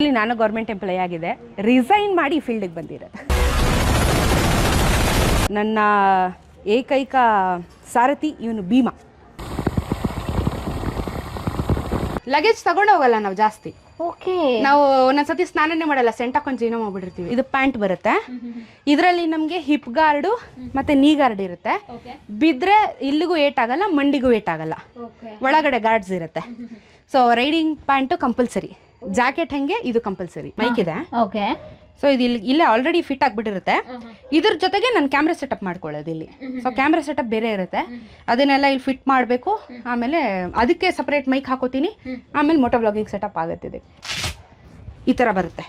Actually ನಾನು government employee ಆಗಿದೆ, resign ಮಾಡಿ ಈ ಫೀಲ್ಡಿಗೆ ಬಂದಿರೋದು. ನನ್ನ ಏಕೈಕ ಸಾರಥಿ ಇವನು ಭೀಮಾ. ಲಗೇಜ್ ತಗೊಂಡು ಹೋಗಲ್ಲ ನಾವು ಜಾಸ್ತಿ. ಓಕೆ. ನಾವು ಒಂದೊಂದ್ಸತಿ ಸ್ನಾನನೇ ಮಾಡಲ್ಲ, ಸೆಂಟ್ ಹಾಕೊಂಡು ಜೀವನ ಮಾಡ್ಬಿಟ್ಟಿರ್ತೀವಿ. ಇದು ಪ್ಯಾಂಟ್ ಬರುತ್ತೆ, ಇದರಲ್ಲಿ ನಮಗೆ ಹಿಪ್ ಗಾರ್ಡು ಮತ್ತೆ ನೀ ಗಾರ್ಡ್ ಇರುತ್ತೆ. ಬಿದ್ರೆ ಇಲ್ಲಿಗೂ ಏಟ್ ಆಗಲ್ಲ, ಮಂಡಿಗೂ ಏಟ್ ಆಗಲ್ಲ, ಒಳಗಡೆ ಗಾರ್ಡ್ಸ್ ಇರುತ್ತೆ. So riding pant compulsory, jacket ಹಂಗೆ ಇದು ಕಂಪಲ್ಸರಿ. ಮೈಕ್ ಇದೆ. ಓಕೆ. ಸೊ ಇದು ಇಲ್ಲೇ ಆಲ್ರೆಡಿ ಫಿಟ್ ಆಗಿಬಿಟ್ಟಿರುತ್ತೆ. ಇದ್ರ ಜೊತೆಗೆ ನಾನು ಕ್ಯಾಮ್ರಾ ಸೆಟಪ್ ಮಾಡ್ಕೊಳ್ಳೋದು ಇಲ್ಲಿ. ಸೊ ಕ್ಯಾಮ್ರಾ ಸೆಟಪ್ ಬೇರೆ ಇರುತ್ತೆ, ಅದನ್ನೆಲ್ಲ ಇಲ್ಲಿ ಫಿಟ್ ಮಾಡಬೇಕು. ಆಮೇಲೆ ಅದಕ್ಕೆ ಸಪ್ರೇಟ್ ಮೈಕ್ ಹಾಕೋತೀನಿ. ಆಮೇಲೆ ಮೋಟೋ ಬ್ಲಾಗಿಂಗ್ ಸೆಟಪ್ ಆಗುತ್ತಿದೆ, ಈ ಥರ ಬರುತ್ತೆ.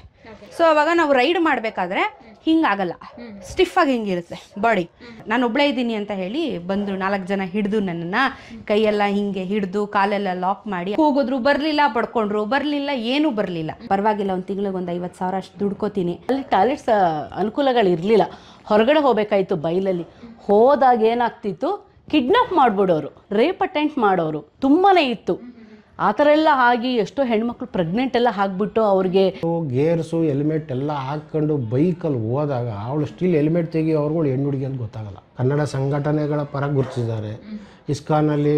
ಸೊ ಅವಾಗ ನಾವು ರೈಡ್ ಮಾಡಬೇಕಾದ್ರೆ ಹಿಂಗಾಗಲ್ಲ, ಸ್ಟಿಫ್ ಆಗಿ ಹಿಂಗಿರುತ್ತೆ ಬಾಡಿ. ನಾನು ಒಬ್ಬಳೇ ಇದ್ದೀನಿ ಅಂತ ಹೇಳಿ ಬಂದು 4 ಜನ ಹಿಡಿದು ನನ್ನನ್ನು ಕೈಯೆಲ್ಲ ಹಿಂಗೆ ಹಿಡಿದು ಕಾಲೆಲ್ಲ ಲಾಕ್ ಮಾಡಿ ಹೋಗೋದ್ರು, ಬರಲಿಲ್ಲ, ಪಡ್ಕೊಂಡ್ರು, ಬರಲಿಲ್ಲ, ಏನೂ ಬರಲಿಲ್ಲ. ಪರವಾಗಿಲ್ಲ, ಒಂದು ತಿಂಗಳಿಗೆ ಒಂದು 50,000 ಅಷ್ಟು ದುಡ್ಕೋತೀನಿ. ಅಲ್ಲಿ ಟಾಯ್ಲೆಟ್ಸ್ ಅನುಕೂಲಗಳಿರಲಿಲ್ಲ, ಹೊರಗಡೆ ಹೋಗಬೇಕಾಯ್ತು. ಬೈಲಲ್ಲಿ ಹೋದಾಗ ಏನಾಗ್ತಿತ್ತು, ಕಿಡ್ನಾಪ್ ಮಾಡಿಬಿಡೋರು, ರೇಪ್ ಅಟೆಂಪ್ಟ್ ಮಾಡೋರು ತುಂಬಾ ಇತ್ತು. ಆ ಥರ ಎಲ್ಲ ಆಗಿ ಎಷ್ಟೋ ಹೆಣ್ಮಕ್ಳು ಪ್ರೆಗ್ನೆಂಟ್ ಎಲ್ಲ ಆಗಿಬಿಟ್ಟು ಅವ್ರಿಗೆ ಗೇರ್ಸು ಹೆಲ್ಮೆಟ್ ಎಲ್ಲ ಹಾಕ್ಕೊಂಡು ಬೈಕಲ್ಲಿ ಹೋದಾಗ ಅವಳು ಸ್ಟಿಲ್ ಹೆಲ್ಮೆಟ್ ತೆಗಿ ಅವ್ರುಗಳು ಹೆಣ್ಣು ಹುಡುಗಿ ಅಂತ ಗೊತ್ತಾಗಲ್ಲ. ಕನ್ನಡ ಸಂಘಟನೆಗಳ ಪರ ಗುರುತಿಸಿದ್ದಾರೆ. ಇಸ್ಕಾನಲ್ಲಿ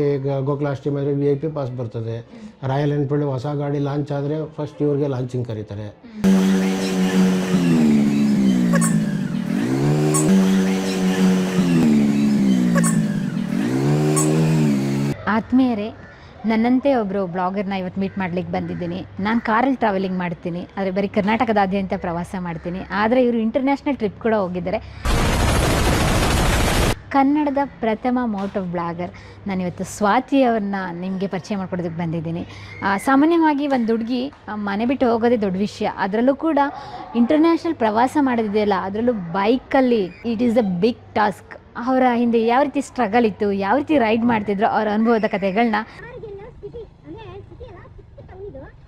ಗೋಕುಲಾಷ್ಟಮಿ VIP ಪಾಸ್ ಬರ್ತದೆ. ರಾಯಲ್ ಎನ್ಫೀಲ್ಡ್ ಹೊಸ ಗಾಡಿ ಲಾಂಚ್ ಆದರೆ ಫಸ್ಟ್ ಇವ್ರಿಗೆ ಲಾಂಚಿಂಗ್ ಕರೀತಾರೆ. ಆತ್ಮೀಯರೇ, ನನ್ನಂತೆ ಒಬ್ಬರು ಬ್ಲಾಗರ್ನ ಇವತ್ತು ಮೀಟ್ ಮಾಡ್ಲಿಕ್ಕೆ ಬಂದಿದ್ದೀನಿ. ನಾನು ಕಾರಲ್ಲಿ ಟ್ರಾವೆಲಿಂಗ್ ಮಾಡ್ತೀನಿ, ಆದರೆ ಬರೀ ಕರ್ನಾಟಕದಾದ್ಯಂತ ಪ್ರವಾಸ ಮಾಡ್ತೀನಿ. ಆದರೆ ಇವರು ಇಂಟರ್ನ್ಯಾಷನಲ್ ಟ್ರಿಪ್ ಕೂಡ ಹೋಗಿದ್ದಾರೆ. ಕನ್ನಡದ ಪ್ರಥಮ ಮೋಟೋ ಬ್ಲಾಗರ್ ನಾನಿವತ್ತು ಸ್ವಾತಿ ಅವ್ರನ್ನ ನಿಮಗೆ ಪರಿಚಯ ಮಾಡ್ಕೊಡೋದಕ್ಕೆ ಬಂದಿದ್ದೀನಿ. ಸಾಮಾನ್ಯವಾಗಿ ಒಂದು ಹುಡುಗಿ ಮನೆ ಬಿಟ್ಟು ಹೋಗೋದೇ ದೊಡ್ಡ ವಿಷಯ, ಅದರಲ್ಲೂ ಕೂಡ ಇಂಟರ್ನ್ಯಾಷನಲ್ ಪ್ರವಾಸ ಮಾಡೋದಿದೆಯಲ್ಲ, ಅದರಲ್ಲೂ ಬೈಕಲ್ಲಿ it is a big task. ಅವರ ಹಿಂದೆ ಯಾವ ರೀತಿ ಸ್ಟ್ರಗಲ್ ಇತ್ತು, ಯಾವ ರೀತಿ ರೈಡ್ ಮಾಡ್ತಿದ್ರು, ಅವರ ಅನುಭವದ ಕಥೆಗಳನ್ನ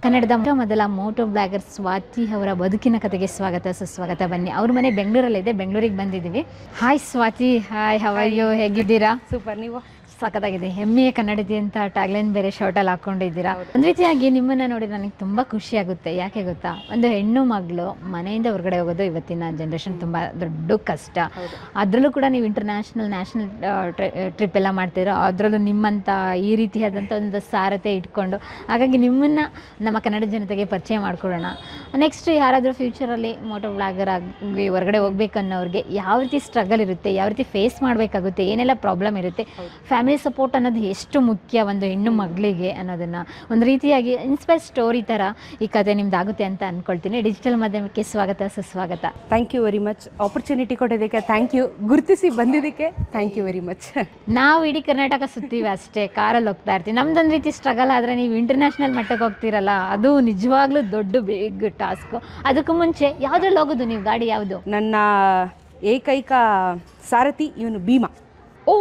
ಕನ್ನಡದ ಮೊದಲ ಮೋಟೋ ಬ್ಲಾಗರ್ ಸ್ವಾತಿ ಅವರ ಬದುಕಿನ ಕಥೆಗೆ ಸ್ವಾಗತ, ಸುಸ್ವಾಗತ. ಬನ್ನಿ. ಅವ್ರ ಮನೆ ಬೆಂಗಳೂರಲ್ಲಿದೆ, ಬೆಂಗಳೂರಿಗೆ ಬಂದಿದ್ದೀವಿ. Hi Swati. Hi, how are you? ಹೇಗಿದ್ದೀರಾ? ಸೂಪರ್. ನೀವು? ಸಖತ್ತಾಗಿದೆ. ಹೆಮ್ಮೆಯ ಕನ್ನಡತಿ ಅಂತ ಟ್ಯಾಗ್ಲೈನ್ ಬೇರೆ ಶರ್ಟಲ್ಲಿ ಹಾಕ್ಕೊಂಡಿದ್ದೀರಾ. ಒಂದು ರೀತಿಯಾಗಿ ನಿಮ್ಮನ್ನು ನೋಡಿ ನನಗೆ ತುಂಬ ಖುಷಿ ಆಗುತ್ತೆ. ಯಾಕೆ ಗೊತ್ತಾ, ಒಂದು ಹೆಣ್ಣು ಮಗಳು ಮನೆಯಿಂದ ಹೊರಗಡೆ ಹೋಗೋದು ಇವತ್ತಿನ ಜನ್ರೇಷನ್ ತುಂಬ ದೊಡ್ಡ ಕಷ್ಟ. ಅದರಲ್ಲೂ ಕೂಡ ನೀವು ನ್ಯಾಷನಲ್ ಟ್ರಿಪ್ ಎಲ್ಲ ಮಾಡ್ತೀರೋ, ಅದರಲ್ಲೂ ನಿಮ್ಮಂಥ ಈ ರೀತಿಯಾದಂಥ ಒಂದು ಸಾರತೆ ಇಟ್ಕೊಂಡು, ಹಾಗಾಗಿ ನಿಮ್ಮನ್ನು ನಮ್ಮ ಕನ್ನಡ ಜನತೆಗೆ ಪರಿಚಯ ಮಾಡಿಕೊಡೋಣ. ನೆಕ್ಸ್ಟ್ ಯಾರಾದರೂ ಫ್ಯೂಚರಲ್ಲಿ ಮೋಟೋ ಬ್ಲಾಗರ್ ಆಗಿ ಹೊರಗಡೆ ಹೋಗ್ಬೇಕು ಅನ್ನೋರಿಗೆ ಯಾವ ರೀತಿ ಸ್ಟ್ರಗಲ್ ಇರುತ್ತೆ, ಯಾವ ರೀತಿ ಫೇಸ್ ಮಾಡಬೇಕಾಗುತ್ತೆ, ಏನೆಲ್ಲ ಪ್ರಾಬ್ಲಮ್ ಇರುತ್ತೆ, ಫ್ಯಾಮಿಲಿ ಸಪೋರ್ಟ್ ಅನ್ನೋದು ಎಷ್ಟು ಮುಖ್ಯ ಒಂದು ಹೆಣ್ಣು ಮಗಳಿಗೆ ಅನ್ನೋದನ್ನು ಒಂದು ರೀತಿಯಾಗಿ ಇನ್ಸ್ಪೈರ್ ಸ್ಟೋರಿ ಥರ ಈ ಕಥೆ ನಿಮ್ದಾಗುತ್ತೆ ಅಂತ ಅಂದ್ಕೊಳ್ತೀನಿ. ಡಿಜಿಟಲ್ ಮಾಧ್ಯಮಕ್ಕೆ ಸ್ವಾಗತ, ಸುಸ್ವಾಗತ. Thank you very much. Opportunity ಕೊಡೋದಕ್ಕೆ ಥ್ಯಾಂಕ್ ಯು, ಗುರುತಿಸಿ ಬಂದಿದ್ದಕ್ಕೆ ಥ್ಯಾಂಕ್ ಯು ವೆರಿ ಮಚ್. ನಾವು ಇಡೀ ಕರ್ನಾಟಕ ಸುತ್ತೀವಿ ಅಷ್ಟೇ, ಕಾರಲ್ಲಿ ಹೋಗ್ತಾ ಇರ್ತೀವಿ. ನಮ್ದೊಂದು ರೀತಿ ಸ್ಟ್ರಗಲ್ ಆದರೆ ನೀವು ಇಂಟರ್ನ್ಯಾಷನಲ್ ಮಟ್ಟಕ್ಕೆ ಹೋಗ್ತೀರಲ್ಲ, ಅದು ನಿಜವಾಗ್ಲೂ ದೊಡ್ಡ ಬಿಗ್ ಟಾಸ್ಕು. ಅದಕ್ಕೂ ಮುಂಚೆ ಯಾವುದ್ರಲ್ಲಿ ಹೋಗೋದು ನೀವು? ಗಾಡಿ ಯಾವುದು? ನನ್ನ ಏಕೈಕ ಸಾರಥಿ ಇವನು ಭೀಮಾ. ಓ,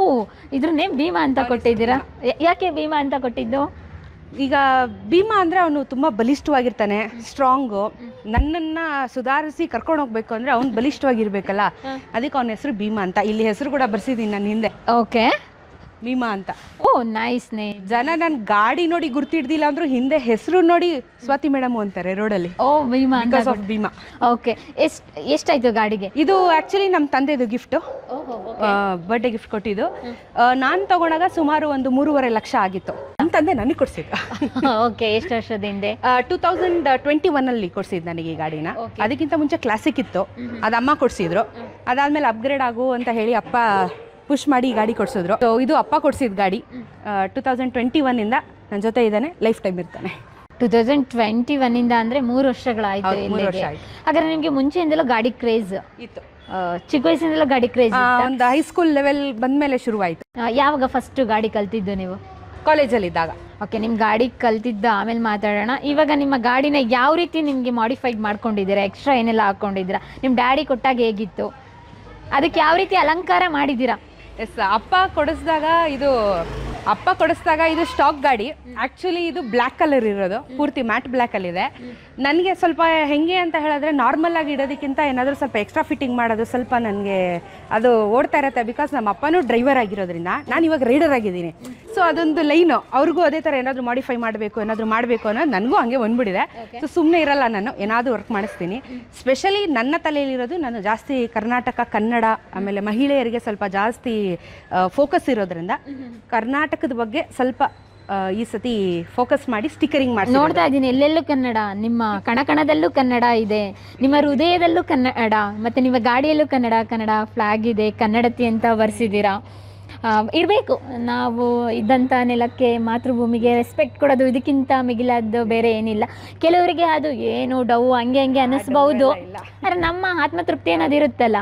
ಇದ್ರ ನೇಮ್ ಭೀಮಾ ಅಂತ ಕೊಟ್ಟಿದ್ದೀರಾ? ಯಾಕೆ ಭೀಮಾ ಅಂತ ಕೊಟ್ಟಿದ್ದು? ಈಗ ಭೀಮಾ ಅಂದರೆ ಅವನು ತುಂಬ ಬಲಿಷ್ಠವಾಗಿರ್ತಾನೆ, ಸ್ಟ್ರಾಂಗು. ನನ್ನನ್ನು ಸುಧಾರಿಸಿ ಕರ್ಕೊಂಡು ಹೋಗ್ಬೇಕು ಅಂದರೆ ಅವ್ನು ಬಲಿಷ್ಠವಾಗಿರ್ಬೇಕಲ್ಲ, ಅದಕ್ಕೆ ಅವನ ಹೆಸರು ಭೀಮಾ ಅಂತ. ಇಲ್ಲಿ ಹೆಸರು ಕೂಡ ಬರ್ಸಿದ್ದೀನಿ ನಾನು ಹಿಂದೆ, ಓಕೆ, ಭೀಮಾ ಅಂತ. ಓ ನೈಸ್ ನೇಮ್. ಜನ ನನ್ನ ಗಾಡಿ ನೋಡಿ ಗುರ್ತಿಡ್ದಿಲ್ಲ ಅಂದ್ರೂ ಹಿಂದೆ ಹೆಸರು ನೋಡಿ ಸ್ವಾತಿ ಮೇಡಮ್ ಅಂತಾರೆ ರೋಡಲ್ಲಿ. ಓ Bhima, because of Bhima. Okay. ಎಷ್ಟಾಯ್ತು ಗಾಡಿಗೆ? ಇದು ಆ್ಯಕ್ಚುಲಿ ನಮ್ಮ ತಂದೆದು ಗಿಫ್ಟು, ಬರ್ಡೇ ಗಿಫ್ಟ್ ಕೊಟ್ಟಿದ್ದು. ನಾನು ತಗೊಂಡಾಗ ಸುಮಾರು ಒಂದು 3.5 ಲಕ್ಷ ಆಗಿತ್ತು. ನಮ್ಮ ತಂದೆ ನನಗೆ ಕೊಡ್ಸಿದ್ದು. ಓಕೆ. ಎಷ್ಟು ವರ್ಷದ ಹಿಂದೆ? 2021 ಕೊಡ್ಸಿದ್ದು ನನಗೆ ಈ ಗಾಡಿನ. ಅದಕ್ಕಿಂತ ಮುಂಚೆ ಕ್ಲಾಸಿಕ್ ಇತ್ತು, ಅದು ಅಮ್ಮ ಕೊಡ್ಸಿದ್ರು. ಅದಾದ್ಮೇಲೆ ಅಪ್ಗ್ರೇಡ್ ಆಗು ಅಂತ ಹೇಳಿ ಅಪ್ಪ ಪುಷ್ ಮಾಡಿ ಈ ಗಾಡಿ ಕೊಡ್ಸಿದ್ರು. ಸೊ ಇದು ಅಪ್ಪ ಕೊಡ್ಸಿದ ಗಾಡಿ. 2021 ನನ್ನ ಜೊತೆ ಇದ್ದಾನೆ, ಲೈಫ್ ಟೈಮ್ ಇರ್ತಾನೆ. 2021 ಅಂದರೆ 3 ವರ್ಷಗಳಾಯ್ತು. 3 ವರ್ಷ ಆಯ್ತು. ಹಾಗಾದ್ರೆ ನಿಮಗೆ ಮುಂಚೆಯಿಂದಲೂ ಗಾಡಿ ಕ್ರೇಜ್ ಇತ್ತು? ಚಿಕ್ಕ ವಯಸ್ಸಿಂದಲೂ ಗಾಡಿ ಕ್ರೇಜ್? ಒಂದು ಹೈಸ್ಕೂಲ್ ಲೆವೆಲ್ ಬಂದ್ಮೇಲೆ ಶುರುವಾಯಿತು. ಯಾವಾಗ ಫಸ್ಟ್ ಗಾಡಿ ಕಲ್ತಿದ್ದು ನೀವು? ಕಾಲೇಜಲ್ಲಿ ಇದ್ದಾಗ. ಓಕೆ, ನಿಮ್ಮ ಗಾಡಿ ಕಲ್ತಿದ್ದು ಆಮೇಲೆ ಮಾತಾಡೋಣ. ಇವಾಗ ನಿಮ್ಮ ಗಾಡಿನ ಯಾವ ರೀತಿ ನಿಮಗೆ ಮಾಡಿಫೈಡ್ ಮಾಡ್ಕೊಂಡಿದ್ದೀರಾ, ಎಕ್ಸ್ಟ್ರಾ ಏನೆಲ್ಲ ಹಾಕ್ಕೊಂಡಿದ್ದೀರಾ, ನಿಮ್ಮ ಡ್ಯಾಡಿ ಕೊಟ್ಟಾಗ ಹೇಗಿತ್ತು, ಅದಕ್ಕೆ ಯಾವ ರೀತಿ ಅಲಂಕಾರ ಮಾಡಿದ್ದೀರಾ? ಎಸ್, ಅಪ್ಪ ಕೊಡಿಸಿದಾಗ ಇದು ಸ್ಟಾಕ್ ಗಾಡಿ. ಆ್ಯಕ್ಚುಲಿ ಇದು ಬ್ಲ್ಯಾಕ್ ಕಲರ್ ಇರೋದು, ಪೂರ್ತಿ ಮ್ಯಾಟ್ ಬ್ಲ್ಯಾಕಲ್ಲಿದೆ. ನನಗೆ ಸ್ವಲ್ಪ ಹೆಂಗೆ ಅಂತ ಹೇಳಿದ್ರೆ ನಾರ್ಮಲ್ ಆಗಿ ಇಡೋದಕ್ಕಿಂತ ಏನಾದರೂ ಸ್ವಲ್ಪ ಎಕ್ಸ್ಟ್ರಾ ಫಿಟ್ಟಿಂಗ್ ಮಾಡೋದು ಸ್ವಲ್ಪ ನನಗೆ ಅದು ಓಡ್ತಾ ಇರುತ್ತೆ. ಬಿಕಾಸ್ ನಮ್ಮ ಅಪ್ಪನೂ ಡ್ರೈವರ್ ಆಗಿರೋದ್ರಿಂದ ನಾನು ಇವಾಗ ರೈಡರ್ ಆಗಿದ್ದೀನಿ. ಸೊ ಅದೊಂದು ಲೈನು ಅವ್ರಿಗೂ ಅದೇ ಥರ ಏನಾದರೂ ಮಾಡಿಫೈ ಮಾಡಬೇಕು ಏನಾದರೂ ಮಾಡಬೇಕು ಅನ್ನೋದು ನನಗೂ ಹಂಗೆ ಬಂದ್ಬಿಟ್ಟಿದೆ. ಸೊ ಸುಮ್ಮನೆ ಇರಲ್ಲ, ನಾನು ಏನಾದರೂ ವರ್ಕ್ ಮಾಡಿಸ್ತೀನಿ. ಸ್ಪೆಷಲಿ ನನ್ನ ತಲೆಯಲ್ಲಿರೋದು ನಾನು ಜಾಸ್ತಿ ಕರ್ನಾಟಕ ಕನ್ನಡ ಆಮೇಲೆ ಮಹಿಳೆಯರಿಗೆ ಸ್ವಲ್ಪ ಜಾಸ್ತಿ ಫೋಕಸ್ ಇರೋದ್ರಿಂದ ಕರ್ನಾಟಕದ ಬಗ್ಗೆ ಸ್ವಲ್ಪ ಈ ಸತಿ ಫೋಕಸ್ ಮಾಡಿ ಸ್ಟಿಕರಿಂಗ್ ಮಾಡಿ ನೋಡ್ತಾ ಇದ್ದೀನಿ ಎಲ್ಲೆಲ್ಲೂ ಕನ್ನಡ, ನಿಮ್ಮ ಕಣಕಣದಲ್ಲೂ ಕನ್ನಡ ಇದೆ, ನಿಮ್ಮ ಹೃದಯದಲ್ಲೂ ಕನ್ನಡ, ಮತ್ತೆ ನಿಮ್ಮ ಗಾಡಿಯಲ್ಲೂ ಕನ್ನಡ ಫ್ಲಾಗ್ ಇದೆ, ಕನ್ನಡತಿ ಅಂತ ಬರ್ಸಿದ್ದೀರಾ. ಇರಬೇಕು, ನಾವು ಇದ್ದಂಥ ನೆಲಕ್ಕೆ ಮಾತೃಭೂಮಿಗೆ ರೆಸ್ಪೆಕ್ಟ್ ಕೊಡೋದು ಇದಕ್ಕಿಂತ ಮಿಗಿಲಾದ್ದು ಬೇರೆ ಏನಿಲ್ಲ. ಕೆಲವರಿಗೆ ಅದು ಏನು ಡವ್ ಹಂಗೆ ಅನ್ನಿಸ್ಬಹುದು, ಆದರೆ ನಮ್ಮ ಆತ್ಮತೃಪ್ತಿ ಅನ್ನೋದಿರುತ್ತಲ್ಲ,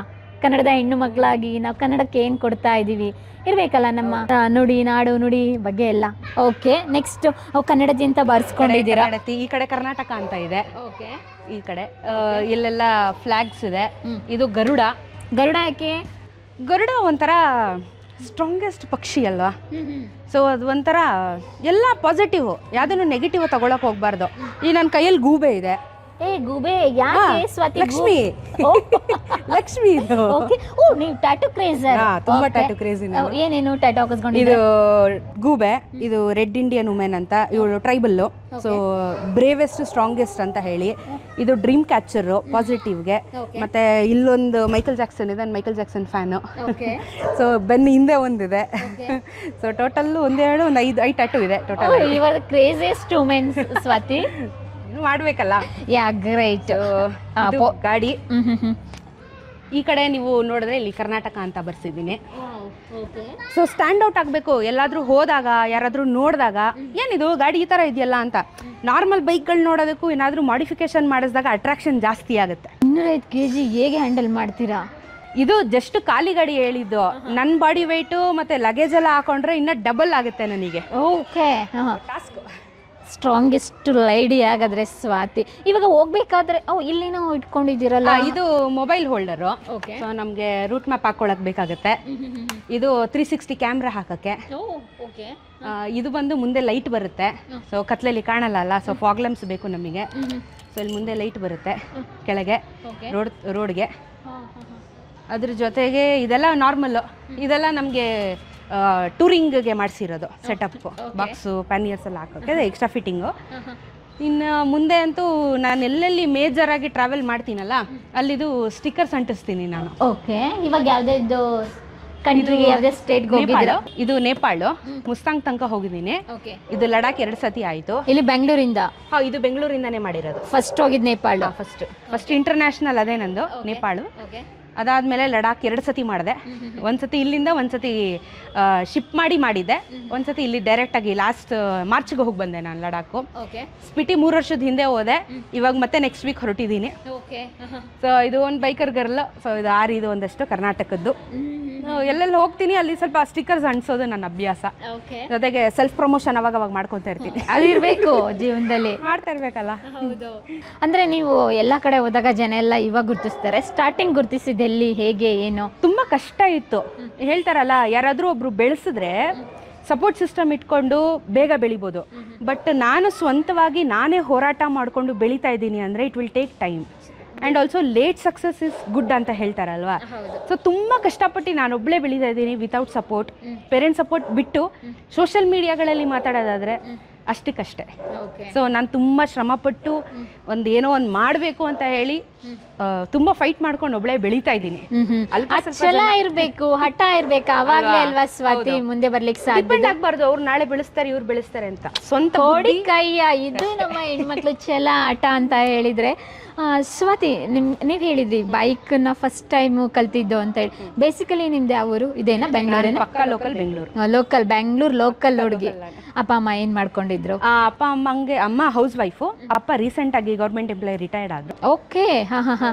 ಕನ್ನಡದ ಹೆಣ್ಣು ಮಕ್ಕಳಾಗಿ ನಾವು ಕನ್ನಡಕ್ಕೆ ಏನು ಕೊಡ್ತಾ ಇದ್ದೀವಿ ಇರಬೇಕಲ್ಲ, ನಮ್ಮ ನುಡಿ ನಾಡು ನುಡಿ ಬಗ್ಗೆ ಎಲ್ಲ. ಓಕೆ, ನೆಕ್ಸ್ಟ್ ಕನ್ನಡತಿ ಅಂತ ಬರ್ಸ್ಕೊಂಡಿದ್ದೀರಾ. ಈ ಕಡೆ ಕರ್ನಾಟಕ ಅಂತ ಇದೆ, ಈ ಕಡೆ ಇಲ್ಲೆಲ್ಲ ಫ್ಲಾಗ್ಸ್ ಇದೆ. ಇದು ಗರುಡ ಯಾಕೆ? ಗರುಡ ಒಂಥರ ಸ್ಟ್ರಾಂಗೆಸ್ಟ್ ಪಕ್ಷಿ ಅಲ್ವಾ? ಸೊ ಅದು ಒಂಥರ ಎಲ್ಲ ಪಾಸಿಟಿವ್, ಯಾವುದನ್ನು ನೆಗೆಟಿವ್ ತಗೊಳಕ್ ಹೋಗ್ಬಾರ್ದು. ಈ ನನ್ನ ಕೈಯಲ್ಲಿ ಗೂಬೆ ಇದೆ. ಗೂಬೆ ಯಾಕೆ ಸ್ವಾತಿ? ಲಕ್ಷ್ಮಿ ಇದು. ನೀವು ಟ್ಯಾಟೂ ಕ್ರೇಜರ್? ತುಂಬಾ ಟ್ಯಾಟೂ ಕ್ರೇಜ್. ಏನೇನು ಟ್ಯಾಟೂ ಹಾಕಿಸ್ಕೊಂಡಿದ್ದೀರಾ? ಇದು ಗೂಬೆ, ಇದು ರೆಡ್ ಇಂಡಿಯನ್ ವುಮೆನ್ ಅಂತ, ಇವಳು ಟ್ರೈಬಲ್. ಸೊ ಬ್ರೇವೆಸ್ಟ್ ಸ್ಟ್ರಾಂಗೆಸ್ಟ್ ಅಂತ ಹೇಳಿ. ಇದು ಡ್ರೀಮ್ ಕ್ಯಾಚರ್ ಪಾಸಿಟಿವ್ಗೆ. ಮತ್ತೆ ಇಲ್ಲೊಂದು ಮೈಕಲ್ ಜಾಕ್ಸನ್ ಇದೆ, ಮೈಕಲ್ ಜಾಕ್ಸನ್ ಫ್ಯಾನು. ಸೊ ಬೆನ್ನ ಹಿಂದೆ ಒಂದಿದೆ. ಸೊ ಟೋಟಲ್ ಒಂದು 5 ಟ್ಯಾಟೂ ಇದೆ ಟೋಟಲ್. ಇವಾಗ ಕ್ರೇಜಿಯಸ್ಟ್ ವುಮೆನ್ ಸ್ವಾತಿ ಮಾಡ್ಬೇಕಲ್ಲ. ಯಾ ಗ್ರೇಟ್. ಗಾಡಿ ಈ ಕಡೆ ನೀವು ನೋಡಿದ್ರೆ ಇಲ್ಲಿ ಕರ್ನಾಟಕ ಅಂತ ಬರ್ಸಿದ್ದೀನಿ. ಸೊ ಸ್ಟ್ಯಾಂಡ್ ಔಟ್ ಆಗಬೇಕು, ಎಲ್ಲಾದ್ರೂ ಹೋದಾಗ ಯಾರಾದ್ರೂ ನೋಡಿದಾಗ ಏನಿದು ಗಾಡಿ ಈ ಥರ ಇದೆಯಲ್ಲ ಅಂತ. ನಾರ್ಮಲ್ ಬೈಕ್ಗಳು ನೋಡೋದಕ್ಕೂ ಏನಾದರೂ ಮಾಡಿಫಿಕೇಶನ್ ಮಾಡಿಸಿದಾಗ ಅಟ್ರಾಕ್ಷನ್ ಜಾಸ್ತಿ ಆಗುತ್ತೆ. 205 kg ಹೇಗೆ ಹ್ಯಾಂಡಲ್ ಮಾಡ್ತೀರಾ? ಇದು ಜಸ್ಟ್ ಖಾಲಿ ಗಾಡಿ ಹೇಳಿದ್ದು. ನನ್ನ ಬಾಡಿ ವೆಯ್ಟು ಮತ್ತೆ ಲಗೇಜ್ ಎಲ್ಲ ಹಾಕೊಂಡ್ರೆ ಇನ್ನೂ ಡಬಲ್ ಆಗುತ್ತೆ ನನಗೆ. ಓಕೆ, ಸ್ಟ್ರಾಂಗೆಸ್ಟ್ ಲೈಡಿ ಆಗಾದ್ರೆ ಸ್ವಾತಿ. ಇವಾಗ ಹೋಗ್ಬೇಕಾದ್ರೆ ಇಲ್ಲೇನೋ ಇಟ್ಕೊಂಡಿದ್ದೀರಲ್ಲ, ಇದು ಮೊಬೈಲ್ ಹೋಲ್ಡರು. ಸೊ ನಮಗೆ ರೂಟ್ ಮ್ಯಾಪ್ ಹಾಕೊಳಕ್ ಬೇಕಾಗುತ್ತೆ. ಇದು 360 ಕ್ಯಾಮ್ರಾ ಹಾಕಕ್ಕೆ. ಇದು ಬಂದು ಮುಂದೆ ಲೈಟ್ ಬರುತ್ತೆ. ಸೊ ಕತ್ಲಲ್ಲಿ ಕಾಣಲ್ಲ, ಸೊ ಫಾಗ್ ಲ್ಯಾಂಪ್ಸ್ ಬೇಕು ನಮಗೆ. ಸೊ ಇಲ್ಲಿ ಮುಂದೆ ಲೈಟ್ ಬರುತ್ತೆ ಕೆಳಗೆ ರೋಡ್ಗೆ. ಅದ್ರ ಜೊತೆಗೆ ಇದೆಲ್ಲ ನಾರ್ಮಲ್ಲು, ಇದೆಲ್ಲ ನಮಗೆ ಟೂರಿಂಗ್ಗೆ ಮಾಡಿಸಿರೋದು ಸೆಟಪ್. ಬಾಕ್ಸು ಪ್ಯಾನಿಯರ್ಸ್ ಎಲ್ಲ ಹಾಕೋಕ್ಕೆ ಎಕ್ಸ್ಟ್ರಾ ಫಿಟ್ಟಿಂಗು. ಇನ್ನು ಮುಂದೆ ಅಂತೂ ನಾನು ಎಲ್ಲೆಲ್ಲಿ ಮೇಜರ್ ಆಗಿ ಟ್ರಾವೆಲ್ ಮಾಡ್ತೀನಲ್ಲ ಅಲ್ಲಿದು ಸ್ಟಿಕ್ಕರ್ಸ್ ಅಂಟಿಸ್ತೀನಿ ನಾನು. ಓಕೆ, ಇವಾಗ ಯಾವುದೇ ಕಂಟ್ರಿಗೆ ಯಾವುದೇ ಸ್ಟೇಟ್ಗೆ ಹೋಗಿದ್ದೀರಾ? ಇದು ನೇಪಾಳ, ಮುಸ್ತಾಂಗ್ ತನಕ ಹೋಗಿದ್ದೀನಿ. ಇದು ಲಡಾಖ್ 2 ಸತಿ ಆಯಿತು. ಇಲ್ಲಿ ಬೆಂಗಳೂರಿಂದ? ಇದು ಬೆಂಗಳೂರಿಂದಾನೇ ಮಾಡಿರೋದು. ಫಸ್ಟ್ ಹೋಗಿದ್ದು ನೇಪಾಳ? ಫಸ್ಟ್ ಇಂಟರ್ನ್ಯಾಷನಲ್ ಅದೇ ನಂದು ನೇಪಾಳ. ಅದಾದಮೇಲೆ ಲಡಾಖ್ 2 ಸತಿ ಮಾಡಿದೆ. ಒಂದ್ಸತಿ ಇಲ್ಲಿಂದ ಒಂದ್ಸತಿ ಶಿಪ್ ಮಾಡಿದ್ದೆ. ಒಂದ್ಸತಿ ಇಲ್ಲಿ ಡೈರೆಕ್ಟಾಗಿ ಲಾಸ್ಟ್ ಮಾರ್ಚ್ಗೆ ಹೋಗಿ ಬಂದೆ ನಾನು ಲಡಾಖು. ಸ್ಪಿಟಿ 3 ವರ್ಷದ ಹಿಂದೆ ಹೋದೆ, ಇವಾಗ ಮತ್ತೆ ನೆಕ್ಸ್ಟ್ ವೀಕ್ ಹೊರಟಿದ್ದೀನಿ. ಸೊ ಇದು ಒಂದು ಬೈಕರ್ ಗರ್ಲ್. ಸೊ ಇದು ಇದು ಒಂದಷ್ಟು ಕರ್ನಾಟಕದ್ದು. ಎಲ್ಲೆಲ್ಲಿ ಹೋಗ್ತೀನಿ ಅಲ್ಲಿ ಸ್ವಲ್ಪ ಸ್ಟಿಕ್ಕರ್ಸ್ ಅಂಟಿಸೋದು ನನ್ನ ಅಭ್ಯಾಸ. ಜೊತೆಗೆ ಸೆಲ್ಫ್ ಪ್ರಮೋಷನ್ ಅವಾಗ ಮಾಡ್ಕೊತಾ ಇರ್ತೀನಿ. ಅದಿರ್ಬೇಕು ಜೀವನದಲ್ಲಿ, ಮಾಡ್ತಾ ಇರ್ಬೇಕಲ್ಲ. ಅಂದ್ರೆ ನೀವು ಎಲ್ಲಾ ಕಡೆ ಹೋದಾಗ ಜನ ಎಲ್ಲ ಇವಾಗ ಗುರ್ತಿಸ್ತಾರೆ. ಸ್ಟಾರ್ಟಿಂಗ್ ಗುರ್ತಿಸಿದ್ದೆಲ್ಲಿ, ಹೇಗೆ, ಏನು? ತುಂಬಾ ಕಷ್ಟ ಇತ್ತು. ಹೇಳ್ತಾರಲ್ಲ, ಯಾರಾದ್ರೂ ಒಬ್ರು ಬೆಳೆಸಿದ್ರೆ ಸಪೋರ್ಟ್ ಸಿಸ್ಟಮ್ ಇಟ್ಕೊಂಡು ಬೇಗ ಬೆಳಿಬೋದು. ಬಟ್ ನಾನು ಸ್ವಂತವಾಗಿ ನಾನೇ ಹೋರಾಟ ಮಾಡಿಕೊಂಡು ಬೆಳೀತಾ ಇದ್ದೀನಿ ಅಂದರೆ it will take time. And also late success is good ಅಂತ ಹೇಳ್ತಾರಲ್ವಾ. ಸೊ ತುಂಬ ಕಷ್ಟಪಟ್ಟು ನಾನೊಬ್ಬಳೇ ಬೆಳೀತಾ ಇದ್ದೀನಿ ವಿತೌಟ್ ಸಪೋರ್ಟ್. ಪೇರೆಂಟ್ಸ್ ಸಪೋರ್ಟ್ ಬಿಟ್ಟು ಸೋಷಿಯಲ್ ಮೀಡಿಯಾಗಳಲ್ಲಿ ಮಾತಾಡೋದಾದರೆ ಅಷ್ಟಕ್ಕಷ್ಟೇ. ಸೊ ನಾನು ತುಂಬ ಶ್ರಮಪಟ್ಟು ಏನೋ ಒಂದು ಮಾಡಬೇಕು ಅಂತ ಹೇಳಿ ತುಂಬ ಫೈಟ್ ಮಾಡ್ಕೊಂಡು ಒಬ್ಬಳೇ ಬೆಳೀತಾ ಇದ್ದೀನಿ. ಛಲ ಇರಬೇಕು, ಹಠ ಇರಬೇಕು, ಅವಾಗಲೇ ಅಲ್ವಾ ಸ್ವಾತಿ ಮುಂದೆ ಬರ್ಲಿಕ್ಕೆ ಸಾಧ್ಯ. ಡಿಪೆಂಡ್ ಆಗಬಾರ್ದು ಅವ್ರು ನಾಳೆ ಬೆಳೆಸ್ತಾರೆ ಇವ್ರು ಬೆಳೆಸ್ತಾರೆ ಅಂತ. ಸ್ವಂತ ಕೋಡಿ ಕೈಯ ಇದು ನಮ್ಮ ಹೆಣ್ಮಕ್ಳು ಛಲ ಹಠ ಅಂತ ಹೇಳಿದ್ರೆ. ಸ್ವಾತಿ, ನೀವು ಹೇಳಿದ್ರಿ ಬೈಕ್ನ ಫಸ್ಟ್ ಟೈಮ್ ಕಲ್ತಿದ್ದು ಅಂತ ಹೇಳಿ. ಬೇಸಿಕಲಿ ನಿಮ್ದು ಯಾವ ಊರು? ಇದೇನಾ? ಬೆಂಗಳೂರಿನ? ಪಕ್ಕಾ local Bengaluru. Local Bengaluru local ಹುಡುಗಿ. ಅಪ್ಪ ಅಮ್ಮ ಏನ್ ಮಾಡ್ಕೊಂಡಿದ್ರು? ಅಪ್ಪ ಅಮ್ಮಂಗೆ ಅಮ್ಮ ಹೌಸ್ ವೈಫು, ಅಪ್ಪ ರೀಸೆಂಟ್ ಆಗಿ ಗೌರ್ಮೆಂಟ್ ಎಂಪ್ಲಾಯ್ ರಿಟೈರ್ಡ್ ಆದ್ರು. ಓಕೆ,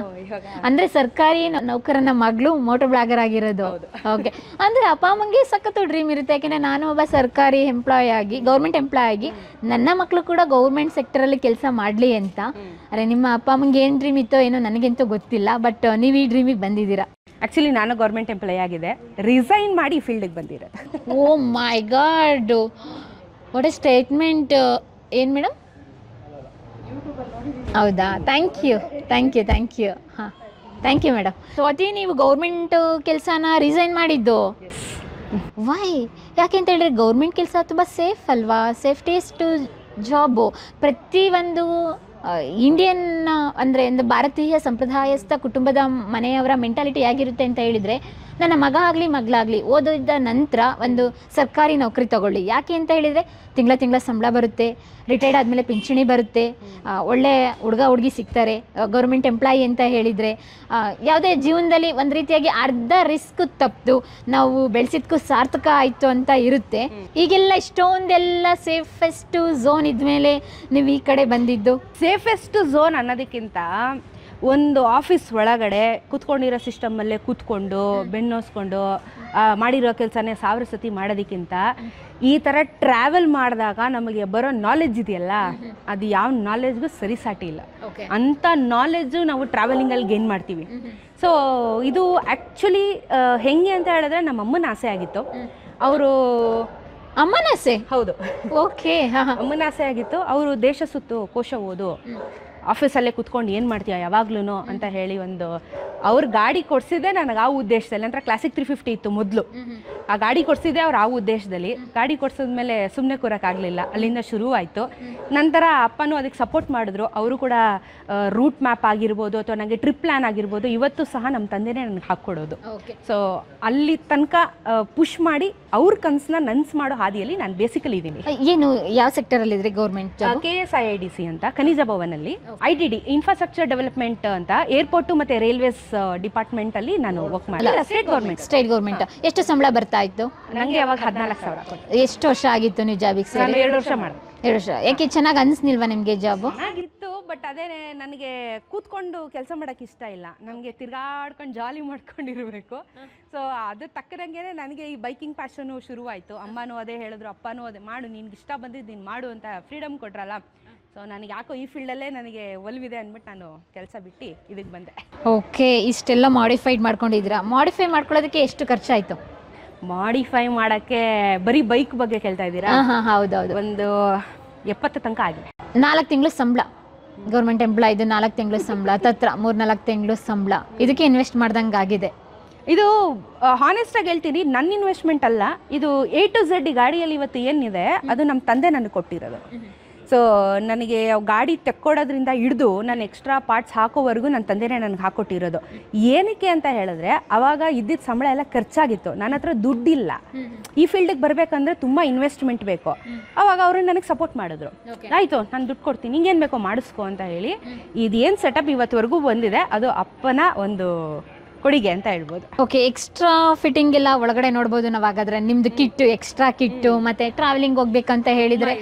ಅಂದ್ರೆ ಸರ್ಕಾರಿ ನೌಕರನ ಮಗಳು ಮೋಟೋ ಬ್ಲಾಗರ್ ಆಗಿರೋದು. ಓಕೆ, ಅಂದ್ರೆ ಅಪ್ಪ ಅಮ್ಮಂಗೆ ಸಖತ್ತು ಡ್ರೀಮ್ ಇರುತ್ತೆ. ಯಾಕೆಂದ್ರೆ ನಾನು ಒಬ್ಬ ಸರ್ಕಾರಿ ಎಂಪ್ಲಾಯ್ ಆಗಿ, ಗೌರ್ಮೆಂಟ್ ಎಂಪ್ಲಾಯ್ ಆಗಿ ನನ್ನ ಮಕ್ಕಳು ಕೂಡ ಗೌರ್ಮೆಂಟ್ ಸೆಕ್ಟರ್ ಅಲ್ಲಿ ಕೆಲಸ ಮಾಡ್ಲಿ ಅಂತ. ಅರೆ, ನಿಮ್ಮ ಅಪ್ಪ ಅಮ್ಮಂಗೆ ಏನ್ ಡ್ರೀಮ್ ಇತ್ತೋ ಏನೋ ನನಗಂತೂ ಗೊತ್ತಿಲ್ಲ, ಬಟ್ ನೀವು ಈ ಡ್ರೀಮಿಗೆ ಬಂದಿದ್ದೀರಾ. ಆಕ್ಚುಲಿ ನಾನು ಗೌರ್ಮೆಂಟ್ ಎಂಪ್ಲಾಯ್ ಆಗಿದೆ, ರಿಸೈನ್ ಮಾಡಿ ಫೀಲ್ಡಿಗೆ ಬಂದಿರೋದು. ಓ my god, what A statement. ಏನು ಮೇಡಮ್? ಹೌದಾ, ಥ್ಯಾಂಕ್ ಯು ಹಾಂ, ಥ್ಯಾಂಕ್ ಯು ಮೇಡಮ್. ಸ್ವಾತಿ, ನೀವು ಗೌರ್ಮೆಂಟ್ ಕೆಲಸನ ರಿಸೈನ್ ಮಾಡಿದ್ದು ವೈ? ಯಾಕೆ ಅಂತ ಹೇಳಿದ್ರೆ ಗೌರ್ಮೆಂಟ್ ಕೆಲಸ ತುಂಬ ಸೇಫ್ ಅಲ್ವಾ, ಸೇಫ್ಟಿಯೆಸ್ಟ್ ಜಾಬು. ಪ್ರತಿಯೊಂದು ಇಂಡಿಯನ್ ಅಂದರೆ ಒಂದು ಭಾರತೀಯ ಸಂಪ್ರದಾಯಸ್ಥ ಕುಟುಂಬದ ಮನೆಯವರ ಮೆಂಟಾಲಿಟಿ ಹೇಗಿರುತ್ತೆ ಅಂತ ಹೇಳಿದರೆ, ನನ್ನ ಮಗ ಆಗಲಿ ಮಗಳಾಗಲಿ ಓದಿದ ನಂತರ ಒಂದು ಸರ್ಕಾರಿ ನೌಕರಿ ತಗೊಳ್ಳಿ. ಯಾಕೆ ಅಂತ ಹೇಳಿದರೆ ತಿಂಗಳ ಸಂಬಳ ಬರುತ್ತೆ, ರಿಟೈರ್ಡ್ ಆದಮೇಲೆ ಪಿಂಚಣಿ ಬರುತ್ತೆ, ಒಳ್ಳೆ ಹುಡುಗ ಹುಡುಗಿ ಸಿಗ್ತಾರೆ. ಗೌರ್ಮೆಂಟ್ ಎಂಪ್ಲಾಯಿ ಅಂತ ಹೇಳಿದರೆ ಯಾವುದೇ ಜೀವನದಲ್ಲಿ ಒಂದು ರೀತಿಯಾಗಿ ಅರ್ಧ ರಿಸ್ಕ್ ತಪ್ಪು ನಾವು ಬೆಳೆಸಿದ್ಕೂ ಸಾರ್ಥಕ ಆಯಿತು ಅಂತ ಇರುತ್ತೆ. ಈಗೆಲ್ಲ ಇಷ್ಟೊಂದೆಲ್ಲ ಸೇಫೆಸ್ಟ್ ಝೋನ್ ಇದ್ಮೇಲೆ ನೀವು ಈ ಕಡೆ ಬಂದಿದ್ದು? ಸೇಫೆಸ್ಟ್ ಝೋನ್ ಅನ್ನೋದಕ್ಕಿಂತ ಒಂದು ಆಫೀಸ್ ಒಳಗಡೆ ಕೂತ್ಕೊಂಡಿರೋ ಸಿಸ್ಟಮಲ್ಲೇ ಕೂತ್ಕೊಂಡು ಬೆನ್ನೋಸ್ಕೊಂಡು ಮಾಡಿರೋ ಕೆಲಸನೇ 1000 ಸತಿ ಮಾಡೋದಕ್ಕಿಂತ ಈ ಥರ ಟ್ರಾವೆಲ್ ಮಾಡಿದಾಗ ನಮಗೆ ಬರೋ ನಾಲೆಡ್ಜ್ ಇದೆಯಲ್ಲ, ಅದು ಯಾವ ನಾಲೆಡ್ಜ್ಗೂ ಸರಿಸಾಟಿ ಇಲ್ಲ. ಅಂಥ ನಾಲೆಡ್ಜು ನಾವು ಟ್ರಾವೆಲಿಂಗಲ್ಲಿ ಗೇನ್ ಮಾಡ್ತೀವಿ. ಸೊ ಇದು ಆ್ಯಕ್ಚುಲಿ ಹೆಂಗೆ ಅಂತ ಹೇಳಿದ್ರೆ ನಮ್ಮ ಅಮ್ಮನ ಆಸೆ ಆಗಿತ್ತು. ಅವರು ಅಮ್ಮನಾಸೆ? ಹೌದು, ಓಕೆ. ಅಮ್ಮನ ಆಸೆ ಆಗಿತ್ತು. ಅವರು ದೇಶ ಸುತ್ತು ಕೋಶ ಓದು, ಆಫೀಸಲ್ಲೇ ಕುತ್ಕೊಂಡು ಏನು ಮಾಡ್ತೀಯ ಯಾವಾಗ್ಲೂ ಅಂತ ಹೇಳಿ ಒಂದು ಅವ್ರ ಗಾಡಿ ಕೊಡಿಸಿದ್ದೆ ನನಗೆ ಆ ಉದ್ದೇಶದಲ್ಲಿ. ನಂತರ ಕ್ಲಾಸಿಕ್ 350 ಇತ್ತು ಮೊದಲು, ಆ ಗಾಡಿ ಕೊಡಿಸಿದ್ದೆ ಅವ್ರು ಆ ಉದ್ದೇಶದಲ್ಲಿ. ಗಾಡಿ ಕೊಡಿಸಿದ್ಮೇಲೆ ಸುಮ್ಮನೆ ಕೂರೋಕ್ಕಾಗಲಿಲ್ಲ, ಅಲ್ಲಿಂದ ಶುರುವಾಯಿತು. ನಂತರ ಅಪ್ಪನೂ ಅದಕ್ಕೆ ಸಪೋರ್ಟ್ ಮಾಡಿದ್ರು. ಅವರು ಕೂಡ ರೂಟ್ ಮ್ಯಾಪ್ ಆಗಿರ್ಬೋದು ಅಥವಾ ನನಗೆ ಟ್ರಿಪ್ ಪ್ಲ್ಯಾನ್ ಆಗಿರ್ಬೋದು ಇವತ್ತು ಸಹ ನಮ್ಮ ತಂದೆನೇ ನನಗೆ ಹಾಕ್ಕೊಡೋದು. ಸೊ ಅಲ್ಲಿ ತನಕ ಪುಷ್ ಮಾಡಿ ಅವ್ರ ಕನಸನ್ನ ನನ್ಸು ಮಾಡೋ ಹಾದಿಯಲ್ಲಿ ನಾನು ಬೇಸಿಕಲಿ ಇದ್ದೀನಿ. ಏನು ಯಾವ ಸೆಕ್ಟರಲ್ಲಿದ್ರಿ? ಗೌರ್ಮೆಂಟ್ KSIIDC ಅಂತ ಖನಿಜ ಭವನಲ್ಲಿ, IDD ಇನ್ಫ್ರಾಸ್ಟ್ರಕ್ಚರ್ ಡೆವಲಪ್ಮೆಂಟ್ ಅಂತ ಏರ್ಪೋರ್ಟು ಮತ್ತು ರೈಲ್ವೇಸ್ ಡಿಪಾರ್ಟ್ಮೆಂಟ್ ಅಲ್ಲಿ ನಾನು ವರ್ಕ್ ಮಾಡಿ. State government. ಎಷ್ಟು ಸಂಬಳ ಬರ್ತಾ ಇತ್ತು? ನನಗೆ ಅವಾಗ 14,000 ಕೊಟ್ಟು. ಎಷ್ಟು ವರ್ಷ ಆಗಿತ್ತು ನೀವು ಜಾಬಿಗೆ ಸೇರಿ? 2 ವರ್ಷ ಮಾಡಿದೆ. 2 ವರ್ಷ. ಯಾಕೆ ಚೆನ್ನಾಗಿ ಅನಿಸ್ನಿಲ್ವಾ ನಿಮಗೆ ಜಾಬು? ಚೆನ್ನಾಗಿತ್ತು, ಬಟ್ ಅದೇ ನನಗೆ ಕೂತ್ಕೊಂಡು ಕೆಲಸ ಮಾಡೋಕ್ಕೆ ಇಷ್ಟ ಇಲ್ಲ. ನನಗೆ ತಿರ್ಗಾಡ್ಕೊಂಡು ಜಾಲಿ ಮಾಡ್ಕೊಂಡಿರಬೇಕು. ಸೊ ಅದು ತಕ್ಕದಂಗೆ ನನಗೆ ಈ ಬೈಕಿಂಗ್ ಪ್ಯಾಷನು ಶುರುವಾಯಿತು. ಅಮ್ಮನೂ ಅದೇ ಹೇಳಿದ್ರು, ಅಪ್ಪನೂ ಅದೇ ಮಾಡು, ನಿನ್ಗೆ ಇಷ್ಟ ಬಂದಿದ್ದು ನೀನು ಮಾಡು ಅಂತ ಫ್ರೀಡಮ್ ಕೊಟ್ರಲ್ಲ. ಸೊ ನನಗೆ ಯಾಕೋ ಈ ಫೀಲ್ಡಲ್ಲೇ ನನಗೆ ಒಲವಿದೆ ಅಂದ್ಬಿಟ್ಟು ನಾನು ಕೆಲಸ ಬಿಟ್ಟು ಇದಕ್ಕೆ ಬಂದೆ. ಓಕೆ, ಇಷ್ಟೆಲ್ಲ ಮಾಡಿಫೈಡ್ ಮಾಡ್ಕೊಂಡಿದ್ದೀರಾ. ಮಾಡಿಫೈ ಮಾಡ್ಕೊಳ್ಳೋದಕ್ಕೆ ಎಷ್ಟು ಖರ್ಚಾಯಿತು? ಮಾಡಿಫೈ ಮಾಡೋಕ್ಕೆ ಬರೀ ಬೈಕ್ ಬಗ್ಗೆ ಕೇಳ್ತಾ ಇದ್ದೀರಾ? ಹಾಂ, ಹೌದೌದು. ಒಂದು 70 ತನಕ ಆಗಿದೆ. 4 ತಿಂಗಳು ಸಂಬಳ, ಗೌರ್ಮೆಂಟ್ ಎಂಪ್ಲಾಯ್ದು 4 ತಿಂಗಳು ಸಂಬಳ, ಹತ್ರ 3-4 ತಿಂಗಳು ಸಂಬಳ, ಇದಕ್ಕೆ ಇನ್ವೆಸ್ಟ್ ಮಾಡ್ದಂಗೆ ಆಗಿದೆ. ಇದು ಹಾನೆಸ್ಟಾಗಿ ಹೇಳ್ತೀನಿ, ನನ್ನ ಇನ್ವೆಸ್ಟ್ಮೆಂಟ್ ಅಲ್ಲ. ಇದು A to Z ಗಾಡಿಯಲ್ಲಿ ಇವತ್ತು ಏನಿದೆ ಅದು ನಮ್ಮ ತಂದೆ ನನಗೆ ಕೊಟ್ಟಿರೋದು. ಸೊ ನನಗೆ ಗಾಡಿ ತೆಕ್ಕೊಡೋದ್ರಿಂದ ಹಿಡಿದು ನಾನು ಎಕ್ಸ್ಟ್ರಾ ಪಾರ್ಟ್ಸ್ ಹಾಕೋವರೆಗೂ ನನ್ನ ತಂದೆನೇ ನನಗೆ ಹಾಕ್ಕೊಟ್ಟಿರೋದು. ಏನಕ್ಕೆ ಅಂತ ಹೇಳಿದ್ರೆ ಅವಾಗ ಇದ್ದಿದ್ದ ಸಂಬಳ ಎಲ್ಲ ಖರ್ಚಾಗಿತ್ತು, ನನ್ನ ಹತ್ರ ದುಡ್ಡಿಲ್ಲ. ಈ ಫೀಲ್ಡಿಗೆ ಬರಬೇಕಂದ್ರೆ ತುಂಬ ಇನ್ವೆಸ್ಟ್ಮೆಂಟ್ ಬೇಕು. ಅವಾಗ ಅವರು ನನಗೆ ಸಪೋರ್ಟ್ ಮಾಡಿದ್ರು. ಆಯಿತು, ನಾನು ದುಡ್ಡು ಕೊಡ್ತೀನಿ, ನಿಂಗೇನು ಬೇಕೋ ಮಾಡಿಸ್ಕೊ ಅಂತ ಹೇಳಿ ಇದೇನು ಸೆಟಪ್ ಇವತ್ತುವರೆಗೂ ಬಂದಿದೆ ಅದು ಅಪ್ಪನ ಒಂದು ಕೊಡುಗೆ ಅಂತ ಹೇಳ್ಬೋದು. ಓಕೆ, ಎಕ್ಸ್ಟ್ರಾ ಫಿಟ್ಟಿಂಗ್ ಎಲ್ಲ ಒಳಗಡೆ ನೋಡ್ಬೋದು ನಾವು. ಹಾಗಾದ್ರೆ ನಿಮ್ದು ಕಿಟ್ಟು, ಎಕ್ಸ್ಟ್ರಾ ಕಿಟ್ಟು, ಮತ್ತೆ ಟ್ರಾವೆಲಿಂಗ್ ಹೋಗ್ಬೇಕಂತ ಹೇಳಿದ್ರೆ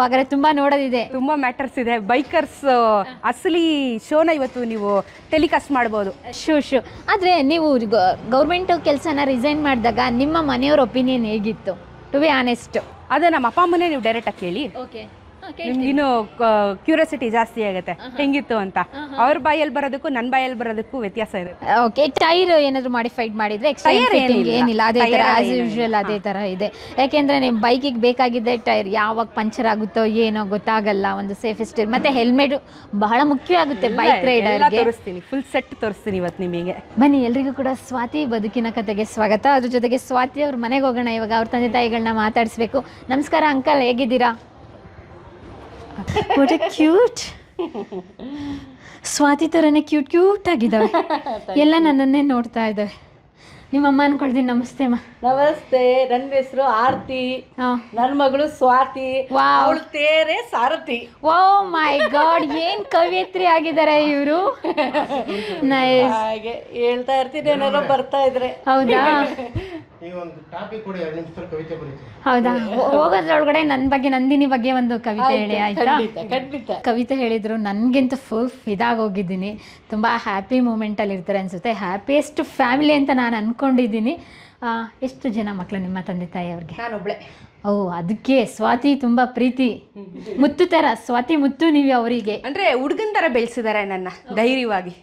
ಹಾಗಾದ್ರೆ ತುಂಬಾ ನೋಡೋದಿದೆ, ತುಂಬಾ ಮ್ಯಾಟರ್ಸ್ ಇದೆ. ಬೈಕರ್ಸ್ ಅಸಲಿ ಶೋನ ಇವತ್ತು ನೀವು ಟೆಲಿಕಾಸ್ಟ್ ಮಾಡ್ಬೋದು. ಶೂ ಆದ್ರೆ ನೀವು ಗೌರ್ಮೆಂಟ್ ಕೆಲಸನ ರಿಸೈನ್ ಮಾಡಿದಾಗ ನಿಮ್ಮ ಮನೆಯವ್ರ ಒಪಿನಿಯನ್ ಹೇಗಿತ್ತು? To be honest. ಅದೇ ನಮ್ಮ ಅಪ್ಪ ಅಮ್ಮನೇ ನೀವು ಡೈರೆಕ್ಟಾಗಿ ಕೇಳಿ, ನಿಮ್ಗಿನ್ನೂ ಕ್ಯೂರಿಯಾಸಿಟಿ ಜಾಸ್ತಿ ಆಗುತ್ತೆ ಹೆಂಗಿತ್ತು ಅಂತ. ಅವ್ರ ಬಾಯಲ್ಲಿ ಬರೋದಕ್ಕೂ ನನ್ನ ಬಾಯಲ್ಲಿ ಬರೋದಕ್ಕೂ ವ್ಯತ್ಯಾಸ ಇದೆ. ಓಕೆ, ಟೈರ್ ಏನಾದ್ರು ಮಾಡಿಫೈಡ್ ಮಾಡಿದ್ರೆ ಏನಿಲ್ಲ, ಅದೇ ತರ ಆಸ್ ಯೂಶುವಲ್ ಅದೇ ತರ ಇದೆ. ಯಾಕೆಂದ್ರೆ ನೀವು ಬೈಕಿಗೆ ಬೇಕಾಗಿದ್ದೆ ಟೈರ್, ಯಾವಾಗ ಪಂಚರ್ ಆಗುತ್ತೋ ಏನೋ ಗೊತ್ತಾಗಲ್ಲ. ಒಂದು ಸೇಫೆಸ್ಟ್, ಮತ್ತೆ ಹೆಲ್ಮೆಟ್ ಬಹಳ ಮುಖ್ಯ ಆಗುತ್ತೆ ಬೈಕ್ ರೈಡರ್ಗೆ. ತೋರಿಸ್ತೀನಿ, ಫುಲ್ ಸೆಟ್ ತೋರಿಸ್ತೀನಿ ಇವತ್ತು ನಿಮಗೆ. ಬನ್ನಿ, ಎಲ್ರಿಗೂ ಕೂಡ ಸ್ವಾತಿ ಬದುಕಿನ ಕತೆಗೆ ಸ್ವಾಗತ. ಅದ್ರ ಜೊತೆಗೆ ಸ್ವಾತಿ ಅವ್ರ ಮನೆಗೆ ಹೋಗೋಣ. ಇವಾಗ ಅವ್ರ ತಂದೆ ತಾಯಿಗಳನ್ನ ಮಾತಾಡಿಸ್ಬೇಕು. ನಮಸ್ಕಾರ ಅಂಕಲ್, ಹೇಗಿದ್ದೀರಾ? What A cute. ಸ್ವಾತಿ ಥರನೇ ಕ್ಯೂಟ್ ಆಗಿದ್ದಾವೆ ಎಲ್ಲ, ನನ್ನನ್ನೇ ನೋಡ್ತಾ ಇದ್ದಾವೆ. ನಿಮ್ಮಮ್ಮ ಅನ್ಕೊಳ್ತೀನಿ. ನಮಸ್ತೆ ಅಮ್ಮ. ನಮಸ್ತೆ, ನನ್ನ ಹೆಸರು ಆರ್ತಿ, ನನ್ನ ಮಗಳು ಸ್ವಾತಿ, ಅವಳು ತೇರೆ ಸಾರಥಿ. ಓ ಮೈ ಗಾಡ್, ಏನ್ ಕವಿಯತ್ರಿ ಆಗಿದ್ದಾರೆ ಇವರು. ಹಾಗೆ ಹೇಳ್ತಾ ಇರ್ತೀನಿ ಏನಾರು ಬರ್ತಾ ಇದ್ರೆ. ಹೌದಾ? ಹೌದಾ, ಹೋಗೋದ್ರೊಳಗಡೆ ನನ್ನ ಬಗ್ಗೆ, ನಂದಿನಿ ಬಗ್ಗೆ ಒಂದು ಕವಿತೆ ಹೇಳಿ ಆಯ್ತಾ? ಕವಿತೆ ಹೇಳಿದ್ರು, ನನ್ಗಿಂತ ಫುಲ್ ಇದಾಗೋಗಿದ್ದೀನಿ. ತುಂಬಾ ಹ್ಯಾಪಿ ಮೂಮೆಂಟ್ ಅಲ್ಲಿ ಇರ್ತಾರೆ ಅನ್ಸುತ್ತೆ. ಹ್ಯಾಪಿಯೆಸ್ಟ್ ಫ್ಯಾಮಿಲಿ ಅಂತ ನಾನು ಅನ್ಕೊಂಡಿದ್ದೀನಿ. ಎಷ್ಟು ಜನ ಮಕ್ಕಳು ನಿಮ್ಮ ತಂದೆ ತಾಯಿ ಅವ್ರಿಗೆ? ನಾನೊಬ್ಳೆ. ಓ ಅದಕ್ಕೆ ಸ್ವಾತಿ ತುಂಬಾ ಪ್ರೀತಿ, ಮುತ್ತು ತರ ಸ್ವಾತಿ ಮುತ್ತು ನೀವು ಅವರಿಗೆ. ಅಂದ್ರೆ ಹುಡುಗನ ತರ ಬೆಳೆಸಿದ್ದಾರೆ ನನ್ನ ಧೈರ್ಯವಾಗಿ.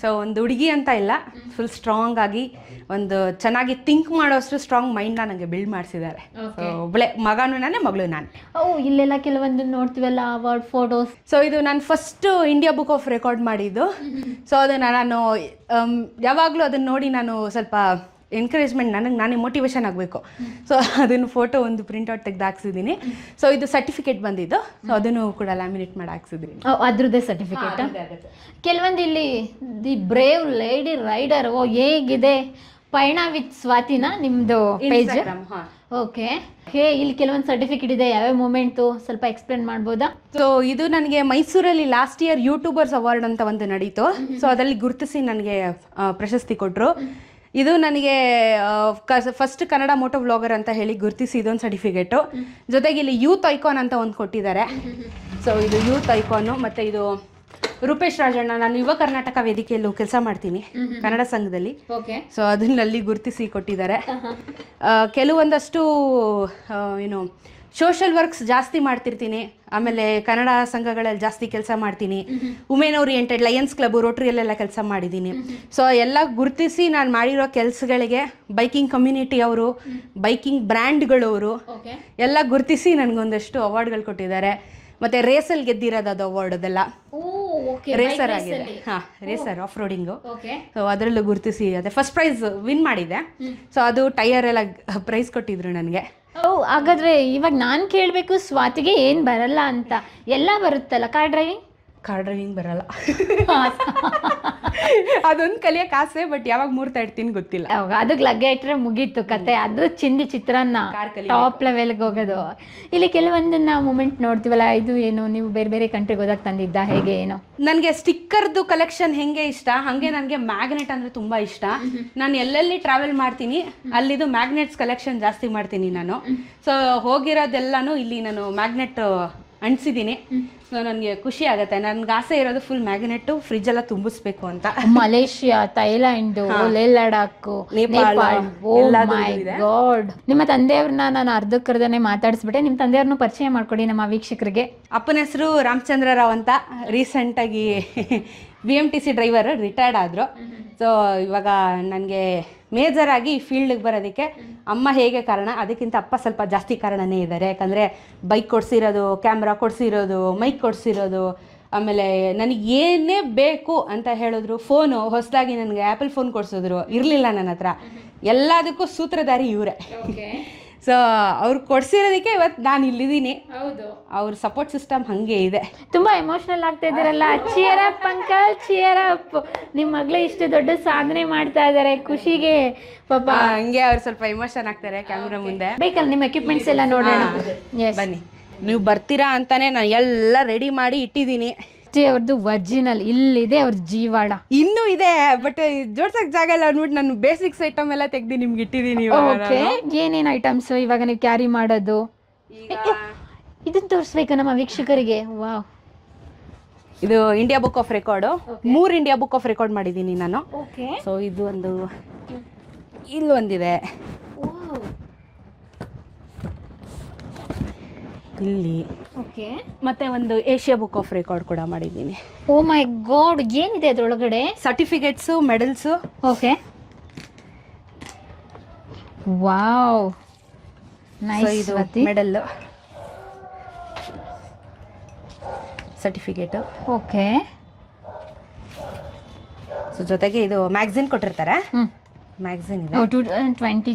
ಸೊ ಒಂದು ಹುಡುಗಿ ಅಂತ ಇಲ್ಲ, ಫುಲ್ ಸ್ಟ್ರಾಂಗ್ ಆಗಿ ಒಂದು ಚೆನ್ನಾಗಿ ಥಿಂಕ್ ಮಾಡೋಷ್ಟು ಸ್ಟ್ರಾಂಗ್ ಮೈಂಡ್ನ ನನಗೆ ಬಿಲ್ಡ್ ಮಾಡಿಸಿದ್ದಾರೆ. ಒಬ್ಬಳೆ ಮಗನೂ ನಾನೇ, ಮಗಳು ನಾನು. ಓ ಇಲ್ಲೆಲ್ಲ ಕೆಲವೊಂದು ನೋಡ್ತೀವಲ್ಲ ಅವಾರ್ಡ್ ಫೋಟೋಸ್. ಸೊ ಇದು ನಾನು first India book of record ಮಾಡಿದ್ದು. ಸೊ ಅದನ್ನು ನಾನು ಯಾವಾಗಲೂ ಅದನ್ನು ನೋಡಿ ನಾನು ಸ್ವಲ್ಪ ಎನ್ಕರೇಜ್ಮೆಂಟ್, ನನಗೆ ನಾನೇ ಮೋಟಿವೇಶನ್ ಆಗಬೇಕು. ಸೊ ಅದನ್ನು ಫೋಟೋ ಒಂದು ಪ್ರಿಂಟ್ಔಟ್ ತೆಗೆದು ಹಾಕ್ಸಿದ್ದೀನಿ. ಸೊ ಇದು ಸರ್ಟಿಫಿಕೇಟ್ ಬಂದಿದ್ದು, ಸೊ ಅದನ್ನು ಕೂಡ ಲ್ಯಾಮಿನೇಟ್ ಮಾಡಿ ಹಾಕ್ಸಿದ್ದೀನಿ. ಅದ್ರದ್ದೇ ಸರ್ಟಿಫಿಕೇಟ್. ಕೆಲವೊಂದು ಇಲ್ಲಿ ದಿ ಬ್ರೇವ್ ಲೇಡಿ ರೈಡರ್, ಓ ಹೇಗಿದೆ ಪಯಣ ವಿತ್ ಸ್ವಾತಿನ ನಿಮ್ದು ಪೇಜ್. ಓಕೆ, ಇಲ್ಲಿ ಕೆಲವೊಂದು ಸರ್ಟಿಫಿಕೇಟ್ ಇದೆ, ಯಾವ್ಯಾವ ಮೂಮೆಂಟು ಸ್ವಲ್ಪ ಎಕ್ಸ್ಪ್ಲೇನ್ ಮಾಡ್ಬೋದಾ? ಸೊ ಇದು ನನಗೆ ಮೈಸೂರಲ್ಲಿ ಲಾಸ್ಟ್ ಇಯರ್ ಯೂಟ್ಯೂಬರ್ಸ್ ಅವಾರ್ಡ್ ಅಂತ ಒಂದು ನಡೀತು. ಸೊ ಅದರಲ್ಲಿ ಗುರುತಿಸಿ ನನಗೆ ಪ್ರಶಸ್ತಿ ಕೊಟ್ಟರು. ಇದು ನನಗೆ ಫಸ್ಟ್ ಕನ್ನಡ ಮೋಟೋ ವ್ಲಾಗರ್ ಅಂತ ಹೇಳಿ ಗುರುತಿಸಿ ಇದೊಂದು ಸರ್ಟಿಫಿಕೇಟು. ಜೊತೆಗೆ ಇಲ್ಲಿ ಯೂತ್ ಐಕಾನ್ ಅಂತ ಒಂದು ಕೊಟ್ಟಿದ್ದಾರೆ. ಸೊ ಇದು ಯೂತ್ ಐಕಾನು. ಮತ್ತು ಇದು ರೂಪೇಶ್ ರಾಜಣ್ಣ, ನಾನು ಯುವ ಕರ್ನಾಟಕ ವೇದಿಕೆಯಲ್ಲೂ ಕೆಲಸ ಮಾಡ್ತೀನಿ ಕನ್ನಡ ಸಂಘದಲ್ಲಿ. ಸೊ ಅದನ್ನಲ್ಲಿ ಗುರುತಿಸಿ ಕೊಟ್ಟಿದ್ದಾರೆ. ಕೆಲವೊಂದಷ್ಟು ಏನು ಸೋಷಲ್ ವರ್ಕ್ಸ್ ಜಾಸ್ತಿ ಮಾಡ್ತಿರ್ತೀನಿ. ಆಮೇಲೆ ಕನ್ನಡ ಸಂಘಗಳಲ್ಲಿ ಜಾಸ್ತಿ ಕೆಲಸ ಮಾಡ್ತೀನಿ. ವುಮೆನ್ ಓರಿಯೆಂಟೆಡ್ ಲಯನ್ಸ್ ಕ್ಲಬ್, ರೋಟರಿಯಲ್ಲೆಲ್ಲ ಕೆಲಸ ಮಾಡಿದ್ದೀನಿ. ಸೊ ಎಲ್ಲ ಗುರುತಿಸಿ ನಾನು ಮಾಡಿರೋ ಕೆಲಸಗಳಿಗೆ ಬೈಕಿಂಗ್ ಕಮ್ಯುನಿಟಿ ಅವರು, ಬೈಕಿಂಗ್ ಬ್ರ್ಯಾಂಡ್ಗಳವರು ಎಲ್ಲ ಗುರುತಿಸಿ ನನಗೊಂದಷ್ಟು ಅವಾರ್ಡ್ಗಳು ಕೊಟ್ಟಿದ್ದಾರೆ. ಮತ್ತು ರೇಸಲ್ಲಿ ಗೆದ್ದಿರೋದು ಅದು ಅವಾರ್ಡ್, ಅದೆಲ್ಲ ರೇಸರ್ ಆಗಿದೆ. ಹಾಂ, ರೇಸರ್ ಆಫ್ ರೋಡಿಂಗು. ಸೊ ಅದರಲ್ಲೂ ಗುರುತಿಸಿ ಅದೇ ಫಸ್ಟ್ ಪ್ರೈಸ್ ವಿನ್ ಮಾಡಿದ್ದೆ. ಸೊ ಅದು ಟೈಯರ್ ಎಲ್ಲ ಪ್ರೈಸ್ ಕೊಟ್ಟಿದ್ರು ನನಗೆ. ಹಾಗಾದ್ರೆ ಇವಾಗ ನಾನು ಕೇಳಬೇಕು, ಸ್ವಾತಿಗೆ ಏನು ಬರಲ್ಲ ಅಂತ. ಎಲ್ಲ ಬರುತ್ತಲ್ಲ, ಕಾರ್ ಡ್ರೈವಿಂಗ್ ಬರಲ್ಲ. ಅದೊಂದು ಕಲಿಯಕ್ಕೆ ಆಸೆ, ಬಟ್ ಯಾವಾಗ ಮೂರ್ತ ಇಡ್ತೀನಿ ಗೊತ್ತಿಲ್ಲ. ಅದಕ್ಕೆ ಲಗ್ಗೆ ಇಟ್ಟರೆ ಮುಗೀತು ಕತೆ. ಅದು ಚಿಂದಿ ಚಿತ್ರಾನ್ನ ಟಾಪ್ ಲೆವೆಲ್ಗೆ ಹೋಗೋದು. ಇಲ್ಲಿ ಕೆಲವೊಂದನ್ನ ಮೂಮೆಂಟ್ ನೋಡ್ತೀವಲ್ಲ, ಇದು ಏನು ನೀವು ಬೇರೆ ಬೇರೆ ಕಂಟ್ರಿಗೆ ಹೋದಾಗ ತಂದಿದ್ದ, ಹೇಗೆ ಏನು? ನನಗೆ ಸ್ಟಿಕ್ಕರ್ದು ಕಲೆಕ್ಷನ್ ಹೆಂಗೆ ಇಷ್ಟ, ಹಾಗೆ ನನಗೆ ಮ್ಯಾಗ್ನೆಟ್ ಅಂದರೆ ತುಂಬ ಇಷ್ಟ. ನಾನು ಎಲ್ಲೆಲ್ಲಿ ಟ್ರಾವೆಲ್ ಮಾಡ್ತೀನಿ ಅಲ್ಲಿದು ಮ್ಯಾಗ್ನೆಟ್ಸ್ ಕಲೆಕ್ಷನ್ ಜಾಸ್ತಿ ಮಾಡ್ತೀನಿ ನಾನು. ಸೊ ಹೋಗಿರೋದೆಲ್ಲನೂ ಇಲ್ಲಿ ನಾನು ಮ್ಯಾಗ್ನೆಟ್ ಅಂಟಿಸಿದ್ದೀನಿ. ಸೊ ನನಗೆ ಖುಷಿ ಆಗುತ್ತೆ. ನನ್ಗೆ ಆಸೆ ಇರೋದು ಫುಲ್ ಮ್ಯಾಗ್ನೆಟ್ಟು ಫ್ರಿಜ್ ಎಲ್ಲ ತುಂಬಿಸ್ಬೇಕು ಅಂತ. Malaysia, Thailand, Leh Ladakh, Nepal. Oh my god. ನಿಮ್ಮ ತಂದೆಯವ್ರನ್ನ ನಾನು ಅರ್ಧಕ್ಕರ್ಧನೆ ಮಾತಾಡಿಸ್ಬಿಟ್ಟೆ. ನಿಮ್ಮ ತಂದೆಯವ್ರನ್ನೂ ಪರಿಚಯ ಮಾಡ್ಕೊಡಿ ನಮ್ಮ ವೀಕ್ಷಕರಿಗೆ. ಅಪ್ಪನ ಹೆಸರು ರಾಮಚಂದ್ರ ರಾವ್ ಅಂತ. ರೀಸೆಂಟಾಗಿ BMTC ಡ್ರೈವರ್ ರಿಟೈರ್ಡ್ ಆದರು. ಸೊ ಇವಾಗ ನನಗೆ ಮೇಜರ್ ಆಗಿ ಈ ಫೀಲ್ಡಿಗೆ ಬರೋದಕ್ಕೆ ಅಮ್ಮ ಹೇಗೆ ಕಾರಣ, ಅದಕ್ಕಿಂತ ಅಪ್ಪ ಸ್ವಲ್ಪ ಜಾಸ್ತಿ ಕಾರಣನೇ ಇದ್ದಾರೆ. ಯಾಕಂದರೆ ಬೈಕ್ ಕೊಡಿಸಿರೋದು, ಕ್ಯಾಮ್ರಾ ಕೊಡಿಸಿರೋದು, ಮೈಕ್ ಕೊಡಿಸಿರೋದು, ಆಮೇಲೆ ನನಗೆ ಏನೇ ಬೇಕು ಅಂತ ಹೇಳಿದ್ರು, ಫೋನು ಹೊಸದಾಗಿ ನನಗೆ ಆ್ಯಪಲ್ ಫೋನ್ ಕೊಡಿಸಿದ್ರು, ಇರಲಿಲ್ಲ ನನ್ನ ಹತ್ರ. ಎಲ್ಲದಕ್ಕೂ ಸೂತ್ರಧಾರಿ ಇವರೇ. ಸೊ ಅವ್ರು ಕೊಡ್ಸಿರೋದಕ್ಕೆ ಇವತ್ತು ನಾನು ಇಲ್ಲಿದ್ದೀನಿ. ಹೌದು, ಅವ್ರ ಸಪೋರ್ಟ್ ಸಿಸ್ಟಮ್ ಹಾಗೆ ಇದೆ. ತುಂಬಾ ಎಮೋಷನಲ್ ಆಗ್ತಾ ಇದ್ದೀರಲ್ಲ. Cheer up uncle, cheer up. ನಿಮ್ಮ ಮಗಳು ಇಷ್ಟು ದೊಡ್ಡ ಸಾಧನೆ ಮಾಡ್ತಾ ಇದ್ದಾರೆ, ಖುಷಿಗೆ ಪಾಪ ಹಂಗೆ ಅವ್ರು ಸ್ವಲ್ಪ ಎಮೋಷನ್ ಆಗ್ತಾರೆ ಕ್ಯಾಮ್ರಾ ಮುಂದೆ. ಬೇಕಲ್ಲ ನಿಮ್ಮ ಎಕ್ವಿಪ್ಮೆಂಟ್ಸ್ ಎಲ್ಲ ನೋಡೋಣ. ಬನ್ನಿ, ನೀವು ಬರ್ತೀರಾ ಅಂತಾನೆ ನಾನು ಎಲ್ಲ ರೆಡಿ ಮಾಡಿ ಇಟ್ಟಿದ್ದೀನಿ. ಅವ್ರದ್ದು ಒರಿಜಿನಲ್ ಇಲ್ಲಿದೆ, ಅವ್ರ ಜೀವಾಳ ಇನ್ನೂ ಇದೆ, ಬಟ್ ಜೋಡ್ಸಕ್ ಜಾಗ ಇಲ್ಲ ಅಂದ್ಬಿಟ್ಟು ನಾನು ಬೇಸಿಕ್ಸ್ ಐಟಮ್ ಎಲ್ಲ ತೆಗ್ದು ನಿಮ್ಗೆ ಇಟ್ಟಿದ್ದೀನಿ. ಓಕೆ, ಏನೇನು ಐಟಮ್ಸ್ ಇವಾಗ ನೀವು ಕ್ಯಾರಿ ಮಾಡೋದು? ಇದನ್ನ ತೋರಿಸ್ಬೇಕು ನಮ್ಮ ವೀಕ್ಷಕರಿಗೆ. ವಾವ್, ಇದು India book of record. 3 India book of record ಮಾಡಿದ್ದೀನಿ ನಾನು. ಸೊ ಇದು ಒಂದು, ಇಲ್ಲೊಂದಿದೆ, ಇಲ್ಲಿ, ಮತ್ತೆ ಒಂದು ಏಷ್ಯಾ ಬುಕ್ ಆಫ್ ರೆಕಾರ್ಡ್ ಕೂಡ ಮಾಡಿದ್ದೀನಿ. ಓ ಮೈ ಗಾಡ್, ಏನಿದೆ ಅದರೊಳಗಡೆ? Certificates, medals. Okay, wow, nice. ಇದು ಮೆಡಲ್, ಸರ್ಟಿಫಿಕೇಟ್. ಓಕೆ, ಸೊ ಜೊತೆಗೆ ಇದು ಮ್ಯಾಗಝಿನ್ ಕೊಟ್ಟಿರ್ತಾರೆ. ಮ್ಯಾಗಝಿನ್ ಇದೆ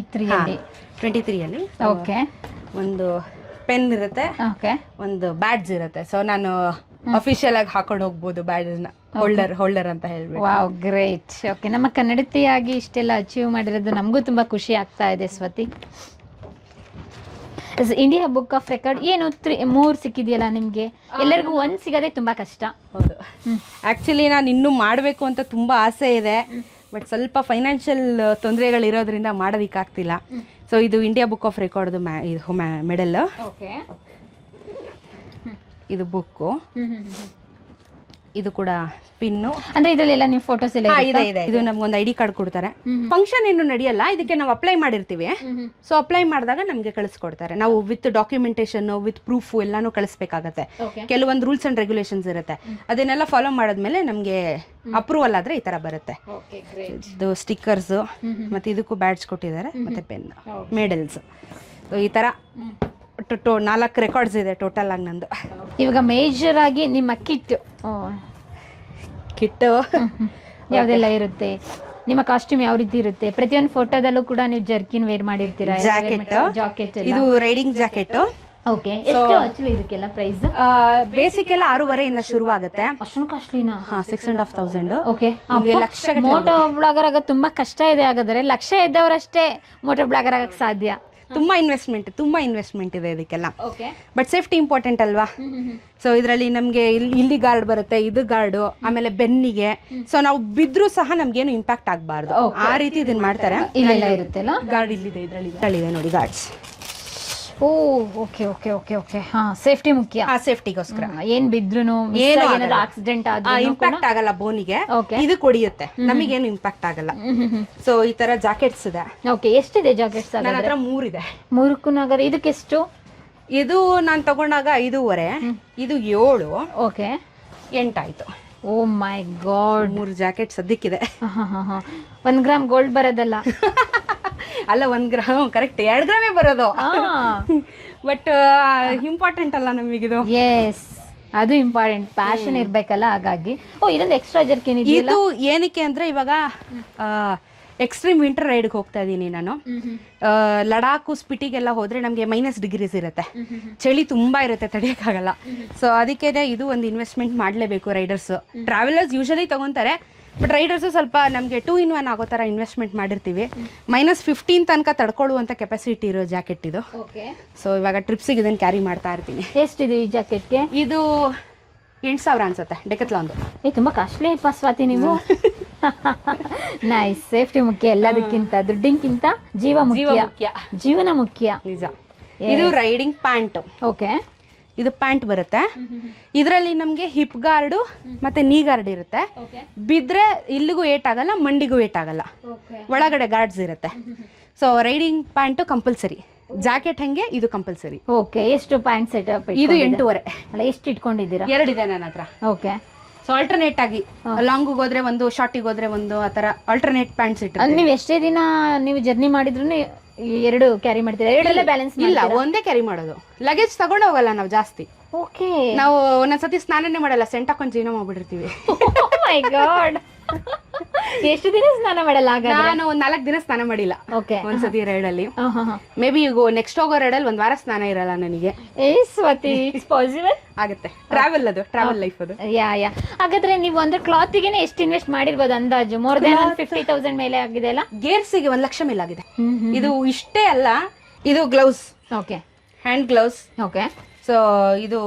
23 ಅಲ್ಲಿ. ಓಕೆ, ಒಂದು ಪೆನ್ ಇರುತ್ತೆ, ಒಂದು ಬ್ಯಾಡ್ಜ್ ಇರುತ್ತೆ. ಸೊ ನಾನು ಅಫಿಷಿಯಲ್ ಆಗಿ ಹಾಕೊಂಡು ಹೋಗ್ಬೋದು ಬ್ಯಾಡ್ಜ್ನ, ಹೋಲ್ಡರ್ ಅಂತ ಹೇಳ್ಬಿಟ್ಟು. Wow, great. ಓಕೆ, ನಮ್ಮ ಕನ್ನಡತಿಯಾಗಿ ಇಷ್ಟೆಲ್ಲ ಅಚೀವ್ ಮಾಡಿರೋದು ನಮಗೂ ತುಂಬಾ ಖುಷಿ ಆಗ್ತಾ ಇದೆ Swati. India book of record ಏನು 3 ಸಿಕ್ಕಿದೆಯಲ್ಲ ನಿಮಗೆ? ಎಲ್ಲರಿಗೂ 1 ಸಿಗೋದೇ ತುಂಬಾ ಕಷ್ಟ. ಹೌದು, ಆ್ಯಕ್ಚುಲಿ ನಾನು ಇನ್ನೂ ಮಾಡಬೇಕು ಅಂತ ತುಂಬ ಆಸೆ ಇದೆ, ಬಟ್ ಸ್ವಲ್ಪ ಫೈನಾನ್ಷಿಯಲ್ ತೊಂದರೆಗಳಿರೋದ್ರಿಂದ ಮಾಡೋದಕ್ಕಾಗ್ತಿಲ್ಲ. ಸೊ ಇದು ಇಂಡಿಯಾ ಬುಕ್ ಆಫ್ ರೆಕಾರ್ಡ್ದು ಮೆಡಲ್. ಇದು ಬುಕ್ಕು. ಇದು ಕೂಡ ಪಿನ್ನು. ಅಂದ್ರೆ ಇದ್ರಲ್ಲೆಲ್ಲ ನೀವು ಫೋಟೋಸ್ ಎಲ್ಲ ಇದೆ. ಇದು ನಮ್ಗೊಂದು ID ಕಾರ್ಡ್ ಕೊಡ್ತಾರೆ. ಫಂಕ್ಷನ್ ಏನು ನಡೆಯಲ್ಲ, ಇದಕ್ಕೆ ನಾವು ಅಪ್ಲೈ ಮಾಡಿರ್ತೀವಿ. ಸೊ ಅಪ್ಲೈ ಮಾಡಿದಾಗ ನಮ್ಗೆ ಕಳಿಸ್ಕೊಡ್ತಾರೆ. ನಾವು ವಿತ್ ಡಾಕ್ಯುಮೆಂಟೇಶನ್ ವಿತ್ ಪ್ರೂಫ್ ಎಲ್ಲಾನು ಕಳಿಸ್ಬೇಕಾಗತ್ತೆ. ಕೆಲವೊಂದು ರೂಲ್ಸ್ ಅಂಡ್ ರೆಗ್ಯುಲೇಷನ್ಸ್ ಇರುತ್ತೆ, ಅದನ್ನೆಲ್ಲ ಫಾಲೋ ಮಾಡಿದ್ಮೇಲೆ ನಮ್ಗೆ ಅಪ್ರೂವಲ್ ಆದ್ರೆ ಈ ತರ ಬರುತ್ತೆ. ಇದು ಸ್ಟಿಕ್ಕರ್ಸ್, ಮತ್ತೆ ಇದಕ್ಕೂ ಬ್ಯಾಡ್ಜ್ ಕೊಟ್ಟಿದ್ದಾರೆ, ಮತ್ತೆ ಪೆನ್, ಮೆಡಲ್ಸ್. ಈ ತರ 4 ರೆಕಾರ್ಡ್ಸ್ ಇದೆ ಟೋಟಲ್ ಆಗಿ ನಂದು. ಇವಾಗ ಮೇಜರ್ ಆಗಿ ನಿಮ್ಮ ಕಿಟ್ಟು ಯಾವ್ದೆಲ್ಲ ಇರುತ್ತೆ, ನಿಮ್ಮ ಕಾಸ್ಟ್ಯೂಮ್ ಯಾವ ರೀತಿ ಇರುತ್ತೆ? ಪ್ರತಿಯೊಂದು ಫೋಟೋದಲ್ಲೂ ಕೂಡ ನೀವು ಜರ್ಕಿನ್ ವೇರ್ ಮಾಡಿರ್ತೀರಾ, ಜಾಕೆಟ್. ಇದು ರೈಡಿಂಗ್ ಜಾಕೆಟ್. ಓಕೆ, ಎಷ್ಟು ಇದಕ್ಕೆಲ್ಲ ಪ್ರೈಸ್? ಬೇಸಿಕ್ ಎಲ್ಲ 6,500 ಇಂದ ಶುರು ಆಗುತ್ತೆ. ಅಷ್ಟೊಂದು ಕಾಸ್ಟ್ಲಿನಾ? 6,500. ಓಕೆ. ಮೋಟೋ ಬ್ಲಾಗರ್ ಆಗ ತುಂಬಾ ಕಷ್ಟ ಇದೆ. ಹಾಗಾದ್ರೆ ಲಕ್ಷ ಇದ್ದವರಷ್ಟೇ ಮೋಟೋ ಬ್ಲಾಗರ್ ಆಗಕ್ಕೆ ಸಾಧ್ಯ. ತುಂಬಾ ಇನ್ವೆಸ್ಟ್ಮೆಂಟ್ ಇದೆ ಇದಕ್ಕೆಲ್ಲ. ಬಟ್ ಸೇಫ್ಟಿ ಇಂಪಾರ್ಟೆಂಟ್ ಅಲ್ವಾ? ಸೊ ಇದರಲ್ಲಿ ನಮಗೆ ಇಲ್ಲಿ ಗಾರ್ಡ್ ಬರುತ್ತೆ, ಇದು ಗಾರ್ಡು, ಆಮೇಲೆ ಬೆನ್ನಿಗೆ. ಸೊ ನಾವು ಬಿದ್ರೂ ಸಹ ನಮ್ಗೇನು ಇಂಪ್ಯಾಕ್ಟ್ ಆಗಬಾರ್ದು, ಆ ರೀತಿ ಇದನ್ನ ಮಾಡ್ತಾರೆ. ಇಲ್ಲೆಲ್ಲ ಇರುತ್ತೆಲ್ಲ ಗಾರ್ಡ್ ಇಲ್ಲಿದೆ, ಇದರಲ್ಲಿದೆ ನೋಡಿ ಗಾರ್ಡ್ಸ್. ಓ ಓಕೆ ಓಕೆ ಓಕೆ ಓಕೆ. ಹಾ, ಸೇಫ್ಟಿ ಮುಖ್ಯ. ಸೇಫ್ಟಿಗೋಸ್ಕರ ಏನ್ ಬಿದ್ರುನು ಆಕ್ಸಿಡೆಂಟ್ ಇಂಪ್ಯಾಕ್ಟ್ ಆಗಲ್ಲ ಬೋನಿಗೆ, ಇದು ಕೊಡಿಯುತ್ತೆ, ನಮಗೇನು ಇಂಪ್ಯಾಕ್ಟ್ ಆಗಲ್ಲ. ಸೊ ಈ ತರ ಜಾಕೆಟ್ಸ್ ಇದೆ. ಓಕೆ, ಎಷ್ಟಿದೆ ಜಾಕೆಟ್ಸ್? ನನ್ನ ಹತ್ರ 3 ಇದೆ. 3ಕ್ಕೂ ನಗರ. ಇದಕ್ಕೆ ಎಷ್ಟು? ಇದು ನಾನು ತಗೊಂಡಾಗ 5.5, ಇದು 7. ಓಕೆ, 8 ಆಯ್ತು. Oh my god. 3 ಜಾಕೆಟ್ ಸದ್ಯಕ್ಕಿದೆ. 1 ಗ್ರಾಮ್ ಗೋಲ್ಡ್ ಬರೋದಲ್ಲ? ಅಲ್ಲ, 1 ಗ್ರಾಮ್ ಕರೆಕ್ಟ್, 2 ಗ್ರಾಮೇ ಬರೋದು. ಬಟ್ ಇಂಪಾರ್ಟೆಂಟ್ ಅಲ್ಲ ನಮಗಿದು. ಎಸ್, ಅದು ಇಂಪಾರ್ಟೆಂಟ್. ಪ್ಯಾಷನ್ ಇರ್ಬೇಕಲ್ಲ, ಹಾಗಾಗಿ. ಓ, ಇದೊಂದು ಎಕ್ಸ್ಟ್ರಾ ಜರ್ಕಿನ್ ಇದೆ. ಇದು ಏನಕ್ಕೆ ಅಂದ್ರೆ ಇವಾಗ ಎಕ್ಸ್ಟ್ರೀಮ್ ವಿಂಟರ್ ರೈಡ್ಗೆ ಹೋಗ್ತಾ ಇದ್ದೀನಿ ನಾನು. ಲಡಾಖು ಸ್ಪಿಟಿಗೆಲ್ಲ ಹೋದ್ರೆ ನಮಗೆ -ಡಿಗ್ರೀಸ್ ಇರುತ್ತೆ, ಚಳಿ ತುಂಬಾ ಇರುತ್ತೆ, ತಡೆಯೋಕ್ಕಾಗಲ್ಲ. ಸೊ ಅದಕ್ಕೆ ಇದು ಒಂದು ಇನ್ವೆಸ್ಟ್ಮೆಂಟ್ ಮಾಡಲೇಬೇಕು ರೈಡರ್ಸ್. ಟ್ರಾವೆಲರ್ಸ್ ಯೂಶಲಿ ತಗೊಂತಾರೆ, ಬಟ್ ರೈಡರ್ಸು ಸ್ವಲ್ಪ ನಮಗೆ 2 in 1 ಆಗೋ ಥರ ಇನ್ವೆಸ್ಟ್ಮೆಂಟ್ ಮಾಡಿರ್ತೀವಿ. -15 ತನಕ ತಡ್ಕೊಳ್ಳುವಂಥ ಕೆಪಾಸಿಟಿ ಇರೋ ಜಾಕೆಟ್ ಇದು. ಸೊ ಇವಾಗ ಟ್ರಿಪ್ಸಿಗೆ ಇದನ್ನು ಕ್ಯಾರಿ ಮಾಡ್ತಾ ಇರ್ತೀನಿ. ಎಷ್ಟಿದೆ ಈ ಜಾಕೆಟ್ಗೆ? ಇದು 8,000 ಅನ್ಸುತ್ತೆ, ಡೆಕತ್ಲಾನ್ದು. ತುಂಬಾ ಕಾಸ್ಟ್ಲಿ ಸ್ವಾತಿ ನೀವು. ನೈಸ್. ಸೇಫ್ಟಿ ಮುಖ್ಯ ಎಲ್ಲದಕ್ಕಿಂತ, ದುಡ್ಡಿನ್ಕಿಂತ ಜೀವ ಮುಖ್ಯ, ಜೀವನ ಮುಖ್ಯ. ನಿಜ. ಇದು ರೈಡಿಂಗ್ ಪ್ಯಾಂಟ್. ಓಕೆ, ಇದು ಪ್ಯಾಂಟ್ ಬರುತ್ತೆ. ಇದರಲ್ಲಿ ನಮಗೆ ಹಿಪ್ ಗಾರ್ಡು ಮತ್ತೆ ನೀ ಗಾರ್ಡ್ ಇರುತ್ತೆ. ಬಿದ್ರೆ ಇಲ್ಲಿಗೂ ಏಟ್ ಆಗಲ್ಲ, ಮಂಡಿಗೂ ಏಟ್ ಆಗಲ್ಲ, ಒಳಗಡೆ ಗಾರ್ಡ್ಸ್ ಇರುತ್ತೆ. So riding pant compulsory, jacket ಹಂಗೆ ಇದು ಕಂಪಲ್ಸರಿ. ಓಕೆ, ಎಷ್ಟು ಪ್ಯಾಂಟ್ ಸೆಟಪ್? ಇದು 8.5. ಅಲ್ಲ, ಎಷ್ಟು ಇಟ್ಕೊಂಡಿದ್ದೀರಾ? 2 ಇದೆ ನನ್ನ ಹತ್ರ. ಓಕೆ. ಸೊ ಆಲ್ಟರ್ನೇಟ್ ಆಗಿ ಲಾಂಗ್ ಹೋದ್ರೆ ಒಂದು, ಶಾರ್ಟಿಗೆ ಹೋದ್ರೆ ಒಂದು, ಆ ತರ ಆಲ್ಟರ್ನೇಟ್ ಪ್ಯಾಂಟ್ಸ್ ಇಟ್ಟು. ನೀವು ಎಷ್ಟೇ ದಿನ ನೀವು ಜರ್ನಿ ಮಾಡಿದ್ರು 2 ಕ್ಯಾರಿ ಮಾಡ್ತೀರಾ? 2 ಬ್ಯಾಲೆನ್ಸ್ ಇಲ್ಲ, ಒಂದೇ ಕ್ಯಾರಿ ಮಾಡೋದು. ಲಗೇಜ್ ತಗೊಂಡು ಹೋಗಲ್ಲ ನಾವು ಜಾಸ್ತಿ. ಓಕೆ. ನಾವು ಒಂದೊಂದ್ಸತಿ ಸ್ನಾನನೇ ಮಾಡಲ್ಲ, ಸೆಂಟ್ ಹಾಕೊಂಡು ಜೀವನ ಮಾಡ್ಬಿಟ್ಟಿರ್ತೀವಿ. ಮೈ ಗಾಡ್. ಎಷ್ಟು ದಿನ ಸ್ನಾನ ಮಾಡಲ್ಲ? ನಾನು 4 ದಿನ ಸ್ನಾನ ಮಾಡಿಲ್ಲ. ಓಕೆ. ಒಂದ್ಸತಿ ರೈಡಲ್ಲಿ. ಮೇ ಬಿ ಈಗ ನೆಕ್ಸ್ಟ್ ಹೋಗೋ ರೈಡಲ್ಲಿ 1 ವಾರ ಸ್ನಾನ ಇರಲ್ಲ ನನಗೆ. ಸ್ವಾತಿ, ಇಟ್ಸ್ ಪಾಸಿಬಲ್ ಆಗುತ್ತೆ. ಟ್ರಾವೆಲ್ ಲೈಫ್ ಅದು. ಯಾ. ಹಾಗಾದ್ರೆ ನೀವು ಒಂದು ಕ್ಲಾತಿಗೆ ಎಷ್ಟು ಇನ್ವೆಸ್ಟ್ ಮಾಡಿರ್ಬೋದು ಅಂದಾಜು? ಮೋರ್ ದೆನ್ 50,000 ಮೇಲೆ ಆಗಿದೆ ಅಲ್ಲ? ಗೇರ್ಸಿಗೆ 1 ಲಕ್ಷ ಮೇಲೆ ಆಗಿದೆ. ಇದು ಇಷ್ಟೇ ಅಲ್ಲ, ಇದು gloves. Okay, hand gloves. Okay. So ಇದು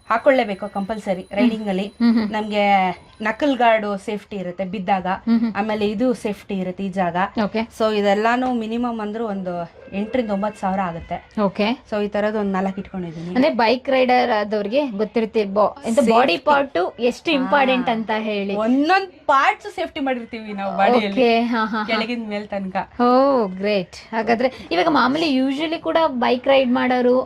ಹಾಕೊಳ್ಳೇಬೇಕು ಕಂಪಲ್ಸರಿ ರೈಡಿಂಗ್ ಅಲ್ಲಿ. ನಮ್ಗೆ ನಕಲ್ ಗಾರ್ಡ್ ಸೇಫ್ಟಿ ಇರುತ್ತೆ ಬಿದ್ದಾಗ, ಆಮೇಲೆ ಇದು ಸೇಫ್ಟಿ ಇರುತ್ತೆ ಈ ಜಾಗ. ಸೊ ಇದೆಲ್ಲಾನು ಮಿನಿಮಮ್ ಅಂದ್ರೂ ಒಂದು 8,000-9,000 ಸಾವಿರ ಆಗುತ್ತೆ. ಓಕೆ. ಸೊ ಈ ತರದ್ ಒಂದು 4 ಇಟ್ಕೊಂಡಿದ್ದೀನಿ. ಅಂದ್ರೆ ಬೈಕ್ ರೈಡರ್ ಆದವ್ರಿಗೆ ಗೊತ್ತಿರುತ್ತೆ ಬಾಡಿ ಪಾರ್ಟ್ ಎಷ್ಟು ಇಂಪಾರ್ಟೆಂಟ್ ಅಂತ ಹೇಳಿ. ಒಂದೊಂದ್ ಪಾರ್ಟ್ಸ್ ಸೇಫ್ಟಿ ಮಾಡಿರ್ತೀವಿ ನಾವು ಬಾಡಿಯಲ್ಲಿ, ಕೆಳಗಿನ ಮೇಲ್ ತನಕ. ಓ ಗ್ರೇಟ್. ಹಾಗಾದ್ರೆ ಇವಾಗ ಮಾಮೂಲಿ ಯೂಶಲಿ ಕೂಡ ಬೈಕ್ ರೈಡ್ ಮಾಡೋರು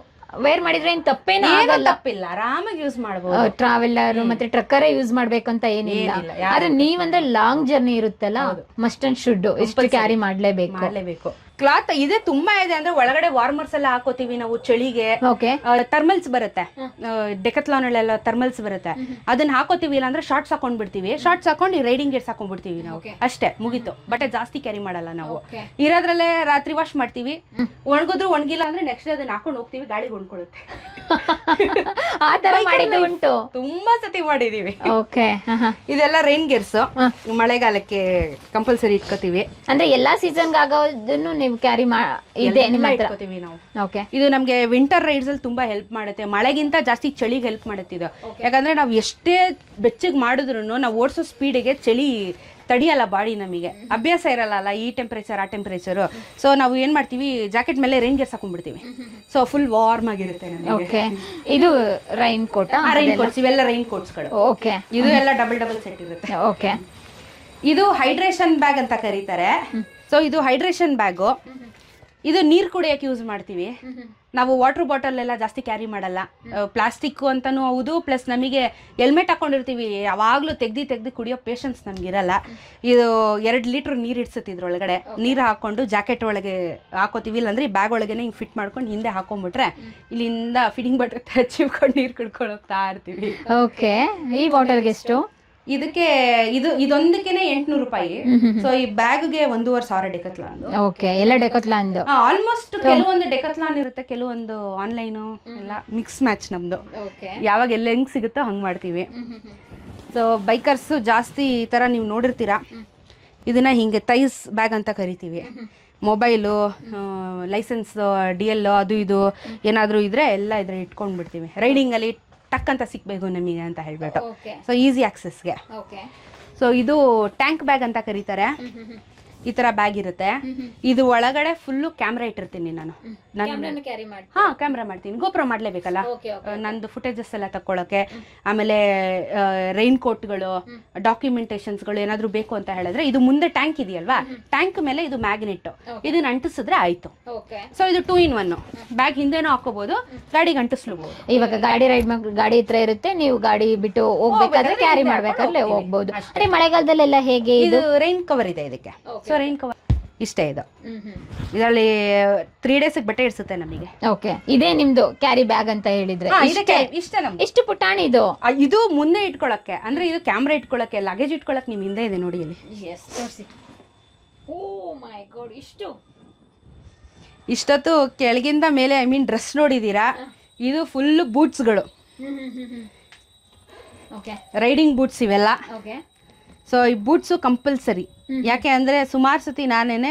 ವೇರ್ ಮಾಡಿದ್ರೆ ಏನ್ ತಪ್ಪೇನೂ ತಪ್ಪಿಲ್ಲ, ಆರಾಮಾಗಿ ಯೂಸ್ ಮಾಡಬಹುದು. ಟ್ರಾವೆಲರ್ ಮತ್ತೆ ಟ್ರಕ್ಕರ್ ಯೂಸ್ ಮಾಡ್ಬೇಕು ಅಂತ ಏನಿಲ್ಲ. ಆದ್ರೆ ನೀವಂದ್ರೆ ಲಾಂಗ್ ಜರ್ನಿ ಇರುತ್ತಲ್ಲ, ಮಸ್ಟ್ ಅಂಡ್ ಶುಡ್ ಎಷ್ಟು ಕ್ಯಾರಿ ಮಾಡ್ಲೇಬೇಕು. ಕ್ಲಾತ್ ಇದೆ ತುಂಬಾ ಇದೆ ಅಂದ್ರೆ ಒಳಗಡೆ ವಾರ್ಮರ್ಸ್ ಎಲ್ಲ ಹಾಕೋತೀವಿ ನಾವು ಚಳಿಗೆ. ಥರ್ಮಲ್ಸ್ ಬರುತ್ತೆ, ಡೆಕತ್ಲಾನ್ ಎಲ್ಲ ಥರ್ಮಲ್ಸ್ ಬರುತ್ತೆ, ಅದನ್ನ ಹಾಕೋತೀವಿ. ಇಲ್ಲ ಅಂದ್ರೆ ಶಾರ್ಟ್ಸ್ ಹಾಕೊಂಡ್ ಬಿಡ್ತೀವಿ, ಶಾರ್ಟ್ಸ್ ಹಾಕೊಂಡು ರೈಡಿಂಗ್ ಗೇರ್ಸ್ ಹಾಕೊಂಡ್ ಬಿಡ್ತೀವಿ ನಾವು, ಅಷ್ಟೇ ಮುಗೀತು. ಬಟ್ಟೆ ಜಾಸ್ತಿ ಕ್ಯಾರಿ ಮಾಡಲ್ಲ ನಾವು. ಇರೋದ್ರಲ್ಲೇ ರಾತ್ರಿ ವಾಶ್ ಮಾಡ್ತೀವಿ, ಒಣಗಿದ್ರು ಒಣಗಿಲ್ಲ ಅಂದ್ರೆ ನೆಕ್ಸ್ಟ್ ಡೇ ಅದನ್ನ ಹಾಕೊಂಡು ಹೋಗ್ತೀವಿ, ಗಾಳಿಗೆ ಹೊಂದ್ಕೊಳ್ಳುತ್ತೆ. ಆ ತರ ಮಾಡಿದ್ದು ಉಂಟು, ತುಂಬಾ ಸತಿ ಮಾಡಿದೀವಿ. ಇದೆಲ್ಲ ರೈನ್ ಗೇರ್ಸ್, ಮಳೆಗಾಲಕ್ಕೆ ಕಂಪಲ್ಸರಿ ಇಟ್ಕೋತೀವಿ. ಅಂದ್ರೆ ಎಲ್ಲಾ ಸೀಸನ್ ಆಗೋದನ್ನು ನೀವು ಕ್ಯಾರಿ ಇದೆ ನಿಮ್ಮ ಹತ್ರ? ಇಟ್ಕೋತೀವಿ ನಾವು. ಓಕೆ. ಇದು ನಮಗೆ ವಿಂಟರ್ ರೈಡ್ಸ್ ಅಲ್ಲಿ ತುಂಬಾ ಹೆಲ್ಪ್ ಮಾಡುತ್ತೆ, ಮಳೆಗಿಂತ ಜಾಸ್ತಿ ಚಳಿಗೆ ಹೆಲ್ಪ್ ಮಾಡುತ್ತೆ ಇದು. ಯಾಕಂದ್ರೆ ನಾವು ಎಷ್ಟೇ ಬೆಚ್ಚಗೆ ಮಾಡಿದ್ರು ನಾವು ಓಡಿಸೋ ಸ್ಪೀಡಿಗೆ ಚಳಿ ತಡಿಯಲ್ಲ ಬಾಡಿ, ನಮಗೆ ಅಭ್ಯಾಸ ಇರಲ್ಲ ಈ ಟೆಂಪ್ರೇಚರ್ ಆ ಟೆಂಪ್ರೇಚರು. ಸೊ ನಾವು ಏನ್ ಮಾಡ್ತೀವಿ, ಜಾಕೆಟ್ ಮೇಲೆ ರೈನ್ ಗೇರ್ಸ್ ಹಾಕೊಂಡ್ಬಿಡ್ತೀವಿ. ಸೊ ಫುಲ್ ವಾರ್ಮ್ ಆಗಿರುತ್ತೆ ನಮಗೆ. ಓಕೆ. ಇದು ರೈನ್ ಕೋಟ್? ರೈನ್ ಕೋಟ್ಸ್, ಇವೆಲ್ಲ ರೈನ್ ಕೋಟ್ಸ್ಗಳು. ಓಕೆ. ಇದು ಎಲ್ಲ ಡಬಲ್ ಸೆಟ್ ಇರುತ್ತೆ. ಓಕೆ. ಇದು ಹೈಡ್ರೇಷನ್ ಬ್ಯಾಗ್ ಅಂತ ಕರೀತಾರೆ. ಸೊ ಇದು ಹೈಡ್ರೇಷನ್ ಬ್ಯಾಗು. ಇದು ನೀರು ಕುಡಿಯೋಕೆ ಯೂಸ್ ಮಾಡ್ತೀವಿ ನಾವು. ವಾಟರ್ ಬಾಟಲ್ ಎಲ್ಲ ಜಾಸ್ತಿ ಕ್ಯಾರಿ ಮಾಡಲ್ಲ, ಪ್ಲಾಸ್ಟಿಕ್ ಅಂತಾನೂ ಹೌದು, ಪ್ಲಸ್ ನಮಗೆ ಹೆಲ್ಮೆಟ್ ಹಾಕೊಂಡಿರ್ತೀವಿ, ಯಾವಾಗಲೂ ತೆಗ್ದು ಕುಡಿಯೋ ಪೇಷನ್ಸ್ ನಮಗಿರಲ್ಲ. ಇದು 2 ಲೀಟ್ರ್ ನೀರು ಇಡ್ಸುತ್ತೆ ಇದ್ರೊಳಗಡೆ. ನೀರು ಹಾಕೊಂಡು ಜಾಕೆಟ್ ಒಳಗೆ ಹಾಕೋತೀವಿ, ಇಲ್ಲಾಂದ್ರೆ ಈ ಬ್ಯಾಗ್ ಒಳಗೇನೆ ಹಿಂಗೆ ಫಿಟ್ ಮಾಡ್ಕೊಂಡು ಹಿಂದೆ ಹಾಕೊಂಡ್ಬಿಟ್ರೆ ಇಲ್ಲಿಂದ ಫಿಟ್ಟಿಂಗ್ ಬಟ್ಟೆ ಹಚ್ಚಿಕೊಂಡು ನೀರು ಕುಡ್ಕೊಂಡು ಹೋಗ್ತಾ ಇರ್ತೀವಿ. ಓಕೆ. ಈ ಬಾಟಲ್ಗೆ ಎಷ್ಟು? ಇದಕ್ಕೆ ಇದೊಂದಕ್ಕೇನೆ 800 ರೂಪಾಯಿ. ಸೊ ಈ ಬ್ಯಾಗ್ಗೆ 1,500 ಡೆಕತ್ಲಾನ್. ಓಕೆ. ಎಲ್ಲ ಡೆಕತ್ಲಾನ್? ಆಲ್ಮೋಸ್ಟ್ ಕೆಲವೊಂದು ಡೆಕತ್ಲಾನ್ ಇರುತ್ತೆ, ಕೆಲವೊಂದು ಆನ್ಲೈನು, ಎಲ್ಲ ಮಿಕ್ಸ್ ಮ್ಯಾಚ್ ನಮ್ದು. ಯಾವಾಗ ಎಲ್ಲ ಹೆಂಗ್ ಸಿಗುತ್ತೋ ಹಂಗ್ ಮಾಡ್ತೀವಿ. ಸೊ ಬೈಕರ್ಸ್ ಜಾಸ್ತಿ ಈ ತರ ನೀವು ನೋಡಿರ್ತೀರಾ, ಇದನ್ನ ಹಿಂಗೆ ತೈಸ್ ಬ್ಯಾಗ್ ಅಂತ ಕರಿತೀವಿ. ಮೊಬೈಲು, ಲೈಸೆನ್ಸ್, DL ಅದು ಇದು ಏನಾದರೂ ಇದ್ರೆ ಎಲ್ಲ ಇದ್ರೆ ಇಟ್ಕೊಂಡ್ಬಿಡ್ತೀವಿ. ರೈಡಿಂಗಲ್ಲಿ ಟಕ್ ಅಂತ ಸಿಕ್ಬೇಕು ನಮಗೆ ಅಂತ ಹೇಳ್ಬಿಟ್ಟು. ಸೊ ಈಸಿ ಆಕ್ಸೆಸ್ಗೆ. ಸೊ ಇದು ಟ್ಯಾಂಕ್ ಬ್ಯಾಗ್ ಅಂತ ಕರೀತಾರೆ. ಈ ತರ ಬ್ಯಾಗ್ ಇರುತ್ತೆ. ಇದು ಒಳಗಡೆ ಫುಲ್ಲು ಕ್ಯಾಮ್ರಾ ಇಟ್ಟಿರ್ತೀನಿ ನಾನು. ಕ್ಯಾಮ್ರಾ ಮಾಡ್ತೀನಿ, ಗೋಪ್ರೋ ಮಾಡ್ಲೇಬೇಕಲ್ಲ ನಂದು ಫುಟೇಜಸ್ ಎಲ್ಲ ತಕ್ಕೊಳ್ಳೋಕೆ. ಆಮೇಲೆ ರೈನ್ ಕೋಟ್ಗಳು, ಡಾಕ್ಯುಮೆಂಟೇಶನ್ಸ್ಗಳು ಏನಾದ್ರು ಬೇಕು ಅಂತ ಹೇಳಿದ್ರೆ ಇದು ಮುಂದೆ ಟ್ಯಾಂಕ್ ಇದೆಯಲ್ವಾ, ಟ್ಯಾಂಕ್ ಮೇಲೆ ಇದು ಮ್ಯಾಗ್ನೆಟ್, ಇದನ್ನ ಅಂಟಿಸಿದ್ರೆ ಆಯ್ತು. ಸೊ ಇದು 2 in 1. ಬ್ಯಾಗ್ ಹಿಂದೆನೂ ಹಾಕೋಬಹುದು, ಗಾಡಿಗೆ ಅಂಟಿಸ್ಲೂಬಹುದು. ಇವಾಗ ಗಾಡಿ ರೈಡ್ ಗಾಡಿ ಹತ್ರ ಇರುತ್ತೆ, ನೀವು ಗಾಡಿ ಬಿಟ್ಟು ಹೋಗ್ಬೇಕಾದ್ರೆ ಕ್ಯಾರಿ ಮಾಡ್ಬೇಕಾದ್ರೆ ಹೋಗ್ಬೋದು. ಅದೇ ಮಳೆಗಾಲದಲ್ಲೆಲ್ಲ ಹೇಗೆ? ಇದು ರೈನ್ ಕವರ್ ಇದೆ ಇದಕ್ಕೆ. ಸೊ ರೈನ್ ಕವರ್ ಇಷ್ಟೇ ಇದು. ಇದರಲ್ಲಿ 3 days ಬಟ್ಟೆ ಇಡ್ಸುತ್ತೆ ನಮಗೆ. ಓಕೆ. ಇದೇ ನಿಮ್ದು ಕ್ಯಾರಿ ಬ್ಯಾಗ್ ಅಂತ ಹೇಳಿದ್ರೆ ಇಷ್ಟೇ ನಮ್ದು. ಎಷ್ಟು ಪುಟಾಣಿ ಇದು. ಇದು ಮುಂದೆ ಇಟ್ಕೊಳಕ್ಕೆ, ಅಂದ್ರೆ ಇದು ಕ್ಯಾಮ್ರಾ ಇಟ್ಕೊಳಕ್ಕೆ, ಲಗೇಜ್ ಇಟ್ಕೊಳಕ್ಕೆ ನಿಮ್ ಹಿಂದೆ ಇದೆ ನೋಡಿ ಇಲ್ಲಿ. ಇಷ್ಟೊತ್ತು ಕೆಳಗಿಂದ ಮೇಲೆ ಡ್ರೆಸ್ ನೋಡಿದೀರಾ, ಇದು ಫುಲ್ ಬೂಟ್ಸ್ಗಳು, ರೈಡಿಂಗ್ ಬೂಟ್ಸ್ ಇವೆಲ್ಲ. ಸೊ ಈ ಬೂಟ್ಸು ಕಂಪಲ್ಸರಿ. ಯಾಕೆ ಅಂದ್ರೆ ಸುಮಾರು ಸತಿ ನಾನೇನೆ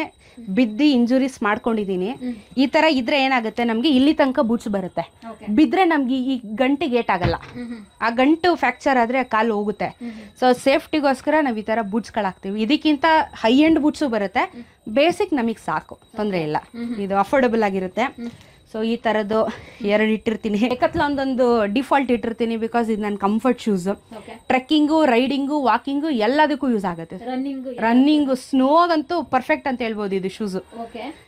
ಬಿದ್ದು ಇಂಜುರೀಸ್ ಮಾಡ್ಕೊಂಡಿದ್ದೀನಿ. ಈ ತರ ಇದ್ರೆ ಏನಾಗುತ್ತೆ, ನಮ್ಗೆ ಇಲ್ಲಿ ತನಕ ಬೂಟ್ಸ್ ಬರುತ್ತೆ. ಬಿದ್ರೆ ನಮ್ಗೆ ಈ ಗಂಟೆ ಗೇಟ್ ಆಗಲ್ಲ, ಆ ಗಂಟು ಫ್ರಾಕ್ಚರ್ ಆದ್ರೆ ಕಾಲು ಹೋಗುತ್ತೆ. ಸೊ ಸೇಫ್ಟಿಗೋಸ್ಕರ ನಾವು ಈ ತರ ಬೂಟ್ಸ್ಗಳು ಹಾಕ್ತೀವಿ. ಇದಕ್ಕಿಂತ ಹೈ ಎಂಡ್ ಬೂಟ್ಸು ಬರುತ್ತೆ, ಬೇಸಿಕ್ ನಮಗೆ ಸಾಕು, ತೊಂದರೆ ಇಲ್ಲ. ಇದು ಅಫೋರ್ಡಬಲ್ ಆಗಿರುತ್ತೆ. ಸೊ ಈ ಥರದ್ದು 2 ಇಟ್ಟಿರ್ತೀನಿ. ಡೆಕತ್ಲಾನ್ದೊಂದು ಡಿಫಾಲ್ಟ್ ಇಟ್ಟಿರ್ತೀನಿ, ಬಿಕಾಸ್ ಇದು ನನ್ನ comfort shoes. Trekking, riding, walking ಎಲ್ಲದಕ್ಕೂ ಯೂಸ್ ಆಗುತ್ತೆ. ರನ್ನಿಂಗು, ಸ್ನೋಗಂತೂ ಪರ್ಫೆಕ್ಟ್ ಅಂತ ಹೇಳ್ಬೋದು ಇದು ಶೂಸು.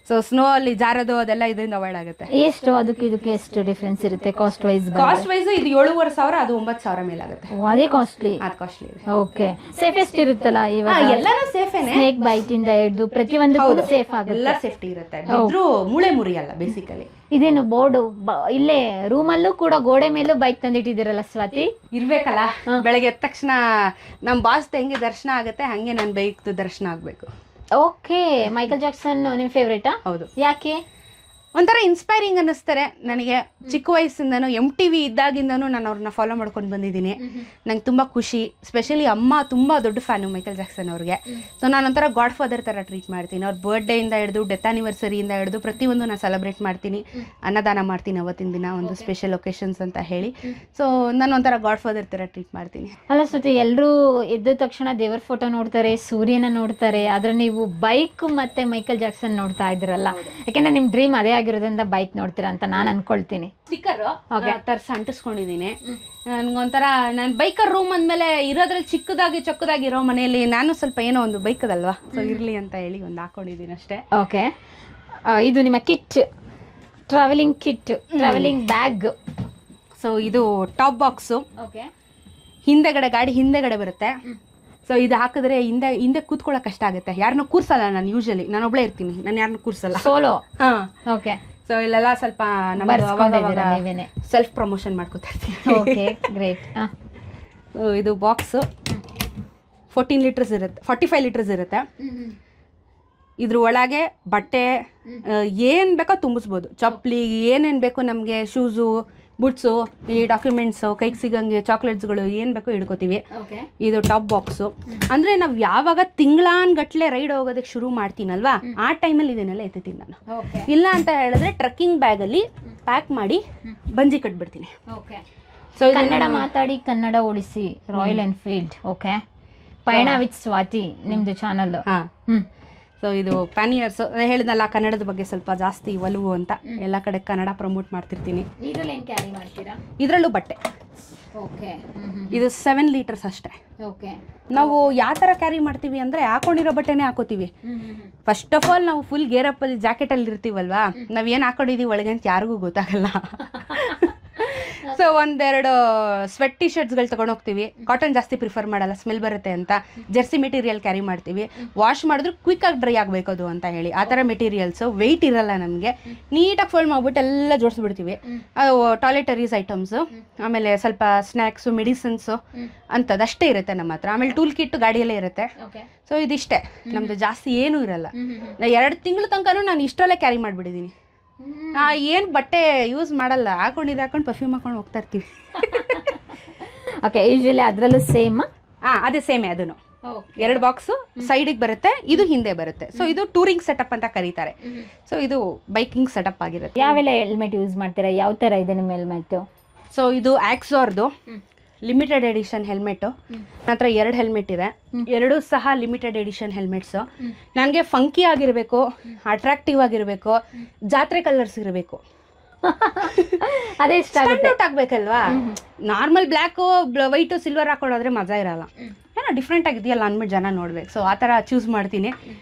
ಸೊ ಸ್ನೋ ಅಲ್ಲಿ ಜಾರೋದು ಅದೆಲ್ಲ ಇದರಿಂದ ಅವಾಯ್ಡ್ ಆಗುತ್ತೆ. ಎಷ್ಟು ಅದಕ್ಕೆ ಇದಕ್ಕೆ ಎಷ್ಟು ಡಿಫ್ರೆನ್ಸ್ ಇರುತ್ತೆ ಕಾಸ್ಟ್ ವೈಸ್? ಇದು 7,500, ಅದು 9,000 ಮೇಲೆ ಆಗುತ್ತೆ. ಅದೇ ಕಾಸ್ಟ್ಲಿ. ಅದು ಕಾಸ್ಟ್ಲಿ. ಓಕೆ. ಸೇಫೆಸ್ಟ್ ಇರುತ್ತಲ್ಲ ಇವಾಗ? ಎಲ್ಲಾನು ಸೇಫೇನೆ. ಸ್ನೇಕ್ ಬೈಟ್ ಇಂದ ಹಿಡಿದು ಪ್ರತಿಯೊಂದು ಸೇಫ್ ಆಗುತ್ತೆ, ಎಲ್ಲ ಸೇಫ್ಟಿ ಇರುತ್ತೆ. ಬಿದ್ರೂ ಮೂಳೆ ಮುರಿಯಲ್ಲ ಬೇಸಿಕಲಿ. ಇದೇನು ಬೋರ್ಡು ಇಲ್ಲೇ ರೂಮಲ್ಲೂ ಕೂಡ ಗೋಡೆ ಮೇಲೂ ಬೈಕ್ ತಂದಿಟ್ಟಿದ್ದೀರಲ್ಲ ಸ್ವಾತಿ? ಇರ್ಬೇಕಲ್ಲ, ಬೆಳಗ್ಗೆ ಎದ್ದ ತಕ್ಷಣ ನಮ್ ಬಾಸ್ ಹೆಂಗೆ ದರ್ಶನ ಆಗುತ್ತೆ ಹಂಗೆ ನನ್ನ ಬೈಕ್ ದರ್ಶನ ಆಗ್ಬೇಕು. ಓಕೆ. ಮೈಕಲ್ ಜಾಕ್ಸನ್ ನಿಮ್ ಫೇವ್ರೇಟಾ? ಹೌದು. ಯಾಕೆ? ಒಂಥರ ಇನ್ಸ್ಪೈರಿಂಗ್ ಅನ್ನಿಸ್ತಾರೆ ನನಗೆ. ಚಿಕ್ಕ ವಯಸ್ಸಿಂದನೂ MTV ಇದ್ದಾಗಿಂದನೂ ನಾನು ಅವ್ರನ್ನ ಫಾಲೋ ಮಾಡ್ಕೊಂಡು ಬಂದಿದ್ದೀನಿ. ನಂಗೆ ತುಂಬ ಖುಷಿ. ಸ್ಪೆಷಲಿ ಅಮ್ಮ ತುಂಬ ದೊಡ್ಡ ಫ್ಯಾನು ಮೈಕಲ್ ಜಾಕ್ಸನ್ ಅವ್ರಿಗೆ. ಸೊ ನಾನು ಒಂಥರ ಗಾಡ್ ಫಾದರ್ ಥರ ಟ್ರೀಟ್ ಮಾಡ್ತೀನಿ. ಅವ್ರ ಬರ್ಡೇಯಿಂದ ಹಿಡಿದು ಡೆತ್ ಆ್ಯನಿವರ್ಸರಿಯಿಂದ ಹಿಡಿದು ಪ್ರತಿಯೊಂದು ನಾನು ಸೆಲೆಬ್ರೇಟ್ ಮಾಡ್ತೀನಿ. ಅನ್ನದಾನ ಮಾಡ್ತೀನಿ ಅವತ್ತಿನ ದಿನ, ಒಂದು ಸ್ಪೆಷಲ್ ಒಕೇಶನ್ಸ್ ಅಂತ ಹೇಳಿ. ಸೊ ನಾನು ಒಂಥರ ಗಾಡ್ ಫಾದರ್ ಥರ ಟ್ರೀಟ್ ಮಾಡ್ತೀನಿ. ಅಲ್ಲ ಸ್ವತಿ, ಎಲ್ಲರೂ ಎದ್ದ ತಕ್ಷಣ ದೇವರ ಫೋಟೋ ನೋಡ್ತಾರೆ, ಸೂರ್ಯನ ನೋಡ್ತಾರೆ, ಆದ್ರೆ ನೀವು ಬೈಕ್ ಮತ್ತೆ ಮೈಕಲ್ ಜಾಕ್ಸನ್ ನೋಡ್ತಾ ಇದ್ರಲ್ಲ, ಯಾಕೆಂದ್ರೆ ನಿಮ್ ಡ್ರೀಮ್ ಅದೇ ಆಗಿರೋದ್ರಿಂದ ಬೈಕ್ ನೋಡ್ತೀರಾ ಅಂತ ನಾನು ಅನ್ಕೊಳ್ತೀನಿ. ಸ್ಟಿಕ್ಕರ್ ತರ್ಸಿ ಅಂಟಿಸ್ಕೊಂಡಿದ್ದೀನಿ. ನನ್ಗೊಂಥರ ನಾನು ಬೈಕರ್ ರೂಮ್ ಅಂದಮೇಲೆ ಇರೋದ್ರಲ್ಲಿ ಚೊಕ್ಕದಾಗಿ ಇರೋ ಮನೆಯಲ್ಲಿ ನಾನು ಸ್ವಲ್ಪ ಏನೋ ಒಂದು ಬೈಕದಲ್ವಾ, ಸೊ ಇರ್ಲಿ ಅಂತ ಹೇಳಿ ಒಂದು ಹಾಕೊಂಡಿದ್ದೀನಿ ಅಷ್ಟೇ. ಓಕೆ. ಇದು ನಿಮ್ಮ kit, travelling kit, travelling bag. So ಇದು ಟಾಪ್ ಬಾಕ್ಸು. ಓಕೆ. ಗಾಡಿ ಹಿಂದೆಗಡೆ ಬರುತ್ತೆ. ಸೊ ಇದು ಹಾಕಿದ್ರೆ ಹಿಂದೆ ಕೂತ್ಕೊಳ್ಳೋಕೆ ಕಷ್ಟ ಆಗುತ್ತೆ. ಯಾರನ್ನೂ ಕೂರ್ಸಲ್ಲ ನಾನು, ಯೂಶಲಿ ನಾನು ಒಬ್ಳೇ ಇರ್ತೀನಿ, ನಾನು ಯಾರನ್ನೂ ಕೂರ್ಸಲ್ಲ, ಸೋಲೋ. ಓಕೆ. ಸೊ ಇಲ್ಲೆಲ್ಲ ಸ್ವಲ್ಪ ಸೆಲ್ಫ್ ಪ್ರಮೋಷನ್ ಮಾಡ್ಕೊತಾ ಇರ್ತೀನಿ. Okay, great. ಇದು ಬಾಕ್ಸು 14 ಲೀಟರ್ಸ್ ಇರುತ್ತೆ, 45 ಲೀಟರ್ಸ್ ಇರುತ್ತೆ. ಇದ್ರ ಒಳಗೆ ಬಟ್ಟೆ ಏನು ಬೇಕೋ ತುಂಬಿಸ್ಬೋದು. ಚಪ್ಪಲಿ ಏನೇನು ಬೇಕು ನಮಗೆ, ಶೂಸು, ಬುಟ್ಸು, ಈ ಡಾಕ್ಯುಮೆಂಟ್ಸು, ಕೈಗೆ ಸಿಗಂಗೆ ಚಾಕ್ಲೇಟ್ಸ್ಗಳು ಏನು ಬೇಕೋ ಹಿಡ್ಕೋತೀವಿ. ಇದು ಟಾಪ್ ಬಾಕ್ಸು. ಅಂದರೆ ನಾವು ಯಾವಾಗ ತಿಂಗಳಾನ್ಗಟ್ಲೆ ರೈಡ್ ಹೋಗೋದಕ್ಕೆ ಶುರು ಮಾಡ್ತೀನಲ್ವಾ ಆ ಟೈಮಲ್ಲಿ ಇದನ್ನೆಲ್ಲ ಎತ್ತೀನಿ ನಾನು. ಇಲ್ಲ ಅಂತ ಹೇಳಿದ್ರೆ ಟ್ರಕ್ಕಿಂಗ್ ಬ್ಯಾಗಲ್ಲಿ ಪ್ಯಾಕ್ ಮಾಡಿ ಬಂಜಿ ಕಟ್ಬಿಡ್ತೀನಿ. ಸೊ ಕನ್ನಡ ಮಾತಾಡಿ ಕನ್ನಡ ಉಳಿಸಿ ರಾಯಲ್ ಎನ್ಫೀಲ್ಡ್. ಓಕೆ, ಪಯಣ ವಿತ್ ಸ್ವಾತಿ ನಿಮ್ದು ಚಾನಲ್. ಹಾಂ. ಸೊ ಇದು ಪ್ಯಾನಿಯರ್ಸ್ ಹೇಳಿದ್ನಲ್ಲ, ಕನ್ನಡದ ಬಗ್ಗೆ ಸ್ವಲ್ಪ ಜಾಸ್ತಿ ಒಲವು ಅಂತ ಎಲ್ಲ ಕಡೆ ಕನ್ನಡ ಪ್ರಮೋಟ್ ಮಾಡ್ತಿರ್ತೀನಿ. ಇದರಲ್ಲಿ ಏನು ಕ್ಯಾರಿ ಮಾಡ್ತೀರಾ? ಇದರಲ್ಲೂ ಬಟ್ಟೆ. ಓಕೆ. ಇದು 7 ಲೀಟರ್ಸ್ ಅಷ್ಟೇ. ಓಕೆ. ನಾವು ಯಾವ ಥರ ಕ್ಯಾರಿ ಮಾಡ್ತೀವಿ ಅಂದರೆ ಹಾಕೊಂಡಿರೋ ಬಟ್ಟೆನೇ ಹಾಕೋತೀವಿ. ಫಸ್ಟ್ ಆಫ್ ಆಲ್ ನಾವು ಫುಲ್ ಗೇರಪ್ಪಲ್ಲಿ ಜಾಕೆಟಲ್ಲಿ ಇರ್ತೀವಲ್ವಾ, ನಾವು ಏನು ಹಾಕೊಂಡಿದ್ದೀವಿ ಒಳಗೆ ಅಂತ ಯಾರಿಗೂ ಗೊತ್ತಾಗಲ್ಲ. ಸೊ ಒಂದೆರಡು ಸ್ವೆಟ್ ಟಿ ಶರ್ಟ್ಸ್ಗಳು ತೊಗೊಂಡು ಹೋಗ್ತೀವಿ. ಕಾಟನ್ ಜಾಸ್ತಿ ಪ್ರಿಫರ್ ಮಾಡಲ್ಲ, ಸ್ಮೆಲ್ ಬರುತ್ತೆ ಅಂತ. ಜೆರ್ಸಿ ಮೆಟೀರಿಯಲ್ ಕ್ಯಾರಿ ಮಾಡ್ತೀವಿ. ವಾಶ್ ಮಾಡಿದ್ರು ಕ್ವಿಕ್ಕಾಗಿ ಡ್ರೈ ಆಗಬೇಕು ಅದು ಅಂತ ಹೇಳಿ ಆ ಥರ ಮೆಟೀರಿಯಲ್ಸು. ವೆಯ್ಟ್ ಇರಲ್ಲ ನಮಗೆ. ನೀಟಾಗಿ ಫೋಲ್ಡ್ ಮಾಡ್ಬಿಟ್ಟು ಎಲ್ಲ ಜೋಡಿಸ್ಬಿಡ್ತೀವಿ. ಅದು ಟಾಯ್ಲೆಟರೀಸ್ ಐಟಮ್ಸು, ಆಮೇಲೆ ಸ್ವಲ್ಪ ಸ್ನ್ಯಾಕ್ಸು, ಮೆಡಿಸಿನ್ಸು ಅಂಥದ್ದಷ್ಟೇ ಇರುತ್ತೆ ನಮ್ಮ ಹತ್ರ. ಆಮೇಲೆ ಟೂಲ್ ಕಿಟ್ ಗಾಡಿಯಲ್ಲೇ ಇರುತ್ತೆ. ಸೊ ಇದಿಷ್ಟೇ ನಮ್ಮದು, ಜಾಸ್ತಿ ಏನೂ ಇರಲ್ಲ. 2 ತಿಂಗಳ ತನಕನೂ ನಾನು ಇಷ್ಟರಲ್ಲೇ ಕ್ಯಾರಿ ಮಾಡಿಬಿಟ್ಟಿದ್ದೀನಿ. ಏನು ಬಟ್ಟೆ ಯೂಸ್ ಮಾಡಲ್ಲ, ಹಾಕೊಂಡು ಪರ್ಫ್ಯೂಮ್ ಹಾಕೊಂಡು ಹೋಗ್ತಾ ಇರ್ತೀವಿ. ಓಕೆ, ಯೂಶುವಲಿ ಅದರಲ್ಲೂ ಸೇಮ್? ಅದೇ ಸೇಮೇ. ಅದನ್ನು 2 ಬಾಕ್ಸು ಸೈಡಿಗೆ ಬರುತ್ತೆ, ಇದು ಹಿಂದೆ ಬರುತ್ತೆ. ಸೊ ಇದು ಟೂರಿಂಗ್ ಸೆಟಪ್ ಅಂತ ಕರೀತಾರೆ. ಸೊ ಇದು ಬೈಕಿಂಗ್ ಸೆಟಪ್ ಆಗಿರುತ್ತೆ. ಯಾವೆಲ್ಲ ಹೆಲ್ಮೆಟ್ ಯೂಸ್ ಮಾಡ್ತೀರಾ? ಯಾವ ಥರ ಇದೆ ನಿಮ್ಮ ಹೆಲ್ಮೆಟ್ಟು? ಸೊ ಇದು ಆಕ್ಸಾರ್ದು ಲಿಮಿಟೆಡ್ ಎಡಿಷನ್ ಹೆಲ್ಮೆಟು. ನನ್ನ ಹತ್ರ 2 ಹೆಲ್ಮೆಟ್ ಇದೆ. 2 ಸಹ ಲಿಮಿಟೆಡ್ ಎಡಿಷನ್ ಹೆಲ್ಮೆಟ್ಸು. ನನಗೆ ಫಂಕಿ ಆಗಿರಬೇಕು, ಅಟ್ರಾಕ್ಟಿವ್ ಆಗಿರಬೇಕು, ಜಾತ್ರೆ ಕಲರ್ಸ್ ಇರಬೇಕು. ಅದೇ ಸ್ಟ್ಯಾಂಡ್ ಔಟ್ ಆಗಬೇಕಲ್ವಾ. ನಾರ್ಮಲ್ ಬ್ಲ್ಯಾಕು, ವೈಟು, ಸಿಲ್ವರ್ ಹಾಕೊಂಡೋದ್ರೆ ಮಜಾ ಇರಲ್ಲ. ಏನೋ ಡಿಫ್ರೆಂಟ್ ಆಗಿದೆಯಲ್ಲ ಅಂದ್ಬಿಟ್ಟು ಜನ ನೋಡ್ಬೇಕು. ಸೊ ಆ ಥರ ಚೂಸ್ ಮಾಡ್ತೀನಿ.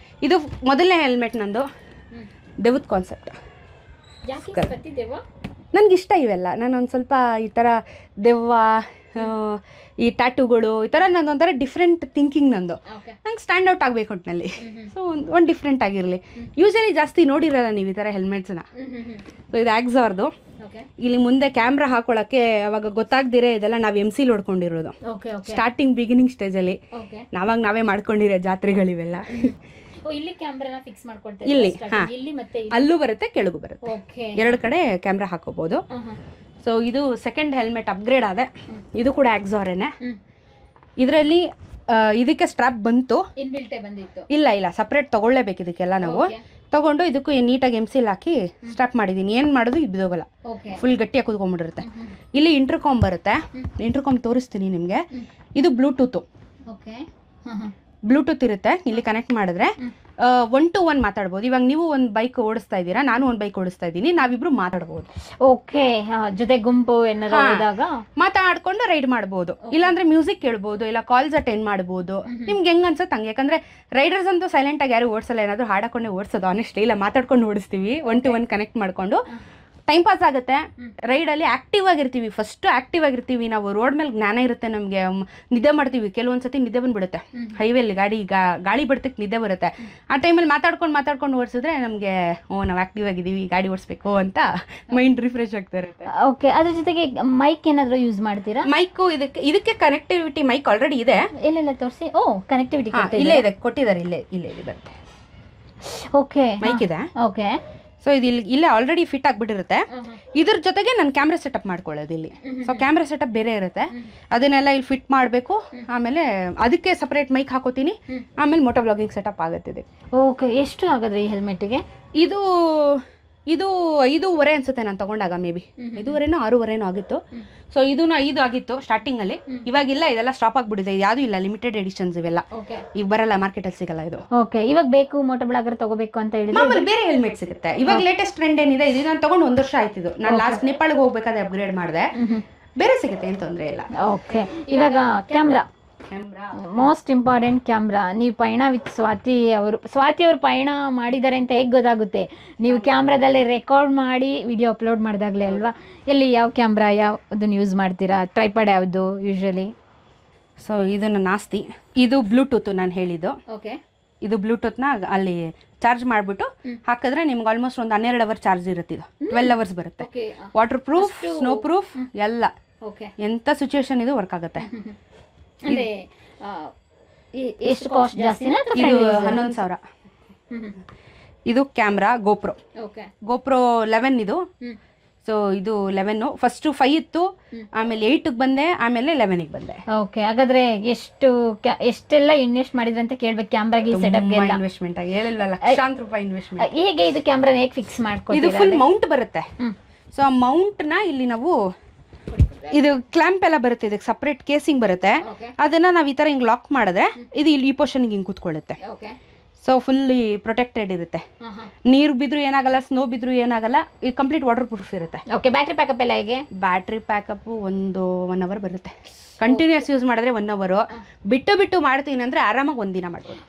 ಇದು ಮೊದಲನೇ ಹೆಲ್ಮೆಟ್ ನಂದು, ದೆವ್ವದ ಕಾನ್ಸೆಪ್ಟ್. ನನಗಿಷ್ಟ ಇವೆಲ್ಲ. ನಾನೊಂದು ಸ್ವಲ್ಪ ಈ ಥರ ದೆವ್ವ, ಈ ಟ್ಯಾಟೂಗಳು, ಈ ಥರ ನಂದೊಂಥರ ಡಿಫ್ರೆಂಟ್ ಥಿಂಕಿಂಗ್ ನಂದು. ನಂಗೆ ಸ್ಟ್ಯಾಂಡ್ ಔಟ್ ಆಗಬೇಕು ಒಟ್ಟಿನಲ್ಲಿ. ಸೊ ಒಂದು ಡಿಫ್ರೆಂಟ್ ಆಗಿರಲಿ. ಯೂಶಲಿ ಜಾಸ್ತಿ ನೋಡಿರಲ್ಲ ನೀವು ಈ ಥರ ಹೆಲ್ಮೆಟ್ಸ್ನ. ಸೊ ಇದು ಆಕ್ಸಾರ್ದು. ಇಲ್ಲಿ ಮುಂದೆ ಕ್ಯಾಮ್ರಾ ಹಾಕೊಳ್ಳೋಕ್ಕೆ ಅವಾಗ ಗೊತ್ತಾಗ್ದಿರೇ ಇದೆಲ್ಲ ನಾವು MC ನೋಡ್ಕೊಂಡಿರೋದು. ಸ್ಟಾರ್ಟಿಂಗ್ ಬಿಗಿನಿಂಗ್ ಸ್ಟೇಜಲ್ಲಿ ನಾವೇ ಮಾಡ್ಕೊಂಡಿರೋ ಜಾತ್ರೆಗಳಿವೆಲ್ಲ. ಇಲ್ಲಿ ಕ್ಯಾಮ್ರಾನ ಫಿಕ್ಸ್ ಮಾಡ್ಕೊಳ್ತೀವಿ. ಇಲ್ಲಿ ಅಲ್ಲೂ ಬರುತ್ತೆ, ಕೆಳಗೂ ಬರುತ್ತೆ. 2 ಕಡೆ ಕ್ಯಾಮ್ರಾ ಹಾಕೋಬಹುದು. ಸೊ ಇದು ಸೆಕೆಂಡ್ ಹೆಲ್ಮೆಟ್ ಅಪ್ಗ್ರೇಡ್ ಆದೆ. ಇದು ಕೂಡ ಆಕ್ಸಾರೇನೆ. ಇದರಲ್ಲಿ ಇದಕ್ಕೆ ಸ್ಟ್ರಾಪ್ ಬಂತು, ಇಲ್ಲ ಸಪ್ರೇಟ್ ತಗೊಳ್ಳೇಬೇಕು ಇದಕ್ಕೆಲ್ಲ. ನಾವು ತಗೊಂಡು ಇದಕ್ಕೂ ನೀಟಾಗಿ MC ಹಾಕಿ ಸ್ಟ್ರಾಪ್ ಮಾಡಿದ್ದೀನಿ. ಏನು ಮಾಡೋದು ಇದು ಬಿದೋಗಲ್ಲ, ಫುಲ್ ಗಟ್ಟಿಯಾಗಿ ಕೂತ್ಕೊಂಡ್ಬಿಟ್ಟಿರುತ್ತೆ. ಇಲ್ಲಿ ಇಂಟರ್ಕಾಮ್ ಬರುತ್ತೆ. ಇಂಟರ್ಕಾಮ್ ತೋರಿಸ್ತೀನಿ ನಿಮಗೆ. ಇದು ಬ್ಲೂಟೂತ್ ಇರುತ್ತೆ. ಇಲ್ಲಿ ಕನೆಕ್ಟ್ ಮಾಡಿದ್ರೆ 1 to 1 ಮಾತಾಡ್ಬೋದು. ಇವಾಗ ನೀವು ಒಂದು ಬೈಕ್ ಓಡಿಸ್ತಾ ಇದ್ದೀರಾ, ನಾನು ಒಂದು ಬೈಕ್ ಓಡಿಸ್ತಾ ಇದ್ದೀನಿ, ನಾವಿಬ್ರು ಮಾತಾಡ್ಬೋದು. ಓಕೆ, ಜೊತೆ ಗುಂಪು ಏನಾದ್ರು ಇದ್ದಾಗ ಮಾತಾಡ್ಕೊಂಡು ರೈಡ್ ಮಾಡ್ಬೋದು. ಇಲ್ಲಾಂದ್ರೆ ಮ್ಯೂಸಿಕ್ ಕೇಳ್ಬೋದು, ಇಲ್ಲ ಕಾಲ್ಸ್ ಅಟೆಂಡ್ ಮಾಡ್ಬೋದು. ನಿಮ್ಗೆ ಹೆಂಗ್ ಅನ್ಸುತ್ತೆ ಹಂಗೆ. ಯಾಕಂದ್ರೆ ರೈಡರ್ಸ್ ಅಂತೂ ಸೈಲೆಂಟ್ ಆಗಿ ಯಾರು ಓಡಿಸಲ್ಲ, ಏನಾದ್ರು ಹಾಡಕೊಂಡೆ ಓಡಿಸೋದು. ಆನೆಸ್ಟ್ ಇಲ್ಲ, ಮಾತಾಡ್ಕೊಂಡು ಓಡಿಸ್ತೀವಿ. 1 to 1 ಕನೆಕ್ಟ್ ಮಾಡ್ಕೊಂಡು ಟೈಮ್ ಪಾಸ್ ಆಗುತ್ತೆ. ರೈಡಲ್ಲಿ ಆಕ್ಟಿವ್ ಆಗಿರ್ತೀವಿ. ಫಸ್ಟ್ ಆಕ್ಟಿವ್ ಆಗಿರ್ತೀವಿ ನಾವು. ರೋಡ್ ಮೇಲೆ ಜ್ಞಾನ ಇರುತ್ತೆ ನಮಗೆ. ನಿದ್ದೆ ಮಾಡ್ತೀವಿ, ಕೆಲವೊಂದ್ಸತಿ ನಿದ್ದೆ ಬಂದ್ಬಿಡುತ್ತೆ. ಹೈವೇಲಿ ಗಾಳಿ ಬಿಡ್ತಕ್ಕೆ ನಿದ್ದೆ ಬರುತ್ತೆ. ಆ ಟೈಮಲ್ಲಿ ಮಾತಾಡ್ಕೊಂಡು ಓಡಿಸಿದ್ರೆ ನಮಗೆ ನಾವು ಆಕ್ಟಿವ್ ಆಗಿದ್ದೀವಿ, ಗಾಡಿ ಓಡಿಸ್ಬೇಕು ಅಂತ ಮೈಂಡ್ ರಿಫ್ರೆಶ್ ಆಗ್ತಾ ಇರುತ್ತೆ. ಓಕೆ, ಅದ್ರ ಜೊತೆಗೆ ಮೈಕ್ ಏನಾದರೂ ಯೂಸ್ ಮಾಡ್ತೀರಾ? ಮೈಕು ಇದಕ್ಕೆ ಕನೆಕ್ಟಿವಿಟಿ ಮೈಕ್ ಆಲ್ರೆಡಿ ಇದೆ. ಇಲ್ಲ ತೋರಿಸಿ. ಕನೆಕ್ಟಿವಿಟಿ ಇಲ್ಲೇ ಇದೆ, ಕೊಟ್ಟಿದ್ದಾರೆ. ಇಲ್ಲೇ ಬರುತ್ತೆ. ಓಕೆ, ಮೈಕ್ ಇದೆ. ಓಕೆ. ಸೊ ಇದು ಇಲ್ಲೇ ಆಲ್ರೆಡಿ ಫಿಟ್ ಆಗಿಬಿಟ್ಟಿರುತ್ತೆ. ಇದ್ರ ಜೊತೆಗೆ ನಾನು ಕ್ಯಾಮ್ರಾ ಸೆಟಪ್ ಮಾಡ್ಕೊಳ್ಳೋದು ಇಲ್ಲಿ. ಸೊ ಕ್ಯಾಮ್ರಾ ಸೆಟಪ್ ಬೇರೆ ಇರುತ್ತೆ, ಅದನ್ನೆಲ್ಲ ಇಲ್ಲಿ ಫಿಟ್ ಮಾಡಬೇಕು. ಆಮೇಲೆ ಅದಕ್ಕೆ ಸಪ್ರೇಟ್ ಮೈಕ್ ಹಾಕೋತೀನಿ. ಆಮೇಲೆ ಮೋಟೋ ವ್ಲಾಗಿಂಗ್ ಸೆಟಪ್ ಆಗುತ್ತೆ. ಓಕೆ, ಎಷ್ಟು ಆಗೋದ್ರಿ ಈ ಹೆಲ್ಮೆಟ್ಗೆ? ಇದು 5.5 ಅನ್ಸುತ್ತೆ ನಾನು ತಗೊಂಡಾಗ. ಮೇ ಬಿ 5.5 6.5 ಆಗಿತ್ತು. ಸೊ ಇದು ಆಗಿತ್ತು ಸ್ಟಾರ್ಟಿಂಗ್ ಅಲ್ಲಿ. ಇವಾಗಿಲ್ಲ, ಇದೆಲ್ಲ ಸ್ಟಾಪ್ ಆಗ್ಬಿಟ್ಟಿದೆ. ಯಾವ್ದು ಇಲ್ಲ, ಲಿಮಿಟೆಡ್ ಎಡಿಷನ್ಸ್ ಇವೆಲ್ಲ ಈಗ ಬರಲ್ಲ, ಮಾರ್ಕೆಟ್ ಅಲ್ಲಿ ಸಿಗಲ್ಲ ಇದು. ಓಕೆ, ಇವಾಗ ಬೇಕು ಮೋಟೋ ಬ್ಲಾಗರ್ ತಗೋಬೇಕು ಅಂತ ಹೇಳಿದ್ರೆ ಬೇರೆ ಹೆಲ್ಮೆಟ್ ಸಿಗುತ್ತೆ. ಇವಾಗ ಲೇಟೆಸ್ಟ್ ಟ್ರೆಂಡ್ ಏನಿದೆ, ಇದು ನಾನು ತಗೊಂಡು 1 ವರ್ಷ ಆಯ್ತಿದ್ದು. ನಾನು ಲಾಸ್ಟ್ ನೇಪಾಳಿಗೆ ಹೋಗ್ಬೇಕಾದ್ರೆ ಅಪ್ಗ್ರೇಡ್ ಮಾಡಿದೆ. ಬೇರೆ ಸಿಗುತ್ತೆ, ಏನು ತೊಂದರೆ ಇಲ್ಲ. ಓಕೆ, ಇವಾಗ ಕ್ಯಾಮ್ರಾ ಮೋಸ್ಟ್ ಇಂಪಾರ್ಟೆಂಟ್. ಕ್ಯಾಮ್ರಾ ನೀವು ಪಯಣ ವಿತ್ ಸ್ವಾತಿ ಅವರು ಪಯಣ ಮಾಡಿದ್ದಾರೆ ಅಂತ ಹೇಗೆ ಗೊತ್ತಾಗುತ್ತೆ? ನೀವು ಕ್ಯಾಮ್ರಾದಲ್ಲಿ ರೆಕಾರ್ಡ್ ಮಾಡಿ ವಿಡಿಯೋ ಅಪ್ಲೋಡ್ ಮಾಡಿದಾಗಲೇ ಅಲ್ವಾ? ಎಲ್ಲಿ ಯಾವ ಕ್ಯಾಮ್ರಾ ಯಾವುದನ್ನು ಯೂಸ್ ಮಾಡ್ತೀರಾ? ಟ್ರೈಪಾಡ್ ಯಾವುದು ಯೂಶಲಿ? ಸೊ ಇದು ನನ್ನ ಆಸ್ತಿ. ಇದು ಬ್ಲೂಟೂತ್ ನಾನು ಹೇಳಿದ್ದು. ಓಕೆ, ಇದು ಬ್ಲೂಟೂತ್ನ ಅಲ್ಲಿ ಚಾರ್ಜ್ ಮಾಡಿಬಿಟ್ಟು ಹಾಕಿದ್ರೆ ನಿಮ್ಗೆ ಆಲ್ಮೋಸ್ಟ್ ಒಂದು 12 ಅವರ್ ಚಾರ್ಜ್ ಇರುತ್ತೆ. ಇದು 12 ಅವರ್ಸ್ ಬರುತ್ತೆ. ವಾಟರ್ ಪ್ರೂಫ್, ಸ್ನೋ ಪ್ರೂಫ್ ಎಲ್ಲ. ಎಂಥ ಸಿಚುವೇಶನ್ ಇದು ವರ್ಕ್ ಆಗುತ್ತೆ. ಎಷ್ಟು ಕಾಸ್ಟ್ ಜಾಸ್ತಿನಾ? ಇದು 11,000. ಇದು ಕ್ಯಾಮ್ರಾ ಗೋಪ್ರೋ 11 ಇದು. ಸೊ ಇದು 11 ಫಸ್ಟು 5 ಇತ್ತು, ಆಮೇಲೆ 8ಗೆ ಬಂದೆ, ಆಮೇಲೆ 11ಗೆ ಬಂದೆ. ಓಕೆ, ಹಾಗಾದ್ರೆ ಎಷ್ಟೆಲ್ಲ ಇನ್ವೆಸ್ಟ್ ಮಾಡಿದ್ರೆ ಅಂತ ಕೇಳ್ಬೇಕು ಕ್ಯಾಮ್ರಾಗೆ, ಸೆಟಪ್ಗೆ ಎಲ್ಲ? ಇನ್ವೆಸ್ಟ್ಮೆಂಟ್ ಆಗಿ ಹೇಳಿಲ್ಲ, ಲಕ್ಷಾಂತರ ರೂಪಾಯಿ ಇನ್ವೆಸ್ಟ್ಮೆಂಟ್. ಹೇಗೆ ಇದು ಕ್ಯಾಮ್ರಾ ಹೇಗೆ ಫಿಕ್ಸ್ ಇದು ಮಾಡ್ಕೊತೀರಾ? ಫುಲ್ ಮೌಂಟ್ ಬರುತ್ತೆ. ಸೊ ಆ ಮೌಂಟ್ನ ಇಲ್ಲಿ ನಾವು ಇದು ಕ್ಲ್ಯಾಂಪ್ ಎಲ್ಲ ಬರುತ್ತೆ, ಇದಕ್ಕೆ ಸಪ್ರೇಟ್ ಕೇಸಿಂಗ್ ಬರುತ್ತೆ. ಅದನ್ನ ನಾವು ಈ ತರ ಹಿಂಗ್ ಲಾಕ್ ಮಾಡಿದ್ರೆ ಇದು ಇಲ್ಲಿ ಈ ಪೋರ್ಷನ್ಗೆ ಹಿಂಗ್ ಕೂತ್ಕೊಳ್ಳುತ್ತೆ. ಸೊ ಫುಲ್ಲಿ ಪ್ರೊಟೆಕ್ಟೆಡ್ ಇರುತ್ತೆ. ನೀರು ಬಿದ್ರು ಏನಾಗಲ್ಲ, ಸ್ನೋ ಬಿದ್ರು ಏನಾಗಲ್ಲ, ಇದು ಕಂಪ್ಲೀಟ್ ವಾಟರ್ ಪ್ರೂಫ್ ಇರುತ್ತೆ. ಓಕೆ, ಬ್ಯಾಟ್ರಿ ಪ್ಯಾಕಪ್ ಎಲ್ಲ ಹೇಗೆ? ಬ್ಯಾಟ್ರಿ ಪ್ಯಾಕಪ್ 1 ಅವರ್ ಬರುತ್ತೆ. ಕಂಟಿನ್ಯೂಸ್ ಯೂಸ್ ಮಾಡಿದ್ರೆ 1 ಅವರ್, ಬಿಟ್ಟು ಮಾಡ್ತೀನಿ ಅಂದ್ರೆ ಆರಾಮಾಗಿ 1 ದಿನ ಮಾಡ್ಬೋದು.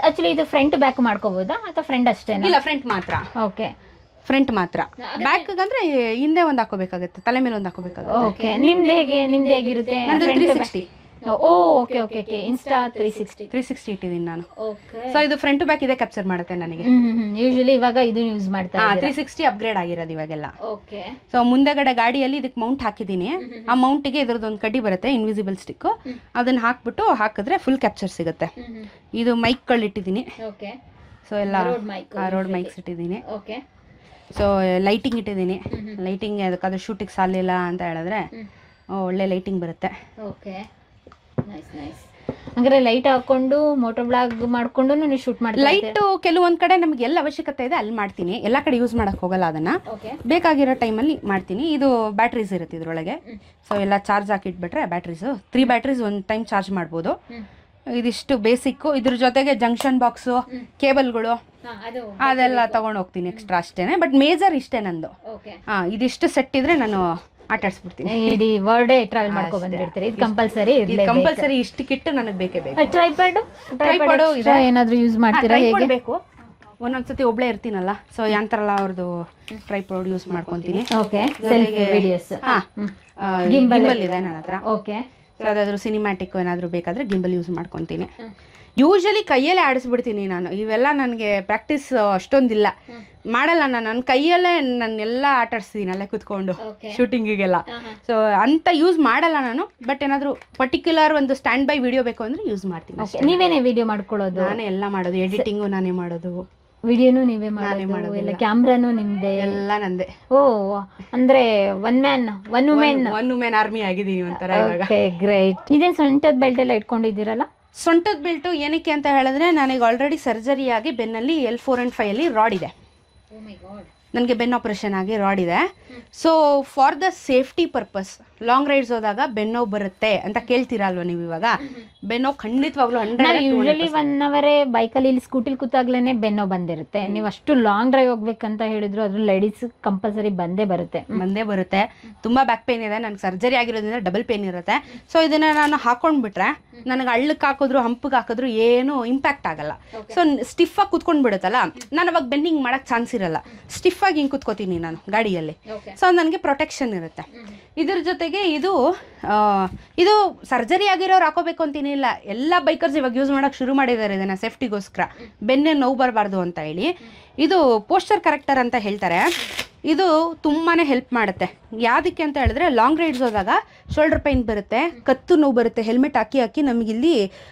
ಆಕ್ಚುಲಿ ಇದು ಫ್ರಂಟ್ ಬ್ಯಾಕ್ ಮಾಡ್ಕೋಬಹುದಾ ಅಥವಾ ಫ್ರಂಟ್ ಅಷ್ಟೇನಾ? ಇಲ್ಲ, ಫ್ರಂಟ್ ಮಾತ್ರ. ಓಕೆ, ಫ್ರಂಟ್ ಮಾತ್ರ. ಬ್ಯಾಕ್ ಅಂದ್ರೆ ಹಿಂದೆ ಒಂದು ಹಾಕೋಬೇಕಾಗುತ್ತೆ, ತಲೆ ಮೇಲೆ ಒಂದು ಹಾಕೋಬೇಕಾಗುತ್ತೆ. ಓಕೆ, ನಿಮ್ದು ಹೇಗಿರುತ್ತೆ? 360. ಓಕೆ ಓಕೆ ಓಕೆ, ಇನ್ಸ್ಟಾ 360 ಇಟ್ಟಿದ್ದೀನಿ ನಾನು. ಓಕೆ, ಸೊ ಇದು ಫ್ರಂಟ್ ಟು ಬ್ಯಾಕ್ ಇದೆ ಕ್ಯಾಪ್ಚರ್ ಮಾಡುತ್ತೆ ನನಗೆ. ಯೂಶುವಲಿ ಇವಾಗ ಇದು ಯೂಸ್ ಮಾಡ್ತಾರೆ. 360 ಅಪ್ಗ್ರೇಡ್ ಆಗಿರೋದು ಇವಾಗೆಲ್ಲ. ಓಕೆ, ಸೊ ಮುಂದೆಗಡೆ ಗಾಡಿಯಲ್ಲಿ ಇದಕ್ಕೆ ಮೌಂಟ್ ಹಾಕಿದ್ದೀನಿ. ಆ ಮೌಂಟಿಗೆ ಇದ್ರದ್ದು ಒಂದು ಕಡ್ಡಿ ಬರುತ್ತೆ, ಇನ್ವಿಸಿಬಲ್ ಸ್ಟಿಕ್. ಅದನ್ನ ಹಾಕ್ಬಿಟ್ಟು ಹಾಕಿದ್ರೆ ಫುಲ್ ಕ್ಯಾಪ್ಚರ್ ಸಿಗುತ್ತೆ. ಇದು ಮೈಕ್ಗಳು ಇಟ್ಟಿದ್ದೀನಿ. ಓಕೆ, ಸೊ ಎಲ್ಲ ರೋಡ್ ಮೈಕ್ಸ್ ಇಟ್ಟಿದ್ದೀನಿ. ಓಕೆ, ಸೊ ಲೈಟಿಂಗ್ ಇಟ್ಟಿದ್ದೀನಿ. ಲೈಟಿಂಗ್ ಅದಕ್ಕಾದ್ರೆ ಶೂಟಿಗೆ ಸಾಲಿಲ್ಲ ಅಂತ ಹೇಳಿದ್ರೆ ಒಳ್ಳೆ ಲೈಟಿಂಗ್ ಬರುತ್ತೆ. Okay, nice nice. ಅಂದ್ರೆ ಲೈಟ್ ಹಾಕೊಂಡು ಮೋಟೋ ಬ್ಲಾಗ್ ಮಾಡ್ಕೊಂಡು ನೀವು ಶೂಟ್ ಮಾಡ್ತೀರಾ? ಲೈಟ್ ಕೆಲವೊಂದ್ ಕಡೆ ನಮ್ಗೆ ಎಲ್ಲ ಅವಶ್ಯಕತೆ ಇದೆ ಅಲ್ಲಿ ಮಾಡ್ತೀನಿ, ಎಲ್ಲ ಕಡೆ ಯೂಸ್ ಮಾಡಕ್ ಹೋಗಲ್ಲ. ಅದನ್ನ ಬೇಕಾಗಿರೋ ಟೈಮಲ್ಲಿ ಮಾಡ್ತೀನಿ. ಇದು ಬ್ಯಾಟ್ರೀಸ್ ಇರುತ್ತೆ ಇದ್ರೊಳಗೆ. ಸೊ ಎಲ್ಲ ಚಾರ್ಜ್ ಹಾಕಿಟ್ಬಿಟ್ರೆ ಬ್ಯಾಟ್ರೀಸ್ 3 ಬ್ಯಾಟ್ರೀಸ್ ಒಂದು ಟೈಮ್ ಚಾರ್ಜ್ ಮಾಡ್ಬೋದು. ಇದಿಷ್ಟು ಬೇಸಿಕ್. ಇದ್ರ ಜೊತೆಗೆ ಜಂಕ್ಷನ್ ಬಾಕ್ಸು, ಕೇಬಲ್ಗಳು ಅದೆಲ್ಲ ತಗೊಂಡು ಹೋಗ್ತೀನಿ ಎಕ್ಸ್ಟ್ರಾ ಅಷ್ಟೇನೆ. ಬಟ್ ಮೇಜರ್ ಇಷ್ಟೇ ನಂದು. ಇದಿಷ್ಟು ಸೆಟ್ ಇದ್ರೆ ನಾನು ಆಟಾಡ್ಸ್ಬಿಡ್ತೀನಿ. ಇಡೀ ವರ್ಡೇ ಟ್ರಾವೆಲ್ ಮಾಡ್ಕೊಂಡು ಬಂದಿರ್ತೀರಿ. ಇದು ಕಂಪಲ್ಸರಿ ಕಂಪಲ್ಸರಿ ಇಷ್ಟು ಕಿಟ್ಟು ನನಗೆ ಬೇಕೇ ಬೇಕು. ಟ್ರೈಪಾಡ್ ಏನಾದ್ರು ಯೂಸ್ ಮಾಡ್ತೀರಾ? ಹೇಗೆ ಬೇಕು? ಒಂದೊಂದ್ಸತಿ ಒಬ್ಳೆ ಇರ್ತೀನಲ್ಲ, ಸೊ ಯಾಂತರಲ್ಲ ಅವ್ರದ್ದು ಟ್ರೈಪಾಡ್ ಯೂಸ್ ಮಾಡ್ಕೊಂತೀನಿ. Okay, selfie videos. ಗಿಂಬಲ್ ಇದೆ ನನ್ನ ಹತ್ರ. ಓಕೆ, ಯಾವ್ದಾದ್ರು ಸಿನಿಮ್ಯಾಟಿಕ್ ಏನಾದ್ರು ಬೇಕಾದ್ರೆ ಗಿಂಬಲ್ ಯೂಸ್ ಮಾಡ್ಕೊಂತೀನಿ. ಯೂಶಲಿ ಕೈಯಲ್ಲೇ ಆಡಿಸ್ಬಿಡ್ತೀನಿ ನಾನು. ಇವೆಲ್ಲ ನನಗೆ ಪ್ರಾಕ್ಟೀಸ್ ಅಷ್ಟೊಂದಿಲ್ಲ, ಮಾಡಲ್ಲ ನಾನು. ನನ್ನ ಕೈಯಲ್ಲೇ ನಾನೆಲ್ಲ ಆಟಾಡ್ಸ್ತೀನಿ ಅಲ್ಲೇ ಕುತ್ಕೊಂಡು ಶೂಟಿಂಗಿಗೆಲ್ಲ. ಸೊ ಅಂತ ಯೂಸ್ ಮಾಡಲ್ಲ ನಾನು. ಬಟ್ ಏನಾದ್ರು ಪರ್ಟಿಕ್ಯುಲರ್ ಒಂದು ಸ್ಟ್ಯಾಂಡ್ ಬೈ ವಿಡಿಯೋ ಬೇಕು ಅಂದ್ರೆ ಯೂಸ್ ಮಾಡ್ತೀನಿ. ನೀವೇನೇ ವಿಡಿಯೋ ಮಾಡ್ಕೊಳ್ಳೋದು? ನಾನೇ ಎಲ್ಲ ಮಾಡೋದು, ಎಡಿಟಿಂಗು ನಾನೇ ಮಾಡೋದು, ವಿಡಿಯೋನು ನೀವೇ ಮಾಡೋದು, ಎಲ್ಲ ಕ್ಯಾಮ್ರಾನು ನಿಮ್ದೆ, ಎಲ್ಲ ನಂದೆ. ಓ, ಅಂದ್ರೆ ಒನ್ ವುಮೆನ್ ಆರ್ಮಿ ಆಗಿದ್ದೀನಿ ಒಂಥರ ಇವಾಗ. Okay, great. ಇದೇನು ಸೊಂಟದ ಬೆಲ್ಟ್ ಎಲ್ಲ ಇಟ್ಕೊಂಡಿದ್ದೀರಲ್ಲ? ಸೊಂಟದ ಬೆಲ್ಟು ಏನಕ್ಕೆ ಅಂತ ಹೇಳಿದ್ರೆ ನನಗೆ ಆಲ್ರೆಡಿ ಸರ್ಜರಿ ಆಗಿ ಬೆನ್ನಲ್ಲಿ L4 and 5 ಅಲ್ಲಿ ರಾಡ್ ಇದೆ. ನನಗೆ ಬೆನ್ನು ಆಪರೇಷನ್ ಆಗಿ ರಾಡ್ ಇದೆ. So for the safety purpose long rides ಹೋದಾಗ ಬೆನ್ನೋವು ಬರುತ್ತೆ ಅಂತ ಕೇಳ್ತೀರಾ ಅಲ್ವಾ ನೀವು? ಇವಾಗ ಬೆನ್ನೋವು ಖಂಡಿತವಾಗ್ಲೂ 100. ಯೂಶಲಿ 1 ಅವರೇ ಬೈಕಲ್ಲಿ ಇಲ್ಲಿ ಸ್ಕೂಟಿಲಿ ಕೂತಾಗ್ಲೇನೆ ಬೆನ್ನೋ ಬಂದಿರುತ್ತೆ. ನೀವು ಅಷ್ಟು ಲಾಂಗ್ ಡ್ರೈವ್ ಹೋಗ್ಬೇಕಂತ ಹೇಳಿದ್ರು ಅದ್ರ ಲೇಡೀಸ್ ಕಂಪಲ್ಸರಿ ಬಂದೇ ಬರುತ್ತೆ. ತುಂಬಾ ಬ್ಯಾಕ್ ಪೇನ್ ಇದೆ, ನನಗೆ ಸರ್ಜರಿ ಆಗಿರೋದ್ರಿಂದ ಡಬಲ್ ಪೇನ್ ಇರುತ್ತೆ. ಸೊ ಇದನ್ನ ನಾನು ಹಾಕೊಂಡ್ಬಿಟ್ರೆ ನನಗೆ ಹಳ್ಳಕ್ಕೆ ಹಾಕಿದ್ರು ಹಂಪಿಗೆ ಹಾಕಿದ್ರು ಏನು ಇಂಪ್ಯಾಕ್ಟ್ ಆಗಲ್ಲ. ಸೊ ಸ್ಟಿಫ್ ಆಗಿ ಕುತ್ಕೊಂಡ್ ಬಿಡುತ್ತಲ್ಲ, ನಾನು ಅವಾಗ ಬೆನ್ನಿಂಗ್ ಮಾಡಕ್ ಚಾನ್ಸ್ ಇರಲ್ಲ. ಸ್ಟಿಫ್ ಆಗಿ ಹಿಂಗೆ ಕುತ್ಕೋತೀನಿ ನಾನು ಗಾಡಿಯಲ್ಲಿ. ಸೊ ನನಗೆ ಪ್ರೊಟೆಕ್ಷನ್ ಇರುತ್ತೆ. ಇದ್ರ ಜೊತೆಗೆ ಇದು ಸರ್ಜರಿ ಆಗಿರೋರು ಹಾಕೋಬೇಕು ಅಂತೇನಿಲ್ಲ. ಎಲ್ಲ ಬೈಕರ್ಸ್ ಇವಾಗ ಯೂಸ್ ಮಾಡಕ್ ಶುರು ಮಾಡಿದ್ದಾರೆ ಇದನ್ನ ಸೇಫ್ಟಿಗೋಸ್ಕರ, ಬೆನ್ನೆ ನೋವು ಬರಬಾರ್ದು ಅಂತ ಹೇಳಿ. ಇದು ಪೋಸ್ಚರ್ ಕರೆಕ್ಟರ್ ಅಂತ ಹೇಳ್ತಾರೆ. ಇದು ತುಂಬಾ ಹೆಲ್ಪ್ ಮಾಡುತ್ತೆ. ಯಾವುದಕ್ಕೆ ಅಂತ ಹೇಳಿದ್ರೆ ಲಾಂಗ್ ರೈಡ್ಸ್ ಹೋದಾಗ ಶೋಲ್ಡರ್ ಪೈನ್ ಬರುತ್ತೆ, ಕತ್ತು ನೋವು ಬರುತ್ತೆ. ಹೆಲ್ಮೆಟ್ ಹಾಕಿ ನಮಗಿಲ್ಲಿ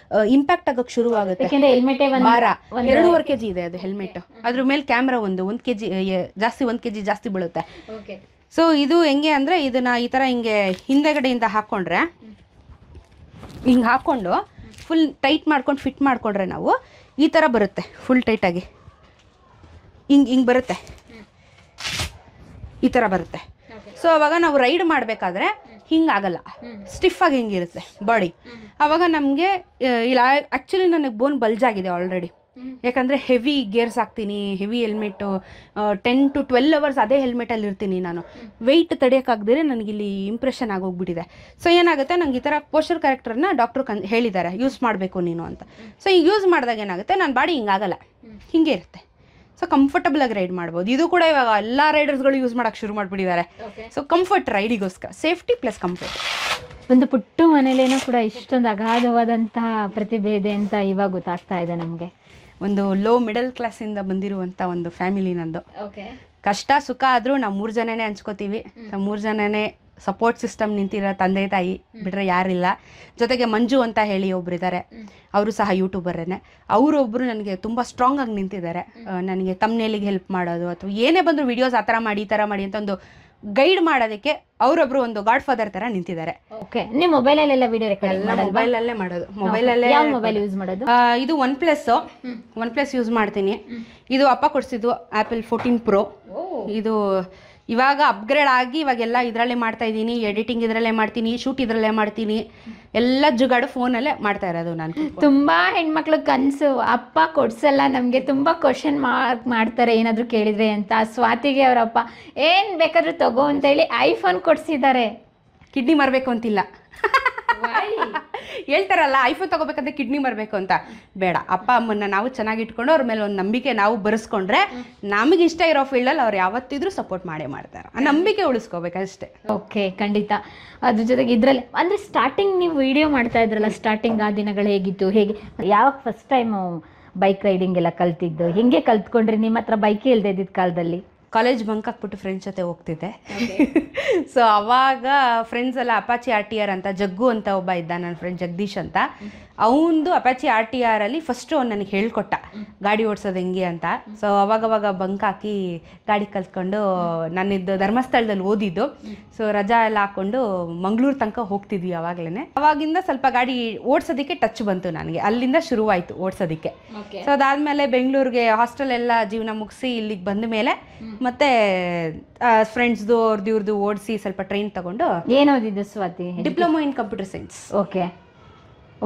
ಇಂಪ್ಯಾಕ್ಟ್ ಆಗೋಕ್ಕೆ ಶುರುವಾಗುತ್ತೆ. ಭಾರ 2.5 kg ಇದೆ ಅದು ಹೆಲ್ಮೆಟ್. ಅದ್ರ ಮೇಲೆ ಕ್ಯಾಮ್ರಾ 1 kg ಜಾಸ್ತಿ, 1 kg ಜಾಸ್ತಿ ಬೀಳುತ್ತೆ. ಸೊ ಇದು ಹೆಂಗೆ ಅಂದರೆ ಇದನ್ನ ಈ ಥರ ಹಿಂಗೆ ಹಿಂದೆಗಡೆಯಿಂದ ಹಾಕ್ಕೊಂಡ್ರೆ, ಹಿಂಗೆ ಹಾಕ್ಕೊಂಡು ಫುಲ್ ಟೈಟ್ ಮಾಡ್ಕೊಂಡು ಫಿಟ್ ಮಾಡಿಕೊಂಡ್ರೆ ನಾವು ಈ ಥರ ಬರುತ್ತೆ. ಫುಲ್ ಟೈಟಾಗಿ ಹಿಂಗೆ ಬರುತ್ತೆ, ಈ ಥರ ಬರುತ್ತೆ. ಸೊ ಅವಾಗ ನಾವು ರೈಡ್ ಮಾಡಬೇಕಾದ್ರೆ ಹಿಂಗಾಗಲ್ಲ, ಸ್ಟಿಫಾಗಿ ಹಿಂಗಿರುತ್ತೆ ಬಾಡಿ. ಆವಾಗ ನಮಗೆ ಇಲ್ಲ, ಆ್ಯಕ್ಚುಲಿ ನನಗೆ ಬೋನ್ ಬಲ್ಜ್ ಆಗಿದೆ ಆಲ್ರೆಡಿ. ಯಾಕಂದರೆ ಹೆವಿ ಗೇರ್ಸ್ ಹಾಕ್ತೀನಿ, ಹೆವಿ ಹೆಲ್ಮೆಟ್ಟು 10 to 12 hours ಅದೇ ಹೆಲ್ಮೆಟಲ್ಲಿ ಇರ್ತೀನಿ ನಾನು. ವೆಯ್ಟ್ ತಡೆಯೋಕ್ಕಾಗದೇ ನನಗಿಲ್ಲಿ ಇಂಪ್ರೆಷನ್ ಆಗೋಗ್ಬಿಟ್ಟಿದೆ. ಸೊ ಏನಾಗುತ್ತೆ, ನಂಗೆ ಈ ಥರ ಪೋಸ್ಚರ್ ಕರೆಕ್ಟರ್ನ ಡಾಕ್ಟ್ರು ಹೇಳಿದ್ದಾರೆ ಯೂಸ್ ಮಾಡಬೇಕು ನೀನು ಅಂತ. ಸೊ ಈಗ ಯೂಸ್ ಮಾಡಿದಾಗ ಏನಾಗುತ್ತೆ, ನನ್ನ ಬಾಡಿ ಹಿಂಗಾಗಲ್ಲ, ಹಿಂಗೆ ಇರುತ್ತೆ. ಸೊ ಕಂಫರ್ಟಬಲ್ ಆಗಿ ರೈಡ್ ಮಾಡ್ಬೋದು. ಇದು ಕೂಡ ಇವಾಗ ಎಲ್ಲ ರೈಡರ್ಸ್ಗಳು ಯೂಸ್ ಮಾಡೋಕ್ಕೆ ಶುರು ಮಾಡಿಬಿಟ್ಟಿದ್ದಾರೆ. ಸೊ ಕಂಫರ್ಟ್, ರೈಡಿಗೋಸ್ಕರ ಸೇಫ್ಟಿ ಪ್ಲಸ್ ಕಂಫರ್ಟ್. ಒಂದು ಪುಟ್ಟು ಮನೇಲೇನೋ ಕೂಡ ಇಷ್ಟೊಂದು ಅಗಾಧವಾದಂತಹ ಪ್ರತಿಭೆ ಇದೆ ಅಂತ ಇವಾಗ ಗೊತ್ತಾಗ್ತಾ ಇದೆ ನಮಗೆ. ಒಂದು ಲೋ ಮಿಡಲ್ ಕ್ಲಾಸಿಂದ ಬಂದಿರುವಂಥ ಒಂದು ಫ್ಯಾಮಿಲಿ ನಂದು. ಕಷ್ಟ ಸುಖ ಆದರೂ ನಾವು 3 ಜನನೇ ಹಂಚ್ಕೋತೀವಿ. 3 ಜನನೇ ಸಪೋರ್ಟ್ ಸಿಸ್ಟಮ್ ನಿಂತಿರೋ ತಂದೆ ತಾಯಿ ಬಿಟ್ರೆ ಯಾರಿಲ್ಲ. ಜೊತೆಗೆ ಮಂಜು ಅಂತ ಹೇಳಿ ಒಬ್ಬರಿದ್ದಾರೆ, ಅವರು ಸಹ ಯೂಟ್ಯೂಬರ್ರೇನೆ. ಅವರೊಬ್ಬರು ನನಗೆ ತುಂಬ ಸ್ಟ್ರಾಂಗ್ ಆಗಿ ನಿಂತಿದ್ದಾರೆ. ನನಗೆ ತಮ್ನೇಲಿಗೆ ಹೆಲ್ಪ್ ಮಾಡೋದು ಅಥವಾ ಏನೇ ಬಂದರೂ ವಿಡಿಯೋಸ್ ಆ ಥರ ಮಾಡಿ ಈ ಥರ ಮಾಡಿ ಅಂತ ಒಂದು ಗೈಡ್ ಮಾಡೋದಕ್ಕೆ ಅವರೊಬ್ರು ಒಂದು ಗಾಡ್ ಫಾದರ್ ತರ ನಿಂತಿದ್ದಾರೆ. ಓಕೆ, ನೀವು ಮೊಬೈಲಲ್ಲೆಲ್ಲ ವಿಡಿಯೋ ರೆಕಾರ್ಡಿಂಗ್ ಮಾಡಲ್ವಾ? ಮೊಬೈಲಲ್ಲೇ ಮಾಡೋದು. ಮೊಬೈಲಲ್ಲೇ. ಯಾವ ಮೊಬೈಲ್ ಯೂಸ್ ಮಾಡೋದು? ಇದು ಒನ್ ಪ್ಲಸ್ ಯೂಸ್ ಮಾಡ್ತೀನಿ. ಇದು ಅಪ್ಪ ಕೊಡಿಸಿದ್ದು ಆ್ಯಪಲ್ 14 Pro. ಇದು ಇವಾಗ ಅಪ್ಗ್ರೇಡ್ ಆಗಿ ಇವಾಗೆಲ್ಲ ಇದರಲ್ಲೇ ಮಾಡ್ತಾ ಇದ್ದೀನಿ. ಎಡಿಟಿಂಗ್ ಇದರಲ್ಲೇ ಮಾಡ್ತೀನಿ, ಶೂಟ್ ಇದರಲ್ಲೇ ಮಾಡ್ತೀನಿ, ಎಲ್ಲ ಜುಗಾಡು ಫೋನಲ್ಲೇ ಮಾಡ್ತಾ ಇರೋದು ನಾನು. ತುಂಬಾ ಹೆಣ್ಮಕ್ಳು ಕನಸು ಅಪ್ಪ ಕೊಡ್ಸಲ್ಲ ನಮಗೆ, ತುಂಬಾ ಕ್ವಶನ್ ಮಾರ್ಕ್ ಮಾಡ್ತಾರೆ ಏನಾದರೂ ಕೇಳಿದ್ರೆ ಅಂತ. ಸ್ವಾತಿಗೆ ಅವರಪ್ಪ ಏನು ಬೇಕಾದ್ರೂ ತಗೋ ಅಂತೇಳಿ ಐಫೋನ್ ಕೊಡಿಸಿದ್ದಾರೆ. ಕಿಡ್ನಿ ಮರಬೇಕು ಅಂತಿಲ್ಲ. ಹೇಳ್ತಾರಲ್ಲ ಐಫೋನ್ ತಗೋಬೇಕಂದ್ರೆ ಕಿಡ್ನಿ ಮರಬೇಕು ಅಂತ. ಬೇಡ, ಅಪ್ಪ ಅಮ್ಮನ್ನ ನಾವು ಚೆನ್ನಾಗಿ ಇಟ್ಕೊಂಡು ಅವ್ರ ಮೇಲೆ ಒಂದು ನಂಬಿಕೆ ನಾವು ಬರೆಸ್ಕೊಂಡ್ರೆ ನಮಗೆ ಇಷ್ಟ ಇರೋ ಫೀಲ್ಡಲ್ಲಿ ಅವ್ರು ಯಾವತ್ತಿದ್ರೂ ಸಪೋರ್ಟ್ ಮಾಡೇ ಮಾಡ್ತಾರೆ. ಆ ನಂಬಿಕೆ ಉಳಿಸ್ಕೋಬೇಕಷ್ಟೇ. ಓಕೆ, ಖಂಡಿತ. ಅದ್ರ ಜೊತೆಗೆ ಇದರಲ್ಲಿ ಅಂದರೆ ಸ್ಟಾರ್ಟಿಂಗ್ ನೀವು ವಿಡಿಯೋ ಮಾಡ್ತಾ ಇದ್ರಲ್ಲ, ಸ್ಟಾರ್ಟಿಂಗ್ ಆ ದಿನಗಳು ಹೇಗಿತ್ತು, ಹೇಗೆ ಯಾವಾಗ ಫಸ್ಟ್ ಟೈಮು ಬೈಕ್ ರೈಡಿಂಗ್ ಎಲ್ಲ ಕಲ್ತಿದ್ದು, ಹೆಂಗೆ ಕಲ್ತ್ಕೊಂಡ್ರಿ? ನಿಮ್ಮ ಹತ್ರ ಬೈಕೇ ಇಲ್ಲದೆ ಇದ್ದಿದ್ದ ಕಾಲದಲ್ಲಿ ಕಾಲೇಜ್ ಬಂಕ್ ಹಾಕ್ಬಿಟ್ಟು ಫ್ರೆಂಡ್ಸ್ ಜೊತೆ ಹೋಗ್ತಿದ್ದೆ. ಸೊ ಅವಾಗ ಫ್ರೆಂಡ್ಸ್ ಎಲ್ಲ ಅಪಾಚಿ RTR ಅಂತ, ಜಗ್ಗು ಅಂತ ಒಬ್ಬ ಇದ್ದ ನನ್ನ ಫ್ರೆಂಡ್ ಜಗದೀಶ್ ಅಂತ, ಅವನದು ಅಪಾಚಿ RTR ಅಲ್ಲಿ ಫಸ್ಟು ಅವ್ನು ನನಗೆ ಹೇಳ್ಕೊಟ್ಟ ಗಾಡಿ ಓಡಿಸೋದು ಹೆಂಗೆ ಅಂತ. ಸೊ ಅವಾಗವಾಗ ಬಂಕ್ ಹಾಕಿ ಗಾಡಿ ಕಲ್ತ್ಕೊಂಡು ನಾನಿದ್ದು ಧರ್ಮಸ್ಥಳದಲ್ಲಿ ಓದಿದ್ದು. ಸೊ ರಜಾ ಎಲ್ಲ ಹಾಕ್ಕೊಂಡು ಮಂಗಳೂರು ತನಕ ಹೋಗ್ತಿದ್ವಿ ಅವಾಗಲೇ. ಅವಾಗಿಂದ ಸ್ವಲ್ಪ ಗಾಡಿ ಓಡಿಸೋದಕ್ಕೆ ಟಚ್ ಬಂತು ನನಗೆ, ಅಲ್ಲಿಂದ ಶುರುವಾಯಿತು ಓಡಿಸೋದಕ್ಕೆ. ಸೊ ಅದಾದಮೇಲೆ ಬೆಂಗಳೂರಿಗೆ ಹಾಸ್ಟೆಲ್ ಎಲ್ಲ ಜೀವನ ಮುಗಿಸಿ ಇಲ್ಲಿಗೆ ಬಂದ ಮೇಲೆ ಮತ್ತೆ ಫ್ರೆಂಡ್ಸ್ದು ಅವ್ರದ್ದು ಓಡಿಸಿ ಸ್ವಲ್ಪ ಟ್ರೈನ್ ತಗೊಂಡು. ಏನು ಓದಿದ್ದು Swati? Diploma in computer science. Okay,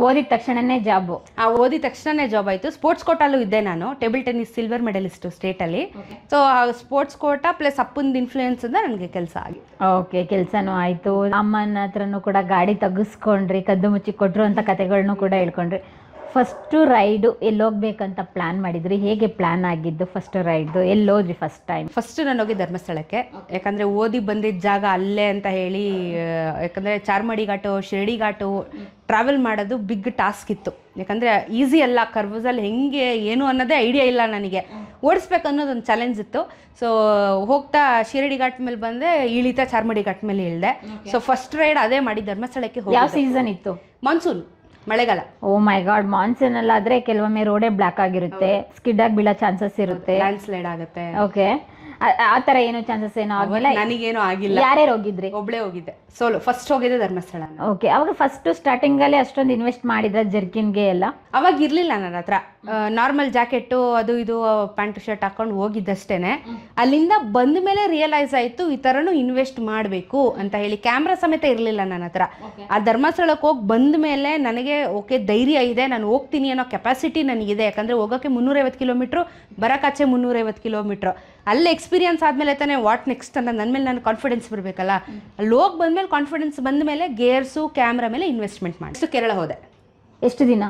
ಓದಿದ ತಕ್ಷಣನೇ ಜಾಬು? ಓದಿದ ತಕ್ಷಣನೇ ಜಾಬ್ ಆಯಿತು. ಸ್ಪೋರ್ಟ್ಸ್ ಕೋಟಲ್ಲೂ ಇದ್ದೆ ನಾನು, ಟೇಬಲ್ ಟೆನ್ನಿಸ್ ಸಿಲ್ವರ್ ಮೆಡಲಿಸ್ಟು ಸ್ಟೇಟಲ್ಲಿ. ಸೊ ಸ್ಪೋರ್ಟ್ಸ್ ಕೋಟ ಪ್ಲಸ್ ಅಪ್ಪಂದು ಇನ್ಫ್ಲೂಯೆನ್ಸ್ ಇಂದ ನನಗೆ ಕೆಲಸ ಆಗಿ. ಓಕೆ, ಕೆಲಸನೂ ಆಯಿತು. ಅಮ್ಮನ ಹತ್ರನೂ ಕೂಡ ಗಾಡಿ ತೆಗಿಸ್ಕೊಂಡ್ರಿ, ಕದ್ದು ಮುಚ್ಚಿ ಕೊಟ್ಟರು ಅಂತ ಕತೆಗಳನ್ನೂ ಕೂಡ ಹೇಳ್ಕೊಂಡ್ರಿ. ಫಸ್ಟು ರೈಡು ಎಲ್ಲೋಗ್ಬೇಕಂತ ಪ್ಲ್ಯಾನ್ ಮಾಡಿದ್ರಿ? ಹೇಗೆ ಪ್ಲ್ಯಾನ್ ಆಗಿದ್ದು ಫಸ್ಟ್ ರೈಡ್ದು? ಎಲ್ಲೋದ್ರಿ ಫಸ್ಟ್ ಟೈಮ್? ಫಸ್ಟ್ ನಾನು ಹೋಗಿ ಧರ್ಮಸ್ಥಳಕ್ಕೆ, ಯಾಕಂದರೆ ಓದಿ ಬಂದಿದ್ದ ಜಾಗ ಅಲ್ಲೇ ಅಂತ ಹೇಳಿ. ಯಾಕಂದರೆ ಚಾರ್ಮಡಿ ಘಾಟು, ಶಿರಡಿ ಘಾಟು ಟ್ರಾವೆಲ್ ಮಾಡೋದು ಬಿಗ್ ಟಾಸ್ಕ್ ಇತ್ತು. ಯಾಕಂದರೆ ಈಸಿ ಅಲ್ಲ, ಕರ್ವಸಲ್ಲಿ ಹೆಂಗೆ ಏನು ಅನ್ನೋದೇ ಐಡಿಯಾ ಇಲ್ಲ ನನಗೆ. ಓಡಿಸ್ಬೇಕು ಅನ್ನೋದೊಂದು ಚಾಲೆಂಜ್ ಇತ್ತು. ಸೊ ಹೋಗ್ತಾ ಶಿರಡಿ ಘಾಟ್ ಮೇಲೆ ಬಂದೆ, ಇಳಿತಾ ಚಾರ್ಮಡಿ ಘಾಟ್ ಮೇಲೆ ಇಳಿದೆ. ಸೊ ಫಸ್ಟ್ ರೈಡ್ ಅದೇ ಮಾಡಿ ಧರ್ಮಸ್ಥಳಕ್ಕೆ ಹೋಗಿ. ಯಾವ ಸೀಸನ್ ಇತ್ತು? ಮಾನ್ಸೂನ್, ಮಳೆಗಾಲ. ಓ ಮೈ ಗಾಡ್, ಮಾನ್ಸೂನ್ ಅಲ್ಲ ಆದ್ರೆ ಕೆಲವೊಮ್ಮೆ ರೋಡೇ ಬ್ಲಾಕ್ ಆಗಿರುತ್ತೆ, ಸ್ಕಿಡ್ ಆಗಿ ಬೀಳೋ ಚಾನ್ಸಸ್ ಇರುತ್ತೆ, ಲ್ಯಾಂಡ್ ಸ್ಲೈಡ್ ಆಗುತ್ತೆ. ಓಕೆ, ಆ ತರ ಏನು ಚಾನ್ಸಸ್ ಏನೋ ಆಗಿಲ್ಲ? ನನಗೇನು ಆಗಿಲ್ಲ. ಯಾರ್ಯಾರು ಹೋಗಿದ್ರಿ? ಒಬ್ಳೆ ಹೋಗಿದ್ದೆ, ಸೋಲೋ. ಫಸ್ಟ್ ಹೋಗಿದ್ದೆ ಧರ್ಮಸ್ಥಳ. ಓಕೆ, ಅವಾಗ ಫಸ್ಟ್ ಸ್ಟಾರ್ಟಿಂಗ್ ಅಲ್ಲಿ ಅಷ್ಟೊಂದು ಇನ್ವೆಸ್ಟ್ ಮಾಡಿದ್ರ ಜರ್ಕಿನ್ಗೆ ಎಲ್ಲ? ಅವಾಗ ಇರ್ಲಿಲ್ಲ ನನ್ನ ಹತ್ರ. ನಾರ್ಮಲ್ ಜಾಕೆಟ್ಟು ಅದು ಇದು ಪ್ಯಾಂಟ್ ಶರ್ಟ್ ಹಾಕೊಂಡು ಹೋಗಿದ್ದಷ್ಟೇನೆ. ಅಲ್ಲಿಂದ ಬಂದ ಮೇಲೆ ರಿಯಲೈಸ್ ಆಯ್ತು ಈ ಥರನೂ ಇನ್ವೆಸ್ಟ್ ಮಾಡಬೇಕು ಅಂತ ಹೇಳಿ. ಕ್ಯಾಮ್ರಾ ಸಮೇತ ಇರಲಿಲ್ಲ ನನ್ನ ಹತ್ರ. ಆ ಧರ್ಮಸ್ಥಳಕ್ಕೆ ಹೋಗಿ ಬಂದ ಮೇಲೆ ನನಗೆ ಓಕೆ ಧೈರ್ಯ ಇದೆ, ನಾನು ಹೋಗ್ತೀನಿ ಅನ್ನೋ ಕೆಪಾಸಿಟಿ ನನಗಿದೆ. ಯಾಕಂದರೆ ಹೋಗೋಕ್ಕೆ 350 ಕಿಲೋಮೀಟ್ರು, ಬರೋಕ್ಕಾಚೆ 350 ಕಿಲೋಮೀಟ್ರು. ಅಲ್ಲಿ ಎಕ್ಸ್ಪೀರಿಯನ್ಸ್ ಆದಮೇಲೆ ತಾನೇ ವಾಟ್ ನೆಕ್ಸ್ಟ್ ಅನ್ನೋ ನನ್ನ ಮೇಲೆ ನಾನು ಕಾನ್ಫಿಡೆನ್ಸ್ ಬರಬೇಕಲ್ಲ. ಅಲ್ಲಿ ಹೋಗಿ ಬಂದಮೇಲೆ ಕಾನ್ಫಿಡೆನ್ಸ್ ಬಂದ ಮೇಲೆ ಗೇರ್ಸು ಕ್ಯಾಮ್ರಾ ಮೇಲೆ ಇನ್ವೆಸ್ಟ್ಮೆಂಟ್ ಮಾಡಿ ಕೇರಳ ಹೋದೆ. ಎಷ್ಟು ದಿನ?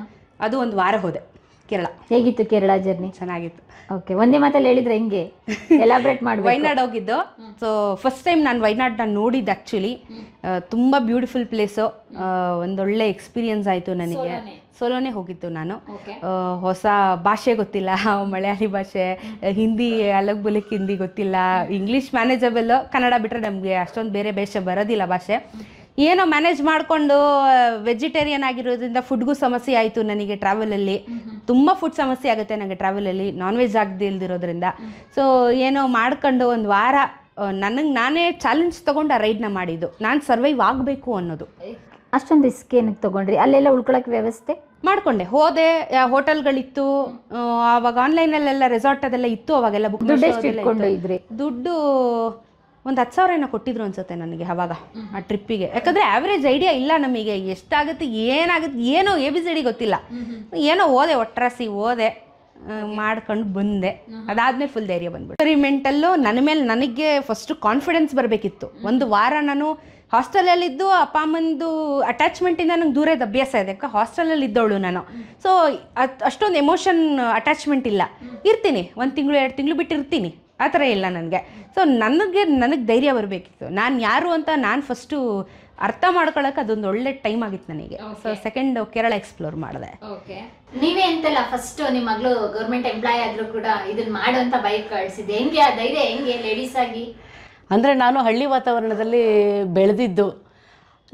ಅದು 1 ವಾರ ಹೋದೆ ಕೇರಳ. ಹೇಗಿತ್ತು ಕೇರಳ ಜರ್ನಿ? ಚೆನ್ನಾಗಿತ್ತು. ಓಕೆ, ಒಂದೇ ಮಾತಲ್ಲಿ ಹೇಳಿದ್ರೆ ಹೆಂಗೆ ಎಲಾಬ್ರೇಟ್ ಮಾಡಿ? ವೈನಾಡ್ ಹೋಗಿದ್ದು. ಸೊ ಫಸ್ಟ್ ಟೈಮ್ ನಾನು ವೈನಾಡ್ನ ನೋಡಿದ್ದು ಆ್ಯಕ್ಚುಲಿ. ತುಂಬ ಬ್ಯೂಟಿಫುಲ್ ಪ್ಲೇಸು, ಒಂದೊಳ್ಳೆ ಎಕ್ಸ್ಪೀರಿಯನ್ಸ್ ಆಯಿತು ನನಗೆ. ಸೋಲೋನೇ ಹೋಗಿದ್ದು ನಾನು. ಹೊಸ ಭಾಷೆ ಗೊತ್ತಿಲ್ಲ, ಮಲಯಾಳಿ ಭಾಷೆ, ಹಿಂದಿ ಅಲಗ್ ಬುಲಕ್ ಹಿಂದಿ ಗೊತ್ತಿಲ್ಲ, ಇಂಗ್ಲೀಷ್ ಮ್ಯಾನೇಜಬಲ್, ಕನ್ನಡ ಬಿಟ್ಟರೆ ನಮಗೆ ಅಷ್ಟೊಂದು ಬೇರೆ ಭಾಷೆ ಬರೋದಿಲ್ಲ ಭಾಷೆ. ಏನೋ ಮ್ಯಾನೇಜ್ ಮಾಡಿಕೊಂಡು ವೆಜಿಟೇರಿಯನ್ ಆಗಿರೋದ್ರಿಂದ ಫುಡ್ಗೂ ಸಮಸ್ಯೆ ಆಯಿತು ನನಗೆ ಟ್ರಾವೆಲಲ್ಲಿ. ತುಂಬ ಫುಡ್ ಸಮಸ್ಯೆ ಆಗುತ್ತೆ ನನಗೆ ಟ್ರಾವೆಲಲ್ಲಿ, ನಾನ್ ವೆಜ್ ಆಗದೆ ಇಲ್ದಿರೋದ್ರಿಂದ. ಸೊ ಏನೋ ಮಾಡ್ಕೊಂಡು 1 ವಾರ ನನಗೆ ನಾನೇ ಚಾಲೆಂಜ್ ತೊಗೊಂಡು ಆ ರೈಡ್ನ ಮಾಡಿದ್ದು. ನಾನು ಸರ್ವೈವ್ ಆಗಬೇಕು ಅನ್ನೋದು. ಅಷ್ಟೊಂದು ರಿಸ್ಕ್ ಏನಕ್ಕೆ ತೊಗೊಂಡ್ರಿ? ಅಲ್ಲೆಲ್ಲ ಉಳ್ಕೊಳಕ್ಕೆ ವ್ಯವಸ್ಥೆ ಮಾಡ್ಕೊಂಡೆ ಹೋದೆ. ಹೋಟೆಲ್ಗಳಿತ್ತು ಆವಾಗ, ಆನ್ಲೈನಲ್ಲೆಲ್ಲ ರೆಸಾರ್ಟ್ ಅದೆಲ್ಲ ಇತ್ತು ಅವಾಗೆಲ್ಲ. ಬುಕ್ ಇದ್ರಿ? ದುಡ್ಡು ಒಂದು 10,000 ಏನೋ ಕೊಟ್ಟಿದ್ರು ಅನ್ಸುತ್ತೆ ನನಗೆ ಅವಾಗ ಆ ಟ್ರಿಪ್ಪಿಗೆ. ಯಾಕಂದರೆ ಆ್ಯಾವ್ರೇಜ್ ಐಡಿಯಾ ಇಲ್ಲ ನಮಗೆ ಎಷ್ಟಾಗುತ್ತೆ ಏನಾಗುತ್ತೆ ಏನೋ ABCD ಗೊತ್ತಿಲ್ಲ. ಏನೋ ಓದೆ, ಒಟ್ರಾಸಿ ಓದೆ, ಮಾಡ್ಕೊಂಡು ಬಂದೆ. ಅದಾದ್ಮೇಲೆ ಫುಲ್ ಧೈರ್ಯ ಬಂದ್ಬಿಟ್ಟು. ಎಕ್ಸ್ಪೆರಿಮೆಂಟಲ್ಲೂ ನನ್ನ ಮೇಲೆ ನನಗೆ ಫಸ್ಟು ಕಾನ್ಫಿಡೆನ್ಸ್ ಬರಬೇಕಿತ್ತು. 1 ವಾರ ನಾನು ಹಾಸ್ಟೆಲಲ್ಲಿದ್ದು ಅಪ್ಪ ಅಮ್ಮಂದು ಅಟ್ಯಾಚ್ಮೆಂಟಿಂದ ನಂಗೆ ದೂರದ ಅಭ್ಯಾಸ ಇದೆ. ಯಾಕೆ ಹಾಸ್ಟೆಲಲ್ಲಿ ಇದ್ದವಳು ನಾನು. ಸೊ ಅಷ್ಟೊಂದು ಎಮೋಷನ್ ಅಟ್ಯಾಚ್ಮೆಂಟ್ ಇಲ್ಲ. ಇರ್ತೀನಿ 1 ತಿಂಗಳು 2 ತಿಂಗಳು ಬಿಟ್ಟು ಇರ್ತೀನಿ, ಆ ಥರ ಇಲ್ಲ ನನಗೆ. ಸೊ ನನಗೆ ಧೈರ್ಯ ಬರಬೇಕಿತ್ತು. ನಾನು ಯಾರು ಅಂತ ನಾನು ಫಸ್ಟು ಅರ್ಥ ಮಾಡ್ಕೊಳ್ಳೋಕೆ ಅದೊಂದು ಒಳ್ಳೆ ಟೈಮ್ ಆಗಿತ್ತು ನನಗೆ. ಸೊ ಸೆಕೆಂಡ್ ಕೇರಳ ಎಕ್ಸ್ಪ್ಲೋರ್ ಮಾಡಿದೆ. ಓಕೆ, ನೀವೇ ಅಂತಲ್ಲ ಫಸ್ಟ್ ನಿಮ್ಮ ಮಗಳು ಗೌರ್ಮೆಂಟ್ ಎಂಪ್ಲಾಯ್ ಆದರೂ ಕೂಡ ಇದನ್ನ ಮಾಡುವಂಥ ಬೈಕ್ ಕಳಿಸಿದೆ. ಹೆಂಗೆ ಆ ಧೈರ್ಯ, ಹೆಂಗೆ ಲೇಡೀಸ್ ಆಗಿ? ಅಂದರೆ ನಾನು ಹಳ್ಳಿ ವಾತಾವರಣದಲ್ಲಿ ಬೆಳೆದಿದ್ದು,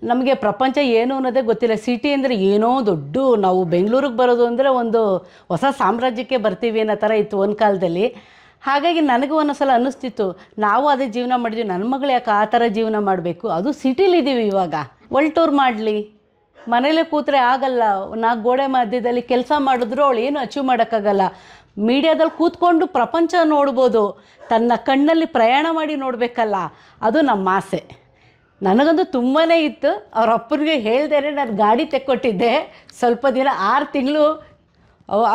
ನಮಗೆ ಪ್ರಪಂಚ ಏನು ಅನ್ನೋದೇ ಗೊತ್ತಿಲ್ಲ. ಸಿಟಿ ಅಂದರೆ ಏನೋ ದೊಡ್ಡ, ನಾವು ಬೆಂಗಳೂರಿಗೆ ಬರೋದು ಅಂದರೆ ಒಂದು ಹೊಸ ಸಾಮ್ರಾಜ್ಯಕ್ಕೆ ಬರ್ತೀವಿ ಅನ್ನೋ ಥರ ಇತ್ತು ಒಂದು ಕಾಲದಲ್ಲಿ. ಹಾಗಾಗಿ ನನಗೂ ಒಂದೊಂದ್ಸಲ ಅನ್ನಿಸ್ತಿತ್ತು, ನಾವು ಅದೇ ಜೀವನ ಮಾಡಿದ್ವಿ, ನನ್ನ ಮಗಳು ಯಾಕೆ ಆ ಥರ ಜೀವನ ಮಾಡಬೇಕು, ಅದು ಸಿಟಿಲಿದ್ದೀವಿ ಇವಾಗ, ಒಲ್ಟೂರ್ ಮಾಡಲಿ, ಮನೇಲೇ ಕೂತ್ರೆ ಆಗಲ್ಲ, 4 ಗೋಡೆ ಮಧ್ಯದಲ್ಲಿ ಕೆಲಸ ಮಾಡಿದ್ರು ಅವಳು ಏನು ಅಚೀವ್ ಮಾಡೋಕ್ಕಾಗಲ್ಲ. ಮೀಡಿಯಾದಲ್ಲಿ ಕೂತ್ಕೊಂಡು ಪ್ರಪಂಚ ನೋಡ್ಬೋದು, ತನ್ನ ಕಣ್ಣಲ್ಲಿ ಪ್ರಯಾಣ ಮಾಡಿ ನೋಡಬೇಕಲ್ಲ, ಅದು ನಮ್ಮ ಆಸೆ. ನನಗಂತೂ ತುಂಬಾ ಇತ್ತು. ಅವ್ರ ಅಪ್ಪನಿಗೆ ಹೇಳ್ದೇನೆ ನಾನು ಗಾಡಿ ತೆಕ್ಕೊಟ್ಟಿದ್ದೆ. ಸ್ವಲ್ಪ ದಿನ 6 ತಿಂಗಳು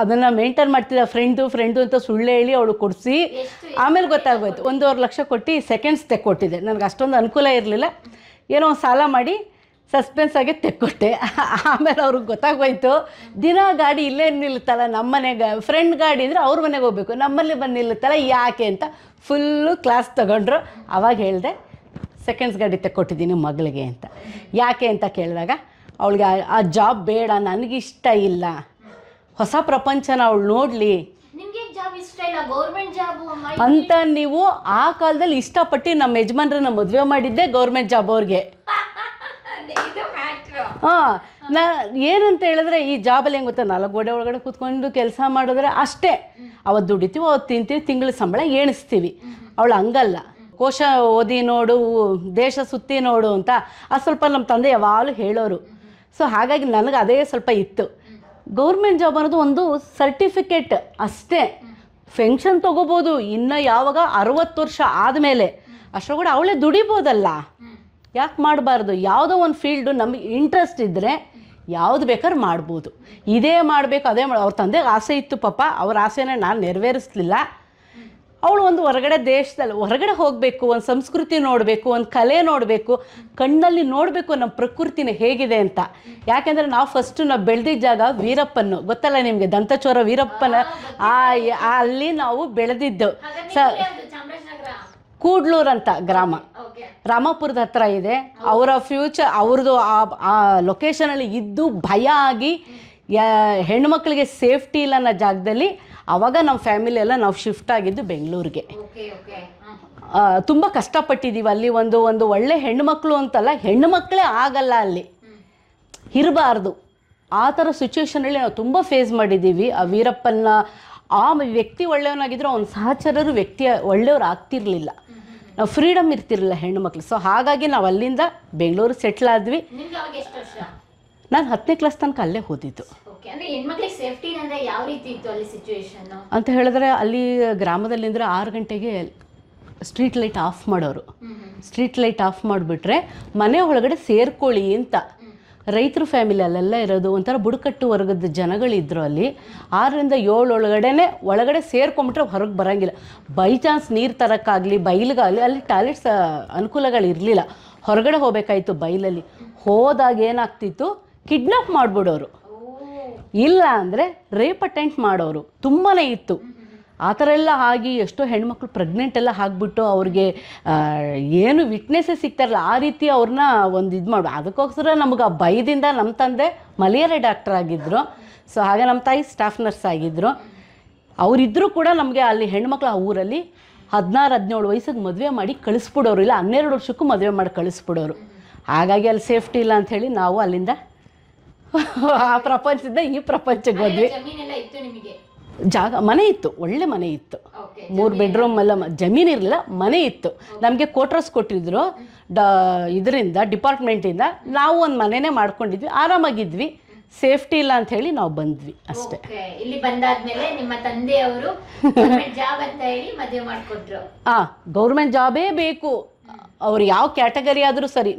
ಅದನ್ನು ಮೇಂಟೈನ್ ಮಾಡ್ತಿದ್ದ, ಫ್ರೆಂಡು ಅಂತ ಸುಳ್ಳು ಹೇಳಿ ಅವಳು ಕೊಡಿಸಿ, ಆಮೇಲೆ ಗೊತ್ತಾಗೋಯ್ತು 1.5 ಲಕ್ಷ ಕೊಟ್ಟು ಸೆಕೆಂಡ್ಸ್ ತೆಕ್ಕೊಟ್ಟಿದ್ದೆ. ನನಗೆ ಅಷ್ಟೊಂದು ಅನುಕೂಲ ಇರಲಿಲ್ಲ, ಏನೋ ಒಂದು ಸಾಲ ಮಾಡಿ ಸಸ್ಪೆನ್ಸ್ ಆಗಿ ತೆಕ್ಕೊಟ್ಟೆ. ಆಮೇಲೆ ಅವ್ರಿಗೆ ಗೊತ್ತಾಗೋಯ್ತು, ದಿನ ಗಾಡಿ ಇಲ್ಲೇ ನಿಲ್ಲುತ್ತಲ್ಲ, ನಮ್ಮ ಮನೆಗೆ ಫ್ರೆಂಡ್ ಗಾಡಿ ಅಂದರೆ ಅವ್ರ ಮನೆಗೆ ಹೋಗ್ಬೇಕು, ನಮ್ಮಲ್ಲಿ ಬಂದು ನಿಲ್ಲುತ್ತಲ್ಲ ಯಾಕೆ ಅಂತ ಫುಲ್ಲು ಕ್ಲಾಸ್ ತಗೊಂಡ್ರು. ಆವಾಗ ಹೇಳಿದೆ ಸೆಕೆಂಡ್ಸ್ ಗಾಡಿ ತೆಕ್ಕೊಟ್ಟಿದ್ದೀನಿ ಮಗಳಿಗೆ ಅಂತ. ಯಾಕೆ ಅಂತ ಕೇಳಿದಾಗ ಅವಳಿಗೆ ಆ ಜಾಬ್ ಬೇಡ, ನನಗಿಷ್ಟ ಇಲ್ಲ, ಹೊಸ ಪ್ರಪಂಚನ ಅವಳು ನೋಡಲಿ ಅಂತ. ನೀವು ಆ ಕಾಲದಲ್ಲಿ ಇಷ್ಟಪಟ್ಟು ನಮ್ಮ ಯಜಮಾನ್ರನ್ನ ಮದುವೆ ಮಾಡಿದ್ದೆ ಗೌರ್ಮೆಂಟ್ ಜಾಬ್ ಅವ್ರಿಗೆ. ಏನಂತ ಹೇಳಿದ್ರೆ ಈ ಜಾಬಲ್ಲಿ ಹೆಂಗೆ ಗೊತ್ತಾ, 4 ಗೋಡೆ ಒಳಗಡೆ ಕೂತ್ಕೊಂಡು ಕೆಲಸ ಮಾಡಿದ್ರೆ ಅಷ್ಟೇ, ಅವತ್ತು ದುಡಿತೀವಿ, ಅವತ್ತು ತಿಂತೀವಿ, ತಿಂಗಳ ಸಂಬಳ ಎಣಿಸ್ತೀವಿ. ಅವಳು ಹಂಗಲ್ಲ, ಕೋಶ ಓದಿ ನೋಡು, ದೇಶ ಸುತ್ತಿ ನೋಡು ಅಂತ ಅದು ಸ್ವಲ್ಪ ನಮ್ಮ ತಂದೆ ಯಾವಾಗಲೂ ಹೇಳೋರು. ಸೊ ಹಾಗಾಗಿ ನನಗೆ ಅದೇ ಸ್ವಲ್ಪ ಇತ್ತು. ಗೌರ್ಮೆಂಟ್ ಜಾಬ್ ಅನ್ನೋದು ಒಂದು ಸರ್ಟಿಫಿಕೇಟ್ ಅಷ್ಟೇ, ಪೆನ್ಷನ್ ತೊಗೋಬೋದು ಇನ್ನು ಯಾವಾಗ 60 ವರ್ಷ ಆದಮೇಲೆ, ಅಷ್ಟರೊಳಗಡೆ ಅವಳೇ ದುಡಿಬೋದಲ್ಲ, ಯಾಕೆ ಮಾಡಬಾರ್ದು? ಯಾವುದೋ ಒಂದು ಫೀಲ್ಡು ನಮಗೆ ಇಂಟ್ರೆಸ್ಟ್ ಇದ್ದರೆ ಯಾವುದು ಬೇಕಾದ್ರೂ ಮಾಡ್ಬೋದು. ಇದೇ ಮಾಡಬೇಕು ಅದೇ ಅವ್ರ ತಂದೆಗೆ ಆಸೆ ಇತ್ತು ಪಾಪ, ಅವ್ರ ಆಸೆನ ನಾನು ನೆರವೇರಿಸಲಿಲ್ಲ. ಅವಳು ಒಂದು ಹೊರಗಡೆ ಹೋಗಬೇಕು, ಒಂದು ಸಂಸ್ಕೃತಿ ನೋಡಬೇಕು, ಒಂದು ಕಲೆ ನೋಡಬೇಕು, ಕಣ್ಣಲ್ಲಿ ನೋಡಬೇಕು ನಮ್ಮ ಪ್ರಕೃತಿನ ಹೇಗಿದೆ ಅಂತ. ಯಾಕೆಂದರೆ ನಾವು ಬೆಳೆದಿದ್ದ ಜಾಗ ವೀರಪ್ಪನ್ನು ಗೊತ್ತಲ್ಲ ನಿಮಗೆ, ದಂತಚೋರ ವೀರಪ್ಪನ ಅಲ್ಲಿ ನಾವು ಬೆಳೆದಿದ್ದು. ಕೂಡ್ಲೂರು ಅಂತ ಗ್ರಾಮ, ರಾಮಾಪುರದ ಹತ್ರ ಇದೆ. ಅವರ ಫ್ಯೂಚರ್ ಅವ್ರದ್ದು ಆ ಲೊಕೇಶನಲ್ಲಿ ಇದ್ದು ಭಯ ಆಗಿ ಹೆಣ್ಮಕ್ಳಿಗೆ ಸೇಫ್ಟಿ ಇಲ್ಲ ಅನ್ನೋ ಜಾಗದಲ್ಲಿ ಆವಾಗ ನಮ್ಮ ಫ್ಯಾಮಿಲಿ ಎಲ್ಲ ನಾವು ಶಿಫ್ಟ್ ಆಗಿದ್ದು ಬೆಂಗಳೂರಿಗೆ. ತುಂಬ ಕಷ್ಟಪಟ್ಟಿದ್ದೀವಿ ಅಲ್ಲಿ. ಒಂದು ಒಳ್ಳೆ ಹೆಣ್ಣುಮಕ್ಕಳು ಅಂತಲ್ಲ, ಹೆಣ್ಣುಮಕ್ಕಳೇ ಆಗಲ್ಲ ಅಲ್ಲಿ, ಇರಬಾರ್ದು. ಆ ಥರ ಸಿಚುವೇಷನಲ್ಲಿ ನಾವು ತುಂಬ ಫೇಸ್ ಮಾಡಿದ್ದೀವಿ. ಆ ವೀರಪ್ಪನ ಆ ವ್ಯಕ್ತಿ ಒಳ್ಳೆಯವನಾಗಿದ್ದರೂ ಅವನ ಸಹಚರರು ಒಳ್ಳೆಯವ್ರು ಆಗ್ತಿರ್ಲಿಲ್ಲ, ನಾವು ಫ್ರೀಡಮ್ ಇರ್ತಿರಲಿಲ್ಲ ಹೆಣ್ಣುಮಕ್ಳು. ಸೊ ಹಾಗಾಗಿ ನಾವು ಅಲ್ಲಿಂದ ಬೆಂಗಳೂರು ಸೆಟ್ಲ್ ಆದ್ವಿ. ನಾನು 10ನೇ ಕ್ಲಾಸ್ ತನಕ ಅಲ್ಲೇ ಓದಿದ್ದು. ಅಂತ ಹೇಳಿದ್ರೆ ಅಲ್ಲಿ ಗ್ರಾಮದಲ್ಲಿಂದರೆ 6 ಗಂಟೆಗೆ ಸ್ಟ್ರೀಟ್ ಲೈಟ್ ಆಫ್ ಮಾಡೋರು. ಸ್ಟ್ರೀಟ್ ಲೈಟ್ ಆಫ್ ಮಾಡಿಬಿಟ್ರೆ ಮನೆ ಒಳಗಡೆ ಸೇರ್ಕೊಳ್ಳಿ ಅಂತ. ರೈತರ ಫ್ಯಾಮಿಲಿ ಅಲ್ಲೆಲ್ಲ ಇರೋದು, ಒಂಥರ ಬುಡಕಟ್ಟು ವರ್ಗದ ಜನಗಳಿದ್ರು ಅಲ್ಲಿ. 6ರಿಂದ 7 ಒಳಗಡೆ ಸೇರ್ಕೊಂಬಿಟ್ರೆ ಹೊರಗೆ ಬರೋಂಗಿಲ್ಲ. ಬೈ ಚಾನ್ಸ್ ನೀರು ತರೋಕ್ಕಾಗಲಿ ಬೈಲಿಗಾಗಲಿ, ಅಲ್ಲಿ ಟಾಯ್ಲೆಟ್ಸ್ ಅನುಕೂಲಗಳಿರಲಿಲ್ಲ, ಹೊರಗಡೆ ಹೋಗಬೇಕಾಯ್ತು ಬೈಲಲ್ಲಿ. ಹೋದಾಗ ಏನಾಗ್ತಿತ್ತು, ಕಿಡ್ನಾಪ್ ಮಾಡಿಬಿಡೋರು, ಇಲ್ಲ ಅಂದರೆ ರೇಪ್ ಅಟೆಂಪ್ಟ್ ಮಾಡೋರು ತುಂಬಾ ಇತ್ತು. ಆ ಥರ ಎಲ್ಲ ಆಗಿ ಎಷ್ಟೋ ಹೆಣ್ಮಕ್ಳು ಪ್ರೆಗ್ನೆಂಟ್ ಎಲ್ಲ ಆಗಿಬಿಟ್ಟು ಅವ್ರಿಗೆ ಏನು ವಿಟ್ನೆಸ್ಸೇ ಸಿಗ್ತಾರಲ್ಲ, ಆ ರೀತಿ ಅವ್ರನ್ನ ಒಂದು ಇದು ಮಾಡು. ಅದಕ್ಕೋಸ್ಕರ ನಮಗೆ ಆ ಭಯದಿಂದ ನಮ್ಮ ತಂದೆ ಮಲೇರಿಯಾ ಡಾಕ್ಟರ್ ಆಗಿದ್ದರು. ಸೊ ಹಾಗೆ ನಮ್ಮ ತಾಯಿ ಸ್ಟಾಫ್ ನರ್ಸ್ ಆಗಿದ್ದರು. ಅವರಿದ್ದರೂ ಕೂಡ ನಮಗೆ ಅಲ್ಲಿ ಹೆಣ್ಮಕ್ಳು ಆ ಊರಲ್ಲಿ 16-17 ವಯಸ್ಸಿಗೆ ಮದುವೆ ಮಾಡಿ ಕಳಿಸ್ಬಿಡೋರು, ಇಲ್ಲ 12 ವರ್ಷಕ್ಕೂ ಮದುವೆ ಮಾಡಿ ಕಳಿಸ್ಬಿಡೋರು. ಹಾಗಾಗಿ ಅಲ್ಲಿ ಸೇಫ್ಟಿ ಇಲ್ಲ ಅಂಥೇಳಿ ನಾವು ಅಲ್ಲಿಂದ ಆ ಪ್ರಪಂಚದಿಂದ ಈ ಪ್ರಪಂಚಕ್ಕೆ ಹೋದ್ವಿ. ಮನೆ ಇತ್ತು, ಒಳ್ಳೆ ಮನೆ ಇತ್ತು, 3 ಬೆಡ್ರೂಮ್ ಎಲ್ಲ. ಜಮೀನು ಇರಲಿಲ್ಲ, ಮನೆ ಇತ್ತು. ನಮಗೆ ಕ್ವಾರ್ಟರ್ಸ್ ಕೊಟ್ಟಿದ್ರು ಇದರಿಂದ, ಡಿಪಾರ್ಟ್ಮೆಂಟಿಂದ. ನಾವು ಒಂದು ಮನೆನೇ ಮಾಡ್ಕೊಂಡಿದ್ವಿ, ಆರಾಮಾಗಿದ್ವಿ. ಸೇಫ್ಟಿ ಇಲ್ಲ ಅಂತ ಹೇಳಿ ನಾವು ಬಂದ್ವಿ ಅಷ್ಟೇ. ಇಲ್ಲಿ ಬಂದಾದ್ಮೇಲೆ ನಿಮ್ಮ ತಂದೆಯವರು ಜಾಬ್ ಅಂತ ಹೇಳಿ ಮದುವೆ ಮಾಡಿಕೊಟ್ರು. ಗೌರ್ಮೆಂಟ್ ಜಾಬೇ ಬೇಕು, ಅವ್ರು ಯಾವ ಕ್ಯಾಟಗರಿ ಆದರೂ ಸರಿ,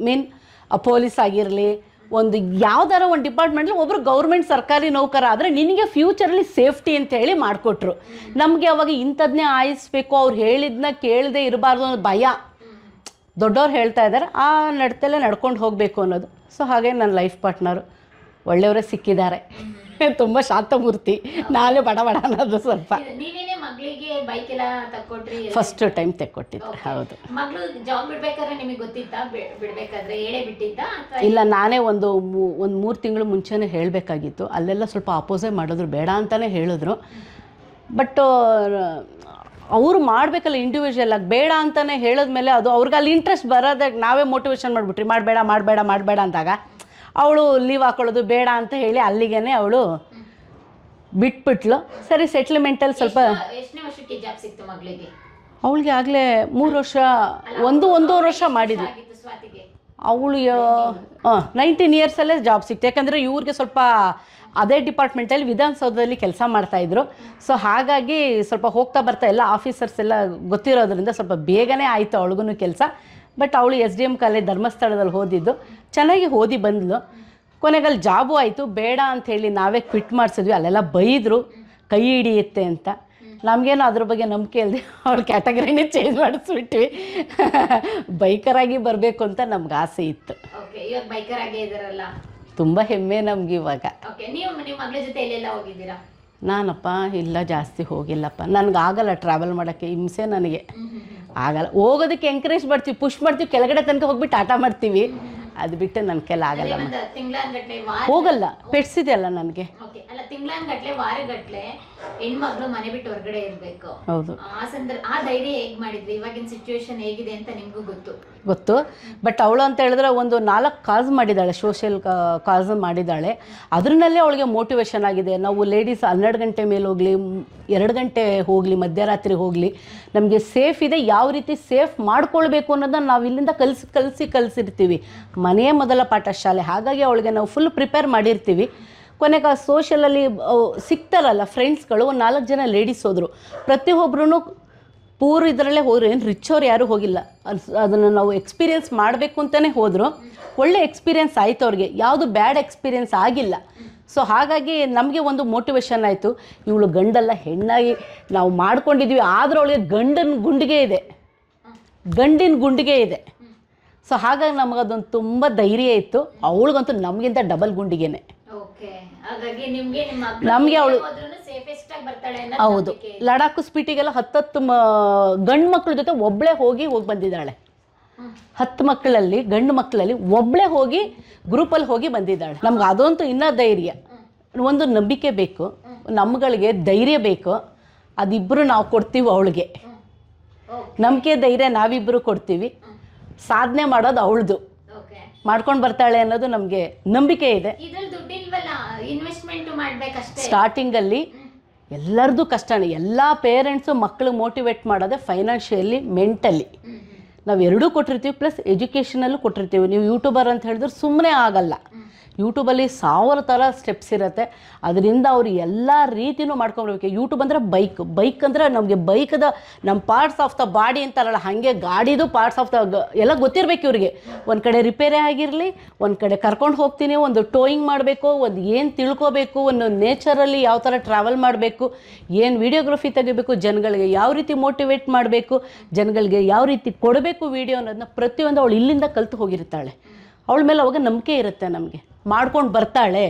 ಪೊಲೀಸ್ ಆಗಿರಲಿ, ಒಂದು ಯಾವ್ದಾರ ಒಂದು ಡಿಪಾರ್ಟ್ಮೆಂಟ್ಲಿ ಒಬ್ಬರು ಗೌರ್ಮೆಂಟ್ ಸರ್ಕಾರಿ ನೌಕರ ಆದರೆ ನಿನಗೆ ಫ್ಯೂಚರಲ್ಲಿ ಸೇಫ್ಟಿ ಅಂತ ಹೇಳಿ ಮಾಡಿಕೊಟ್ರು. ನಮಗೆ ಅವಾಗ ಇಂಥದ್ನೇ ಆಯಿಸ್ಬೇಕು, ಅವ್ರು ಹೇಳಿದ್ನ ಕೇಳದೆ ಇರಬಾರ್ದು ಅನ್ನೋದು ಭಯ. ದೊಡ್ಡವ್ರು ಹೇಳ್ತಾ ಇದ್ದಾರೆ, ಆ ನಡತೆಲ್ಲೇ ನಡ್ಕೊಂಡು ಹೋಗಬೇಕು ಅನ್ನೋದು. ಸೊ ಹಾಗೆ ನನ್ನ ಲೈಫ್ ಪಾರ್ಟ್ನರು ಒಳ್ಳೆಯವರೇ ಸಿಕ್ಕಿದ್ದಾರೆ. ತುಂಬ ಶಾಂತಮೂರ್ತಿ, ನಾನೇ ಬಡ ಅನ್ನೋದು ಸ್ವಲ್ಪ. ಫಸ್ಟ್ ಟೈಮ್ ತೆಕ್ಕೊಟ್ಟಿದ್ದೆ. ಹೌದು. ಇಲ್ಲ, ನಾನೇ ಒಂದು 3 ತಿಂಗಳು ಮುಂಚೆನೇ ಹೇಳಬೇಕಾಗಿತ್ತು. ಅಲ್ಲೆಲ್ಲ ಸ್ವಲ್ಪ ಅಪೋಸೇ ಮಾಡಿದ್ರು, ಬೇಡ ಅಂತಲೇ ಹೇಳಿದ್ರು. ಬಟ್ ಅವರು ಮಾಡಬೇಕಲ್ಲ ಇಂಡಿವಿಜುವಲ್ ಆಗಿ, ಬೇಡ ಅಂತಲೇ ಹೇಳಿದ್ಮೇಲೆ ಅದು ಅವ್ರಿಗೆ ಅಲ್ಲಿ ಇಂಟ್ರೆಸ್ಟ್ ಬರೋದಾಗ ನಾವೇ ಮೋಟಿವೇಶನ್ ಮಾಡಿಬಿಟ್ರಿ, ಮಾಡಬೇಡ ಅಂದಾಗ ಅವಳು ಲೀವ್ ಹಾಕೊಳ್ಳೋದು ಬೇಡ ಅಂತ ಹೇಳಿ ಅಲ್ಲಿಗೇ ಅವಳು ಬಿಟ್ಬಿಟ್ಲು. ಸರಿ ಸೆಟ್ಲ್ಮೆಂಟಲ್ಲಿ ಸ್ವಲ್ಪ ಎಷ್ಟನೇ ವರ್ಷಕ್ಕೆ ಜಾಬ್ ಸಿಕ್ತು ಮಗಳಿಗೆ? ಅವಳಿಗೆ ಆಗಲೇ 3 ವರ್ಷ ಒಂದೂವರೆ ವರ್ಷ ಮಾಡಿದ್ವಿ. ಸ್ವಾತಿಗೆ ಅವಳು 19 ಇಯರ್ಸಲ್ಲೇ ಜಾಬ್ ಸಿಕ್ತು. ಯಾಕಂದರೆ ಇವ್ರಿಗೆ ಸ್ವಲ್ಪ ಅದೇ ಡಿಪಾರ್ಟ್ಮೆಂಟಲ್ಲಿ ವಿಧಾನಸೌಧದಲ್ಲಿ ಕೆಲಸ ಮಾಡ್ತಾಯಿದ್ರು. ಸೊ ಹಾಗಾಗಿ ಸ್ವಲ್ಪ ಹೋಗ್ತಾ ಬರ್ತಾ ಎಲ್ಲ ಆಫೀಸರ್ಸ್ ಎಲ್ಲ ಗೊತ್ತಿರೋದ್ರಿಂದ ಸ್ವಲ್ಪ ಬೇಗನೆ ಆಯಿತು ಅವಳಿಗೂ ಕೆಲಸ. ಬಟ್ ಅವಳು SDM ಕಾಲೇಜ್ ಧರ್ಮಸ್ಥಳದಲ್ಲಿ ಓದಿದ್ದು, ಚೆನ್ನಾಗಿ ಓದಿ ಬಂದಳು. ಕೊನೆಗಲ್ಲಿ ಜಾಬು ಆಯಿತು. ಬೇಡ ಅಂಥೇಳಿ ನಾವೇ ಕ್ವಿಟ್ ಮಾಡಿಸಿದ್ವಿ. ಅಲ್ಲೆಲ್ಲ ಬೈದರು ಕೈ ಹಿಡಿಯುತ್ತೆ ಅಂತ. ನಮಗೇನು ಅದ್ರ ಬಗ್ಗೆ ನಂಬಿಕೆ ಇಲ್ಲದೆ ಅವ್ರ ಕ್ಯಾಟಗರಿನೇ ಚೇಂಜ್ ಮಾಡಿಸ್ಬಿಟ್ವಿ. ಬೈಕರಾಗಿ ಬರಬೇಕು ಅಂತ ನಮ್ಗೆ ಆಸೆ ಇತ್ತು. ಇವಾಗ ಬೈಕರ್ ಆಗೇ ಇದಾರಲ್ಲ, ತುಂಬ ಹೆಮ್ಮೆ ನಮ್ಗೆ ಇವಾಗ. ನೀವು ನಿಮ್ಮ ಮಗಳ ಜೊತೆ ಎಲ್ಲೆಲ್ಲ ಹೋಗಿದ್ದೀರಾ? ನಾನಪ್ಪ ಇಲ್ಲ ಜಾಸ್ತಿ ಹೋಗಿಲ್ಲಪ್ಪ. ನನಗಾಗಲ್ಲ ಟ್ರಾವೆಲ್ ಮಾಡೋಕ್ಕೆ, ಹಿಂಸೆ ನನಗೆ ಆಗಲ್ಲ. ಹೋಗೋದಕ್ಕೆ ಎಂಕರೇಜ್ ಮಾಡ್ತೀವಿ, ಪುಷ್ ಮಾಡ್ತೀವಿ, ಕೆಳಗಡೆ ತನಕ ಹೋಗ್ಬಿಟ್ಟು ಆಟ ಮಾಡ್ತೀವಿ. ಅದು ಬಿಟ್ಟು ನನ್ನ ಕೈಲಿ ಆಗಲ್ಲ. ಹೋಗಲ್ಲ, ಪೆಟ್ಸಿದೆ ಅಲ್ಲ ನನಗೆ. ಅಲ್ಲ, ತಿಂಗಳಗಟ್ಲೆ ವಾರಗಟ್ಲೆ ಹೆಣ್ಮಕ್ಳು ಮನೆ ಬಿಟ್ಟು ಹೊರಗಡೆ ಇರಬೇಕು. ಹೌದು. ಆ ಧೈರ್ಯ ಹೇಗೆ ಮಾಡಿದ್ವಿ? ಇವಾಗಿನ ಸಿಚುವೇಶನ್ ಹೇಗಿದೆ ಅಂತ ನಿಮಗೂ ಗೊತ್ತು. ಬಟ್ ಅವಳು ಅಂತ ಹೇಳಿದ್ರೆ ಒಂದು 4 ಕಾಸ್ ಮಾಡಿದ್ದಾಳೆ, ಸೋಷಿಯಲ್ ಕಾಸ್ ಮಾಡಿದ್ದಾಳೆ. ಅದ್ರಲ್ಲೇ ಅವಳಿಗೆ ಮೋಟಿವೇಶನ್ ಆಗಿದೆ. ನಾವು ಲೇಡೀಸ್ 12 ಗಂಟೆ ಮೇಲೆ ಹೋಗಲಿ, 2 ಗಂಟೆ ಹೋಗಲಿ, ಮಧ್ಯರಾತ್ರಿ ಹೋಗಲಿ, ನಮಗೆ ಸೇಫ್ ಇದೆ. ಯಾವ ರೀತಿ ಸೇಫ್ ಮಾಡ್ಕೊಳ್ಬೇಕು ಅನ್ನೋದನ್ನ ನಾವು ಇಲ್ಲಿಂದ ಕಲಿಸಿರ್ತೀವಿ. ಮನೆಯೇ ಮೊದಲ ಪಾಠ ಶಾಲೆ. ಹಾಗಾಗಿ ಅವಳಿಗೆ ನಾವು ಫುಲ್ ಪ್ರಿಪೇರ್ ಮಾಡಿರ್ತೀವಿ. ಕೊನೆಗೆ ಸೋಷಿಯಲಲ್ಲಿ ಸಿಗ್ತಾರಲ್ಲ ಫ್ರೆಂಡ್ಸ್ಗಳು, ಒಂದು 4 ಜನ ಲೇಡೀಸ್ ಹೋದರು. ಪ್ರತಿಯೊಬ್ಬರೂ ಪೂರ್ ಇದರಲ್ಲೇ ಹೋದ್ರು, ಏನು ರಿಚ್ ಅವ್ರು ಯಾರೂ ಹೋಗಿಲ್ಲ. ಅದನ್ನು ನಾವು ಎಕ್ಸ್ಪೀರಿಯೆನ್ಸ್ ಮಾಡಬೇಕು ಅಂತಲೇ ಹೋದರು. ಒಳ್ಳೆ ಎಕ್ಸ್ಪೀರಿಯೆನ್ಸ್ ಆಯಿತು ಅವ್ರಿಗೆ, ಯಾವುದು ಬ್ಯಾಡ್ ಎಕ್ಸ್ಪೀರಿಯೆನ್ಸ್ ಆಗಿಲ್ಲ. ಸೊ ಹಾಗಾಗಿ ನಮಗೆ ಒಂದು ಮೋಟಿವೇಶನ್ ಆಯಿತು. ಇವಳು ಗಂಡಲ್ಲ, ಹೆಣ್ಣಾಗಿ ನಾವು ಮಾಡ್ಕೊಂಡಿದ್ವಿ. ಆದರೂ ಅವಳಿಗೆ ಗಂಡಿನ ಗುಂಡಿಗೆ ಇದೆ. ಸೊ ಹಾಗಾಗಿ ನಮಗದೊಂದು ತುಂಬ ಧೈರ್ಯ ಇತ್ತು. ಅವಳಿಗಂತೂ ನಮಗಿಂತ ಡಬಲ್ ಗುಂಡಿಗೆನೆ. ನಮಗೆ ಅವಳು ಹೌದು, ಲಡಾಖ್ ಸ್ಪೀಟಿಗೆಲ್ಲ 10 ಗಂಡು ಮಕ್ಕಳ ಜೊತೆ ಒಬ್ಬಳೇ ಹೋಗಿ ಬಂದಿದ್ದಾಳೆ. 10 ಮಕ್ಕಳಲ್ಲಿ ಗಂಡು ಮಕ್ಕಳಲ್ಲಿ ಒಬ್ಬಳೇ ಹೋಗಿ ಗ್ರೂಪಲ್ಲಿ ಹೋಗಿ ಬಂದಿದ್ದಾಳೆ. ನಮ್ಗೆ ಅದಂತೂ ಇನ್ನೂ ಧೈರ್ಯ, ಒಂದು ನಂಬಿಕೆ ಬೇಕು, ನಮ್ಗಳಿಗೆ ಧೈರ್ಯ ಬೇಕು. ಅದಿಬ್ಬರು ನಾವು ಕೊಡ್ತೀವಿ ಅವಳಿಗೆ. ನಂಬಿಕೆ ಧೈರ್ಯ ನಾವಿಬ್ಬರು ಕೊಡ್ತೀವಿ. ಸಾಧನೆ ಮಾಡೋದು ಅವಳದು, ಮಾಡ್ಕೊಂಡು ಬರ್ತಾಳೆ ಅನ್ನೋದು ನಮಗೆ ನಂಬಿಕೆ ಇದೆ. ಸ್ಟಾರ್ಟಿಂಗಲ್ಲಿ ಎಲ್ಲರದು ಕಷ್ಟನೇ. ಎಲ್ಲ ಪೇರೆಂಟ್ಸು ಮಕ್ಕಳಿಗೆ ಮೋಟಿವೇಟ್ ಮಾಡೋದೇ ಫೈನಾನ್ಷಿಯಲಿ, ಮೆಂಟಲಿ. ನಾವು ಎರಡೂ ಕೊಟ್ಟಿರ್ತೀವಿ, ಪ್ಲಸ್ ಎಜುಕೇಷನಲ್ಲೂ ಕೊಟ್ಟಿರ್ತೀವಿ. ನೀವು ಯೂಟ್ಯೂಬರ್ ಅಂತ ಹೇಳಿದ್ರೆ ಸುಮ್ಮನೆ ಆಗಲ್ಲ. ಯೂಟ್ಯೂಬಲ್ಲಿ 1000 ಥರ ಸ್ಟೆಪ್ಸ್ ಇರುತ್ತೆ. ಅದರಿಂದ ಅವರು ಎಲ್ಲ ರೀತಿಯೂ ಮಾಡ್ಕೊಳ್ಬೇಕು. ಯೂಟ್ಯೂಬ್ ಅಂದರೆ ಬೈಕ್ ಅಂದರೆ ನಮಗೆ ಬೈಕದ ನಮ್ಮ ಪಾರ್ಟ್ಸ್ ಆಫ್ ದ ಬಾಡಿ ಅಂತಾರಲ್ಲ, ಹಾಗೆ ಗಾಡಿದು ಪಾರ್ಟ್ಸ್ ಆಫ್ ದ ಎಲ್ಲ ಗೊತ್ತಿರಬೇಕು ಇವ್ರಿಗೆ. ಒಂದು ಕಡೆ ರಿಪೇರಿ ಆಗಿರಲಿ, ಒಂದು ಕಡೆ ಕರ್ಕೊಂಡು ಹೋಗ್ತೀನಿ, ಒಂದು ಟೋಯಿಂಗ್ ಮಾಡಬೇಕು, ಒಂದು ಏನು ತಿಳ್ಕೊಬೇಕು, ಒಂದು ನೇಚರಲ್ಲಿ ಯಾವ ಥರ ಟ್ರಾವೆಲ್ ಮಾಡಬೇಕು, ಏನು ವಿಡಿಯೋಗ್ರಫಿ ತೆಗಿಬೇಕು, ಜನಗಳಿಗೆ ಯಾವ ರೀತಿ ಮೋಟಿವೇಟ್ ಮಾಡಬೇಕು, ಜನಗಳಿಗೆ ಯಾವ ರೀತಿ ಕೊಡಬೇಕು ವಿಡಿಯೋ ಅನ್ನೋದನ್ನ ಪ್ರತಿಯೊಂದು ಅವಳು ಇಲ್ಲಿಂದ ಕಲಿತು ಹೋಗಿರ್ತಾಳೆ. ಅವಳ ಮೇಲೆ ಅವಾಗ ನಂಬಿಕೆ ಇರುತ್ತೆ ನಮಗೆ. ಮಾಡ್ಕೊಂಡು ಬರ್ತಾಳೆ,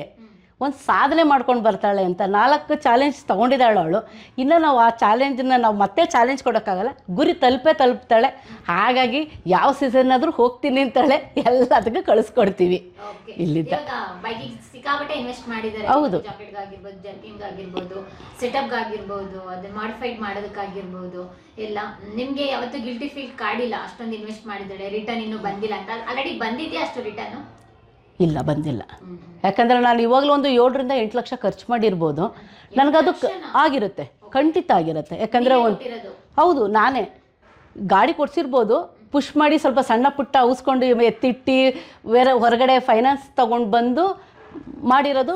ಒಂದು ಸಾಧನೆ ಮಾಡ್ಕೊಂಡು ಬರ್ತಾಳೆ ಅಂತ 4 ಚಾಲೆಂಜ್ ತೊಗೊಂಡಿದ್ದಾಳೆ ಅವಳು. ಇನ್ನು ನಾವು ಆ ಚಾಲೆಂಜನ್ನ ನಾವು ಮತ್ತೆ ಚಾಲೆಂಜ್ ಕೊಡೋಕ್ಕಾಗಲ್ಲ. ಗುರಿ ತಲುಪ್ತಾಳೆ. ಹಾಗಾಗಿ ಯಾವ ಸೀಸನ್ ಆದರೂ ಹೋಗ್ತೀನಿ ಅಂತಾಳೆ, ಎಲ್ಲದಕ್ಕೂ ಕಳಿಸ್ಕೊಡ್ತೀವಿ ಇಲ್ಲಿಂದ. ಹೌದು, ಸೆಟಪ್ಗಾಗಿರ್ಬೋದು, ಅದನ್ನ ಮಾಡಿಫೈಡ್ ಮಾಡೋದಕ್ಕಾಗಿರ್ಬೋದು ಎಲ್ಲ. ನಿಮಗೆ ಯಾವತ್ತೂ ಗಿಲ್ಟಿ ಫೀಲ್ ಕಾಡಿಲ್ಲ? ಅಷ್ಟೊಂದು ಇನ್ವೆಸ್ಟ್ ಮಾಡಿದ್ದಾಳೆ, ರಿಟರ್ನ್ ಇನ್ನೂ ಬಂದಿಲ್ಲ ಅಂತ. ಆಲ್ರೆಡಿ ಬಂದಿದೆಯಾ ಅಷ್ಟು ರಿಟರ್ನು? ಇಲ್ಲ, ಬಂದಿಲ್ಲ. ಯಾಕಂದರೆ ನಾನು ಇವಾಗಲೂ ಒಂದು 7 ರಿಂದ 8 ಲಕ್ಷ ಖರ್ಚು ಮಾಡಿರ್ಬೋದು. ನನಗದು ಆಗಿರುತ್ತೆ, ಖಂಡಿತ ಆಗಿರುತ್ತೆ. ಯಾಕಂದರೆ ಹೌದು, ನಾನೇ ಗಾಡಿ ಕೊಡ್ಸಿರ್ಬೋದು, ಪುಷ್ ಮಾಡಿ ಸ್ವಲ್ಪ ಸಣ್ಣ ಪುಟ್ಟ ಔಸ್ಕೊಂಡು ಎತ್ತಿಟ್ಟು ಹೊರಗಡೆ ಫೈನಾನ್ಸ್ ತೊಗೊಂಡು ಬಂದು ಮಾಡಿರೋದು.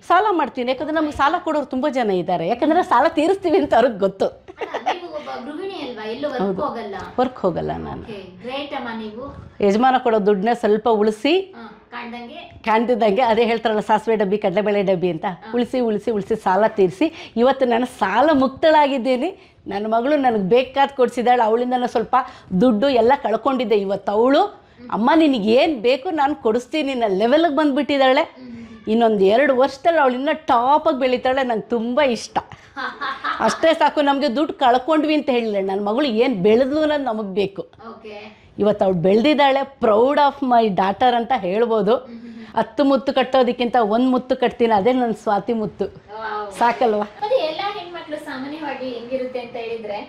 ಸಾಲ ಮಾಡ್ತೀನಿ, ಯಾಕಂದರೆ ನಮ್ಗೆ ಸಾಲ ಕೊಡೋರು ತುಂಬ ಜನ ಇದ್ದಾರೆ. ಯಾಕಂದರೆ ಸಾಲ ತೀರಿಸ್ತೀವಿ ಅಂತ ಅವ್ರಿಗೆ ಗೊತ್ತು. ವರ್ಕ್ ಹೋಗಲ್ಲ ನಾನು. ಯಜಮಾನ ಕೊಡೋ ದುಡ್ಡನ್ನ ಸ್ವಲ್ಪ ಉಳಿಸಿ, ಕಾಣ್ತಿದ್ದಂಗೆ ಅದೇ ಹೇಳ್ತಾರಲ್ಲ, ಸಾಸಿವೆ ಡಬ್ಬಿ ಕಡಲೆಬೇಳೆ ಡಬ್ಬಿ ಅಂತ, ಉಳಿಸಿ ಸಾಲ ತೀರಿಸಿ ಇವತ್ತು ನಾನು ಸಾಲ ಮುಕ್ತಳಾಗಿದ್ದೀನಿ. ನನ್ನ ಮಗಳು ನನಗೆ ಬೇಕಾದ ಕೊಡಿಸಿದಾಳೆ. ಅವಳಿಂದ ನಾನು ಸ್ವಲ್ಪ ದುಡ್ಡು ಎಲ್ಲ ಕಳ್ಕೊಂಡಿದ್ದೆ. ಇವತ್ತು ಅವಳು ಅಮ್ಮ ನಿನಗೇನು ಬೇಕು ನಾನು ಕೊಡಿಸ್ತೀನಿ ನನ್ನ ಲೆವೆಲ್ಗೆ ಬಂದುಬಿಟ್ಟಿದ್ದಾಳೆ. ಇನ್ನೊಂದು 2 ವರ್ಷದಲ್ಲಿ ಅವಳು ಇನ್ನೂ ಟಾಪಾಗಿ ಬೆಳೀತಾಳೆ. ನಂಗೆ ತುಂಬ ಇಷ್ಟ. ಅಷ್ಟೇ ಸಾಕು. ನಮಗೆ ದುಡ್ಡು ಕಳ್ಕೊಂಡ್ವಿ ಅಂತ ಹೇಳಿಲ್ಲ, ನನ್ನ ಮಗಳು ಏನು ಬೆಳೆದ್ಲು ಅನ್ನೋದು ನಮಗೆ ಬೇಕು. ಇವತ್ತು ಅವಳು ಬೆಳೆದಿದ್ದಾಳೆ. ಪ್ರೌಡ್ ಆಫ್ ಮೈ ಡಾಟರ್ ಅಂತ ಹೇಳ್ಬೋದು. 10 ಮುತ್ತು ಕಟ್ಟೋದಕ್ಕಿಂತ 1 ಮುತ್ತು ಕಟ್ತೀನಿ, ಅದೇ ನನ್ನ ಸ್ವಾತಿ ಮುತ್ತು. ಸಾಕಲ್ವಾ? ಎಲ್ಲ ಹೆಣ್ಮಕ್ಳು ಸಾಮಾನ್ಯವಾಗಿ ಹೆಂಗಿರುತ್ತೆ ಅಂತ ಹೇಳಿದ್ರೆ,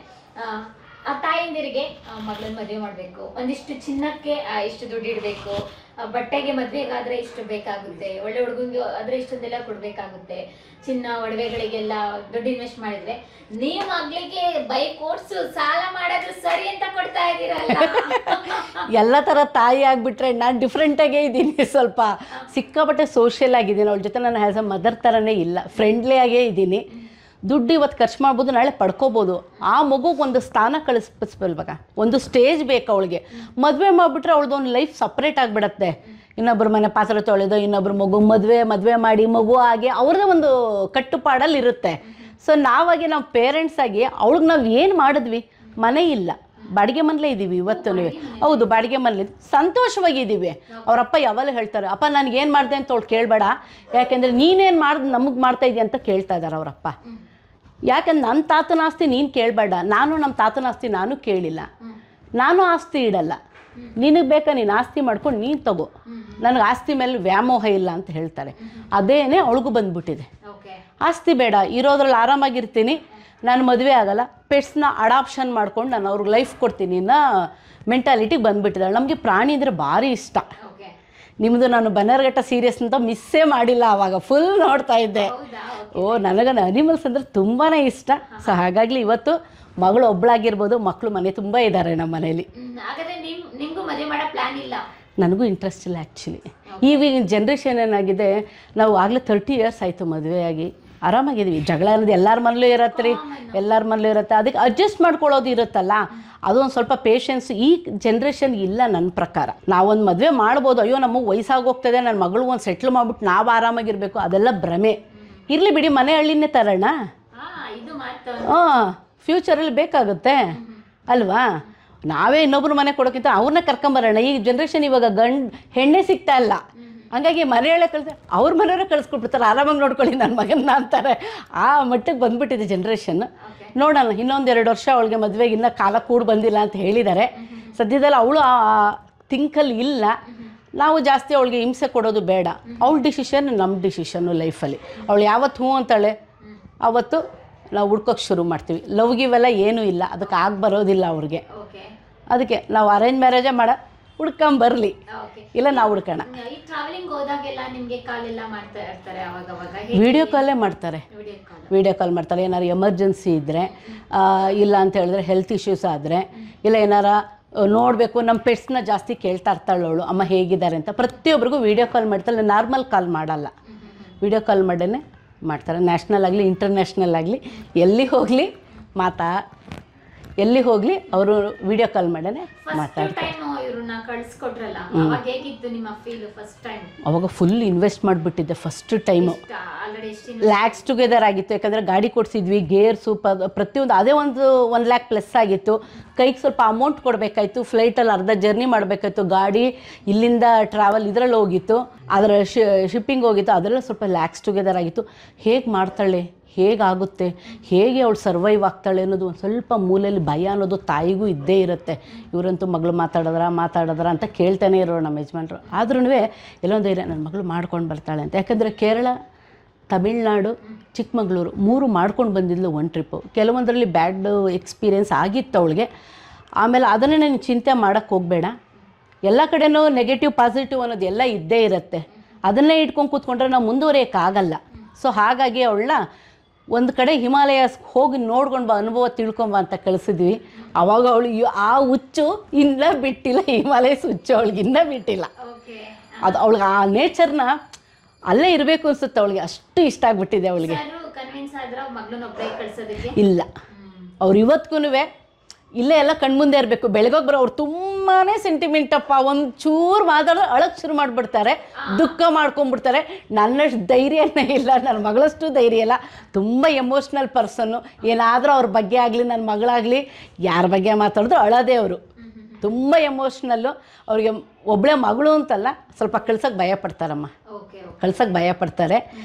ಆ ತಾಯಂದಿರಿಗೆ ಮಗಳನ್ನ ಮದುವೆ ಮಾಡಬೇಕು, ಒಂದಿಷ್ಟು ಚಿನ್ನಕ್ಕೆ ಇಷ್ಟು ದುಡ್ಡು ಇಡಬೇಕು, ಬಟ್ಟೆಗೆ ಮದುವೆಗಾದ್ರೆ ಇಷ್ಟು ಬೇಕಾಗುತ್ತೆ, ಒಳ್ಳೆ ಹುಡುಗಂಗೆ ಆದ್ರೆ ಇಷ್ಟೊಂದೆಲ್ಲ ಕೊಡ್ಬೇಕಾಗುತ್ತೆ, ಚಿನ್ನ ಒಡವೆಗಳಿಗೆಲ್ಲ ದುಡ್ಡು ಇನ್ವೆಸ್ಟ್ ಮಾಡಿದ್ರೆ ನೀವು ಮಗಳಿಗೆ ಬೈಕ್ ಓಡಿಸು ಸಾಲ ಮಾಡೋದು ಸರಿ ಅಂತ ಕೊಡ್ತಾ ಇದ್ದೀರಲ್ಲ. ಎಲ್ಲ ಥರ ತಾಯಿ ಆಗಿಬಿಟ್ರೆ ನಾನು ಡಿಫ್ರೆಂಟಾಗೇ ಇದ್ದೀನಿ, ಸ್ವಲ್ಪ ಸಿಕ್ಕಾಪಟ್ಟೆ ಸೋಷಿಯಲ್ ಆಗಿದ್ದೀನಿ. ಅವಳ ಜೊತೆ ನಾನು ಆ್ಯಸ್ ಅ ಮದರ್ ಥರನೇ ಇಲ್ಲ, ಫ್ರೆಂಡ್ಲಿಯಾಗೇ ಇದ್ದೀನಿ. ದುಡ್ಡು ಇವತ್ತು ಖರ್ಚು ಮಾಡ್ಬೋದು, ನಾಳೆ ಪಡ್ಕೋಬೋದು. ಆ ಮಗುಗೆ ಒಂದು ಸ್ಥಾನ ಕಳಿಸ್ಬಿಡ್ಬೇಕ, ಒಂದು ಸ್ಟೇಜ್ ಬೇಕು ಅವಳಿಗೆ. ಮದುವೆ ಮಾಡಿಬಿಟ್ರೆ ಅವಳದು ಒಂದು ಲೈಫ್ ಸಪ್ರೇಟ್ ಆಗಿಬಿಡತ್ತೆ. ಇನ್ನೊಬ್ಬರ ಮನೆ ಪಾತ್ರೆ ತೊಳೆದು ಇನ್ನೊಬ್ಬರು ಮದುವೆ ಮಾಡಿ ಮಗು ಆಗಿ ಅವ್ರದ್ದೇ ಒಂದು ಕಟ್ಟುಪಾಡಲ್ಲಿ ಇರುತ್ತೆ. ಸೊ ನಾವಾಗಿ ನಾವು ಪೇರೆಂಟ್ಸ್ ಆಗಿ ಅವಳಿಗೆ ನಾವು ಏನು ಮಾಡಿದ್ವಿ? ಮನೆ ಇಲ್ಲ, ಬಾಡಿಗೆ ಮನೇಲೇ ಇದ್ದೀವಿ ಇವತ್ತು. ಹೌದು, ಬಾಡಿಗೆ ಮನೇಲಿ ಸಂತೋಷವಾಗಿದ್ದೀವಿ. ಅವರಪ್ಪ ಯಾವಾಗಲೂ ಹೇಳ್ತಾರೆ, ಅಪ್ಪ ನನಗೇನು ಮಾಡಿದೆ ಅಂತ ಅವಳು ಕೇಳಬೇಡ, ಯಾಕೆಂದರೆ ನೀನೇನು ಮಾಡ್ದು ನಮಗೆ ಮಾಡ್ತಾ ಇದೆಯಾ ಅಂತ ಕೇಳ್ತಾ ಇದ್ದಾರೆ ಅವರಪ್ಪ. ಯಾಕಂದ್ರೆ ನನ್ನ ತಾತನ ಆಸ್ತಿ ನೀನು ಕೇಳಬೇಡ, ನಾನು ನಮ್ಮ ತಾತನ ಆಸ್ತಿ ನಾನು ಕೇಳಿಲ್ಲ, ನಾನು ಆಸ್ತಿ ಇಡಲ್ಲ, ನಿನಗೆ ಬೇಕಾ ನೀನು ಆಸ್ತಿ ಮಾಡ್ಕೊಂಡು ನೀನು ತಗೋ, ನನಗೆ ಆಸ್ತಿ ಮೇಲೆ ವ್ಯಾಮೋಹ ಇಲ್ಲ ಅಂತ ಹೇಳ್ತಾರೆ. ಅದೇನೇ ಅವಳಿಗೂ ಬಂದ್ಬಿಟ್ಟಿದೆ. ಆಸ್ತಿ ಬೇಡ, ಇರೋದ್ರಲ್ಲಿ ಆರಾಮಾಗಿರ್ತೀನಿ, ನಾನು ಮದುವೆ ಆಗಲ್ಲ, ಪೆಟ್ಸ್ನ ಅಡಾಪ್ಷನ್ ಮಾಡ್ಕೊಂಡು ನಾನು ಅವ್ರಿಗೆ ಲೈಫ್ ಕೊಡ್ತೀನಿ ಅನ್ನೋ ಮೆಂಟಾಲಿಟಿಗೆ ಬಂದುಬಿಟ್ಟಿದ್ದಾಳೆ. ನಮಗೆ ಪ್ರಾಣಿ ಅಂದರೆ ಭಾರಿ ಇಷ್ಟ. ನಿಮ್ಮದು ನಾನು ಬನ್ನರ್ಘಟ್ಟ ಸೀರಿಯಸ್ ಅಂತ ಮಿಸ್ಸೇ ಮಾಡಿಲ್ಲ, ಆವಾಗ ಫುಲ್ ನೋಡ್ತಾ ಇದ್ದೆ. ನನಗೆ ಅನಿಮಲ್ಸ್ ಅಂದರೆ ತುಂಬಾ ಇಷ್ಟ. ಸೊ ಹಾಗಾಗಿ ಇವತ್ತು ಮಗಳು ಒಬ್ಬಳಾಗಿರ್ಬೋದು, ಮಕ್ಕಳು ಮನೆ ತುಂಬ ಇದ್ದಾರೆ ನಮ್ಮ ಮನೇಲಿ. ನನಗೂ ಇಂಟ್ರೆಸ್ಟ್ ಇಲ್ಲ ಆ್ಯಕ್ಚುಲಿ. ಈಗಿನ ಜನ್ರೇಷನ್ ಏನಾಗಿದೆ, ನಾವು ಆಗಲೇ 30 ಇಯರ್ಸ್ ಆಯಿತು ಮದುವೆಯಾಗಿ, ಆರಾಮಾಗಿದ್ದೀವಿ. ಜಗಳ ಅನ್ನೋದು ಎಲ್ಲರ ಮನೇಲೂ ಇರತ್ತೆ ರೀ, ಎಲ್ಲರ ಮನೇಲೂ ಇರುತ್ತೆ. ಅದಕ್ಕೆ ಅಡ್ಜಸ್ಟ್ ಮಾಡ್ಕೊಳ್ಳೋದು ಇರುತ್ತಲ್ಲ, ಅದೊಂದು ಸ್ವಲ್ಪ ಪೇಷನ್ಸ್ ಈ ಜನ್ರೇಷನ್ ಇಲ್ಲ ನನ್ನ ಪ್ರಕಾರ. ನಾವೊಂದು ಮದುವೆ ಮಾಡ್ಬೋದು, ಅಯ್ಯೋ ನಮಗೆ ವಯಸ್ಸಾಗೋಗ್ತದೆ, ನನ್ನ ಮಗಳು ಒಂದು ಸೆಟ್ಲ್ ಮಾಡ್ಬಿಟ್ಟು ನಾವು ಆರಾಮಾಗಿರಬೇಕು, ಅದೆಲ್ಲ ಭ್ರಮೆ. ಇರಲಿ ಬಿಡಿ, ಮನೆ ಹಳ್ಳಿನೇ ತರೋಣ. ಫ್ಯೂಚರಲ್ಲಿ ಬೇಕಾಗುತ್ತೆ ಅಲ್ವಾ? ನಾವೇ ಇನ್ನೊಬ್ರು ಮನೆ ಕೊಡೋಕ್ಕಿಂತ ಅವ್ರನ್ನ ಕರ್ಕೊಂಬರೋಣ. ಈ ಜನ್ರೇಷನ್ ಇವಾಗ ಹೆಣ್ಣೆ ಸಿಗ್ತಾ ಇಲ್ಲ, ಹಂಗಾಗಿ ಮನೆಯಲ್ಲೇ ಅವ್ರ ಮನೆಯವರೇ ಕಳಿಸ್ಕೊಟ್ಬಿಡ್ತಾರೆ, ಆರಾಮಾಗಿ ನೋಡ್ಕೊಳ್ಳಿ ನನ್ನ ಮಗನ್ನ ಅಂತಾರೆ. ಆ ಮಟ್ಟಕ್ಕೆ ಬಂದ್ಬಿಟ್ಟಿದೆ ಜನ್ರೇಷನ್. ನೋಡೋಣ, ಇನ್ನೊಂದು 2 ವರ್ಷ ಅವಳಿಗೆ ಮದುವೆಗೆ ಇನ್ನೂ ಕಾಲ ಕೂಡ ಬಂದಿಲ್ಲ ಅಂತ ಹೇಳಿದ್ದಾರೆ. ಸದ್ಯದಲ್ಲಿ ಅವಳು ಆ ಥಿಂಕಲ್ಲಿ ಇಲ್ಲ. ನಾವು ಜಾಸ್ತಿ ಅವಳಿಗೆ ಹಿಂಸೆ ಕೊಡೋದು ಬೇಡ. ಅವಳ ಡಿಸಿಷನ್ ನಮ್ಮ ಡಿಸಿಷನ್ನು ಲೈಫಲ್ಲಿ. ಅವಳು ಯಾವತ್ತು ಹ್ಞೂ ಅಂತಾಳೆ ಆವತ್ತು ನಾವು ಹುಡ್ಕೋಕ್ಕೆ ಶುರು ಮಾಡ್ತೀವಿ. ಲವ್ ಗಿವೆಲ್ಲ ಏನೂ ಇಲ್ಲ, ಅದಕ್ಕೆ ಆಗಿ ಬರೋದಿಲ್ಲ ಅವ್ರಿಗೆ. ಅದಕ್ಕೆ ನಾವು ಅರೇಂಜ್ ಮ್ಯಾರೇಜೇ ಹುಡ್ಕೊಂಬರ್ಲಿ, ಇಲ್ಲ ನಾವು ಹುಡ್ಕೋಣ. ವಿಡಿಯೋ ಕಾಲೇ ಮಾಡ್ತಾರೆ, ವಿಡಿಯೋ ಕಾಲ್ ಮಾಡ್ತಾರೆ. ಏನಾರು ಎಮರ್ಜೆನ್ಸಿ ಇದ್ದರೆ, ಇಲ್ಲ ಅಂತ ಹೇಳಿದ್ರೆ ಹೆಲ್ತ್ ಇಶ್ಯೂಸ್ ಆದರೆ, ಇಲ್ಲ ಏನಾರ ನೋಡಬೇಕು, ನಮ್ಮ ಪೆಟ್ಸ್ನ ಜಾಸ್ತಿ ಕೇಳ್ತಾ ಇರ್ತಾಳೆ ಅವಳು, ಅಮ್ಮ ಹೇಗಿದ್ದಾರೆ ಅಂತ. ಪ್ರತಿಯೊಬ್ಬರಿಗೂ ವಿಡಿಯೋ ಕಾಲ್ ಮಾಡ್ತಾಳೆ, ನಾರ್ಮಲ್ ಕಾಲ್ ಮಾಡಲ್ಲ, ವಿಡಿಯೋ ಕಾಲ್ ಮಾಡೇ ಮಾಡ್ತಾರೆ. ನ್ಯಾಷನಲ್ ಆಗಲಿ ಇಂಟರ್ನ್ಯಾಷನಲ್ ಆಗಲಿ ಎಲ್ಲಿ ಹೋಗಲಿ ಅವರು ವಿಡಿಯೋ ಕಾಲ್ ಮಾಡೇ ಮಾತಾಡ್ತಾರೆ. ಅವಾಗ ಫುಲ್ ಇನ್ವೆಸ್ಟ್ ಮಾಡಿಬಿಟ್ಟಿದ್ದೆ ಫಸ್ಟ್ ಟೈಮು. ಲ್ಯಾಕ್ಸ್ ಟುಗೆದರ್ ಆಗಿತ್ತು, ಯಾಕಂದರೆ ಗಾಡಿ ಕೊಡಿಸಿದ್ವಿ, ಗೇರ್ಸು ಪ್ರತಿಯೊಂದು ಅದೇ 1 ಲ್ಯಾಕ್ ಪ್ಲಸ್ ಆಗಿತ್ತು. ಕೈಗೆ ಸ್ವಲ್ಪ ಅಮೌಂಟ್ ಕೊಡಬೇಕಾಯ್ತು, ಫ್ಲೈಟಲ್ಲಿ ಅರ್ಧ ಜರ್ನಿ ಮಾಡಬೇಕಾಯ್ತು, ಗಾಡಿ ಇಲ್ಲಿಂದ ಟ್ರಾವೆಲ್ ಇದರಲ್ಲಿ ಹೋಗಿತ್ತು, ಅದರ ಶಿಪ್ಪಿಂಗ್ ಹೋಗಿತ್ತು, ಅದೆಲ್ಲ ಸ್ವಲ್ಪ ಲ್ಯಾಕ್ಸ್ ಟುಗೆದರ್ ಆಗಿತ್ತು. ಹೇಗೆ ಮಾಡ್ತಾಳೆ, ಹೇಗಾಗುತ್ತೆ, ಹೇಗೆ ಅವಳು ಸರ್ವೈವ್ ಆಗ್ತಾಳೆ ಅನ್ನೋದು ಒಂದು ಸ್ವಲ್ಪ ಮೂಲೆಯಲ್ಲಿ ಭಯ ಅನ್ನೋದು ತಾಯಿಗೂ ಇದ್ದೇ ಇರುತ್ತೆ. ಇವರಂತೂ ಮಗಳು ಮಾತಾಡಿದ್ರ ಅಂತ ಕೇಳ್ತಾನೆ ಇರೋರು ನಮ್ಮ ಯಜಮಾನ್ರು. ಆದ್ರೂ ಎಲ್ಲೊಂದು ಧೈರ್ಯ, ನನ್ನ ಮಗಳು ಮಾಡ್ಕೊಂಡು ಬರ್ತಾಳೆ ಅಂತ. ಯಾಕಂದರೆ ಕೇರಳ, ತಮಿಳ್ನಾಡು, ಚಿಕ್ಕಮಗಳೂರು 3 ಮಾಡ್ಕೊಂಡು ಬಂದಿದ್ಲು ಒಂದು ಟ್ರಿಪ್ಪು. ಕೆಲವೊಂದರಲ್ಲಿ ಬ್ಯಾಡ್ ಎಕ್ಸ್ಪೀರಿಯೆನ್ಸ್ ಆಗಿತ್ತು ಅವಳಿಗೆ. ಆಮೇಲೆ ಅದನ್ನೇ ನೀನು ಚಿಂತೆ ಮಾಡೋಕ್ಕೆ ಹೋಗಬೇಡ, ಎಲ್ಲ ಕಡೆನೂ ನೆಗೆಟಿವ್ ಪಾಸಿಟಿವ್ ಅನ್ನೋದು ಎಲ್ಲ ಇದ್ದೇ ಇರುತ್ತೆ. ಅದನ್ನೇ ಇಟ್ಕೊಂಡು ಕೂತ್ಕೊಂಡ್ರೆ ನಾವು ಮುಂದುವರಿಯೋಕ್ಕಾಗಲ್ಲ. ಸೊ ಹಾಗಾಗಿ ಅವಳನ್ನ ಒಂದು ಕಡೆ ಹಿಮಾಲಯಸ್ ಹೋಗಿ ನೋಡ್ಕೊಂಡು ಬಾ, ಅನುಭವ ತಿಳ್ಕೊಂಬ ಅಂತ ಕಳಿಸಿದ್ವಿ. ಆವಾಗ ಅವಳು ಆ ಹುಚ್ಚು ಇನ್ನೂ ಬಿಟ್ಟಿಲ್ಲ, ಹಿಮಾಲಯಸ್ ಹುಚ್ಚು ಅವಳಿಗೆ ಇನ್ನೂ ಬಿಟ್ಟಿಲ್ಲ. ಅದು ಅವಳಿಗೆ ಆ ನೇಚರ್ನ ಅಲ್ಲೇ ಇರಬೇಕು ಅನ್ಸುತ್ತೆ ಅವಳಿಗೆ, ಅಷ್ಟು ಇಷ್ಟ ಆಗ್ಬಿಟ್ಟಿದೆ ಅವಳಿಗೆ. ಇಲ್ಲ, ಅವ್ರು ಇವತ್ತಿಗೂ ಇಲ್ಲೇ ಎಲ್ಲ ಕಣ್ಮುಂದೆ ಇರಬೇಕು. ಬೆಳಗೋಗಿ ಬರೋ ಅವ್ರು ತುಂಬಾ ಸೆಂಟಿಮೆಂಟಪ್ಪ, ಒಂದು ಚೂರು ಮಾತಾಡೋ ಅಳಕ್ಕೆ ಶುರು ಮಾಡಿಬಿಡ್ತಾರೆ, ದುಃಖ ಮಾಡ್ಕೊಂಡ್ಬಿಡ್ತಾರೆ. ನನ್ನಷ್ಟು ಧೈರ್ಯನೇ ಇಲ್ಲ, ನನ್ನ ಮಗಳಷ್ಟು ಧೈರ್ಯ ಇಲ್ಲ. ತುಂಬ ಎಮೋಷ್ನಲ್ ಪರ್ಸನ್ನು. ಏನಾದರೂ ಅವ್ರ ಬಗ್ಗೆ ಆಗಲಿ, ನನ್ನ ಮಗಳಾಗಲಿ, ಯಾರ ಬಗ್ಗೆ ಮಾತಾಡಿದ್ರು ಅಳೋದೇ ಅವರು. ತುಂಬ ಎಮೋಷ್ನಲ್ಲು. ಅವ್ರಿಗೆ ಒಬ್ಬಳೇ ಮಗಳು ಅಂತಲ್ಲ, ಸ್ವಲ್ಪ ಕಳ್ಸೋಕ್ಕೆ ಭಯಪಡ್ತಾರಮ್ಮ, ಕಳ್ಸೋಕ್ಕೆ ಭಯಪಡ್ತಾರೆ.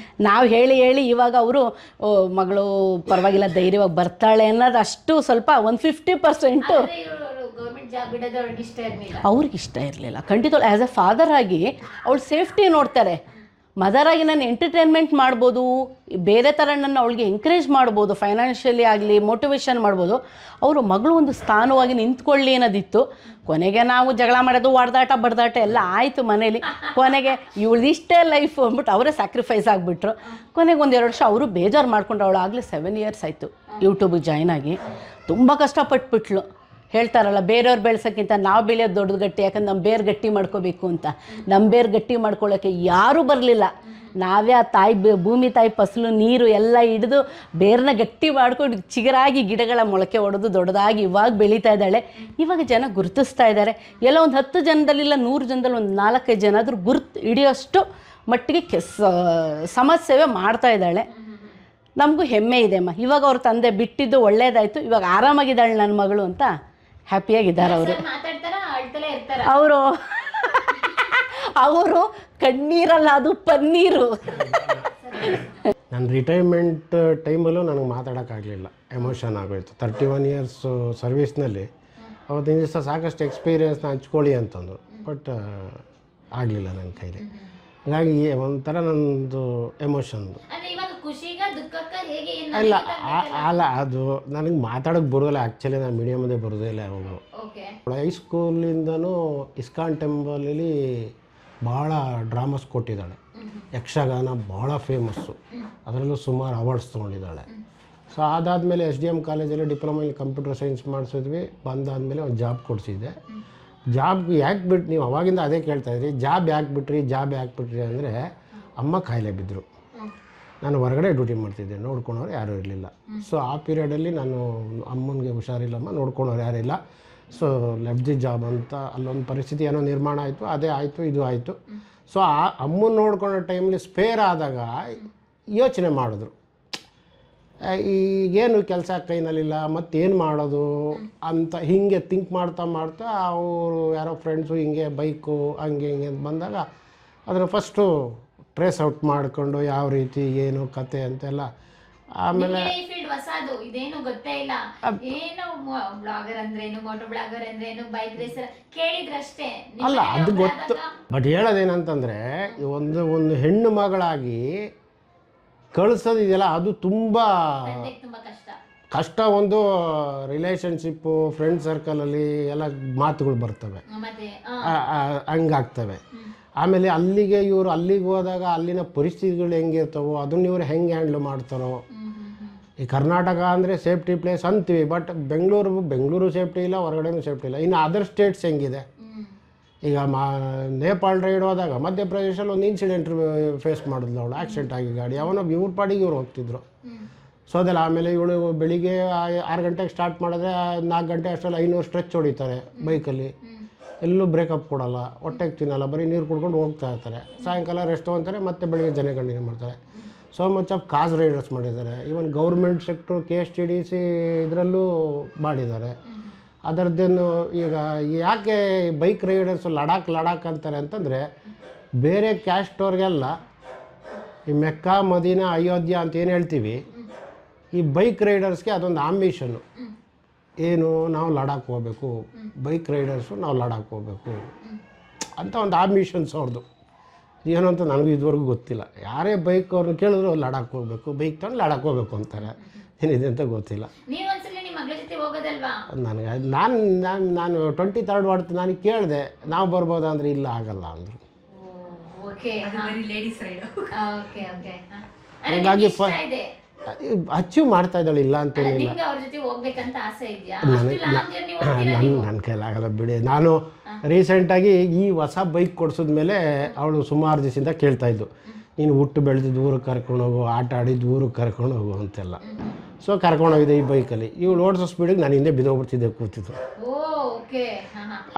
ನಾವು ಹೇಳಿ ಇವಾಗ ಅವರು ಮಗಳು ಪರವಾಗಿಲ್ಲ ಧೈರ್ಯವಾಗಿ ಬರ್ತಾಳೆ ಅನ್ನೋದು ಅಷ್ಟು ಸ್ವಲ್ಪ ಒಂದು 50% ಅವ್ರಿಗೆ ಇಷ್ಟ ಇರಲಿಲ್ಲ. ಖಂಡಿತ ಆ್ಯಸ್ ಎ ಫಾದರ್ ಆಗಿ ಅವಳು ಸೇಫ್ಟಿ ನೋಡ್ತಾರೆ. ಮದರಾಗಿ ನಾನು ಎಂಟರ್ಟೈನ್ಮೆಂಟ್ ಮಾಡ್ಬೋದು, ಬೇರೆ ಥರ ನನ್ನ ಅವಳಿಗೆ ಎಂಕರೇಜ್ ಮಾಡ್ಬೋದು, ಫೈನಾನ್ಷಿಯಲಿ ಆಗಲಿ ಮೋಟಿವೇಶನ್ ಮಾಡ್ಬೋದು. ಅವರು ಮಗಳು ಒಂದು ಸ್ಥಾನವಾಗಿ ನಿಂತ್ಕೊಳ್ಳಿ ಅನ್ನೋದಿತ್ತು. ಕೊನೆಗೆ ನಾವು ಜಗಳ ಮಾಡೋದು, ಹೊಡೆದಾಟ ಬಡ್ದಾಟ ಎಲ್ಲ ಆಯಿತು ಮನೇಲಿ. ಕೊನೆಗೆ ಇವಳಿಷ್ಟೇ ಲೈಫು ಅಂದ್ಬಿಟ್ಟು ಅವರೇ ಸ್ಯಾಕ್ರಿಫೈಸ್ ಆಗಿಬಿಟ್ರು. ಕೊನೆಗೆ 1-2 ವರ್ಷ ಅವರು ಬೇಜಾರು ಮಾಡ್ಕೊಂಡ್ರು. ಅವಳು ಆಗಲೇ 7 years ಆಯಿತು ಯೂಟ್ಯೂಬಿಗೆ ಜಾಯ್ನ್ ಆಗಿ. ತುಂಬ ಕಷ್ಟಪಟ್ಬಿಟ್ಲು. ಹೇಳ್ತಾರಲ್ಲ, ಬೇರೆಯವ್ರು ಬೆಳೆಸೋಕ್ಕಿಂತ ನಾವು ಬೆಳೆಯೋದು ದೊಡ್ಡದು ಗಟ್ಟಿ, ಯಾಕಂದ್ರೆ ನಮ್ಮ ಬೇರು ಗಟ್ಟಿ ಮಾಡ್ಕೋಬೇಕು ಅಂತ. ನಮ್ಮ ಬೇರು ಗಟ್ಟಿ ಮಾಡ್ಕೊಳ್ಳೋಕ್ಕೆ ಯಾರೂ ಬರಲಿಲ್ಲ. ನಾವೇ ಆ ತಾಯಿ ಭೂಮಿ ತಾಯಿ ಫಸಲು ನೀರು ಎಲ್ಲ ಹಿಡಿದು ಬೇರನ್ನ ಗಟ್ಟಿ ಮಾಡ್ಕೊಂಡು ಚಿಗುರಾಗಿ ಗಿಡಗಳ ಮೊಳಕೆ ಹೊಡೆದು ದೊಡ್ಡದಾಗಿ ಇವಾಗ ಬೆಳೀತಾ ಇದ್ದಾಳೆ. ಇವಾಗ ಜನ ಗುರುತಿಸ್ತಾ ಇದ್ದಾರೆ. ಎಲ್ಲ ಒಂದು 10 ಜನದಲ್ಲಿಲ್ಲ 100 ಜನದಲ್ಲಿ ಒಂದು 4-5 ಜನ ಆದರೂ ಗುರುತು ಹಿಡಿಯೋಷ್ಟು ಮಟ್ಟಿಗೆ ಸಮಾಜಸೇವೆ ಮಾಡ್ತಾ ಇದ್ದಾಳೆ. ನಮಗೂ ಹೆಮ್ಮೆ ಇದೆ ಅಮ್ಮ. ಇವಾಗ ಅವ್ರ ತಂದೆ ಬಿಟ್ಟಿದ್ದು ಒಳ್ಳೇದಾಯಿತು, ಇವಾಗ ಆರಾಮಾಗಿದ್ದಾಳೆ ನನ್ನ ಮಗಳು ಅಂತ ಹ್ಯಾಪಿಯಾಗಿದ್ದಾರೆ ಅವರು ಕಣ್ಣೀರಲ್ಲ, ಅದು ಪನ್ನೀರು. ನನ್ನ ರಿಟೈರ್ಮೆಂಟ್ ಟೈಮಲ್ಲೂ ನನಗೆ ಮಾತಾಡೋಕ್ಕಾಗಲಿಲ್ಲ, ಎಮೋಷನ್ ಆಗೋಯ್ತು. 31 years ಸರ್ವೀಸ್ನಲ್ಲಿ ಅವತ್ತಿನ ದಿವಸ ಸಾಕಷ್ಟು ಎಕ್ಸ್ಪೀರಿಯೆನ್ಸ್ನ ಹಂಚ್ಕೊಳ್ಳಿ ಅಂತಂದರು, ಬಟ್ ಆಗಲಿಲ್ಲ ನನ್ನ ಕೈಲಿ. ಹಾಗಾಗಿ ಒಂಥರ ನನ್ನದು ಎಮೋಷನ್ದು ಅಲ್ಲ, ಅದು ನನಗೆ ಮಾತಾಡೋಕ್ಕೆ ಬರೋದಿಲ್ಲ. ಆ್ಯಕ್ಚುಲಿ ನಾನು ಮೀಡಿಯಮದೇ ಬರೋದೇ ಇಲ್ಲ ಯಾವಾಗಲೂ. ಹೈಸ್ಕೂಲಿಂದನೂ ಇಸ್ಕಾನ್ ಟೆಂಪಲಲ್ಲಿ ಭಾಳ ಡ್ರಾಮಾಸ್ ಕೊಟ್ಟಿದ್ದಾಳೆ. ಯಕ್ಷಗಾನ ಭಾಳ ಫೇಮಸ್ಸು, ಅದರಲ್ಲೂ ಸುಮಾರು ಅವಾರ್ಡ್ಸ್ ತೊಗೊಂಡಿದ್ದಾಳೆ. ಸೊ ಅದಾದಮೇಲೆ SDM ಕಾಲೇಜಲ್ಲಿ ಡಿಪ್ಲೊಮಾ ಇನ್ ಕಂಪ್ಯೂಟರ್ ಸೈನ್ಸ್ ಮಾಡಿಸಿದ್ವಿ. ಬಂದಾದಮೇಲೆ ಒಂದು ಜಾಬ್ ಕೊಡಿಸಿದ್ದೆ. ಜಾಬ್ಗೆ ಯಾಕೆ ಬಿಟ್ಟು, ನೀವು ಅವಾಗಿಂದ ಅದೇ ಕೇಳ್ತಾಯಿದ್ರಿ, ಜಾಬ್ ಯಾಕೆ ಬಿಟ್ರಿ ಅಂದರೆ ಅಮ್ಮ ಕಾಯಿಲೆ ಬಿದ್ದರು. ನಾನು ಹೊರಗಡೆ ಡ್ಯೂಟಿ ಮಾಡ್ತಿದ್ದೆ, ನೋಡ್ಕೊಳೋರು ಯಾರೂ ಇರಲಿಲ್ಲ. ಸೊ ಆ ಪೀರಿಯಡಲ್ಲಿ ನಾನು ಅಮ್ಮನಿಗೆ ಹುಷಾರಿಲ್ಲಮ್ಮ, ನೋಡ್ಕೊಳೋರು ಯಾರೂ ಇಲ್ಲ. ಸೊ ಲೆಫ್ಟ್ ದಿ ಜಾಬ್ ಅಂತ ಅಲ್ಲೊಂದು ಪರಿಸ್ಥಿತಿ ಏನೋ ನಿರ್ಮಾಣ ಆಯಿತು. ಅದೇ ಆಯಿತು, ಇದು ಆಯಿತು. ಸೊ ಆ ಅಮ್ಮನ ನೋಡ್ಕೊಳ್ಳೋ ಟೈಮಲ್ಲಿ ಸ್ಪೇರ್ ಆದಾಗ ಯೋಚನೆ ಮಾಡಿದ್ರು, ಈಗೇನು ಕೆಲಸ ಕೈನಲ್ಲಿಲ್ಲ, ಮತ್ತೇನು ಮಾಡೋದು ಅಂತ ಹೀಗೆ ಥಿಂಕ್ ಮಾಡ್ತಾ ಅವರು ಯಾರೋ ಫ್ರೆಂಡ್ಸು ಹಿಂಗೆ ಬೈಕು ಹಂಗೆ ಹಿಂಗೆ ಅಂತ ಬಂದಾಗ ಅದನ್ನು ಫಸ್ಟು ಟ್ರೇಸ್ ಔಟ್ ಮಾಡಿಕೊಂಡು ಯಾವ ರೀತಿ ಏನು ಕತೆ ಅಂತೆಲ್ಲ. ಆಮೇಲೆ ಇದೇನು ಗೊತ್ತೇ ಇಲ್ಲ, ಏನು ಬ್ಲಾಗರ್ ಅಂದ್ರೇನು, ಮೋಟೋ ಬ್ಲಾಗರ್ ಅಂದ್ರೇನು, ಬೈಕ್ ರೇಸರ್ ಕೇಳಿದ್ರಷ್ಟೇ. ಅಲ್ಲ, ಅದು ಗೊತ್ತು. ಬಟ್ ಹೇಳೋದೇನಂತಂದರೆ, ಒಂದು ಹೆಣ್ಣು ಮಗಳಾಗಿ ಕಳಿಸೋದಿದೆಯಲ್ಲ, ಅದು ತುಂಬ ಕಷ್ಟ. ಒಂದು ರಿಲೇಷನ್ಶಿಪ್ಪು, ಫ್ರೆಂಡ್ ಸರ್ಕಲಲ್ಲಿ ಎಲ್ಲ ಮಾತುಗಳು ಬರ್ತವೆ, ಹಂಗಾಗ್ತವೆ. ಆಮೇಲೆ ಅಲ್ಲಿಗೆ ಹೋದಾಗ ಅಲ್ಲಿನ ಪರಿಸ್ಥಿತಿಗಳು ಹೆಂಗಿರ್ತವೋ ಅದನ್ನ ಇವರು ಹೆಂಗೆ ಹ್ಯಾಂಡ್ಲ್ ಮಾಡ್ತಾರೋ. ಈ ಕರ್ನಾಟಕ ಅಂದರೆ ಸೇಫ್ಟಿ ಪ್ಲೇಸ್ ಅಂತೀವಿ, ಬಟ್ ಬೆಂಗಳೂರು ಸೇಫ್ಟಿ ಇಲ್ಲ, ಹೊರಗಡೆನೂ ಸೇಫ್ಟಿ ಇಲ್ಲ. ಇನ್ನು ಅದರ್ ಸ್ಟೇಟ್ಸ್ ಹೆಂಗಿದೆ, ಈಗ ನೇಪಾಳ ರೈಡ್ ಹೋದಾಗ ಮಧ್ಯಪ್ರದೇಶಲ್ಲಿ ಒಂದು ಇನ್ಸಿಡೆಂಟ್ ಫೇಸ್ ಮಾಡಿದ್ಲು ಅವಳು, ಆಕ್ಸಿಡೆಂಟ್ ಆಗಿ ಗಾಡಿ. ಅವನ ಇವ್ರ ಪಾಡಿಗೆ ಇವ್ರು ಹೋಗ್ತಿದ್ರು. ಸೊ ಅದೆಲ್ಲ ಆಮೇಲೆ ಇವಳು ಬೆಳಿಗ್ಗೆ 6 ಗಂಟೆಗೆ ಸ್ಟಾರ್ಟ್ ಮಾಡಿದ್ರೆ 4 ಗಂಟೆ ಅಷ್ಟರಲ್ಲಿ 500 ಸ್ಟ್ರೆಚ್ ಹೊಡಿತಾರೆ ಬೈಕಲ್ಲಿ. ಎಲ್ಲೂ ಬ್ರೇಕಪ್ ಕೊಡೋಲ್ಲ, ಹೊಟ್ಟೆಗೆ ತಿನ್ನಲ್ಲ, ಬರೀ ನೀರು ಕುಡ್ಕೊಂಡು ಹೋಗ್ತಾ ಇರ್ತಾರೆ. ಸಾಯಂಕಾಲ ರೆಸ್ಟ್ ತೊಗೊತಾರೆ, ಮತ್ತೆ ಬೆಳಿಗ್ಗೆ ಜನ ಕಂಟಿನ್ಯೂ ಮಾಡ್ತಾರೆ. So much of cause riders ಮಾಡಿದ್ದಾರೆ. ಈವನ್ ಗೌರ್ಮೆಂಟ್ ಸೆಕ್ಟ್ರು KSTDC ಇದರಲ್ಲೂ ಮಾಡಿದ್ದಾರೆ. ಅದರದ್ದೇನು ಈಗ ಯಾಕೆ ಬೈಕ್ ರೈಡರ್ಸು ಲಡಾಖ್ ಅಂತಾರೆ ಅಂತಂದರೆ, ಬೇರೆ ಕ್ಯಾಸ್ಟವ್ರಿಗೆಲ್ಲ ಈ ಮೆಕ್ಕಾ, ಮದೀನಾ, ಅಯೋಧ್ಯ ಅಂತ ಏನು ಹೇಳ್ತೀವಿ, ಈ ಬೈಕ್ ರೈಡರ್ಸ್ಗೆ ಅದೊಂದು ಆಂಬಿಷನ್ನು. ಏನು, ನಾವು ಲಡಾಖ್ ಹೋಗ್ಬೇಕು, ಬೈಕ್ ರೈಡರ್ಸು ನಾವು ಲಡಾಖ್ ಹೋಗ್ಬೇಕು ಅಂತ ಒಂದು ಆಂಬಿಷನ್ಸ್ ಅವ್ರದ್ದು. ಏನು ಅಂತ ನನಗೂ ಇದುವರೆಗೂ ಗೊತ್ತಿಲ್ಲ. ಯಾರೇ ಬೈಕ್ ಅವ್ರನ್ನ ಕೇಳಿದ್ರು ಲಡಾಖ್ ಹೋಗ್ಬೇಕು, ಬೈಕ್ ತಗೊಂಡು ಲಡಾಖ್ ಹೋಗ್ಬೇಕು ಅಂತಾರೆ. ಏನಿದೆ ಅಂತ ಗೊತ್ತಿಲ್ಲ ನನಗೆ. ನಾನು 23rd ವಾರ್ಡ್ ನನಗೆ ಕೇಳಿದೆ, ನಾವು ಬರ್ಬೋದಾ ಅಂದರೆ ಇಲ್ಲ, ಆಗಲ್ಲ ಅಂದರು. ಹಾಗಾಗಿ ಅಚೀವ್ ಮಾಡ್ತಾ ಇದ್ದಾಳೆ, ಇಲ್ಲ ಅಂತೇನಿಲ್ಲ. ನನ್ನ ಕೈಲಾಗಲ್ಲ ಬಿಡಿ. ನಾನು ರೀಸೆಂಟಾಗಿ ಈ ಹೊಸ ಬೈಕ್ ಕೊಡಿಸಿದ್ಮೇಲೆ ಅವಳು ಸುಮಾರು ದಿವಸದಿಂದ ಕೇಳ್ತಾಯಿದ್ದು, ನೀನು ಹುಟ್ಟು ಬೆಳೆದಿದ್ದು ಊರಿಗೆ ಕರ್ಕೊಂಡೋಗು, ಆಟ ಆಡಿದ್ದು ಊರಿಗೆ ಕರ್ಕೊಂಡೋಗು ಅಂತೆಲ್ಲ. ಸೊ ಕರ್ಕೊಂಡೋಗಿದೆ ಈ ಬೈಕಲ್ಲಿ. ಇವಳು ಓಡಿಸೋ ಸ್ಪೀಡಿಗೆ ನಾನು ಹಿಂದೆ ಬಿದ್ದೋಗ್ಬಿಡ್ತಿದ್ದೆ ಕೂತಿದ್ದು.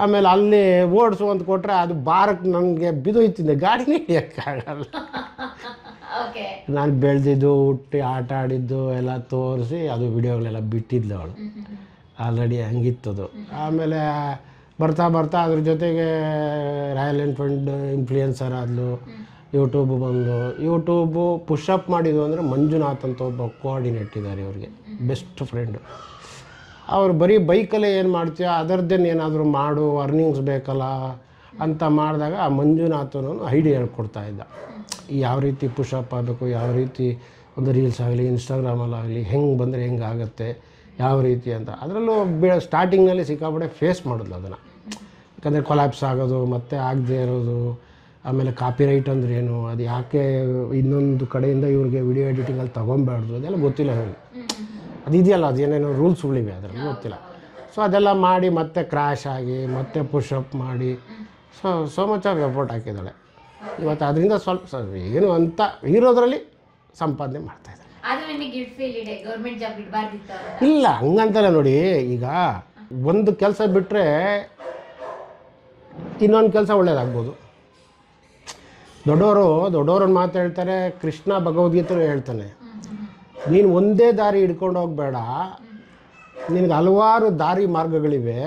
ಆಮೇಲೆ ಅಲ್ಲಿ ಓಡಿಸು ಅಂತ ಕೊಟ್ಟರೆ ಅದು ಬಾರಕ್ಕೆ ನನಗೆ ಬಿದ್ದೋಯ್ತಿದ್ದೆ, ಗಾಡಿನೇ ಹಿಡಿಯೋಕ್ಕಾಗಲ್ಲ. ನಾನು ಬೆಳೆದಿದ್ದು, ಹುಟ್ಟಿ ಆಟ ಆಡಿದ್ದು ಎಲ್ಲ ತೋರಿಸಿ ಅದು ವಿಡಿಯೋಗಳೆಲ್ಲ ಬಿಟ್ಟಿದ್ಲು ಅವಳು. ಆಲ್ರೆಡಿ ಹಂಗಿತ್ತದು. ಆಮೇಲೆ ಬರ್ತಾ ಅದ್ರ ಜೊತೆಗೆ ರಾಯಲ್ ಎನ್ಫೀಲ್ಡ್ ಇನ್ಫ್ಲೂಯೆನ್ಸರ್ ಆದಲು. ಯೂಟ್ಯೂಬ್ ಬಂದು ಯೂಟ್ಯೂಬು ಪುಷಪ್ ಮಾಡಿದ್ದು ಅಂದರೆ ಮಂಜುನಾಥ್ ಅಂತ ಒಬ್ಬ ಕೋಆರ್ಡಿನೇಟ್ ಇದ್ದಾರೆ ಇವ್ರಿಗೆ, ಬೆಸ್ಟ್ ಫ್ರೆಂಡು. ಅವ್ರು ಬರೀ ಬೈಕಲ್ಲೇ ಏನು ಮಾಡ್ತೀಯೋ ಅದರದ್ದೇನು ಏನಾದರೂ ಮಾಡು, ಅರ್ನಿಂಗ್ಸ್ ಬೇಕಲ್ಲ ಅಂತ ಮಾಡಿದಾಗ ಆ ಮಂಜುನಾಥನು ಐಡಿಯಾ ಹೇಳ್ಕೊಡ್ತಾ ಇದ್ದ. ಯಾವ ರೀತಿ ಪುಷಪ್ ಆಗಬೇಕು, ಯಾವ ರೀತಿ ಒಂದು ರೀಲ್ಸ್ ಆಗಲಿ ಇನ್ಸ್ಟಾಗ್ರಾಮಲ್ಲಾಗಲಿ ಹೆಂಗೆ ಬಂದರೆ ಹೆಂಗೆ ಆಗುತ್ತೆ, ಯಾವ ರೀತಿ ಅಂತ. ಅದರಲ್ಲೂ ಸ್ಟಾರ್ಟಿಂಗ್ನಲ್ಲಿ ಸಿಕ್ಕಾಪಟ್ಟೆ ಫೇಸ್ ಮಾಡಿದ್ಲು ಅದನ್ನು. ಯಾಕಂದರೆ ಕೊಲ್ಯಾಪ್ಸ್ ಆಗೋದು, ಮತ್ತೆ ಆಗದೆ ಇರೋದು, ಆಮೇಲೆ ಕಾಪಿರೈಟ್ ಅಂದ್ರೆ ಏನು, ಅದು ಯಾಕೆ ಇನ್ನೊಂದು ಕಡೆಯಿಂದ ಇವ್ರಿಗೆ ವಿಡಿಯೋ ಎಡಿಟಿಂಗಲ್ಲಿ ತೊಗೊಬಾರ್ದು, ಅದೆಲ್ಲ ಗೊತ್ತಿಲ್ಲ ಅವ್ರಿಗೆ. ಅದು ಇದೆಯಲ್ಲ, ಅದೇನೇನೋ ರೂಲ್ಸ್ಗಳಿವೆ ಅದರಲ್ಲಿ ಗೊತ್ತಿಲ್ಲ. ಸೊ ಅದೆಲ್ಲ ಮಾಡಿ ಮತ್ತೆ ಕ್ರ್ಯಾಶ್ ಆಗಿ ಮತ್ತೆ ಪುಷಪ್ ಮಾಡಿ ಸೊ ಮಚ್ ಆಫ್ ಎಫರ್ಟ್ ಹಾಕಿದ್ದಾಳೆ. ಇವತ್ತು ಅದರಿಂದ ಸ್ವಲ್ಪ ಏನು ಅಂತ ಇರೋದ್ರಲ್ಲಿ ಸಂಪಾದನೆ ಮಾಡ್ತಾಯಿದ್ದಾರೆ. ಇಲ್ಲ ಹಂಗಂತಲ್ಲ ನೋಡಿ, ಈಗ ಒಂದು ಕೆಲಸ ಬಿಟ್ಟರೆ ಇನ್ನೊಂದು ಕೆಲಸ ಒಳ್ಳೇದಾಗ್ಬೋದು. ದೊಡ್ಡವರು ಮಾತಾಡ್ತಾರೆ, ಕೃಷ್ಣ ಭಗವದ್ಗೀತೆ ಹೇಳ್ತಾನೆ, ನೀನು ಒಂದೇ ದಾರಿ ಹಿಡ್ಕೊಂಡು ಹೋಗಬೇಡ, ನಿನಗೆ ಹಲವಾರು ದಾರಿ ಮಾರ್ಗಗಳಿವೆ,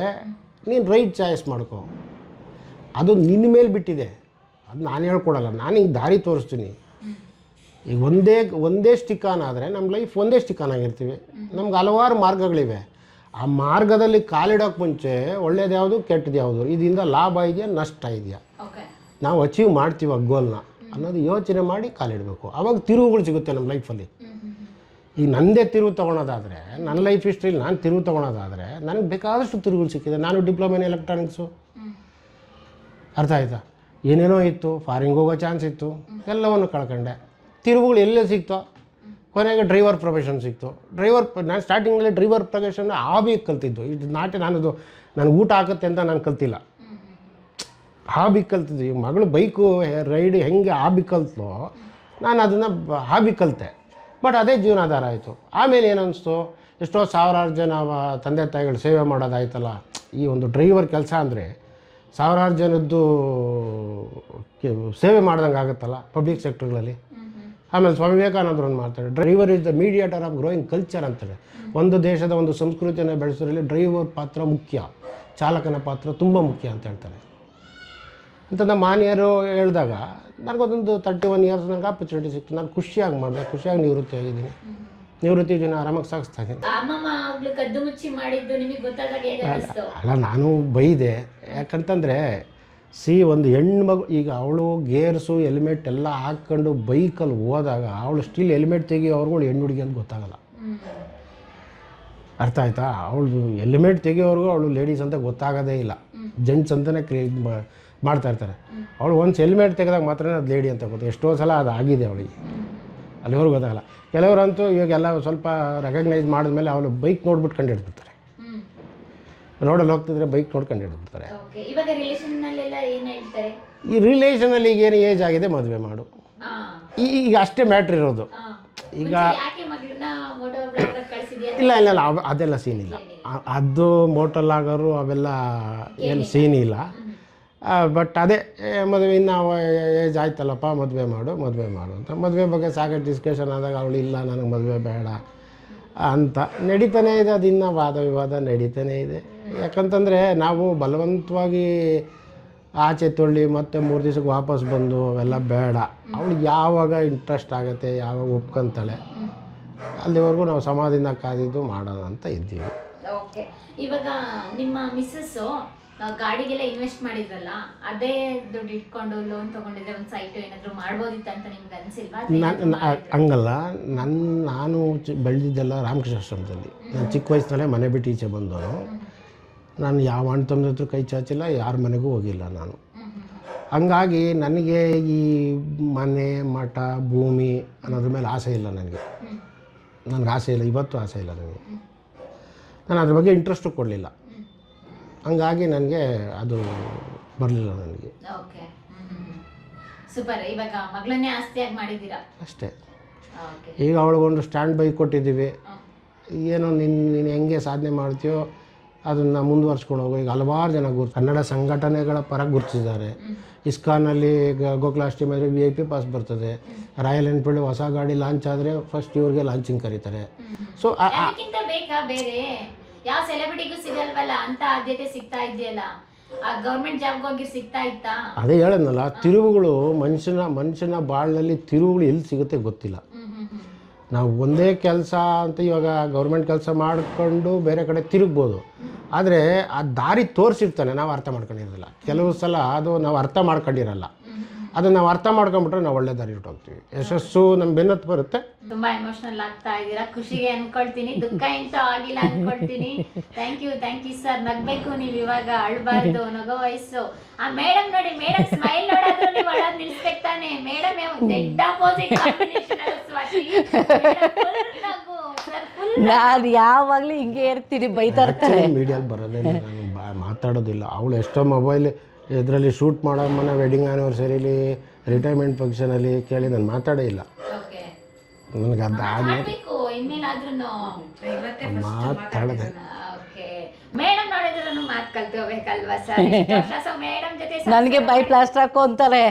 ನೀನು ರೈಟ್ ಚಾಯ್ಸ್ ಮಾಡ್ಕೊ. ಅದು ನಿನ್ನ ಮೇಲೆ ಬಿಟ್ಟಿದೆ, ಅದು ನಾನು ಹೇಳ್ಕೊಡಲ್ಲ, ನಾನು ಹಿಂಗೆ ದಾರಿ ತೋರಿಸ್ತೀನಿ. ಈಗ ಒಂದೇ ಸ್ಟಿಕಾನ್ ಆದರೆ ನಮ್ಮ ಲೈಫ್ ಒಂದೇ ಸ್ಟಿಕಾನ್ ಆಗಿರ್ತೀವಿ. ನಮ್ಗೆ ಹಲವಾರು ಮಾರ್ಗಗಳಿವೆ. ಆ ಮಾರ್ಗದಲ್ಲಿ ಕಾಲಿಡೋಕ್ಕೆ ಮುಂಚೆ ಒಳ್ಳೇದು ಯಾವುದು ಕೆಟ್ಟದ್ದು ಯಾವುದು, ಇದರಿಂದ ಲಾಭ ಇದೆಯಾ ನಷ್ಟ ಇದೆಯಾ, ನಾವು ಅಚೀವ್ ಮಾಡ್ತೀವಿ ಆ ಗೋಲ್ನ ಅನ್ನೋದು ಯೋಚನೆ ಮಾಡಿ ಕಾಲಿಡಬೇಕು. ಆವಾಗ ತಿರುವುಗಳು ಸಿಗುತ್ತೆ ನಮ್ಮ ಲೈಫಲ್ಲಿ. ಈಗ ನನ್ನದೇ ತಿರುವು ತೊಗೊಳೋದಾದರೆ, ನನ್ನ ಲೈಫ್ ಹಿಸ್ಟ್ರಿಲಿ ನಾನು ತಿರುವು ತೊಗೊಳೋದಾದರೆ ನನಗೆ ಬೇಕಾದಷ್ಟು ತಿರುವುಗಳು ಸಿಕ್ಕಿದೆ. ನಾನು ಡಿಪ್ಲೊಮಾ ಇನ್ ಎಲೆಕ್ಟ್ರಾನಿಕ್ಸು, ಅರ್ಥ ಆಯ್ತಾ, ಏನೇನೋ ಇತ್ತು, ಫಾರಿನ್ಗೆ ಹೋಗೋ ಚಾನ್ಸ್ ಇತ್ತು, ಎಲ್ಲವನ್ನು ಕಳ್ಕೊಂಡೆ. ತಿರುವುಗಳು ಎಲ್ಲೇ ಸಿಕ್ತೋ, ಕೊನೆಗೆ ಡ್ರೈವರ್ ಪ್ರೊಫೆಷನ್ ಸಿಕ್ತು. ನಾನು ಸ್ಟಾರ್ಟಿಂಗಲ್ಲಿ ಡ್ರೈವರ್ ಪ್ರೊಫೆಷನ್ ಹಾಬಿ ಕಲ್ತಿದ್ದು. ಇದು ನನಗೆ ಊಟ ಆಗುತ್ತೆ ಅಂತ ನಾನು ಕಲ್ತಿಲ್ಲ, ಹಾಬಿ ಕಲ್ತಿದ್ದು. ಈ ಮಗಳು ಬೈಕು ರೈಡ್ ಹೆಂಗೆ ಹಾಬಿ ಕಲ್ತೋ, ನಾನು ಅದನ್ನು ಹಾಬಿ ಕಲಿತೆ. ಬಟ್ ಅದೇ ಜೀವನಾಧಾರ ಆಯಿತು. ಆಮೇಲೆ ಏನನ್ನಿಸ್ತು, ಎಷ್ಟೋ ಸಾವಿರಾರು ಜನ ತಂದೆ ತಾಯಿಗಳು ಸೇವೆ ಮಾಡೋದಾಯ್ತಲ್ಲ. ಈ ಒಂದು ಡ್ರೈವರ್ ಕೆಲಸ ಅಂದರೆ ಸಾವಿರಾರು ಜನದ್ದು ಸೇವೆ ಮಾಡ್ದಂಗೆ ಆಗುತ್ತಲ್ಲ ಪಬ್ಲಿಕ್ ಸೆಕ್ಟರ್ಗಳಲ್ಲಿ. ಆಮೇಲೆ ಸ್ವಾಮಿ ವಿವೇಕಾನಂದರು ಒಂದು ಮಾಡ್ತಾರೆ, driver is the mediator of growing culture ಅಂತಾರೆ. ಒಂದು ದೇಶದ ಒಂದು ಸಂಸ್ಕೃತಿಯನ್ನು ಬೆಳೆಸೋದ್ರಲ್ಲಿ ಡ್ರೈವರ್ ಪಾತ್ರ ಮುಖ್ಯ, ಚಾಲಕನ ಪಾತ್ರ ತುಂಬ ಮುಖ್ಯ ಅಂತ ಹೇಳ್ತಾರೆ. ಅಂತ ನಮ್ಮ ಮಾನ್ಯರು ಹೇಳಿದಾಗ ನನಗೊಂದು 31 ಇಯರ್ಸ್ ನನಗೆ ಆಪರ್ಚುನಿಟಿ ಸಿಕ್ತು. ನಾನು ಖುಷಿಯಾಗಿ ಮಾಡಿದೆ, ಖುಷಿಯಾಗಿ ನಿವೃತ್ತಿ ಆಗಿದ್ದೀನಿ. ನಿವೃತ್ತಿ ಜೀವನ ಆರಾಮಾಗಿ ಸಾಗಿಸ್ತಾ ಇದ್ದೀನಿ. ಅಲ್ಲ, ನಾನು ಬೈದೆ. ಯಾಕಂತಂದರೆ ಒಂದು ಹೆಣ್ಮಗು, ಈಗ ಅವಳು ಗೇರ್ಸು ಹೆಲ್ಮೆಟ್ ಎಲ್ಲ ಹಾಕ್ಕೊಂಡು ಬೈಕಲ್ಲಿ ಹೋದಾಗ ಅವಳು ಸ್ಟಿಲ್ ಹೆಲ್ಮೆಟ್ ತೆಗಿಯೋವ್ರುಗಳು ಹೆಣ್ಣು ಹುಡುಗಿ ಅಂತ ಗೊತ್ತಾಗಲ್ಲ. ಅರ್ಥ ಆಯ್ತಾ? ಅವಳು ಹೆಲ್ಮೆಟ್ ತೆಗಿಯೋವ್ರಿಗೂ ಅವಳು ಲೇಡೀಸ್ ಅಂತ ಗೊತ್ತಾಗೋದೇ ಇಲ್ಲ, ಜೆಂಟ್ಸ್ ಅಂತಲೇ ಮಾಡ್ತಾ ಇರ್ತಾರೆ. ಅವಳು ಒಂದು ಹೆಲ್ಮೆಟ್ ತೆಗೆದಾಗ ಮಾತ್ರ ಅದು ಲೇಡಿ ಅಂತ ಗೊತ್ತು. ಎಷ್ಟೋ ಸಲ ಅದು ಆಗಿದೆ ಅವಳಿಗೆ, ಅಲ್ಲಿವರೆಗೂ ಗೊತ್ತಾಗಲ್ಲ. ಕೆಲವರಂತೂ ಇವಾಗೆಲ್ಲ ಸ್ವಲ್ಪ ರೆಕಗ್ನೈಸ್ ಮಾಡಿದ್ಮೇಲೆ ಅವಳು ಬೈಕ್ ನೋಡ್ಬಿಟ್ಟು ಕಂಡು ಹಿಡ್ಬಿಡ್ತಾರೆ. ರೋಡಲ್ಲಿ ಹೋಗ್ತಿದ್ರೆ ಬೈಕ್ ನೋಡ್ಕೊಂಡು ಹಿಡ್ಬಿಡ್ತಾರೆ. ಈ ರಿಲೇಷನಲ್ಲಿ ಈಗ ಏನು ಏಜ್ ಆಗಿದೆ ಮದುವೆ ಮಾಡು, ಈಗ ಅಷ್ಟೇ ಮ್ಯಾಟ್ರ್ ಇರೋದು. ಈಗ ಇಲ್ಲ ಅದೆಲ್ಲ ಸೀನ್ ಇಲ್ಲ. ಅದು ಮೋಟಲ್ಲಾಗೋರು ಅವೆಲ್ಲ ಏನು ಸೀನ್ ಇಲ್ಲ. ಬಟ್ ಅದೇ ಮದುವೆ ಇನ್ನು ಏಜ್ ಆಯ್ತಲ್ಲಪ್ಪ ಮದುವೆ ಮಾಡು ಅಂತ ಮದುವೆ ಬಗ್ಗೆ ಸಾಕಷ್ಟು ಡಿಸ್ಕಷನ್ ಆದಾಗ ಅವಳು ಇಲ್ಲ ನನಗೆ ಮದುವೆ ಬೇಡ ಅಂತ ನಡೀತಾನೆ ಇದೆ. ಅದು ಇನ್ನೂ ವಾದ ವಿವಾದ ನಡೀತಾನೆ ಇದೆ. ಯಾಕಂತಂದರೆ ನಾವು ಬಲವಂತವಾಗಿ ಆಚೆ ತೊಳ್ಳಿ ಮತ್ತೆ 3 ದಿವಸಕ್ಕೆ ವಾಪಸ್ ಬಂದು ಅವೆಲ್ಲ ಬೇಡ. ಅವಳಿಗೆ ಯಾವಾಗ ಇಂಟ್ರೆಸ್ಟ್ ಆಗುತ್ತೆ, ಯಾವಾಗ ಒಪ್ಕೊಂತಾಳೆ, ಅಲ್ಲಿವರೆಗೂ ನಾವು ಸಮಾಧಿಯಿಂದ ಕಾದಿದ್ದು ಮಾಡೋಣ ಅಂತ ಇದ್ದೀವಿ. ಓಕೆ, ಇವಾಗ ನಿಮ್ಮ ಮಿಸ್ಸಸ್ಸು ಗಾಡಿಗೆಲ್ಲ ಇನ್ವೆಸ್ಟ್ ಮಾಡಿದ್ರಲ್ಲ, ಅದೇ ದುಡ್ಡು ಇಟ್ಕೊಂಡು ಲೋನ್ ತೊಗೊಂಡಿದ್ರೆ ಒಂದು ಸೈಟು ಏನಾದರೂ ಮಾಡ್ಬೋದಿತ್ತು ಅಂತ ನಿಮ್ಗೆ ಅನಿಸಿಲ್ವಾ? ಹಂಗಲ್ಲ, ನಾನು ಬೆಳೆದಿದ್ದೆಲ್ಲ ರಾಮಕೃಷ್ಣ ಆಶ್ರಮದಲ್ಲಿ. ನಾನು ಚಿಕ್ಕ ವಯಸ್ಸಿನಲ್ಲೇ ಮನೆ ಬಿಟ್ಟು ಈಚೆ ಬಂದವನು. ನಾನು ಯಾವ ಅಣ್ಣ ತಮ್ಮನ ಹತ್ರ ಕೈ ಚಾಚಿಲ್ಲ, ಯಾರ ಮನೆಗೂ ಹೋಗಿಲ್ಲ ನಾನು. ಹಂಗಾಗಿ ನನಗೆ ಈ ಮನೆ ಮಠ ಭೂಮಿ ಅನ್ನೋದ್ರ ಮೇಲೆ ಆಸೆ ಇಲ್ಲ. ನನಗೆ ಆಸೆ ಇಲ್ಲ, ಇವತ್ತು ಆಸೆ ಇಲ್ಲ ನನಗೆ. ನಾನು ಅದ್ರ ಬಗ್ಗೆ ಇಂಟ್ರೆಸ್ಟು ಕೊಡಲಿಲ್ಲ. ಹಂಗಾಗಿ ನನಗೆ ಅದು ಬರಲಿಲ್ಲ ನನಗೆ. Okay, super. ಇವಾಗ ಮಗಳನ್ನೇ ಆಸ್ತಿಯಾಗಿ ಮಾಡಿದ್ದೀರಾ ಅಷ್ಟೇ. ಈಗ ಅವಳಿಗೊಂದು ಸ್ಟ್ಯಾಂಡ್ ಬೈ ಕೊಟ್ಟಿದ್ದೀವಿ. ಏನೋ ನೀನು ಹೆಂಗೆ ಸಾಧನೆ ಮಾಡ್ತೀಯೋ ಅದನ್ನು ಮುಂದುವರ್ಸ್ಕೊಂಡು ಹೋಗೋ. ಈಗ ಹಲವಾರು ಜನ ಕನ್ನಡ ಸಂಘಟನೆಗಳ ಪರ ಗುರುತಿಸಿದ್ದಾರೆ. ಇಸ್ಕಾನಲ್ಲಿ ಗೋಕುಲಾಷ್ಟಮಿ ಆದರೆ VIP ಪಾಸ್ ಬರ್ತದೆ. ರಾಯಲ್ ಎನ್ಫೀಲ್ಡ್ ಹೊಸ ಗಾಡಿ ಲಾಂಚ್ ಆದರೆ ಫಸ್ಟ್ ಇವ್ರಿಗೆ ಲಾಂಚಿಂಗ್ ಕರೀತಾರೆ. ಸೊ ಬೇಕಾ ಬೇರೆ ಯಾವ ಸೆಲೆಬ್ರಿಟಿಗೂ ಸಿಗಲ್ವಲ್ಲ ಅಂತ ಆದ್ಯತೆ ಸಿಗ್ತಾ ಇದೆಯಲ್ಲ, ಗೌರ್ಮೆಂಟ್ ಜಾಬ್ಗೆ ಹೋಗಿ ಸಿಗ್ತಾ ಇತ್ತಾ? ಅದೇ ಹೇಳದ್ನಲ್ಲ, ತಿರುವುಗಳು ಮನುಷ್ಯನ ಬಾಳ್ನಲ್ಲಿ ತಿರುವುಗಳು ಎಲ್ಲಿ ಸಿಗುತ್ತೆ ಗೊತ್ತಿಲ್ಲ. ನಾವು ಒಂದೇ ಕೆಲಸ ಅಂತ ಇವಾಗ ಗೌರ್ಮೆಂಟ್ ಕೆಲಸ ಮಾಡಿಕೊಂಡು ಬೇರೆ ಕಡೆ ತಿರುಗ್ಬೋದು. ಆದರೆ ಆ ದಾರಿ ತೋರಿಸಿರ್ತಾನೆ, ನಾವು ಅರ್ಥ ಮಾಡ್ಕೊಂಡಿರೋದಿಲ್ಲ. ಕೆಲವು ಸಲ ಅದು ನಾವು ಅರ್ಥ ಮಾಡ್ಕೊಂಡಿರಲ್ಲ. ಅದನ್ನು ನಾವು ಅರ್ಥ ಮಾಡ್ಕೊಂಬಿಟ್ರೆ ನಾವು ಒಳ್ಳೆ ದಾರಿ ಹೋಗ್ತೀವಿ. ಯಶಸ್ಸು ನಮ್ಮ ಬೆನ್ನತ್ತು ಬರುತ್ತೆ. ತುಂಬಾ ಎಮೋಷನಲ್ ಆಗ್ತಾ ಇದ್ದೀರಾ. ಖುಷಿಗೆ ಅನ್ಕೊಳ್ತೀನಿ, ದುಃಖ ಎಂತೂ ಆಗಿಲ್ಲ ಅನ್ಕೊಳ್ತೀನಿ. Thank you sir. ನಗ್ಬೇಕು ನೀವು ಇವಾಗ, ಅಳ್ಬಾರ್ದು, ನಗೋ ವಯಸ್ಸು. ಆ ಮೇಡಮ್ ನೋಡಿ, ಮೇಡಮ್ ಸ್ಮೈಲ್ ನೋಡಿದ್ರು ನೀವು ಅಳೋದ್ ನಿಲ್ಸ್ಬೇಕು ತಾನೆ. Madam dead opposite combination Swati. ನಾನು ಯಾವಾಗಲೂ ಹಿಂಗೆ ಇರ್ತೀನಿ, ಬೈತಾ ಇರ್ತಾರೆ. ಮೀಡಿಯಲ್ಲಿ ಬರೋದೇ ಇಲ್ಲ, ನಾನು ಮಾತಾಡೋದಿಲ್ಲ. ಅವಳು ಎಷ್ಟೋ ಮೊಬೈಲ್ ಇದರಲ್ಲಿ ಶೂಟ್ ಮಾಡೋ ಮೊನ್ನೆ ವೆಡ್ಡಿಂಗ್ ಆ್ಯನಿವರ್ಸರಿಲಿ, ರಿಟೈರ್ಮೆಂಟ್ ಫಂಕ್ಷನಲ್ಲಿ ಕೇಳಿ ನಾನು ಮಾತಾಡೇ ಇಲ್ಲ. ನನಗೆ ಅದು ಆದ್ಮೇಲೆ ಮಾತಾಡದೆ. ಮೇಡಮ್ ನೋಡಿದ್ರು ಮಾತು ಕಲ್ತ್ಕೋಬೇಕಲ್ವಾ ಸರ್? ಮೇಡಮ್ ಜೊತೆ ನನಗೆ ಬೈ ಪ್ಲಾಸ್ಟರ್ ಹಾಕೋ ಅಂತಾರೆ.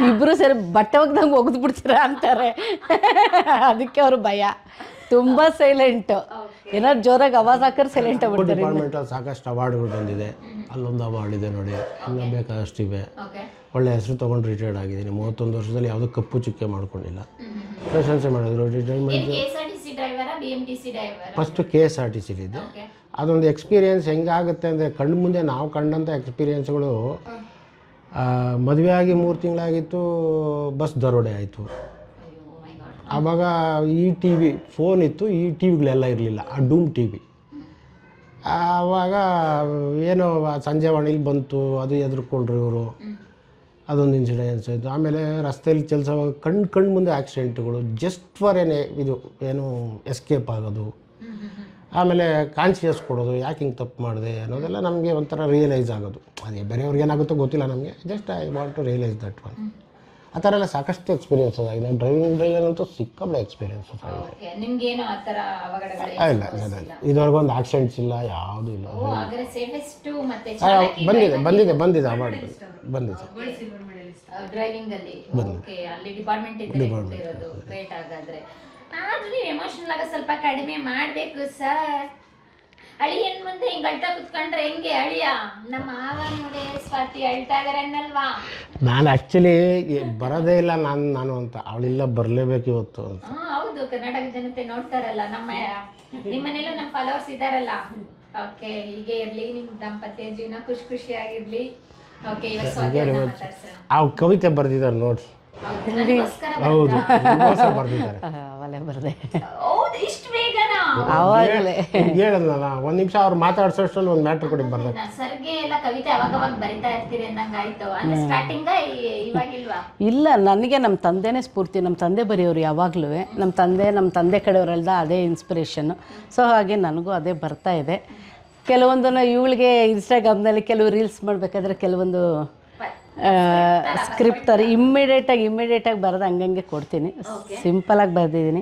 ಇಬ್ರು ಸರಿ ಬಟ್ಟೆ ಒಗ್ದಂಗೆ ಒಗ್ದು ಬಿಡ್ತೀರಾ ಅಂತಾರೆ. ಅದಕ್ಕೆ ಅವ್ರ ಭಯ. ತುಂಬ ಸೈಲೆಂಟ್. ಏನಾದ್ರು ಜೋರಾಗಿ ಅವಾಜ್ ಹಾಕಿದ್ರೆ ಸೈಲೆಂಟ್ ಆಗ್ಬಿಡ್ತಾರೆ. ಡಿಪಾರ್ಟ್ಮೆಂಟಲ್ಲಿ ಸಾಕಷ್ಟು ಅವಾರ್ಡ್ಗಳು ಬಂದಿದೆ. ಅಲ್ಲೊಂದು ಅವಾರ್ಡ್ ಇದೆ ನೋಡಿ, ಇನ್ನೂ ಬೇಕಾದಷ್ಟಿವೆ. ಒಳ್ಳೆ ಹೆಸರು ತೊಗೊಂಡು ರಿಟೈರ್ಡ್ ಆಗಿದ್ದೀನಿ. 31 ವರ್ಷದಲ್ಲಿ ಯಾವುದೂ ಕಪ್ಪು ಚುಕ್ಕೆ ಮಾಡ್ಕೊಂಡಿಲ್ಲ. ಪ್ರಶಂಸೆ ಮಾಡಿದ್ರು. ರಿಟೈರ್ಮೆಂಟ್ ಫಸ್ಟು KSRTC ಇದ್ದೆ. ಅದೊಂದು ಎಕ್ಸ್ಪೀರಿಯೆನ್ಸ್ ಹೆಂಗಾಗುತ್ತೆ ಅಂದರೆ, ಕಣ್ಣು ಮುಂದೆ ನಾವು ಕಂಡಂಥ ಎಕ್ಸ್ಪೀರಿಯೆನ್ಸ್ಗಳು. ಮದುವೆ ಆಗಿ 3 ತಿಂಗಳಾಗಿತ್ತು, ಬಸ್ ದರೋಡೆ ಆಯಿತು. ಆವಾಗ ಈ ಟಿ ವಿ ಫೋನ್ ಇತ್ತು, ಈ ಟಿ ವಿಗಳೆಲ್ಲ ಇರಲಿಲ್ಲ, ಆ ಡೂಮ್ ಟಿ ವಿ. ಆವಾಗ ಏನೋ ಸಂಜೆ ವಾಣಿಲಿ ಬಂತು, ಅದು ಎದುರ್ಕೊಂಡ್ರು ಇವರು. ಅದೊಂದು ಇನ್ಸಿಡೆನ್ಸ್ ಆಯಿತು. ಆಮೇಲೆ ರಸ್ತೆಯಲ್ಲಿ ಚಲಿಸೋವಾಗ ಕಣ್ಣು ಮುಂದೆ ಆಕ್ಸಿಡೆಂಟ್ಗಳು, ಜಸ್ಟ್ ಫಾರ್ ಇದು ಏನು ಎಸ್ಕೇಪ್ ಆಗೋದು. ಆಮೇಲೆ ಕಾನ್ಶಿಯಸ್ ಕೊಡೋದು, ಯಾಕೆ ಹಿಂಗೆ ತಪ್ಪು ಮಾಡಿದೆ ಅನ್ನೋದೆಲ್ಲ ನಮಗೆ ಒಂಥರ ರಿಯಲೈಸ್ ಆಗೋದು. ಅದೇ ಬೇರೆಯವ್ರಿಗೆ ಏನಾಗುತ್ತೋ ಗೊತ್ತಿಲ್ಲ, ನಮಗೆ just I want to realise that one. ಆ ಥರ ಎಲ್ಲ ಸಾಕಷ್ಟು ಎಕ್ಸ್ಪೀರಿಯನ್ಸಸ್ ಆಗಿದೆ. ಡ್ರೈವಿಂಗಲ್ಲಂತೂ ಸಿಕ್ಕಾಪಟ್ಟೆ ಎಕ್ಸ್ಪೀರಿಯನ್ಸಸ್ ಆಗಿದೆ. ಇಲ್ಲ, ಇದುವರೆಗೂ ಒಂದು ಆಕ್ಸಿಡೆಂಟ್ಸ್ ಇಲ್ಲ, ಯಾವುದೂ ಇಲ್ಲ. ಬಂದಿದೆ ಅವಾರ್ಡ್ ಬಂದಿದೆ. ಸ್ವಲ್ಪ ಕಡಿಮೆ ಮಾಡಬೇಕು ಸರ್. ಅಳಿಯನ್ ಮುಂದೆ ಹಿಂಗೆ ಅಳ್ತಾ ಕುತ್ಕೊಂಡ್ರೆ ಹೆಂಗೆ ಅಳಿಯ? ನಮ್ಮ ಆಗ ನೋಡಿ ಸ್ವಾತಿ ಅಳ್ತಾ ಇದಾರೆ ಅನ್ನಲ್ವಾ? ನಾನು ಆ್ಯಕ್ಚುಲಿ ಬರೋದೇ ಇಲ್ಲ ನಾನು ಅಂತ. ಅವಳಿಲ್ಲ ಬರಲೇಬೇಕು ಇವತ್ತು ಅಂತ. ಹೌದು, ಕರ್ನಾಟಕ ಜನತೆ ನೋಡ್ತಾರಲ್ಲ, ನಿಮ್ಮನೆಲ್ಲೂ ನಮ್ಮ ಫಾಲೋವರ್ಸ್ ಇದಾರಲ್ಲ. ಓಕೆ, ಹೀಗೆ ಇರ್ಲಿ ನಿಮ್ಮ ದಾಂಪತ್ಯ ಜೀವನ, ಖುಷಿಯಾಗಿರ್ಲಿ. ಓಕೆ, ಆ ಕವಿತೆ ಬರ್ದಿದ್ದಾರೆ ನೋಡಿ. ಹೌದು, ಬರ್ದಿದ್ದಾರೆ. ಅವಲೇ ಬರದೆ ಇಷ್ಟು ಬೇಗನಾ? ಹೇಳಲ್ಲ, ಒಂದು ನಿಮಿಷ ಅವ್ರು ಮಾತಾಡ್ಸೋಷ್ಟರಲ್ಲಿ ಒಂದು ಮ್ಯಾಟ್ರ್ ಕೊಡಿ ಬರ್ಬೇಕು. ಸರ್ಗೆ ಎಲ್ಲ ಕವಿತೆ ಅವಾಗ ಬರಿತಾ ಇರ್ತೀರಿ ಅಂದಂಗಾಯ್ತು. ಅಂದ್ರೆ ಸ್ಟಾರ್ಟಿಂಗ್ ಇವಾಗಿಲ್ವಾ? ಇಲ್ಲ, ನನಗೆ ನಮ್ಮ ತಂದೆನೇ ಸ್ಫೂರ್ತಿ. ನಮ್ಮ ತಂದೆ ಬರೆಯೋರು ಯಾವಾಗಲೂ. ನಮ್ಮ ತಂದೆ ಕಡೆಯವರೆಲ್ಲ ಅದೇ ಇನ್ಸ್ಪಿರೇಷನ್ನು. ಸೊ ಹಾಗೆ ನನಗೂ ಅದೇ ಬರ್ತಾ ಇದೆ. ಕೆಲವೊಂದನ್ನು ಇವಳಿಗೆ ಇನ್ಸ್ಟಾಗ್ರಾಮ್ನಲ್ಲಿ ಕೆಲವು ರೀಲ್ಸ್ ಮಾಡಬೇಕಾದ್ರೆ ಕೆಲವೊಂದು ಸ್ಕ್ರಿಪ್ಟ್ ಥರ ಇಮ್ಮಿಡಿಯೇಟಾಗಿ ಬರೆದು ಹಂಗಂಗೆ ಕೊಡ್ತೀನಿ. ಸಿಂಪಲಾಗಿ ಬರೆದಿದ್ದೀನಿ.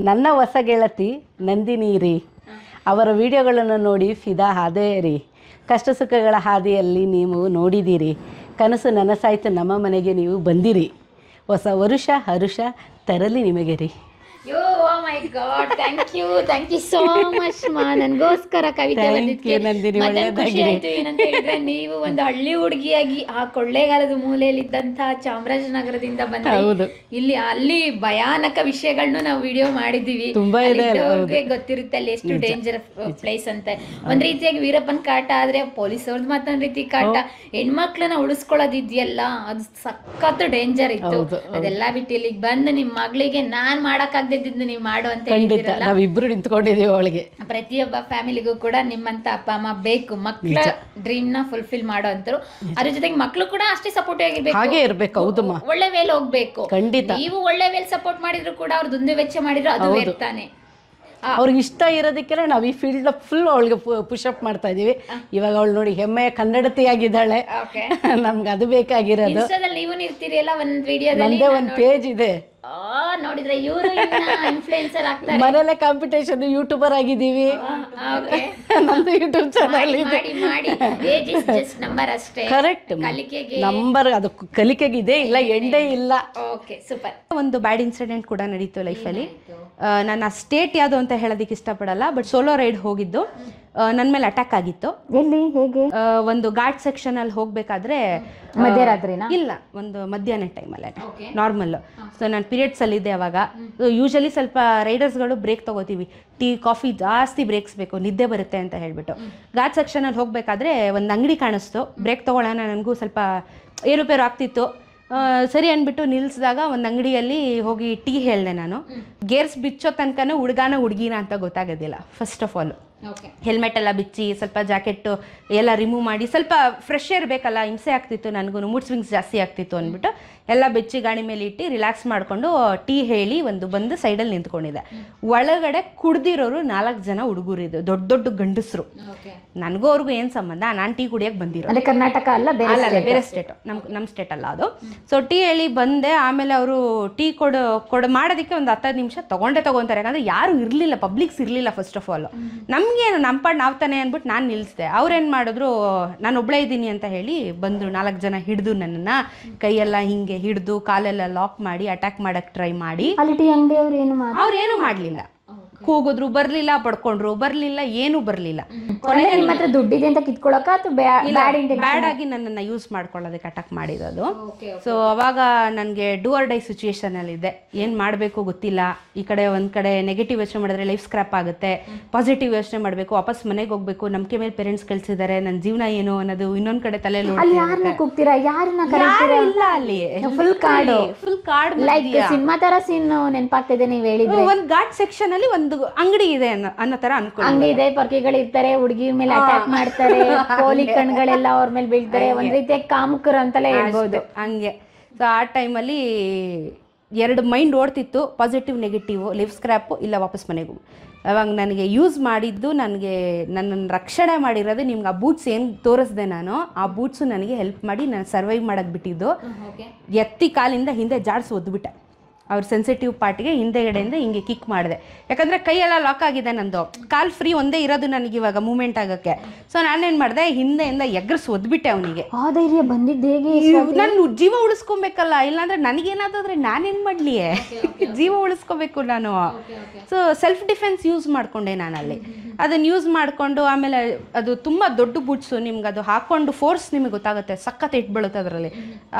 ನನ್ನ ಹೊಸ ಗೆಳತಿ ನಂದಿನಿ ರೀ, ಅವರ ವಿಡಿಯೋಗಳನ್ನು ನೋಡಿ ಫಿದಾ ಆದೇ ರೀ. ಕಷ್ಟ ಸುಖಗಳ ಹಾದಿಯಲ್ಲಿ ನೀವು ನೋಡಿದ್ದೀರಿ, ಕನಸು ನನಸಾಯ್ತು ನಮ್ಮ ಮನೆಗೆ ನೀವು ಬಂದಿರಿ. ಹೊಸ ವರುಷ ಹರುಷ ತರಲಿ ನಿಮಗೆ ರೀ. Oh my god, thank you so much ಮಾ. ನನಗೋಸ್ಕರ ಕವಿತೆ ಏನಂತ ಹೇಳಿದ್ರೆ, ನೀವು ಒಂದು ಹಳ್ಳಿ ಹುಡುಗಿಯಾಗಿ ಆ ಕೊಳ್ಳೇಗಾಲದ ಮೂಲೆಯಲ್ಲಿದ್ದಂತಹ ಚಾಮರಾಜನಗರದಿಂದ ಬಂದ ಅಲ್ಲಿ ಭಯಾನಕ ವಿಷಯಗಳನ್ನ ನಾವು ವಿಡಿಯೋ ಮಾಡಿದೀವಿ. ಗೊತ್ತಿರುತ್ತೆ ಅಲ್ಲಿ ಎಷ್ಟು ಡೇಂಜರ್ ಪ್ಲೇಸ್ ಅಂತ. ಒಂದ್ ರೀತಿಯಾಗಿ ವೀರಪ್ಪನ್ ಕಾಟ ಆದ್ರೆ ಪೊಲೀಸ್ ಅವ್ರದ್ದು ಮತ್ತೊಂದ್ ರೀತಿ ಕಾಟ. ಹೆಣ್ಮಕ್ಳನ್ನ ಉಳಿಸ್ಕೊಳ್ಳೋದಿದ್ಯಲ್ಲ, ಅದು ಸಖತ್ ಡೇಂಜರ್ ಇತ್ತು. ಅದೆಲ್ಲ ಬಿಟ್ಟು ಇಲ್ಲಿಗೆ ಬಂದು ನಿಮ್ ಮಗಳಿಗೆ ನಾನ್ ಮಾಡಕ್ಕಾಗ್ದಿದ್ದು ನೀವು ಮಾಡು ಅಂತ ಹೇಳಿದ್ರಲ್ಲ. ನಾವಿಬ್ರು ನಿಂತ್ಕೊಂಡಿದೀವಿ ಅವಳಿಗೆ. ಪ್ರತಿಯೊಬ್ಬ ಫ್ಯಾಮಿಲಿಗೂ ಕೂಡ ನಿಮ್ಮಂತ ಅಪ್ಪ ಅಮ್ಮ ಬೇಕು, ಮಕ್ಕಳ ಡ್ರೀಮ್ ನ ಫುಲ್ಫಿಲ್ ಮಾಡೋ ಅಂತರು. ಅದ್ರ ಜೊತೆಗೆ ಮಕ್ಕಳು ಕೂಡ ಅಷ್ಟೇ ಸಪೋರ್ಟಿವ್ ಆಗಿರ್ಬೇಕು, ಹಾಗೆ ಇರ್ಬೇಕು. ಹೌದಮ್ಮ, ಒಳ್ಳೆ ವೇಲ್ ಹೋಗ್ಬೇಕು. ಖಂಡಿತ. ನೀವು ಒಳ್ಳೆ ವೇಲ್ ಸಪೋರ್ಟ್ ಮಾಡಿದ್ರು ಕೂಡ ಅವ್ರು ದುಂದು ವೆಚ್ಚ ಮಾಡಿದ್ರು ಅದು ಇರ್ತಾನೆ. ಅವ್ರಿಗೆ ಇಷ್ಟ ಇರೋದಕ್ಕೆಲ್ಲ ನಾವು ಈ ಫೀಲ್ಡ್ ಫುಲ್ ಅವಳಿಗೆ ಪುಷಪ್ ಮಾಡ್ತಾ ಇದೀವಿ. ಇವಾಗ ಅವಳು ನೋಡಿ ಹೆಮ್ಮೆಯ ಕನ್ನಡತಿಯಾಗಿದ್ದಾಳೆ. ನಮ್ಗೆ ಅದು ಬೇಕಾಗಿರೋದು. ನೀವು ಇರ್ತೀರಿ ಅಲ್ಲ, ಒಂದ್ ವಿಡಿಯೋದಲ್ಲಿ ಒಂದು ಪೇಜ್ ಇದೆ ನೋಡಿದ್ರೆ ಇವರು ಇನ್ಫ್ಲುಯೆನ್ಸರ್ ಆಗ್ತಾರೆ. ಮನೆಯಲ್ಲೇ ಕಾಂಪಿಟೇಷನ್ ಯೂಟ್ಯೂಬರ್ ಆಗಿದ್ದೀವಿ. ನಮ್ದು ಯೂಟ್ಯೂಬ್ ಚಾನಲ್ ಇದೆ. ನಂಬರ್ ಅಷ್ಟೇ, ಕರೆಕ್ಟ್. ನಂಬರ್ ಅದು ಕಲಿಕೆಗಿದೆ, ಇಲ್ಲ ಎಂಡೇ ಇಲ್ಲ. Okay, super. ಒಂದು ಬ್ಯಾಡ್ ಇನ್ಸಿಡೆಂಟ್ ಕೂಡ ನಡೀತು ಲೈಫಲ್ಲಿ. ನಾನು ಆ ಸ್ಟೇಟ್ ಯಾವುದು ಅಂತ ಹೇಳೋದಕ್ಕೆ ಇಷ್ಟಪಡಲ್ಲ, ಬಟ್ ಸೋಲೋ ರೈಡ್ ಹೋಗಿದ್ದು. ನನ್ನ ಮೇಲೆ ಅಟ್ಯಾಕ್ ಆಗಿತ್ತು. ಎಲ್ಲಿ, ಹೇಗೆ? ಒಂದು ಘಾಟ್ ಸೆಕ್ಷನಲ್ಲಿ ಹೋಗಬೇಕಾದ್ರೆ ಮಧ್ಯರಾತ್ರಿನಾ? ಇಲ್ಲ, ಒಂದು ಮಧ್ಯಾಹ್ನ ಟೈಮಲ್ಲೇ ನಾರ್ಮಲ್ಲು. ಸೊ ನಾನು ಪೀರಿಯಡ್ಸಲ್ಲಿದ್ದೆ ಅವಾಗ. ಯೂಶಲಿ ಸ್ವಲ್ಪ ರೈಡರ್ಸ್ಗಳು ಬ್ರೇಕ್ ತೊಗೋತೀವಿ, ಟೀ ಕಾಫಿ ಜಾಸ್ತಿ ಬ್ರೇಕ್ಸ್ ಬೇಕು, ನಿದ್ದೆ ಬರುತ್ತೆ ಅಂತ ಹೇಳಿಬಿಟ್ಟು. ಘಾಟ್ ಸೆಕ್ಷನಲ್ಲಿ ಹೋಗಬೇಕಾದ್ರೆ ಒಂದು ಅಂಗಡಿ ಕಾಣಿಸ್ತು, ಬ್ರೇಕ್ ತೊಗೊಳ್ಳೋಣ, ನನಗೂ ಸ್ವಲ್ಪ ಏರುಪೇರು ಆಗ್ತಿತ್ತು. ಸರಿ ಅಂದ್ಬಿಟ್ಟು ನಿಲ್ಲಿಸಿದಾಗ ಒಂದು ಅಂಗಡಿಯಲ್ಲಿ ಹೋಗಿ ಟೀ ಹೇಳಿದೆ ನಾನು. ಗೇರ್ಸ್ ಬಿಚ್ಚೋ ತನಕನೂ ಹುಡುಗಿನ ಅಂತ ಗೊತ್ತಾಗೋದಿಲ್ಲ. ಫಸ್ಟ್ ಆಫ್ ಆಲ್ ಹೆಲ್ಮೆಟ್ ಎಲ್ಲ ಬಿಚ್ಚಿ ಸ್ವಲ್ಪ ಜಾಕೆಟ್ ಎಲ್ಲ ರಿಮೂವ್ ಮಾಡಿ ಸ್ವಲ್ಪ ಫ್ರೆಶ್ ಏರ್ ಬೇಕಲ್ಲ, ಹಿಂಸೆ ಆಗ್ತಿತ್ತು ನನಗೂ, ಮೂಡ್ ಸ್ವಿಂಗ್ಸ್ ಜಾಸ್ತಿ ಆಗ್ತಿತ್ತು ಅಂದ್ಬಿಟ್ಟು ಎಲ್ಲ ಬೆಚ್ಚಿ ಗಾಡಿ ಮೇಲೆ ಇಟ್ಟು ರಿಲ್ಯಾಕ್ಸ್ ಮಾಡಿಕೊಂಡು ಟೀ ಹೇಳಿ ಬಂದು ಸೈಡಲ್ಲಿ ನಿಂತ್ಕೊಂಡಿದ್ದೆ. ಒಳಗಡೆ ಕುಡ್ದಿರೋರು 4 ಜನ ಹುಡುಗರಿದ್ದು, ದೊಡ್ಡ ದೊಡ್ಡ ಗಂಡಸರು. ನನಗೂ ಅವ್ರಿಗೂ ಏನು ಸಂಬಂಧ, ನಾನು ಟೀ ಕುಡಿಯೋಕೆ ಬಂದಿರೋ. ಅದೇ ಕರ್ನಾಟಕ ಅಲ್ಲ, ಬೇರೆ ಸ್ಟೇಟು, ನಮ್ಮ ಸ್ಟೇಟ್ ಅಲ್ಲ ಅದು. ಸೊ ಟೀ ಹೇಳಿ ಬಂದೆ. ಆಮೇಲೆ ಅವರು ಟೀ ಕೊಡು ಮಾಡೋದಕ್ಕೆ ಒಂದು 10 ನಿಮಿಷ ತೊಗೊಂತಾರೆ, ಯಾಕಂದರೆ ಯಾರು ಇರಲಿಲ್ಲ, ಪಬ್ಲಿಕ್ಸ್ ಇರಲಿಲ್ಲ. ಫಸ್ಟ್ ಆಫ್ ಆಲ್ ನಮಗೇನು ನಮ್ಮ ಪಾಡ್ ನಾವು ತಾನೆ ಅಂದ್ಬಿಟ್ಟು ನಾನು ನಿಲ್ಲಿಸಿದೆ. ಅವ್ರೇನು ಮಾಡಿದ್ರು, ನಾನು ಒಬ್ಬಳೇ ಇದ್ದೀನಿ ಅಂತ ಹೇಳಿ ಬಂದರು. 4 ಜನ ಹಿಡಿದು ನನ್ನನ್ನು ಕೈಯೆಲ್ಲ ಹಿಂಗೆ ಹಿಡಿದು ಕಾಲೆಲ್ಲ ಲಾಕ್ ಮಾಡಿ ಅಟ್ಯಾಕ್ ಮಾಡಕ್ಕೆ ಟ್ರೈ ಮಾಡಿ. ಅವ್ರು ಏನು ಮಾಡಲಿಲ್ಲ, ಕೂಗಿದ್ರು ಬರಲಿಲ್ಲ, ಪಡ್ಕೊಂಡ್ರು ಬರಲಿಲ್ಲ, ಏನೂ ಬರಲಿಲ್ಲ. ದುಡ್ಡಿದೆ ಅಂತ ಕಿತ್ಕೊಳ್ಳೋಕೆ ಅಥವಾ ಬ್ಯಾಡ್ ಆಗಿ ನನ್ನನ್ನು ಯೂಸ್ ಮಾಡ್ಕೊಳ್ಳೋದಕ್ಕೆ ಅಟ್ಯಾಕ್ ಮಾಡಿರೋದು. ಸೊ ಅವಾಗ ನನಗೆ ಡೂ ಆರ್ ಡೈ ಸಿಚುಯೇಷನಲ್ಲಿದ್ದೆ, ಏನು ಮಾಡಬೇಕು ಗೊತ್ತಿಲ್ಲ. ಈ ಕಡೆ ಒಂದು ಕಡೆ ನೆಗೆಟಿವ್ ಯೋಚನೆ ಮಾಡಿದ್ರೆ ಲೈಫ್ ಸ್ಕ್ರಾಪ್ ಆಗುತ್ತೆ, ಪಾಸಿಟಿವ್ ಯೋಚನೆ ಮಾಡಬೇಕು, ವಾಪಸ್ ಮನೆಗೆ ಹೋಗ್ಬೇಕು, ನಂಬಿಕೆ ಮೇಲೆ ಪೇರೆಂಟ್ಸ್ ಕಳಿಸಿದ್ದಾರೆ, ನನ್ನ ಜೀವನ ಏನು ಅನ್ನೋದು ಇನ್ನೊಂದು ಕಡೆ ತಲೆಯಲ್ಲಿ ಇಲ್ಲ. ಅಲ್ಲಿ ಫುಲ್ ಕಾರ್ಡ್ ಲೈಕ್ ಸಿನಿಮಾ ತರ ಸೀನ್ ನೆನಪಾಗ್ತಿದೆ ನೀವು ಹೇಳಿದ್ರೆ. ಒಂದು ಘಾಟ್ ಸೆಕ್ಷನ್ ಅಲ್ಲಿ ಒಂದು ಅಂಗಡಿ ಇದೆ ಅನ್ನೋ ತರ ಅನ್ಕೊಂಡು, ಅಂಗಡಿ ಇದೆ, ಪರ್ಕಿಗಳು ಇರ್ತಾರೆ, ಹುಡುಗಿ ಮೇಲೆ ಅಟ್ಯಾಕ್ ಮಾಡ್ತಾರೆ, ಪೋಲಿ ಕಣ್ಗಳೆಲ್ಲ ಅವ್ರ ಮೇಲೆ ಬೀಳ್ತಾರೆ, ಒಂದ್ ರೀತಿಯ ಕಾಮುಕರು ಅಂತಲೇ ಹೇಳ್ಬೋದು ಹಂಗೆ. ಸೊ ಆ ಟೈಮಲ್ಲಿ 2 ಮೈಂಡ್ ಓಡ್ತಿತ್ತು, ಪಾಸಿಟಿವ್ ನೆಗೆಟಿವ್, ಲೈಫ್ ಸ್ಕ್ರ್ಯಾಪು ಇಲ್ಲ ವಾಪಸ್ ಮನೆಗೂ. ಅವಾಗ ನನಗೆ ಯೂಸ್ ಮಾಡಿದ್ದು, ನನ್ನನ್ನು ರಕ್ಷಣೆ ಮಾಡಿರೋದು ನಿಮ್ಗೆ ಆ ಬೂಟ್ಸ್ ಏನು ತೋರಿಸ್ದೆ ನಾನು, ಆ ಬೂಟ್ಸು ನನಗೆ ಹೆಲ್ಪ್ ಮಾಡಿ ನಾನು ಸರ್ವೈವ್ ಮಾಡೋಕ್ಕೆ ಬಿಟ್ಟಿದ್ದು. ಎತ್ತಿ ಕಾಲಿಂದ ಹಿಂದೆ ಜಾಡ್ಸಿ ಒದ್ಬಿಟ್ಟೆ, ಅವ್ರ ಸೆನ್ಸಿಟಿವ್ ಪಾರ್ಟಿಗೆ ಹಿಂದೆಗಡೆಯಿಂದ ಹಿಂಗೆ ಕಿಕ್ ಮಾಡಿದೆ. ಯಾಕಂದರೆ ಕೈಯೆಲ್ಲ ಲಾಕ್ ಆಗಿದೆ, ನಂದು ಕಾಲು ಫ್ರೀ ಒಂದೇ ಇರೋದು ನನಗೆ ಇವಾಗ ಮೂವ್ಮೆಂಟ್ ಆಗೋಕ್ಕೆ. ಸೊ ನಾನೇನು ಮಾಡಿದೆ, ಹಿಂದೆಯಿಂದ ಎಗ್ರಸ್ ಒದ್ಬಿಟ್ಟೆ ಅವನಿಗೆ. ಆ ಧೈರ್ಯ ಬಂದಿದ್ದು ಹೇಗೆ? ನಾನು ಜೀವ ಉಳಿಸ್ಕೊಬೇಕಲ್ಲ, ಇಲ್ಲಾಂದ್ರೆ ನನಗೇನಾದ್ರೆ ನಾನೇನು ಮಾಡಲಿ, ಜೀವ ಉಳಿಸ್ಕೋಬೇಕು ನಾನು. ಸೊ ಸೆಲ್ಫ್ ಡಿಫೆನ್ಸ್ ಯೂಸ್ ಮಾಡಿಕೊಂಡೆ ನಾನಲ್ಲಿ. ಅದನ್ನು ಯೂಸ್ ಮಾಡಿಕೊಂಡು ಆಮೇಲೆ ಅದು ತುಂಬ ದೊಡ್ಡ ಬೂಟ್ಸು, ನಿಮ್ಗೆ ಅದು ಹಾಕ್ಕೊಂಡು ಫೋರ್ಸ್ ನಿಮಗೆ ಗೊತ್ತಾಗುತ್ತೆ, ಸಖತ್ ಇಟ್ಟು ಬೀಳುತ್ತೆ ಅದರಲ್ಲಿ.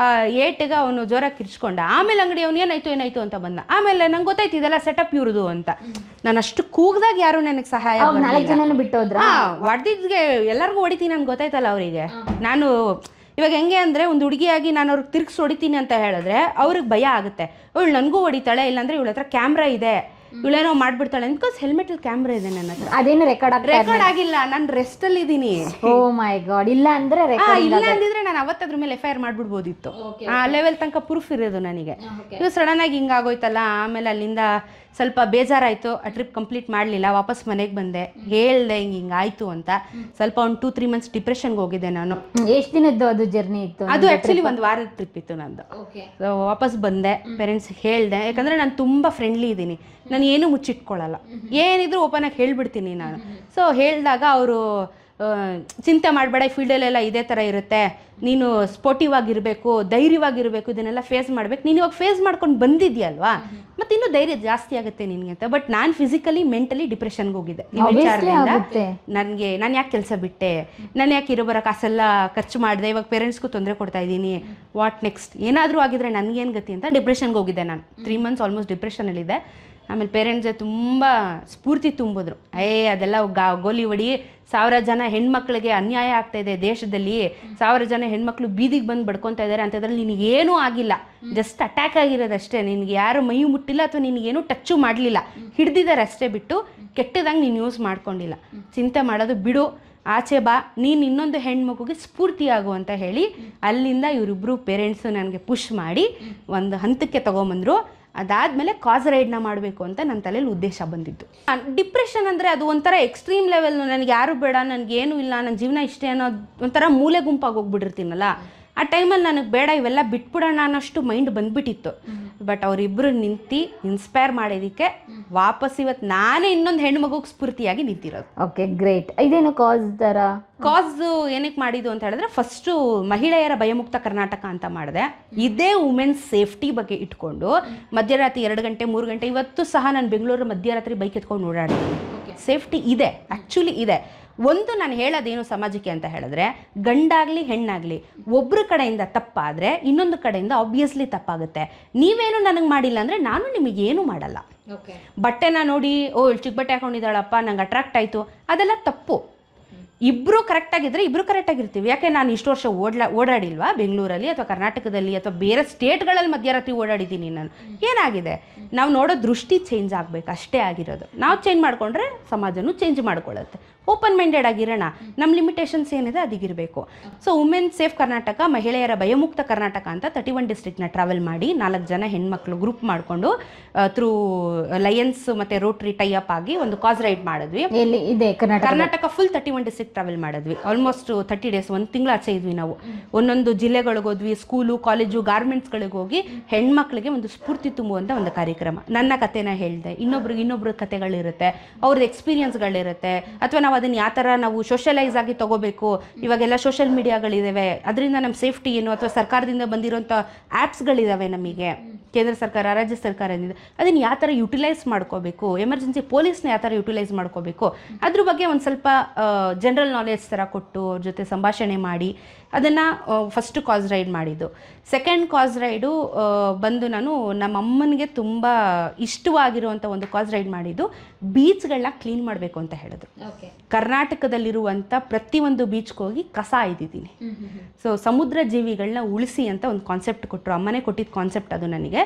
ಏಟಿಗೆ ಅವನು ಜೋರಾಗಿ ಕಿರ್ಚ್ಕೊಂಡ. ಆಮೇಲೆ ಅಂಗಡಿ ಅವನು ಏನಾಯ್ತು ಅಂತ ಬಂದ. ಆಮೇಲೆ ನಂಗೆ ಗೊತ್ತಾಯ್ತು ಇದೆಲ್ಲ ಸೆಟಪ್ ಇವ್ರದು ಅಂತ. ನಾನು ಅಷ್ಟು ಕೂಗ್ದಾಗ ಯಾರು ನನಗೆ ಸಹಾಯ ಹೊಡೆದಿದ್ಗೆ ಎಲ್ಲರಿಗೂ ಹೊಡಿತೀನಿ ಅಂತ ಗೊತ್ತಾಯ್ತಲ್ಲ ಅವರಿಗೆ. ನಾನು ಇವಾಗ ಹೆಂಗೆ ಅಂದರೆ, ಒಂದು ಹುಡುಗಿಯಾಗಿ ನಾನು ಅವ್ರಿಗೆ ತಿರ್ಗಿಸಿ ಹೊಡಿತೀನಿ ಅಂತ ಹೇಳಿದ್ರೆ ಅವ್ರಿಗೆ ಭಯ ಆಗುತ್ತೆ, ಇವಳು ನನಗೂ ಹೊಡಿತಾಳೆ, ಇಲ್ಲಾಂದ್ರೆ ಇವಳ ಹತ್ರ ಕ್ಯಾಮ್ರಾ ಇದೆ, ಇವಳೇನೋ ಮಾಡ್ಬಿಡ್ತಾಳೆ. ಬಿಕಾಸ್ ಹೆಲ್ಮೆಟ್ ಅಲ್ಲಿ ಕ್ಯಾಮ್ರಾ ಇದೆ ನನ್ನ ಹತ್ರ. ಅದೇನು ರೆಕಾರ್ಡ್ ಆಗಿಲ್ಲ, ನಾನು ರೆಸ್ಟ್ ಅಲ್ಲಿ ಇದ್ದೀನಿ. ಓ ಮೈ ಗಾಡ್. ಇಲ್ಲ ಅಂದಿದ್ರೆ ನಾನು ಅವತ್ತದ್ರ ಮೇಲೆ FIR ಮಾಡ್ಬಿಡ್ಬೋದಿತ್ತು. ಆ ಲೆವೆಲ್ ತನಕ ಪ್ರೂಫ್ ಇರೋದು ನನಗೆ. ಇದು ಸಡನ್ ಆಗಿ ಹಿಂಗಾಗೋಯ್ತಲ್ಲ. ಆಮೇಲೆ ಅಲ್ಲಿಂದ ಸ್ವಲ್ಪ ಬೇಜಾರಾಯಿತು, ಆ ಟ್ರಿಪ್ ಕಂಪ್ಲೀಟ್ ಮಾಡಲಿಲ್ಲ, ವಾಪಸ್ ಮನೆಗೆ ಬಂದೆ, ಹೇಳ್ದೆ ಹಿಂಗಾಯ್ತು ಅಂತ. ಸ್ವಲ್ಪ ಒಂದು 2-3 ಮಂತ್ಸ್ ಡಿಪ್ರೆಷನ್ಗೆ ಹೋಗಿದ್ದೆ ನಾನು. ಎಷ್ಟು ದಿನದ್ದು ಅದು ಜರ್ನಿ ಇತ್ತು? ಅದು ಆ್ಯಕ್ಚುಲಿ 1 ವಾರದ ಟ್ರಿಪ್ ಇತ್ತು ನಂದು. ಸೊ ವಾಪಸ್ ಬಂದೆ, ಪೇರೆಂಟ್ಸ್ಗೆ ಹೇಳಿದೆ, ಯಾಕಂದರೆ ನಾನು ತುಂಬ ಫ್ರೆಂಡ್ಲಿ ಇದ್ದೀನಿ, ನಾನು ಏನೂ ಮುಚ್ಚಿಟ್ಕೊಳ್ಳಲ್ಲ, ಏನಿದ್ರು ಓಪನ್ ಆಗಿ ಹೇಳ್ಬಿಡ್ತೀನಿ ನಾನು. ಸೊ ಹೇಳಿದಾಗ ಅವರು ಚಿಂತೆ ಮಾಡಬೇಡ, ಈ ಫೀಲ್ಡಲ್ಲೆಲ್ಲ ಇದೇ ಥರ ಇರುತ್ತೆ, ನೀನು ಸ್ಪೋರ್ಟಿವ್ ಆಗಿರಬೇಕು, ಧೈರ್ಯವಾಗಿರಬೇಕು, ಇದನ್ನೆಲ್ಲ ಫೇಸ್ ಮಾಡಬೇಕು, ನೀನು ಇವಾಗ ಫೇಸ್ ಮಾಡ್ಕೊಂಡು ಬಂದಿದ್ಯಲ್ವಾ, ಮತ್ತು ಇನ್ನೂ ಧೈರ್ಯ ಜಾಸ್ತಿ ಆಗುತ್ತೆ ನಿನಗೆ ಅಂತ. ಬಟ್ ನಾನು ಫಿಸಿಕಲಿ ಮೆಂಟಲಿ ಡಿಪ್ರೆಷನ್ಗೆ ಹೋಗಿದ್ದೆ ಈ ವಿಚಾರದಿಂದ. ನಾನು ಯಾಕೆ ಕೆಲಸ ಬಿಟ್ಟೆ, ನಾನು ಯಾಕೆ ಇರೋ ಕಾಸೆಲ್ಲ ಖರ್ಚು ಮಾಡಿದೆ, ಇವಾಗ ಪೇರೆಂಟ್ಸ್ಗೂ ತೊಂದರೆ ಕೊಡ್ತಾ ಇದ್ದೀನಿ, ವಾಟ್ ನೆಕ್ಸ್ಟ್, ಏನಾದರೂ ಆಗಿದ್ರೆ ನನಗೇನು ಗತಿ ಅಂತ ಡಿಪ್ರೆಷನ್ಗೆ ಹೋಗಿದ್ದೆ ನಾನು. 3 ಮಂತ್ಸ್ ಆಲ್ಮೋಸ್ಟ್ ಡಿಪ್ರೆಷನಲ್ಲಿದ್ದೆ. ಆಮೇಲೆ ಪೇರೆಂಟ್ಸೇ ತುಂಬ ಸ್ಫೂರ್ತಿ ತುಂಬಿದ್ರು. ಅದೆಲ್ಲ ಗೋಲಿ ಹೊಡಿ, 1000 ಜನ ಹೆಣ್ಮಕ್ಳಿಗೆ ಅನ್ಯಾಯ ಆಗ್ತಾಯಿದೆ ದೇಶದಲ್ಲಿ, 1000 ಜನ ಹೆಣ್ಮಕ್ಳು ಬೀದಿಗೆ ಬಂದು ಬಡ್ಕೊತಾ ಇದ್ದಾರೆ ಅಂತದ್ರಲ್ಲಿ ನಿನಗೇನೂ ಆಗಿಲ್ಲ, ಜಸ್ಟ್ ಅಟ್ಯಾಕ್ ಆಗಿರೋದಷ್ಟೇ, ನಿನಗೆ ಯಾರು ಮೈ ಮುಟ್ಟಿಲ್ಲ ಅಥವಾ ನಿನಗೇನು ಟಚ್ಚು ಮಾಡಲಿಲ್ಲ, ಹಿಡ್ದಿದ್ದಾರೆ ಅಷ್ಟೇ ಬಿಟ್ಟು ಕೆಟ್ಟದಂಗೆ ನೀನು ಯೂಸ್ ಮಾಡ್ಕೊಂಡಿಲ್ಲ, ಚಿಂತೆ ಮಾಡೋದು ಬಿಡು, ಆಚೆ ಬಾ, ನೀನು ಇನ್ನೊಂದು ಹೆಣ್ಮಗುಗೆ ಸ್ಫೂರ್ತಿಯಾಗು ಅಂತ ಹೇಳಿ ಅಲ್ಲಿಂದ ಇವರಿಬ್ಬರು ಪೇರೆಂಟ್ಸು ನನಗೆ ಪುಷ್ ಮಾಡಿ ಒಂದು ಹಂತಕ್ಕೆ ತೊಗೊಂಬಂದರು. ಅದಾದಮೇಲೆ ಕಾಸ್ ರೈಡ್ನ ಮಾಡಬೇಕು ಅಂತ ನನ್ನ ತಲೆಯಲ್ಲಿ ಉದ್ದೇಶ ಬಂದಿತ್ತು. ಡಿಪ್ರೆಷನ್ ಅಂದರೆ ಅದು ಒಂಥರ ಎಕ್ಸ್ಟ್ರೀಮ್ ಲೆವೆಲ್, ನನಗೆ ಯಾರು ಬೇಡ, ನನಗೇನು ಇಲ್ಲ, ನನ್ನ ಜೀವನ ಇಷ್ಟೇ ಅನ್ನೋದು ಒಂಥರ ಮೂಲೆ ಗುಂಪಾಗಿ ಹೋಗ್ಬಿಟ್ಟಿರ್ತೀನಲ್ಲ, ಆ ಟೈಮಲ್ಲಿ ನನಗೆ ಬೇಡ ಇವೆಲ್ಲ ಬಿಟ್ಬಿಡೋಣ ಅನ್ನೋಷ್ಟು ಮೈಂಡ್ ಬಂದುಬಿಟ್ಟಿತ್ತು. ಬಟ್ ಅವರಿಬ್ಬರು ನಿಂತು ಇನ್ಸ್ಪೈರ್ ಮಾಡೋದಕ್ಕೆ ವಾಪಸ್ ಇವತ್ತು ನಾನೇ ಇನ್ನೊಂದು ಹೆಣ್ಣು ಮಗುಗೆ ಸ್ಫೂರ್ತಿಯಾಗಿ ನಿಂತಿರೋದು. Okay, great. ಇದೇನು ಕಾಸ್ ಥರ? ಕಾಸ್ ಏನಕ್ಕೆ ಮಾಡಿದ್ದು ಅಂತ ಹೇಳಿದ್ರೆ, ಫಸ್ಟು ಮಹಿಳೆಯರ ಭಯಮುಕ್ತ ಕರ್ನಾಟಕ ಅಂತ ಮಾಡಿದೆ. ಇದೇ ವುಮೆನ್ಸ್ ಸೇಫ್ಟಿ ಬಗ್ಗೆ ಇಟ್ಕೊಂಡು ಮಧ್ಯರಾತ್ರಿ 2 ಗಂಟೆ 3 ಗಂಟೆ ಇವತ್ತು ಸಹ ನಾನು ಬೆಂಗಳೂರು ಮಧ್ಯರಾತ್ರಿ ಬೈಕ್ ಎತ್ಕೊಂಡು ಓಡಾಡ್ತೀನಿ. ಸೇಫ್ಟಿ ಇದೆ, ಆ್ಯಕ್ಚುಲಿ ಇದೆ. ಒಂದು ನಾನು ಹೇಳೋದೇನು ಸಮಾಜಕ್ಕೆ ಅಂತ ಹೇಳಿದ್ರೆ, ಗಂಡಾಗಲಿ ಹೆಣ್ಣಾಗಲಿ ಒಬ್ಬರ ಕಡೆಯಿಂದ ತಪ್ಪಾದರೆ ಇನ್ನೊಂದು ಕಡೆಯಿಂದ ಆಬ್ವಿಯಸ್ಲಿ ತಪ್ಪಾಗುತ್ತೆ. ನೀವೇನು ನನಗೆ ಮಾಡಿಲ್ಲ ಅಂದರೆ ನಾನು ನಿಮಗೇನು ಮಾಡಲ್ಲ. ಬಟ್ಟೆನ ನೋಡಿ ಚಿಕ್ಕ ಬಟ್ಟೆ ಹಾಕೊಂಡಿದ್ದಾಳಪ್ಪ ನಂಗೆ ಅಟ್ರಾಕ್ಟ್ ಆಯಿತು, ಅದೆಲ್ಲ ತಪ್ಪು. ಇಬ್ಬರು ಕರೆಕ್ಟಾಗಿದ್ದರೆ ಇಬ್ಬರು ಕರೆಕ್ಟಾಗಿರ್ತೀವಿ. ಯಾಕೆ ನಾನು ಇಷ್ಟು ವರ್ಷ ಓಡಾಡಿಲ್ವಾ ಬೆಂಗಳೂರಲ್ಲಿ ಅಥವಾ ಕರ್ನಾಟಕದಲ್ಲಿ ಅಥವಾ ಬೇರೆ ಸ್ಟೇಟ್ಗಳಲ್ಲಿ ಮಧ್ಯರಾತ್ರಿ ಓಡಾಡಿದ್ದೀನಿ ನಾನು. ಏನಾಗಿದೆ, ನಾವು ನೋಡೋ ದೃಷ್ಟಿ ಚೇಂಜ್ ಆಗಬೇಕು, ಅಷ್ಟೇ ಆಗಿರೋದು. ನಾವು ಚೇಂಜ್ ಮಾಡಿಕೊಂಡ್ರೆ ಸಮಾಜನೂ ಚೇಂಜ್ ಮಾಡ್ಕೊಳ್ಳುತ್ತೆ. ಓಪನ್ ಮೈಂಡೆಡ್ ಆಗಿರೋಣ, ನಮ್ಮ ಲಿಮಿಟೇಷನ್ಸ್ ಏನಿದೆ ಅದಿಗಿರಬೇಕು. ಸೊ ವುಮೆನ್ ಸೇಫ್ ಕರ್ನಾಟಕ, ಮಹಿಳೆಯರ ಭಯಮುಕ್ತ ಕರ್ನಾಟಕ ಅಂತ 31 ಡಿಸ್ಟ್ರಿಕ್ಟ್ನ ಟ್ರಾವೆಲ್ ಮಾಡಿ 4 ಜನ ಹೆಣ್ಮಕ್ಳು ಗ್ರೂಪ್ ಮಾಡಿಕೊಂಡು ಥ್ರೂ ಲಯನ್ಸ್ ಮತ್ತು ರೋಟ್ರಿ ಟೈ ಅಪ್ ಆಗಿ ಒಂದು ಕಾಸ್ ರೈಡ್ ಮಾಡಿದ್ವಿ. ಇದೆ ಕರ್ನಾಟಕ ಫುಲ್ 31 ಡಿಸ್ಟ್ರಿಕ್ಟ್ ಟ್ರಾವೆಲ್ ಮಾಡಿದ್ವಿ. ಆಲ್ಮೋಸ್ಟ್ 30 ಡೇಸ್, 1 ತಿಂಗಳು ಆಚೆ ಇದ್ವಿ ನಾವು. ಒಂದೊಂದು ಜಿಲ್ಲೆಗಳಿಗೆ ಹೋದ್ವಿ, ಸ್ಕೂಲು ಕಾಲೇಜು ಗಾರ್ಮೆಂಟ್ಸ್ಗಳಿಗೆ ಹೋಗಿ ಹೆಣ್ಮಕ್ಳಿಗೆ ಒಂದು ಸ್ಫೂರ್ತಿ ತುಂಬುವಂಥ ಒಂದು ಕಾರ್ಯಕ್ರಮ. ನನ್ನ ಕಥೆನ ಹೇಳಿದೆ, ಇನ್ನೊಬ್ರ ಕಥೆಗಳಿರುತ್ತೆ, ಅವ್ರದ್ದು ಎಕ್ಸ್ಪೀರಿಯನ್ಸ್ಗಳಿರುತ್ತೆ, ಅಥವಾ ನಾವು ಅದನ್ನು ಯಾವ ಥರ ನಾವು ಸೋಷಲೈಸ್ ಆಗಿ ತೊಗೋಬೇಕು. ಇವಾಗೆಲ್ಲ ಸೋಷಿಯಲ್ ಮೀಡಿಯಾಗಳಿದ್ದಾವೆ, ಅದರಿಂದ ನಮ್ಮ ಸೇಫ್ಟಿ ಏನು, ಅಥವಾ ಸರ್ಕಾರದಿಂದ ಬಂದಿರೋಂಥ ಆ್ಯಪ್ಸ್ಗಳಿದ್ದಾವೆ ನಮಗೆ, ಕೇಂದ್ರ ಸರ್ಕಾರ ರಾಜ್ಯ ಸರ್ಕಾರದಿಂದ, ಅದನ್ನು ಯಾವ ಥರ ಯುಟಿಲೈಸ್ ಮಾಡ್ಕೋಬೇಕು, ಎಮರ್ಜೆನ್ಸಿ ಪೊಲೀಸ್ನ ಯಾವ ಥರ ಯುಟಿಲೈಸ್ ಮಾಡ್ಕೋಬೇಕು, ಅದ್ರ ಬಗ್ಗೆ ಒಂದು ಸ್ವಲ್ಪ ಜನರಲ್ ನಾಲೆಡ್ಜ್ ಥರ ಕೊಟ್ಟು ಅವ್ರ ಜೊತೆ ಸಂಭಾಷಣೆ ಮಾಡಿ ಅದನ್ನು ಫಸ್ಟ್ ಕಾಸ್ ರೈಡ್ ಮಾಡಿದ್ದು. ಸೆಕೆಂಡ್ ಕಾಸ್ ರೈಡು ಬಂದು ನಾನು ನಮ್ಮ ಅಮ್ಮನಿಗೆ ತುಂಬ ಇಷ್ಟವಾಗಿರುವಂಥ ಒಂದು ಕಾಸ್ ರೈಡ್ ಮಾಡಿದ್ದು, ಬೀಚ್ಗಳನ್ನ ಕ್ಲೀನ್ ಮಾಡಬೇಕು ಅಂತ ಹೇಳಿದ್ರು. ಕರ್ನಾಟಕದಲ್ಲಿರುವಂಥ ಪ್ರತಿಯೊಂದು ಬೀಚ್ಗೆ ಹೋಗಿ ಕಸ ಇದ್ದಿದ್ದೀನಿ. ಸೊ ಸಮುದ್ರ ಜೀವಿಗಳನ್ನ ಉಳಿಸಿ ಅಂತ ಒಂದು ಕಾನ್ಸೆಪ್ಟ್ ಕೊಟ್ಟರು, ಅಮ್ಮನೇ ಕೊಟ್ಟಿದ್ದ ಕಾನ್ಸೆಪ್ಟ್ ಅದು ನನಗೆ.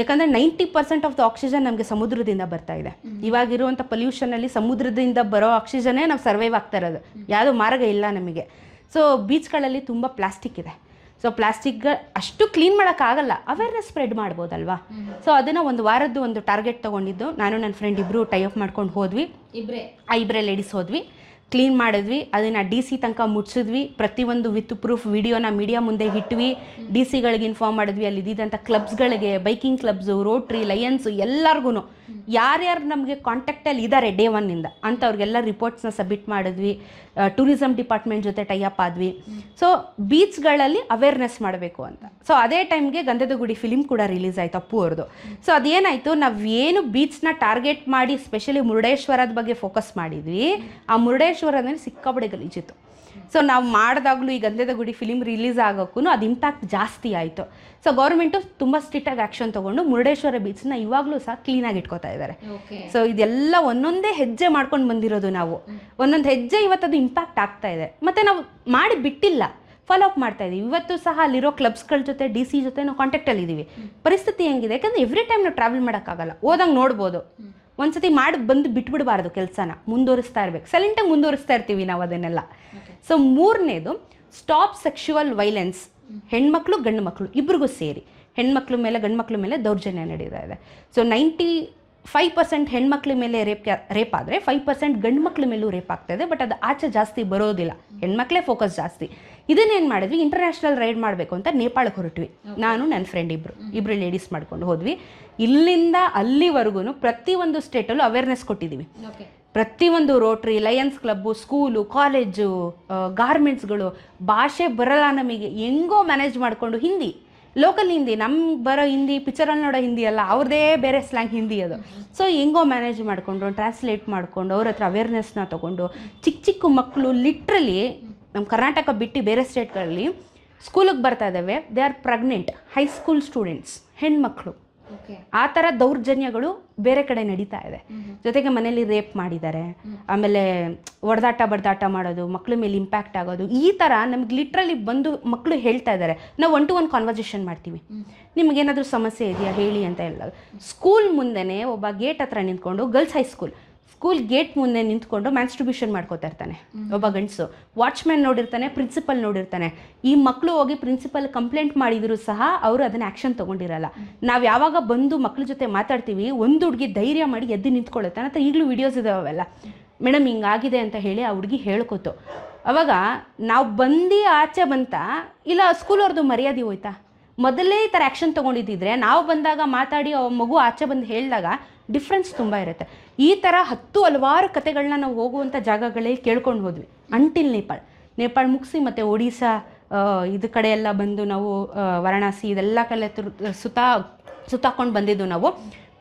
ಯಾಕಂದರೆ 90% ಆಫ್ ದ ಆಕ್ಸಿಜನ್ ನಮಗೆ ಸಮುದ್ರದಿಂದ ಬರ್ತಾ ಇದೆ. ಇವಾಗಿರುವಂಥ ಪೊಲ್ಯೂಷನಲ್ಲಿ ಸಮುದ್ರದಿಂದ ಬರೋ ಆಕ್ಸಿಜನ್ನೇ ನಾವು ಸರ್ವೈವ್ ಆಗ್ತಾ ಇರೋದು, ಯಾವುದೋ ಮಾರ್ಗ ಇಲ್ಲ ನಮಗೆ. ಸೊ ಬೀಚ್ಗಳಲ್ಲಿ ತುಂಬ ಪ್ಲಾಸ್ಟಿಕ್ ಇದೆ. ಸೊ ಪ್ಲಾಸ್ಟಿಕ್ ಅಷ್ಟು ಕ್ಲೀನ್ ಮಾಡೋಕ್ಕಾಗಲ್ಲ, ಅವೇರ್ನೆಸ್ ಸ್ಪ್ರೆಡ್ ಮಾಡ್ಬೋದಲ್ವಾ. ಸೊ ಅದನ್ನು ಒಂದು ವಾರದ್ದು ಒಂದು ಟಾರ್ಗೆಟ್ ತೊಗೊಂಡಿದ್ದು, ನಾನು ನನ್ನ ಫ್ರೆಂಡ್ ಇಬ್ಬರು ಟೈ ಅಪ್ ಮಾಡ್ಕೊಂಡು ಹೋದ್ವಿ. ಇಬ್ಬರೇ ಲೇಡೀಸ್ ಹೋದ್ವಿ, ಕ್ಲೀನ್ ಮಾಡಿದ್ವಿ, ಅದನ್ನು DC ತನಕ ಮುಟ್ಸಿದ್ವಿ. ಪ್ರತಿಯೊಂದು ವಿತ್ ಪ್ರೂಫ್ ವಿಡಿಯೋನ ಮೀಡಿಯಾ ಮುಂದೆ ಇಟ್ವಿ. DC ಗಳಿಗೆ ಇನ್ಫಾರ್ಮ್ ಮಾಡಿದ್ವಿ, ಅಲ್ಲಿ ಇದ್ದಂಥ ಕ್ಲಬ್ಸ್ಗಳಿಗೆ, ಬೈಕಿಂಗ್ ಕ್ಲಬ್ಸು, ರೋಟ್ರಿ, ಲಯನ್ಸು ಎಲ್ಲರಿಗೂ ಯಾರ್ಯಾರು ನಮಗೆ ಕಾಂಟ್ಯಾಕ್ಟಲ್ಲಿ ಇದ್ದಾರೆ ಡೇ 1 ಅಂಥವ್ರಿಗೆಲ್ಲ ರಿಪೋರ್ಟ್ಸ್ನ ಸಬ್ಮಿಟ್ ಮಾಡಿದ್ವಿ. ಟೂರಿಸಮ್ ಡಿಪಾರ್ಟ್ಮೆಂಟ್ ಜೊತೆ ಟೈ ಅಪ್ ಆದ್ವಿ. ಸೊ ಬೀಚ್ಗಳಲ್ಲಿ ಅವೇರ್ನೆಸ್ ಮಾಡಬೇಕು ಅಂತ. ಸೊ ಅದೇ ಟೈಮ್ಗೆ ಗಂಧದ ಗುಡಿ ಫಿಲಿಮ್ ಕೂಡ ರಿಲೀಸ್ ಆಯಿತು, ಅಪ್ಪು ಅವ್ರದ್ದು. ಸೊ ಅದೇನಾಯಿತು, ನಾವೇನು ಬೀಚ್ನ ಟಾರ್ಗೆಟ್ ಮಾಡಿ ಸ್ಪೆಷಲಿ ಮುರುಡೇಶ್ವರದ ಬಗ್ಗೆ ಫೋಕಸ್ ಮಾಡಿದ್ವಿ, ಆ ಮುರುಡೇಶ್ವರದಲ್ಲಿ ಸಿಕ್ಕಾಪಟ್ಟೆ ಗಲೀಜಿತ್ತು. ಸೊ ನಾವು ಮಾಡಿದಾಗಲೂ ಈ ಗಂಧದ ಗುಡಿ ಫಿಲಿಮ್ ರಿಲೀಸ್ ಆಗೋಕ್ಕೂ ಅದು ಇಂಪ್ಯಾಕ್ಟ್ ಜಾಸ್ತಿ ಆಯಿತು. ಸೊ ಗೌರ್ಮೆಂಟು ತುಂಬ ಸ್ಟ್ರಿಕ್ಟಾಗಿ ಆ್ಯಕ್ಷನ್ ತೊಗೊಂಡು ಮುರುಡೇಶ್ವರ ಬೀಚ್ನ ಇವಾಗಲೂ ಸಹ ಕ್ಲೀನಾಗಿ ಇಟ್ಕೋತಾ ಇದ್ದಾರೆ. ಸೊ ಇದೆಲ್ಲ ಒಂದೊಂದೇ ಹೆಜ್ಜೆ ಮಾಡ್ಕೊಂಡು ಬಂದಿರೋದು ನಾವು. ಒಂದೊಂದು ಹೆಜ್ಜೆ ಇವತ್ತದು ಇಂಪ್ಯಾಕ್ಟ್ ಆಗ್ತಾ ಇದೆ. ಮತ್ತು ನಾವು ಮಾಡಿ ಬಿಟ್ಟಿಲ್ಲ, ಫಾಲೋ ಅಪ್ ಮಾಡ್ತಾ ಇದ್ದೀವಿ. ಇವತ್ತು ಸಹ ಅಲ್ಲಿರೋ ಕ್ಲಬ್ಸ್ಗಳ ಜೊತೆ DC ಜೊತೆ ನಾವು ಕಾಂಟ್ಯಾಕ್ಟಲ್ಲಿ ಇದ್ದೀವಿ. ಪರಿಸ್ಥಿತಿ ಹೆಂಗಿದೆ, ಯಾಕಂದರೆ ಎವ್ರಿ ಟೈಮ್ ನಾವು ಟ್ರಾವೆಲ್ ಮಾಡೋಕ್ಕಾಗಲ್ಲ. ಹೋದಂಗೆ ನೋಡ್ಬೋದು, ಒಂದ್ಸತಿ ಮಾಡಿ ಬಂದು ಬಿಟ್ಬಿಡಬಾರ್ದು, ಕೆಲಸನ ಮುಂದುವರಿಸ್ತಾ ಇರಬೇಕು, ಸೈಲೆಂಟಾಗಿ ಮುಂದುವರಿಸ್ತಾ ಇರ್ತೀವಿ ನಾವು ಅದನ್ನೆಲ್ಲ. ಸೊ ಮೂರನೇದು, ಸ್ಟಾಪ್ ಸೆಕ್ಷುವಲ್ ವೈಲೆನ್ಸ್. ಹೆಣ್ಮಕ್ಳು ಗಂಡು ಮಕ್ಕಳು ಇಬ್ರಿಗೂ ಸೇರಿ ಹೆಣ್ಮಕ್ಳ ಮೇಲೆ ಗಂಡು ಮಕ್ಳ ಮೇಲೆ ದೌರ್ಜನ್ಯ ನಡೀತಾ ಇದೆ. ಸೊ 95% ಹೆಣ್ಮಕ್ಳ ಮೇಲೆ ರೇಪ್ ಆದರೆ 5% ಗಂಡು ಮಕ್ಳ ಮೇಲೂ ರೇಪ್ ಆಗ್ತಾಯಿದೆ. ಬಟ್ ಅದು ಆಚೆ ಜಾಸ್ತಿ ಬರೋದಿಲ್ಲ, ಹೆಣ್ಮಕ್ಳೇ ಫೋಕಸ್ ಜಾಸ್ತಿ. ಇದನ್ನೇನು ಮಾಡಿದ್ವಿ, ಇಂಟರ್ನ್ಯಾಷನಲ್ ರೈಡ್ ಮಾಡಬೇಕು ಅಂತ ನೇಪಾಳಕ್ಕೆ ಹೊರಟ್ವಿ. ನಾನು ನನ್ನ ಫ್ರೆಂಡ್ ಇಬ್ಬರು ಲೇಡೀಸ್ ಮಾಡ್ಕೊಂಡು ಹೋದ್ವಿ. ಇಲ್ಲಿಂದ ಅಲ್ಲಿವರೆಗೂ ಪ್ರತಿಯೊಂದು ಸ್ಟೇಟಲ್ಲೂ ಅವೇರ್ನೆಸ್ ಕೊಟ್ಟಿದ್ದೀವಿ. ಪ್ರತಿಯೊಂದು rotary, lions club, school, college, ಗಾರ್ಮೆಂಟ್ಸ್ಗಳು, ಭಾಷೆ ಬರಲ್ಲ ನಮಗೆ, ಹೆಂಗೋ ಮ್ಯಾನೇಜ್ ಮಾಡಿಕೊಂಡು ಹಿಂದಿ, ಲೋಕಲ್ ಹಿಂದಿ, ನಮ್ಗೆ ಬರೋ ಹಿಂದಿ ಪಿಕ್ಚರಲ್ಲಿ ನೋಡೋ ಹಿಂದಿ ಅಲ್ಲ, ಅವ್ರದ್ದೇ ಬೇರೆ ಸ್ಲ್ಯಾಂಗ್ ಹಿಂದಿ ಅದು. ಸೊ ಹೆಂಗೋ ಮ್ಯಾನೇಜ್ ಮಾಡಿಕೊಂಡು ಟ್ರಾನ್ಸ್ಲೇಟ್ ಮಾಡಿಕೊಂಡು ಅವ್ರ ಹತ್ರ ಅವೇರ್ನೆಸ್ನ ತೊಗೊಂಡು ಚಿಕ್ಕ ಚಿಕ್ಕ ಮಕ್ಕಳು ಲಿಟ್ರಲಿ ನಮ್ಮ ಕರ್ನಾಟಕ ಬಿಟ್ಟು ಬೇರೆ ಸ್ಟೇಟ್ಗಳಲ್ಲಿ ಸ್ಕೂಲಿಗೆ ಬರ್ತಾ ಇದ್ದಾವೆ, they are pregnant, high school students, ಹೆಣ್ಮಕ್ಳು. ಆ ಥರ ದೌರ್ಜನ್ಯಗಳು ಬೇರೆ ಕಡೆ ನಡೀತಾ ಇದೆ. ಜೊತೆಗೆ ಮನೇಲಿ ರೇಪ್ ಮಾಡಿದ್ದಾರೆ, ಆಮೇಲೆ ಬಡ್ದಾಟ ಮಾಡೋದು, ಮಕ್ಳ ಮೇಲೆ ಇಂಪ್ಯಾಕ್ಟ್ ಆಗೋದು, ಈ ಥರ ನಮ್ಗೆ ಲಿಟ್ರಲಿ ಬಂದು ಮಕ್ಕಳು ಹೇಳ್ತಾ ಇದ್ದಾರೆ. ನಾವು 1-to-1 ಕಾನ್ವರ್ಸೇಷನ್ ಮಾಡ್ತೀವಿ, ನಿಮಗೇನಾದರೂ ಸಮಸ್ಯೆ ಇದೆಯಾ ಹೇಳಿ ಅಂತ ಹೇಳೋದು. ಸ್ಕೂಲ್ ಮುಂದೆನೇ ಒಬ್ಬ ಗೇಟ್ ಹತ್ರ ನಿಂತ್ಕೊಂಡು, ಗರ್ಲ್ಸ್ ಸ್ಕೂಲ್ ಗೇಟ್ ಮುಂದೆ ನಿಂತ್ಕೊಂಡು ಮ್ಯಾನ್ಸ್ಟ್ರಿಬ್ಯೂಷನ್ ಮಾಡ್ಕೋತಾ ಇರ್ತಾನೆ ಒಬ್ಬ ಗಂಡಸು. ವಾಚ್ಮ್ಯಾನ್ ನೋಡಿರ್ತಾನೆ, ಪ್ರಿನ್ಸಿಪಲ್ ನೋಡಿರ್ತಾನೆ. ಈ ಮಕ್ಕಳು ಹೋಗಿ ಪ್ರಿನ್ಸಿಪಲ್ ಕಂಪ್ಲೇಂಟ್ ಮಾಡಿದ್ರು ಸಹ ಅವರು ಅದನ್ನು ಆ್ಯಕ್ಷನ್ ತೊಗೊಂಡಿರಲ್ಲ. ನಾವು ಯಾವಾಗ ಬಂದು ಮಕ್ಳ ಜೊತೆ ಮಾತಾಡ್ತೀವಿ, ಒಂದು ಹುಡುಗಿ ಧೈರ್ಯ ಮಾಡಿ ಎದ್ದು ನಿಂತ್ಕೊಳ್ಳುತ್ತಾನೆ ಅಂತ ಈಗಲೂ ವೀಡಿಯೋಸ್ ಇದಾವೆಲ್ಲ. ಮೇಡಮ್ ಹಿಂಗಾಗಿದೆ ಅಂತ ಹೇಳಿ ಆ ಹುಡುಗಿ ಹೇಳ್ಕೊತು. ಅವಾಗ ನಾವು ಬಂದು ಆಚೆ ಬಂತ ಇಲ್ಲ ಸ್ಕೂಲ್ ಅವ್ರದ್ದು ಮರ್ಯಾದೆ ಹೋಯ್ತಾ? ಮೊದಲೇ ಈ ಥರ ಆ್ಯಕ್ಷನ್ ತೊಗೊಂಡಿದ್ದಿದ್ರೆ ನಾವು ಬಂದಾಗ ಮಾತಾಡಿ ಮಗು ಆಚೆ ಬಂದು ಹೇಳಿದಾಗ ಡಿಫ್ರೆನ್ಸ್ ತುಂಬ ಇರುತ್ತೆ. ಈ ಥರ ಹಲವಾರು ಕತೆಗಳನ್ನ ನಾವು ಹೋಗುವಂಥ ಜಾಗಗಳಲ್ಲಿ ಕೇಳ್ಕೊಂಡು ಹೋದ್ವಿ ಅಂಟಿಲ್ ನೇಪಾಳ ಮುಗಿಸಿ ಮತ್ತು ಒಡಿಸ್ಸಾ ಇದು ಕಡೆ ಎಲ್ಲ ಬಂದು ನಾವು ವಾರಣಾಸಿ ಇದೆಲ್ಲ ಕಡೆ ಸುತ್ತಾಕೊಂಡು ಬಂದಿದ್ದು ನಾವು.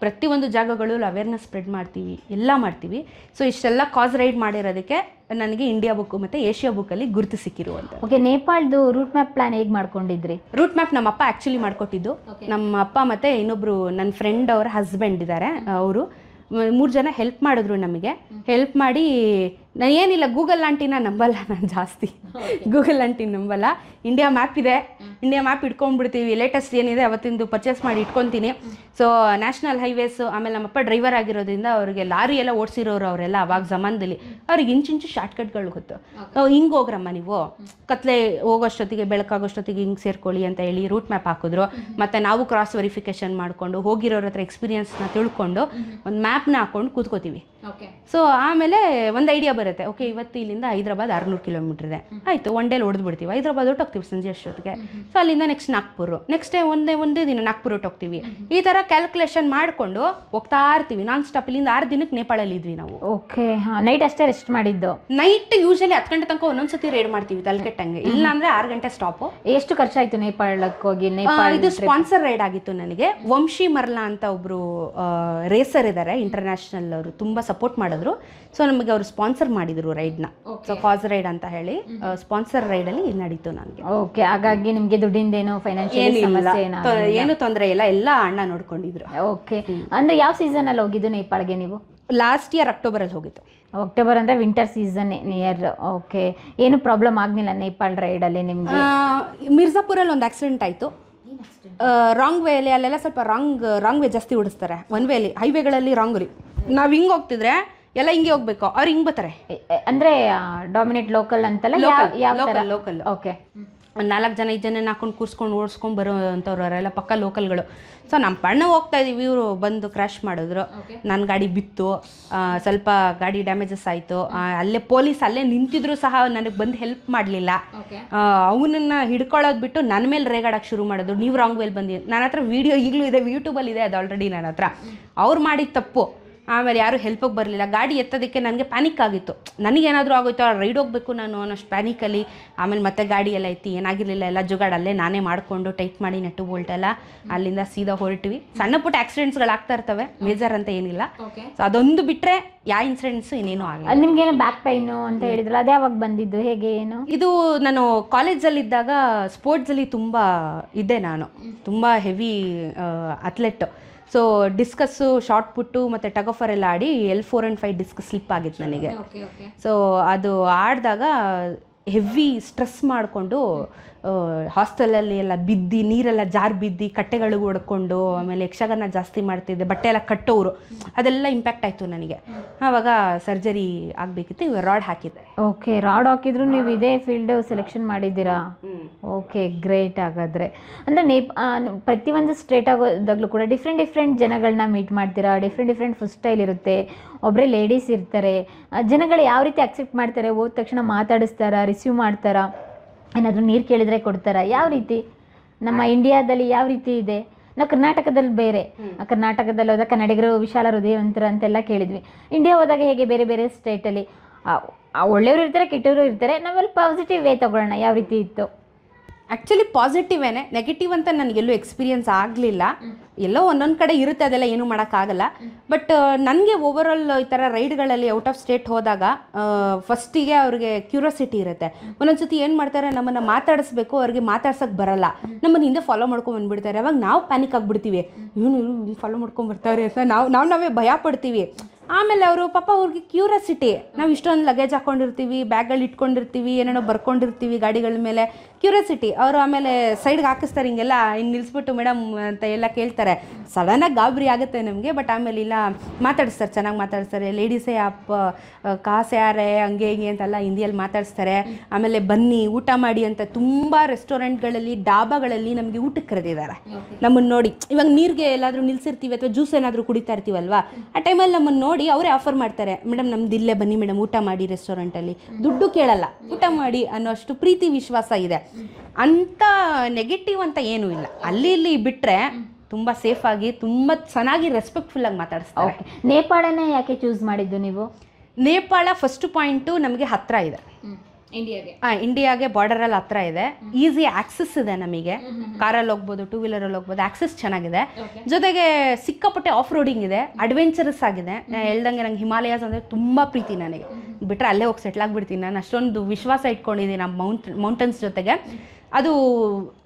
ಪ್ರತಿಯೊಂದು ಜಾಗಗಳು ಅವೇರ್ನೆಸ್ ಸ್ಪ್ರೆಡ್ ಮಾಡ್ತೀವಿ, ಎಲ್ಲ ಮಾಡ್ತೀವಿ. ಸೊ ಇಷ್ಟೆಲ್ಲ ಕಾಸ್ ರೈಡ್ ಮಾಡಿರೋದಕ್ಕೆ ನನಗೆ ಇಂಡಿಯಾ ಬುಕ್ ಮತ್ತು ಏಷ್ಯಾ ಬುಕ್ಕಲ್ಲಿ ಗುರುತು ಸಿಕ್ಕಿರುವಂಥ. ಓಕೆ, ನೇಪಾಳದು ರೂಟ್ ಮ್ಯಾಪ್ ಪ್ಲಾನ್ ಹೇಗೆ ಮಾಡ್ಕೊಂಡಿದ್ರಿ? ರೂಟ್ ಮ್ಯಾಪ್ ನಮ್ಮ ಅಪ್ಪ ಆ್ಯಕ್ಚುಲಿ ಮಾಡಿಕೊಟ್ಟಿದ್ದು. ನಮ್ಮ ಅಪ್ಪ ಮತ್ತು ಇನ್ನೊಬ್ಬರು ನನ್ನ ಫ್ರೆಂಡ್ ಅವರ ಹಸ್ಬೆಂಡ್ ಇದ್ದಾರೆ, ಅವರು 3 ಜನ ಹೆಲ್ಪ್ ಮಾಡಿದ್ರು ನಮಗೆ. ಹೆಲ್ಪ್ ಮಾಡಿ ನಾನು ಏನಿಲ್ಲ, ಗೂಗಲ್ ಆಂಟಿನ ನಂಬಲ್ಲ ನಾನು ಜಾಸ್ತಿ. ಗೂಗಲ್ ಆಂಟಿ ನಂಬಲ್ಲ. ಇಂಡಿಯಾ ಮ್ಯಾಪ್ ಇದೆ, ಇಂಡಿಯಾ ಮ್ಯಾಪ್ ಇಟ್ಕೊಂಡ್ಬಿಡ್ತೀವಿ. ಲೇಟೆಸ್ಟ್ ಏನಿದೆ ಅವತ್ತಿಂದು ಪರ್ಚೇಸ್ ಮಾಡಿ ಇಟ್ಕೊತೀನಿ. ಸೊ ನ್ಯಾಷನಲ್ ಹೈವೇಸು, ಆಮೇಲೆ ನಮ್ಮಪ್ಪ ಡ್ರೈವರ್ ಆಗಿರೋದ್ರಿಂದ ಅವ್ರಿಗೆ ಲಾರಿ ಎಲ್ಲ ಓಡಿಸಿರೋರು ಅವರೆಲ್ಲ ಅವಾಗ ಜಮಾನದಲ್ಲಿ. ಅವ್ರಿಗೆ ಇಂಚಿಂಚು ಶಾರ್ಟ್ಕಟ್ಗಳು ಗೊತ್ತು. ಹಿಂಗೆ ಹೋಗ್ರಮ್ಮ ನೀವು, ಕತ್ಲೆ ಹೋಗೋಷ್ಟೊತ್ತಿಗೆ ಬೆಳಕಾಗೋಷ್ಟೊತ್ತಿಗೆ ಹಿಂಗೆ ಸೇರ್ಕೊಳ್ಳಿ ಅಂತ ಹೇಳಿ ರೂಟ್ ಮ್ಯಾಪ್ ಹಾಕಿದ್ರು. ಮತ್ತು ನಾವು ಕ್ರಾಸ್ ವೆರಿಫಿಕೇಷನ್ ಮಾಡಿಕೊಂಡು ಹೋಗಿರೋರ ಹತ್ರ ಎಕ್ಸ್ಪೀರಿಯನ್ಸ್ನ ತಿಳ್ಕೊಂಡು ಒಂದು ಮ್ಯಾಪ್ನ ಹಾಕ್ಕೊಂಡು ಕೂತ್ಕೋತೀವಿ. ಸೊ ಆಮೇಲೆ ಒಂದು ಐಡಿಯಾ ಬರುತ್ತೆ, ಓಕೆ ಇವತ್ತು ಇಲ್ಲಿಂದ ಹೈದ್ರಾಬಾದ್ 600 ಕಿಲೋಮೀಟರ್ ಇದೆ, ಆಯಿತು ಒನ್ ಡೇಲಿ ಹೊಡೆದ್ಬಿಡ್ತೀವಿ, ಹೈದ್ರಾಬಾದ್ ಹೊಟ್ಟೋಗ್ತೀವಿ ಸಂಜೆ ಅಷ್ಟೊತ್ತಿಗೆ. ಸೊ ಅಲ್ಲಿಂದ ನೆಕ್ಸ್ಟ್ ನಾಗ್ಪುರ, ನೆಕ್ಸ್ಟ್ ಡೇ ಒಂದೇ ದಿನ ನಾಗ್ಪುರ ಹೊಟ್ಟೋಗ್ತೀವಿ. ಈ ಥರ ಕ್ಯಾಲ್ಕುಲೇಷನ್ ಮಾಡಿಕೊಂಡು ಹೋಗ್ತಾ ಇರ್ತೀವಿ ನಾನ್ ಸ್ಟಾಪ್. ಇಲ್ಲಿಂದ 6 ದಿನಕ್ಕೆ ನೇಪಾಳಲ್ಲಿ ಇದ್ವಿ ನಾವು. ಓಕೆ, ನೈಟ್ ಅಷ್ಟೇ ರೆಸ್ಟ್ ಮಾಡಿದ್ದು? ನೈಟ್ ಯೂಶಲಿ 10 ಗಂಟೆ ತನಕ ಒಂದೊಂದ್ಸತಿ ರೈಡ್ ಮಾಡ್ತೀವಿ ತಲೆಕೆಟ್ಟಂಗೆ, ಇಲ್ಲ ಅಂದರೆ 6 ಗಂಟೆ ಸ್ಟಾಪು. ಎಷ್ಟು ಖರ್ಚಾಯಿತು ನೇಪಾಳಕ್ಕೆ ಹೋಗಿ? ಇದು ಸ್ಪಾನ್ಸರ್ ರೈಡ್ ಆಗಿತ್ತು ನನಗೆ. ವಂಶಿ ಮರ್ಲಾ ಅಂತ ಒಬ್ರು ರೇಸರ್ ಇದ್ದಾರೆ ಇಂಟರ್ನ್ಯಾಷನಲ್, ಅವರು ತುಂಬ ಸಪೋರ್ಟ್ ಮಾಡಿದ್ರು. ಸೊ ನಮಗೆ ಅವರು ಸ್ಪಾನ್ಸರ್ ಮಾಡಿದ್ರು ರೈಡ್ನ. ಸೊ ಕಾಸ್ ರೈಡ್ ಅಂತ ಹೇಳಿ ಸ್ಪಾನ್ಸರ್ ರೈಡಲ್ಲಿ ನಡೀತು ನನಗೆ. ಓಕೆ, ಹಾಗಾಗಿ ನಿಮಗೆ ದುಡ್ಡಿಂದೇನೋ ಫೈನಾನ್ಷಿಯಲ್ ಸಮಸ್ಯೆ ಏನು ತೊಂದರೆ ಇಲ್ಲ, ಎಲ್ಲ ಅಣ್ಣ ನೋಡ್ಕೊಂಡಿದ್ರು. ಓಕೆ, ಅಂದ್ರೆ ಯಾವ ಸೀಸನ್ ಅಲ್ಲಿ ಹೋಗಿದ್ದು ನೇಪಾಳ್ಗೆ ನೀವು? ಲಾಸ್ಟ್ ಇಯರ್ ಅಕ್ಟೋಬರಲ್ಲಿ ಹೋಗಿತ್ತು. ಅಕ್ಟೋಬರ್ ಅಂದ್ರೆ ವಿಂಟರ್ ಸೀಸನ್ ನಿಯರ್. ಓಕೆ, ಏನು ಪ್ರಾಬ್ಲಮ್ ಆಗಲಿಲ್ಲ ನೇಪಾಳ್ ರೈಡಲ್ಲಿ ನಿಮಗೆ? ಮಿರ್ಜಾಪುರಲ್ಲಿ ಒಂದು ಆಕ್ಸಿಡೆಂಟ್ ಆಯಿತು. ರಾಂಗ್ ವೇಲಿ, ಅಲ್ಲೆಲ್ಲ ಸ್ವಲ್ಪ ರಾಂಗ್ ವೇ ಜಾಸ್ತಿ ಓಡಿಸ್ತಾರೆ. ಒನ್ ವೇಲಿ ಹೈವೇಗಳಲ್ಲಿ ರಾಂಗ್ ರೀ. ನಾವು ಹಿಂಗೆ ಹೋಗ್ತಿದ್ರೆ ಎಲ್ಲ ಹಿಂಗೆ ಹೋಗ್ಬೇಕು, ಅವ್ರು ಹಿಂಗೆ ಬರ್ತಾರೆ. ಅಂದ್ರೆ ಡಾಮಿನೇಟ್ ಲೋಕಲ್ ಅಂತಲ್ಲ, ಲೋಕಲ್. ಓಕೆ, ಒಂದು 4 ಜನ 5 ಜನ ಹಾಕೊಂಡು ಕೂರ್ಸ್ಕೊಂಡು ಓಡಿಸ್ಕೊಂಡು ಬರೋ ಅಂಥವ್ರು ಅವರೆಲ್ಲ ಪಕ್ಕ ಲೋಕಲ್ಗಳು. ಸೊ ನಮ್ಮ ಪಣ್ಣ ಹೋಗ್ತಾ ಇದೀವಿ, ಇವರು ಬಂದು ಕ್ರ್ಯಾಶ್ ಮಾಡಿದ್ರು. ನನ್ನ ಗಾಡಿ ಬಿತ್ತು, ಸ್ವಲ್ಪ ಗಾಡಿ ಡ್ಯಾಮೇಜಸ್ ಆಯಿತು. ಅಲ್ಲೇ ಪೊಲೀಸ್ ಅಲ್ಲೇ ನಿಂತಿದ್ರು ಸಹ ನನಗೆ ಬಂದು ಹೆಲ್ಪ್ ಮಾಡಲಿಲ್ಲ. ಅವನನ್ನು ಹಿಡ್ಕೊಳ್ಳೋದು ಬಿಟ್ಟು ನನ್ನ ಮೇಲೆ ರೇಗಾಡೋಕ್ಕೆ ಶುರು ಮಾಡಿದ್ರು, ನೀವು ರಾಂಗ್ ವೇಲ್ ಬಂದಿ. ನನ್ನ ಹತ್ರ ವೀಡಿಯೋ ಈಗಲೂ ಇದೆ, ಯೂಟ್ಯೂಬಲ್ಲಿ ಇದೆ ಅದು ಆಲ್ರೆಡಿ ನನ್ನ ಹತ್ರ. ಅವ್ರು ಮಾಡಿದ ತಪ್ಪು. ಆಮೇಲೆ ಯಾರೂ ಹೆಲ್ಪಿಗೆ ಬರಲಿಲ್ಲ. ಗಾಡಿ ಎತ್ತೋದಕ್ಕೆ ನನಗೆ ಪ್ಯಾನಿಕ್ ಆಗಿತ್ತು, ನನಗೇನಾದರೂ ಆಗೋಯ್ತು, ರೈಡ್ ಹೋಗಬೇಕು ನಾನು ಅನ್ನೋಷ್ಟು ಪ್ಯಾನಿಕಲ್ಲಿ. ಆಮೇಲೆ ಮತ್ತೆ ಗಾಡಿ ಎಲ್ಲ ಎತ್ತಿ ಏನಾಗಿರಲಿಲ್ಲ, ಎಲ್ಲ ಜುಗಾಡಲ್ಲೇ ನಾನೇ ಮಾಡಿಕೊಂಡು ಟೈಟ್ ಮಾಡಿ ನೆಟ್ಟು ಬೋಲ್ಟೆಲ್ಲ ಅಲ್ಲಿಂದ ಸೀದಾ ಹೊರಟಿವಿ. ಸಣ್ಣ ಪುಟ್ಟ ಆಕ್ಸಿಡೆಂಟ್ಸ್ಗಳಾಗ್ತಾ ಇರ್ತವೆ, ಮೇಜರ್ ಅಂತ ಏನಿಲ್ಲ. ಸೊ ಅದೊಂದು ಬಿಟ್ಟರೆ ಯಾವ ಇನ್ಸಿಡೆಂಟ್ಸು ಇನ್ನೇನು ಆಗಿಲ್ಲ. ನಿಮ್ಗೇನು ಬ್ಯಾಕ್ ಪೈನು ಅಂತ ಹೇಳಿದ್ರು, ಅದು ಯಾವಾಗ ಬಂದಿದ್ದು, ಹೇಗೆ ಏನು? ಇದು ನಾನು ಕಾಲೇಜಲ್ಲಿದ್ದಾಗ ಸ್ಪೋರ್ಟ್ಸಲ್ಲಿ ತುಂಬ ಇದ್ದೆ, ನಾನು ತುಂಬ heavy athlete. So discuss, short ಪುಟ್ಟು ಮತ್ತು ಟಗಫರ್ ಎಲ್ಲ ಆಡಿ L4 and 5 ಡಿಸ್ಕ್ ಸ್ಲಿಪ್ ಆಗಿತ್ತು ನನಗೆ. ಸೊ ಅದು ಆಡಿದಾಗ ಹೆವಿ ಸ್ಟ್ರೆಸ್ ಮಾಡಿಕೊಂಡು ಹಾಸ್ಟೆಲಲ್ಲಿ ಎಲ್ಲ ಬಿದ್ದು, ನೀರೆಲ್ಲ ಜಾರು ಬಿದ್ದು, ಕಟ್ಟೆಗಳು ಹೊಡ್ಕೊಂಡು, ಆಮೇಲೆ ಯಕ್ಷಗಾನ ಜಾಸ್ತಿ ಮಾಡ್ತಿದ್ದೆ, ಬಟ್ಟೆ ಎಲ್ಲ ಕಟ್ಟೋರು, ಅದೆಲ್ಲ ಇಂಪ್ಯಾಕ್ಟ್ ಆಯಿತು ನನಗೆ. ಆವಾಗ ಸರ್ಜರಿ ಆಗಬೇಕಿತ್ತು, ಇವಾಗ ರಾಡ್ ಹಾಕಿದ್ದೆ. ಓಕೆ, ರಾಡ್ ಹಾಕಿದ್ರು ನೀವು ಇದೇ ಫೀಲ್ಡ್ ಸೆಲೆಕ್ಷನ್ ಮಾಡಿದ್ದೀರಾ? Okay, great. ಹಾಗಾದರೆ ಅಂದರೆ ಪ್ರತಿಯೊಂದು ಸ್ಟೇಟ್ ಆಗೋದಾಗಲೂ ಕೂಡ ಡಿಫ್ರೆಂಟ್ ಜನಗಳನ್ನ ಮೀಟ್ ಮಾಡ್ತೀರಾ, ಡಿಫ್ರೆಂಟ್ ಫುಡ್ ಸ್ಟೈಲ್ ಇರುತ್ತೆ, ಒಬ್ಬರೇ ಲೇಡೀಸ್ ಇರ್ತಾರೆ. ಜನಗಳು ಯಾವ ರೀತಿ ಅಕ್ಸೆಪ್ಟ್ ಮಾಡ್ತಾರೆ? ಹೋದ ತಕ್ಷಣ ಮಾತಾಡಿಸ್ತಾರಾ, ರಿಸೀವ್ ಮಾಡ್ತಾರಾ, ಏನಾದರೂ ನೀರು ಕೇಳಿದರೆ ಕೊಡ್ತಾರಾ? ಯಾವ ರೀತಿ ನಮ್ಮ ಇಂಡಿಯಾದಲ್ಲಿ ಯಾವ ರೀತಿ ಇದೆ? ನಾವು ಕರ್ನಾಟಕದಲ್ಲಿ ಬೇರೆ, ಕರ್ನಾಟಕದಲ್ಲಿ ಹೋದಾಗ ಕನ್ನಡಿಗರು ವಿಶಾಲ ಹೃದಯವಂತರು ಅಂತೆಲ್ಲ ಕೇಳಿದ್ವಿ. ಇಂಡಿಯಾ ಹೋದಾಗ ಹೇಗೆ ಬೇರೆ ಬೇರೆ ಸ್ಟೇಟಲ್ಲಿ ಒಳ್ಳೆಯವರು ಇರ್ತಾರೆ, ಕೆಟ್ಟವರು ಇರ್ತಾರೆ. ನಾವೆಲ್ಲ ಪಾಸಿಟಿವ್ ವೇ ತಗೊಳ್ಳೋಣ, ಯಾವ ರೀತಿ ಇತ್ತು? ಆ್ಯಕ್ಚುಲಿ ಪಾಸಿಟಿವೇನೆ, ನೆಗೆಟಿವ್ ಅಂತ ನನಗೆಲ್ಲೂ ಎಕ್ಸ್ಪೀರಿಯನ್ಸ್ ಆಗಲಿಲ್ಲ. ಎಲ್ಲೋ ಒಂದೊಂದು ಕಡೆ ಇರುತ್ತೆ, ಅದೆಲ್ಲ ಏನೂ ಮಾಡೋಕ್ಕಾಗಲ್ಲ. ಬಟ್ ನನಗೆ ಓವರಾಲ್ ಈ ಥರ ರೈಡ್ಗಳಲ್ಲಿ ಔಟ್ ಆಫ್ ಸ್ಟೇಟ್ ಹೋದಾಗ ಫಸ್ಟಿಗೆ ಅವ್ರಿಗೆ ಕ್ಯೂರಿಯಾಸಿಟಿ ಇರುತ್ತೆ. ಒಂದೊಂದ್ಸತಿ ಏನು ಮಾಡ್ತಾರೆ, ನಮ್ಮನ್ನು ಮಾತಾಡಿಸ್ಬೇಕು, ಅವ್ರಿಗೆ ಮಾತಾಡ್ಸೋಕ್ಕೆ ಬರಲ್ಲ, ನಮ್ಮನ್ನು ಹಿಂದೆ ಫಾಲೋ ಮಾಡ್ಕೊಂಡು ಬಂದುಬಿಡ್ತಾರೆ. ಅವಾಗ ನಾವು ಪ್ಯಾನಿಕ್ ಆಗಿಬಿಡ್ತೀವಿ, ಇವನು ಫಾಲೋ ಮಾಡ್ಕೊಂಬರ್ತಾರೆ ಅಂತ ನಾವೇ ಭಯ ಪಡ್ತೀವಿ. ಆಮೇಲೆ ಅವರು ಪಾಪ ಅವ್ರಿಗೆ ಕ್ಯೂರಿಯಾಸಿಟಿ, ನಾವು ಇಷ್ಟೊಂದು ಲಗೇಜ್ ಹಾಕ್ಕೊಂಡಿರ್ತೀವಿ, ಬ್ಯಾಗ್ಗಳು ಇಟ್ಕೊಂಡಿರ್ತೀವಿ, ಏನೇನೋ ಬರ್ಕೊಂಡಿರ್ತೀವಿ ಗಾಡಿಗಳ ಮೇಲೆ, ಕ್ಯೂರಿಯಾಸಿಟಿ. ಅವರು ಆಮೇಲೆ ಸೈಡ್ಗೆ ಹಾಕಿಸ್ತಾರೆ, ಹಿಂಗೆಲ್ಲ ಹಿಂಗೆ ನಿಲ್ಲಿಸ್ಬಿಟ್ಟು ಮೇಡಮ್ ಅಂತ ಎಲ್ಲ ಕೇಳ್ತಾರೆ. ಸಡನ್ನಾಗಿ ಗಾಬರಿ ಆಗುತ್ತೆ ನಮಗೆ, ಬಟ್ ಆಮೇಲೆ ಇಲ್ಲ ಮಾತಾಡಿಸ್ತಾರೆ, ಚೆನ್ನಾಗಿ ಮಾತಾಡಿಸ್ತಾರೆ. ಲೇಡೀಸೇ ಅಪ್ಪ ಕಾಸೆ ಯಾರೇ ಹಂಗೆ ಹಿಂಗೆ ಅಂತೆಲ್ಲ ಹಿಂದಿಯಲ್ಲಿ ಮಾತಾಡಿಸ್ತಾರೆ. ಆಮೇಲೆ ಬನ್ನಿ ಊಟ ಮಾಡಿ ಅಂತ ತುಂಬ ರೆಸ್ಟೋರೆಂಟ್ಗಳಲ್ಲಿ, ಡಾಬಾಗಳಲ್ಲಿ ನಮಗೆ ಊಟಕ್ಕೆ ಕರೆದಿದ್ದಾರೆ. ನಮ್ಮನ್ನು ನೋಡಿ, ಇವಾಗ ನೀರಿಗೆ ಎಲ್ಲಾದರೂ ನಿಲ್ಸಿರ್ತೀವಿ ಅಥವಾ ಜ್ಯೂಸ್ ಏನಾದರೂ ಕುಡಿತಾ ಇರ್ತೀವಲ್ವಾ, ಆ ಟೈಮಲ್ಲಿ ನಮ್ಮನ್ನು ನೋಡಿ ಅವರೇ ಆಫರ್ ಮಾಡ್ತಾರೆ, ಮೇಡಮ್ ನಮ್ದು ಇಲ್ಲೇ ಬನ್ನಿ ಮೇಡಮ್ ಊಟ ಮಾಡಿ ರೆಸ್ಟೋರೆಂಟಲ್ಲಿ, ದುಡ್ಡು ಕೇಳಲ್ಲ, ಊಟ ಮಾಡಿ ಅನ್ನೋಷ್ಟು ಪ್ರೀತಿ ವಿಶ್ವಾಸ ಇದೆ. ಅಂತ ನೆಗೆಟಿವ್ ಅಂತ ಏನೂ ಇಲ್ಲ. ಅಲ್ಲಿ ಇಲ್ಲಿ ಬಿಟ್ಟರೆ ತುಂಬ ಸೇಫಾಗಿ ತುಂಬ ಚೆನ್ನಾಗಿ ರೆಸ್ಪೆಕ್ಟ್ಫುಲ್ಲಾಗಿ ಮಾತಾಡಿಸ್ತಾರೆ. ಓಕೆ, ನೇಪಾಳನೇ ಯಾಕೆ ಚೂಸ್ ಮಾಡಿದ್ದು ನೀವು? ನೇಪಾಳ ಫಸ್ಟ್ ಪಾಯಿಂಟು ನಮಗೆ ಹತ್ತಿರ ಇದೆ, ಇಂಡಿಯಾಗೆ ಬಾರ್ಡರಲ್ಲಿ ಹತ್ರ ಇದೆ, ಈಸಿ ಆಕ್ಸೆಸ್ ಇದೆ ನಮಗೆ, ಕಾರಲ್ಲಿ ಹೋಗ್ಬೋದು, ಟೂ ವೀಲರಲ್ಲಿ ಹೋಗ್ಬೋದು, ಆಕ್ಸೆಸ್ ಚೆನ್ನಾಗಿದೆ. ಜೊತೆಗೆ ಸಿಕ್ಕಾಪಟ್ಟೆ ಆಫ್ ರೋಡಿಂಗ್ ಇದೆ, ಅಡ್ವೆಂಚರಸ್ ಆಗಿದೆ. ಹೇಳ್ದಂಗೆ ನಂಗೆ ಹಿಮಾಲಯಾಸ್ ಅಂದರೆ ತುಂಬ ಪ್ರೀತಿ ನನಗೆ. ಬಿಟ್ಟರೆ ಅಲ್ಲೇ ಹೋಗಿ ಸೆಟ್ಲ್ ಆಗಿಬಿಡ್ತೀನಿ. ನಾನು ಅಷ್ಟೊಂದು ವಿಶ್ವಾಸ ಇಟ್ಕೊಂಡಿದ್ದೀನಿ ನಮ್ಮ ಮೌಂಟನ್ಸ್ ಜೊತೆಗೆ. ಅದು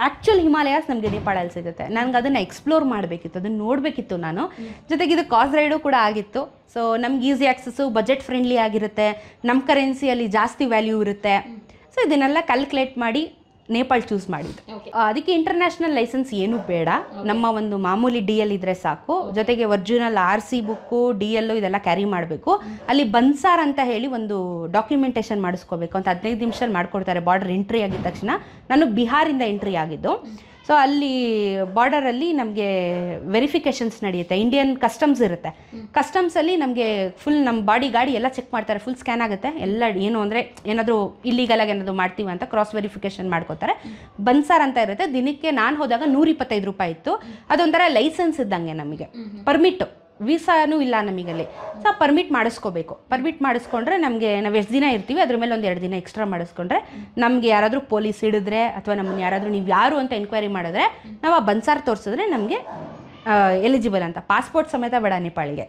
ಆ್ಯಕ್ಚುಲ್ ಹಿಮಾಲಯಾಸ್ ನಮಗೆ ನೇಪಾಳಲ್ಲಿ ಸಿಗುತ್ತೆ. ನನಗೆ ಅದನ್ನು ಎಕ್ಸ್ಪ್ಲೋರ್ ಮಾಡಬೇಕಿತ್ತು, ಅದನ್ನು ನೋಡಬೇಕಿತ್ತು ನಾನು. ಜೊತೆಗೆ ಇದು ಕಾಸ್ ರೈಡು ಕೂಡ ಆಗಿತ್ತು. ಸೊ ನಮ್ಗೆ ಈಸಿ ಆಕ್ಸಸ್ಸು, ಬಜೆಟ್ ಫ್ರೆಂಡ್ಲಿ ಆಗಿರುತ್ತೆ, ನಮ್ಮ ಕರೆನ್ಸಿಯಲ್ಲಿ ಜಾಸ್ತಿ ವ್ಯಾಲ್ಯೂ ಇರುತ್ತೆ. ಸೊ ಇದನ್ನೆಲ್ಲ ಕ್ಯಾಲ್ಕುಲೇಟ್ ಮಾಡಿ ನೇಪಾಳ ಚೂಸ್ ಮಾಡಿದ್ದು. ಅದಕ್ಕೆ ಇಂಟರ್ನ್ಯಾಷನಲ್ ಲೈಸೆನ್ಸ್ ಏನೂ ಬೇಡ, ನಮ್ಮ ಒಂದು ಮಾಮೂಲಿ DL ಇದ್ದರೆ ಸಾಕು. ಜೊತೆಗೆ ಒರಿಜಿನಲ್ RC ಬುಕ್ಕು, DL ಇದೆಲ್ಲ ಕ್ಯಾರಿ ಮಾಡಬೇಕು. ಅಲ್ಲಿ ಬನ್ಸಾರ್ ಅಂತ ಹೇಳಿ ಒಂದು ಡಾಕ್ಯುಮೆಂಟೇಷನ್ ಮಾಡಿಸ್ಕೋಬೇಕು ಅಂತ 15 ನಿಮಿಷದಲ್ಲಿ ಮಾಡಿಕೊಡ್ತಾರೆ. ಬಾರ್ಡರ್ ಎಂಟ್ರಿ ಆಗಿದ ತಕ್ಷಣ, ನಾನು ಬಿಹಾರಿಂದ ಎಂಟ್ರಿ ಆಗಿದ್ದು. ಸೊ ಅಲ್ಲಿ ಬಾರ್ಡರಲ್ಲಿ ನಮಗೆ ವೆರಿಫಿಕೇಷನ್ಸ್ ನಡೆಯುತ್ತೆ, ಇಂಡಿಯನ್ ಕಸ್ಟಮ್ಸ್ ಇರುತ್ತೆ. ಕಸ್ಟಮ್ಸಲ್ಲಿ ನಮಗೆ ಫುಲ್ ನಮ್ಮ ಗಾಡಿ ಎಲ್ಲ ಚೆಕ್ ಮಾಡ್ತಾರೆ, ಫುಲ್ ಸ್ಕ್ಯಾನ್ ಆಗುತ್ತೆ ಎಲ್ಲ. ಏನು ಅಂದರೆ ಏನಾದರೂ ಇಲ್ಲಿಗಲಾಗಿ ಏನಾದರೂ ಮಾಡ್ತೀವಿ ಅಂತ ಕ್ರಾಸ್ ವೆರಿಫಿಕೇಷನ್ ಮಾಡ್ಕೋತಾರೆ. ಬನ್ಸಾರ್ ಅಂತ ಇರುತ್ತೆ. ದಿನಕ್ಕೆ ನಾನು ಹೋದಾಗ 125 ರೂಪಾಯಿ ಇತ್ತು. ಅದೊಂಥರ ಲೈಸೆನ್ಸ್ ಇದ್ದಂಗೆ ನಮಗೆ, ಪರ್ಮಿಟ್ಟು, ವೀಸಾನೂ ಇಲ್ಲ ನಮಗಲ್ಲಿ. ಸೊ ಪರ್ಮಿಟ್ ಮಾಡಿಸ್ಕೋಬೇಕು. ಪರ್ಮಿಟ್ ಮಾಡಿಸ್ಕೊಂಡ್ರೆ ನಮಗೆ ನಾವು ಎಷ್ಟು ದಿನ ಇರ್ತೀವಿ ಅದ್ರ ಮೇಲೆ 1-2 ದಿನ ಎಕ್ಸ್ಟ್ರಾ ಮಾಡಿಸ್ಕೊಂಡ್ರೆ, ನಮಗೆ ಯಾರಾದರೂ ಪೊಲೀಸ್ ಹಿಡಿದ್ರೆ ಅಥವಾ ನಮ್ಮನ್ನು ಯಾರಾದರೂ ನೀವು ಯಾರು ಅಂತ ಎಂಕ್ವೈರಿ ಮಾಡಿದ್ರೆ, ನಾವು ಆ ಬನ್ಸಾರ್ ತೋರಿಸಿದ್ರೆ ನಮಗೆ ಎಲಿಜಿಬಲ್ ಅಂತ. ಪಾಸ್ಪೋರ್ಟ್ ಸಮೇತ ಬೇಡ ನೇಪಾಳಿಗೆ.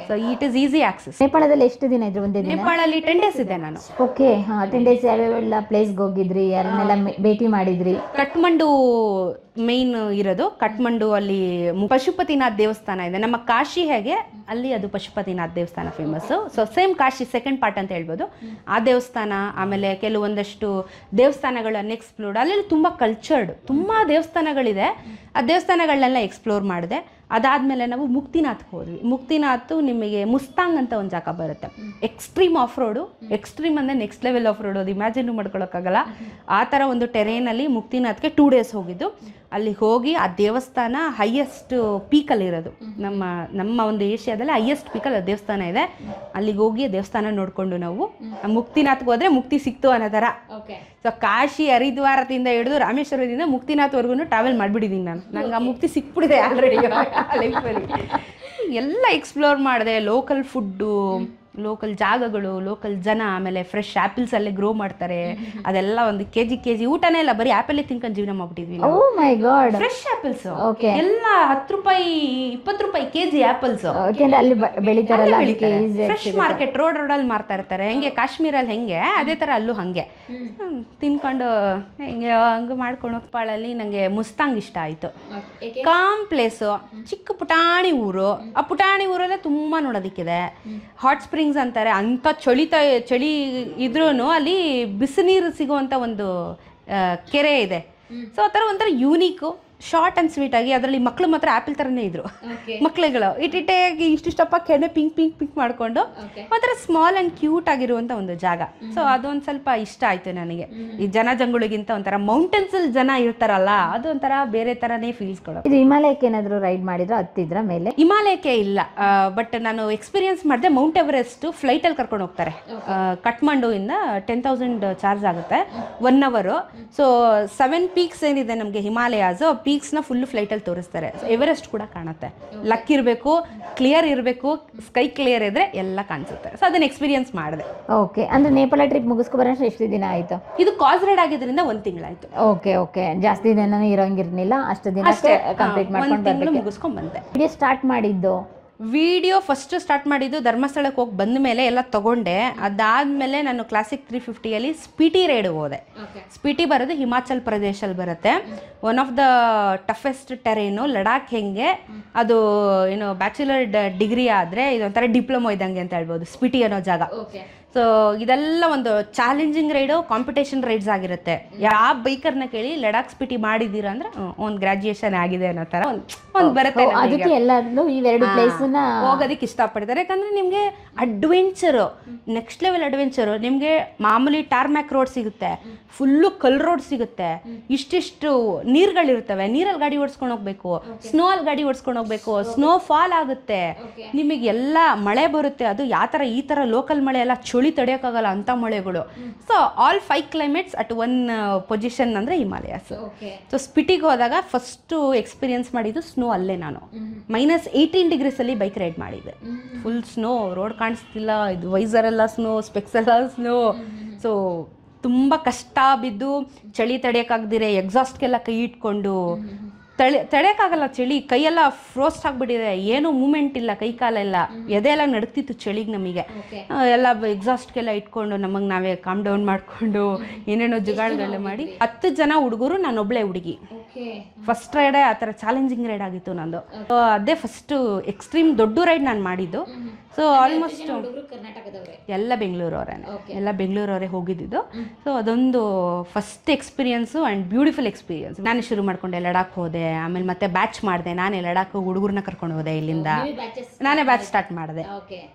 So it is easy access. ನೇಪಾಳದಲ್ಲಿ ಎಷ್ಟು ದಿನ ಇದ್ರು? ಒಂದೇ ದಿನ? ನೇಪಾಳಲ್ಲಿ 10 days ಇದೆ ನಾನು. ಓಕೆ, 10 days ಯಾವ್ಯಾವೆಲ್ಲ ಪ್ಲೇಸ್ಗೆ ಹೋಗಿದ್ರಿ, ಯಾರನ್ನೆಲ್ಲ ಭೇಟಿ ಮಾಡಿದ್ರಿ? ಕಠ್ಮಂಡು ಮೇನ್ ಇರೋದು. ಕಠ್ಮಂಡು ಅಲ್ಲಿ ಪಶುಪತಿನಾಥ್ ದೇವಸ್ಥಾನ ಇದೆ. ನಮ್ಮ ಕಾಶಿ ಹೇಗೆ ಅಲ್ಲಿ ಅದು ಪಶುಪತಿನಾಥ್ ದೇವಸ್ಥಾನ famous. So same Kashi second part ಅಂತ ಹೇಳ್ಬೋದು. ಆ ದೇವಸ್ಥಾನ, ಆಮೇಲೆ ಕೆಲವೊಂದಷ್ಟು ದೇವಸ್ಥಾನಗಳನ್ನು ಎಕ್ಸ್ಪ್ಲೋರ್ಡ್. ಅಲ್ಲಿ ತುಂಬ ಕಲ್ಚರ್ಡ್, ತುಂಬ ದೇವಸ್ಥಾನಗಳಿದೆ. ಆ ದೇವಸ್ಥಾನಗಳನ್ನೆಲ್ಲ ಎಕ್ಸ್ಪ್ಲೋರ್ ಮಾಡಿದೆ. ಅದಾದಮೇಲೆ ನಾವು ಮುಕ್ತಿನಾಥ್ಗೆ ಹೋದ್ವಿ. ಮುಕ್ತಿನಾಥ್ ನಿಮಗೆ ಮುಸ್ತಾಂಗ್ ಅಂತ ಒಂದು ಜಾಗ ಬರುತ್ತೆ. ಎಕ್ಸ್ಟ್ರೀಮ್ ಆಫ್ ರೋಡು, ಎಕ್ಸ್ಟ್ರೀಮ್ ಅಂದರೆ ನೆಕ್ಸ್ಟ್ ಲೆವೆಲ್ ಆಫ್ ರೋಡು, ಅದು ಇಮ್ಯಾಜಿನ್ ಮಾಡ್ಕೊಳಕ್ಕಾಗಲ್ಲ. ಆ ಥರ ಒಂದು ಟೆರೇನಲ್ಲಿ ಮುಕ್ತಿನಾಥ್ಗೆ 2 days ಹೋಗಿದ್ದು. ಅಲ್ಲಿ ಹೋಗಿ ಆ ದೇವಸ್ಥಾನ ಹೈಯೆಸ್ಟ್ ಪೀಕಲ್ಲಿರೋದು, ನಮ್ಮ ಒಂದು ಏಷ್ಯಾದಲ್ಲಿ ಹೈಯೆಸ್ಟ್ ಪೀಕಲ್ಲಿ ಆ ದೇವಸ್ಥಾನ ಇದೆ. ಅಲ್ಲಿಗೆ ಹೋಗಿ ದೇವಸ್ಥಾನ ನೋಡಿಕೊಂಡು ನಾವು ಮುಕ್ತಿನಾಥ್ಗೆ ಹೋದರೆ ಮುಕ್ತಿ ಸಿಕ್ತು ಅನ್ನೋ ಥರ. ಸೊ ಕಾಶಿ, ಹರಿದ್ವಾರದಿಂದ ಹಿಡಿದು ರಾಮೇಶ್ವರದಿಂದ ಮುಕ್ತಿನಾಥ್ವರೆಗೂ ಟ್ರಾವೆಲ್ ಮಾಡಿಬಿಟ್ಟಿದ್ದೀನಿ ನಾನು. ನಂಗೆ ಆ ಮುಕ್ತಿ ಸಿಕ್ಬಿಟ್ಟಿದೆ ಆಲ್ರೆಡಿ ಲೈಫಲ್ಲಿ. ಎಲ್ಲ ಎಕ್ಸ್ಪ್ಲೋರ್ ಮಾಡಿದೆ. ಲೋಕಲ್ ಫುಡ್ಡು, ಲೋಕಲ್ ಜಾಗಗಳು, ಲೋಕಲ್ ಜನ, ಆಮೇಲೆ ಫ್ರೆಶ್ ಆ್ಯಪಲ್ಸ್ ಅಲ್ಲೇ ಗ್ರೋ ಮಾಡ್ತಾರೆ. ಅದೆಲ್ಲ ಒಂದು ಕೆಜಿ ಊಟನೇ ಇಲ್ಲ, ಬರೀ ಆ್ಯಪಲ್ಲೇ ತಿನ್ಕೊಂಡು ಜೀವನ ಮಾಡ್ಬಿಟ್ಟಿದ್ವಿ. ಓ ಮೈ ಗಾಡ್. ಫ್ರೆಶ್ ಆ್ಯಪಲ್ಸ್ ಎಲ್ಲ 10 ರೂಪಾಯಿ 20 ರೂಪಾಯಿ ಕೆಜಿ ಆ್ಯಪಲ್ಸ್. ಅಲ್ಲಿ ಬೆಳಿತಾರಲ್ಲ, ಫ್ರೆಶ್ ಮಾರ್ಕೆಟ್ ರೋಡಲ್ಲಿ ಮಾರ್ತಾ ಇರ್ತಾರೆ. ಹೆಂಗೆ ಕಾಶ್ಮೀರಲ್ಲಿ ಹೆಂಗೆ ಅದೇ ಥರ ಅಲ್ಲೂ ಹಾಗೆ ತಿನ್ಕೊಂಡು ಹಂಗೆ ಮಾಡ್ಕೊಂಡು ನೇಪಾಳಲ್ಲಿ ನನಗೆ ಮುಸ್ತಾಂಗ್ ಇಷ್ಟ ಆಯಿತು. ಕಾಮ್ ಪ್ಲೇಸು, ಚಿಕ್ಕ ಪುಟಾಣಿ ಊರು. ಆ ಪುಟಾಣಿ ಊರಲ್ಲೇ ತುಂಬ ನೋಡೋದಕ್ಕಿದೆ. ಹಾಟ್ ಸ್ಪ್ರಿಂಗ್ಸ್ ಅಂತಾರೆ. ಅಂಥ ಚಳಿ ಇದ್ರೂ ಅಲ್ಲಿ ಬಿಸಿನೀರು ಸಿಗುವಂಥ ಒಂದು ಕೆರೆ ಇದೆ. ಸೊ ಆ ಥರ ಒಂಥರ ಯೂನಿಕು, ಶಾರ್ಟ್ ಆ್ಯಂಡ್ ಸ್ವೀಟ್ ಆಗಿ. ಅದರಲ್ಲಿ ಮಕ್ಕಳು ಮಾತ್ರ ಆ್ಯಪಲ್ ಥರನೇ ಇದ್ರು. ಮಕ್ಕಳುಗಳು ಇಟ್ಟಿಟ್ಟಾಗಿ ಇಷ್ಟಿಷ್ಟಪ್ಪ ಕೆನೆ ಪಿಂಕ್ ಮಾಡಿಕೊಂಡು ಒಂಥರ ಸ್ಮಾಲ್ ಆ್ಯಂಡ್ ಕ್ಯೂಟ್ ಆಗಿರುವಂಥ ಒಂದು ಜಾಗ. ಸೊ ಅದೊಂದು ಸ್ವಲ್ಪ ಇಷ್ಟ ಆಯಿತು ನನಗೆ. ಈ ಜನಜಂಗುಳಿಗಿಂತ ಒಂಥರ ಮೌಂಟೇನ್ಸಲ್ಲಿ ಜನ ಇರ್ತಾರಲ್ಲ, ಅದು ಒಂಥರ ಬೇರೆ ಥರನೇ ಫೀಲ್ಸ್ ಕೊಡೋ. ಇದು ಹಿಮಾಲಯಕ್ಕೆ ಏನಾದರೂ ರೈಡ್ ಮಾಡಿದ್ರೆ ಹತ್ತಿದ್ರ ಮೇಲೆ? ಹಿಮಾಲಯಕ್ಕೆ ಇಲ್ಲ, ಬಟ್ ನಾನು ಎಕ್ಸ್ಪೀರಿಯನ್ಸ್ ಮಾಡಿದೆ. ಮೌಂಟ್ ಎವರೆಸ್ಟ್ ಫ್ಲೈಟಲ್ಲಿ ಕರ್ಕೊಂಡು ಹೋಗ್ತಾರೆ. ಕಠ್ಮಂಡುವಿಂದ 10,000 ಚಾರ್ಜ್ ಆಗುತ್ತೆ 1 hour. ಸೊ 7 ಪೀಕ್ಸ್ ಏನಿದೆ ನಮಗೆ ಹಿಮಾಲಯಾಸ್, ಪೀಕ್ಸ್ನ ಫುಲ್ಲು ಫ್ಲೈಟಲ್ಲಿ ತೋರಿಸ್ತಾರೆ. ಎವರೆಸ್ಟ್ ಕೂಡ ಕಾಣುತ್ತೆ. ಲಕ್ ಇರಬೇಕು, ಕ್ಲಿಯರ್ ಇರಬೇಕು, ಸ್ಕೈ ಕ್ಲಿಯರ್ ಇದ್ರೆ ಎಲ್ಲ ಕಾಣಿಸುತ್ತೆ. ಸೊ ಅದನ್ನ ಎಕ್ಸ್ಪೀರಿಯನ್ಸ್ ಮಾಡಿದೆ. ಓಕೆ, ಅಂದ್ರೆ ನೇಪಾಳ ಟ್ರಿಪ್ ಮುಗಿಸ್ಕೊಬರೋಷ್ಟು ಎಷ್ಟು ದಿನ ಆಯಿತು? ಇದು ಕಾಸ್ ರೈಡ್ ಆಗಿದ್ರಿಂದ 1 ತಿಂಗಳಾಯಿತು. ಓಕೆ, ಜಾಸ್ತಿ ದಿನ ಇರೋಂಗಿರ್ಲಿಲ್ಲ, ಅಷ್ಟು ದಿನ ಕಂಪ್ಲೀಟ್ ಮಾಡ್ಕೊಂಡು ಮುಗಿಸ್ಕೊಂಡ್ ಬಂದೆ. ವಿಡಿಯೋ ಸ್ಟಾರ್ಟ್ ಮಾಡಿದ್ದು ವಿಡಿಯೋ ಫಸ್ಟ್ ಸ್ಟಾರ್ಟ್ ಮಾಡಿದ್ದು ಧರ್ಮಸ್ಥಳಕ್ಕೆ ಹೋಗಿ ಬಂದ ಮೇಲೆ ಎಲ್ಲ ತೊಗೊಂಡೆ. ಅದಾದಮೇಲೆ ನಾನು ಕ್ಲಾಸಿಕ್ 350ಯಲ್ಲಿ ಸ್ಪಿಟಿ ರೈಡ್ ಹೋದೆ. ಸ್ಪಿಟಿ ಬರೋದು ಹಿಮಾಚಲ್ ಪ್ರದೇಶಲ್ಲಿ ಬರುತ್ತೆ. One of the toughest terrain. Ladakh ಹೆಂಗೆ ಅದು ಏನು ಬ್ಯಾಚುಲರ್ ಡಿಗ್ರಿ ಆದರೆ ಇದೊಂಥರ ಡಿಪ್ಲೊಮೊ ಇದ್ದಂಗೆ ಅಂತ ಹೇಳ್ಬೋದು ಸ್ಪಿಟಿ ಅನ್ನೋ ಜಾಗ. ಸೊ ಇದೆಲ್ಲ ಒಂದು ಚಾಲೆಂಜಿಂಗ್ ರೈಡು, ಕಾಂಪಿಟೇಷನ್ ರೈಡ್ಸ್ ಆಗಿರುತ್ತೆ. ಯಾವ ಬೈಕರ್ನ ಕೇಳಿ ಲಡಾಖ್ ಸ್ಪಿಟಿ ಮಾಡಿದ್ದೀರಾ ಅಂದರೆ ಒಂದು ಗ್ರಾಜುಯೇಷನ್ ಆಗಿದೆ ಅನ್ನೋ ಥರ ಒಂದು ಬರುತ್ತೆ. ಹೋಗೋದಕ್ಕೆ ಇಷ್ಟಪಡ್ತಾರೆ. ಯಾಕಂದರೆ ನಿಮಗೆ ಅಡ್ವೆಂಚರು, ನೆಕ್ಸ್ಟ್ ಲೆವೆಲ್ ಅಡ್ವೆಂಚರು. ನಿಮಗೆ ಮಾಮೂಲಿ ಟಾರ್ಮ್ಯಾಕ್ ರೋಡ್ ಸಿಗುತ್ತೆ, ಫುಲ್ಲು ಕಲ್ ರೋಡ್ ಸಿಗುತ್ತೆ, ಇಷ್ಟಿಷ್ಟು ನೀರುಗಳಿರ್ತವೆ, ನೀರಲ್ಲಿ ಗಾಡಿ ಓಡಿಸ್ಕೊಂಡು ಹೋಗ್ಬೇಕು, ಸ್ನೋ ಅಲ್ಲಿ ಗಾಡಿ ಓಡಿಸ್ಕೊಂಡು ಹೋಗ್ಬೇಕು, ಸ್ನೋ ಫಾಲ್ ಆಗುತ್ತೆ, ನಿಮಗೆಲ್ಲ ಮಳೆ ಬರುತ್ತೆ. ಅದು ಯಾವ ಥರ ಈ ಥರ ಲೋಕಲ್ ಮಳೆ ಎಲ್ಲ ಚಳಿ ತಡೆಯೋಕ್ಕಾಗಲ್ಲ ಅಂಥ ಮಳೆಗಳು. So all 5 climates at one position ಅಂದರೆ ಹಿಮಾಲಯಾಸ್. ಸೊ ಸ್ಪಿಟಿಗೆ ಹೋದಾಗ ಫಸ್ಟು ಎಕ್ಸ್ಪೀರಿಯನ್ಸ್ ಮಾಡಿದ್ದು ಸ್ನೋ ಅಲ್ಲೇ. ನಾನು -18 ಡಿಗ್ರೀಸಲ್ಲಿ ಬೈಕ್ ರೈಡ್ ಮಾಡಿದ್ದೆ. ಫುಲ್ ಸ್ನೋ, ರೋಡ್ ಕಾಣಿಸ್ತಿಲ್ಲ, ಇದು ವೈಸರೆಲ್ಲ ಸ್ನೋ, ಸ್ಪೆಕ್ಸ್ ಎಲ್ಲ ಸ್ನೋ. ಸೊ ತುಂಬ ಕಷ್ಟ ಬಿದ್ದು ಚಳಿ ತಡೆಯೋಕ್ಕಾಗ್ದಿರೆ ಎಕ್ಸಾಸ್ಟ್ಗೆಲ್ಲ ಕೈ ಇಟ್ಕೊಂಡು ತಡೆಯೋಕ್ಕಾಗಲ್ಲ, ಚಳಿ ಕೈಯೆಲ್ಲ ಫ್ರೋಸ್ಟ್ ಆಗಿಬಿಟ್ಟಿದೆ, ಏನೂ ಮೂಮೆಂಟ್ ಇಲ್ಲ, ಕೈ ಕಾಲೆಲ್ಲ, ಎದೆ ಎಲ್ಲ ನಡುಕ್ತಿತ್ತು ಚಳಿಗೆ ನಮಗೆ. ಎಲ್ಲ ಎಕ್ಸಾಸ್ಟ್ಗೆಲ್ಲ ಇಟ್ಕೊಂಡು ನಮಗೆ ನಾವೇ ಕಾಮ್ ಡೌನ್ ಮಾಡಿಕೊಂಡು ಏನೇನೋ ಜುಗಾಡುಗಳನ್ನ ಮಾಡಿ 10 ಜನ ಹುಡುಗರು, ನಾನೊಬ್ಳೆ ಹುಡುಗಿ. ಫಸ್ಟ್ ರೈಡೇ ಆ ಥರ ಚಾಲೆಂಜಿಂಗ್ ರೈಡ್ ಆಗಿತ್ತು ನಂದು. ಅದೇ ಫಸ್ಟು ಎಕ್ಸ್ಟ್ರೀಮ್ ದೊಡ್ಡ ರೈಡ್ ನಾನು ಮಾಡಿದ್ದು. ಸೊ ಆಲ್ಮೋಸ್ಟ್ ಎಲ್ಲ ಬೆಂಗಳೂರವರೇ ಹೋಗಿದ್ದು. ಸೊ ಅದೊಂದು first experience and beautiful experience. ನಾನೇ ಶುರು ಮಾಡ್ಕೊಂಡೆ, ಲಡಾಖ್ ಹೋದೆ, ಆಮೇಲೆ ಮತ್ತೆ ಬ್ಯಾಚ್ ಮಾಡಿದೆ. ನಾನೇ ಲಡಾಖ್ ಹುಡುಗರನ್ನ ಕರ್ಕೊಂಡು ಹೋದೆ, ಇಲ್ಲಿಂದ ನಾನೇ ಬ್ಯಾಚ್ ಸ್ಟಾರ್ಟ್ ಮಾಡಿದೆ.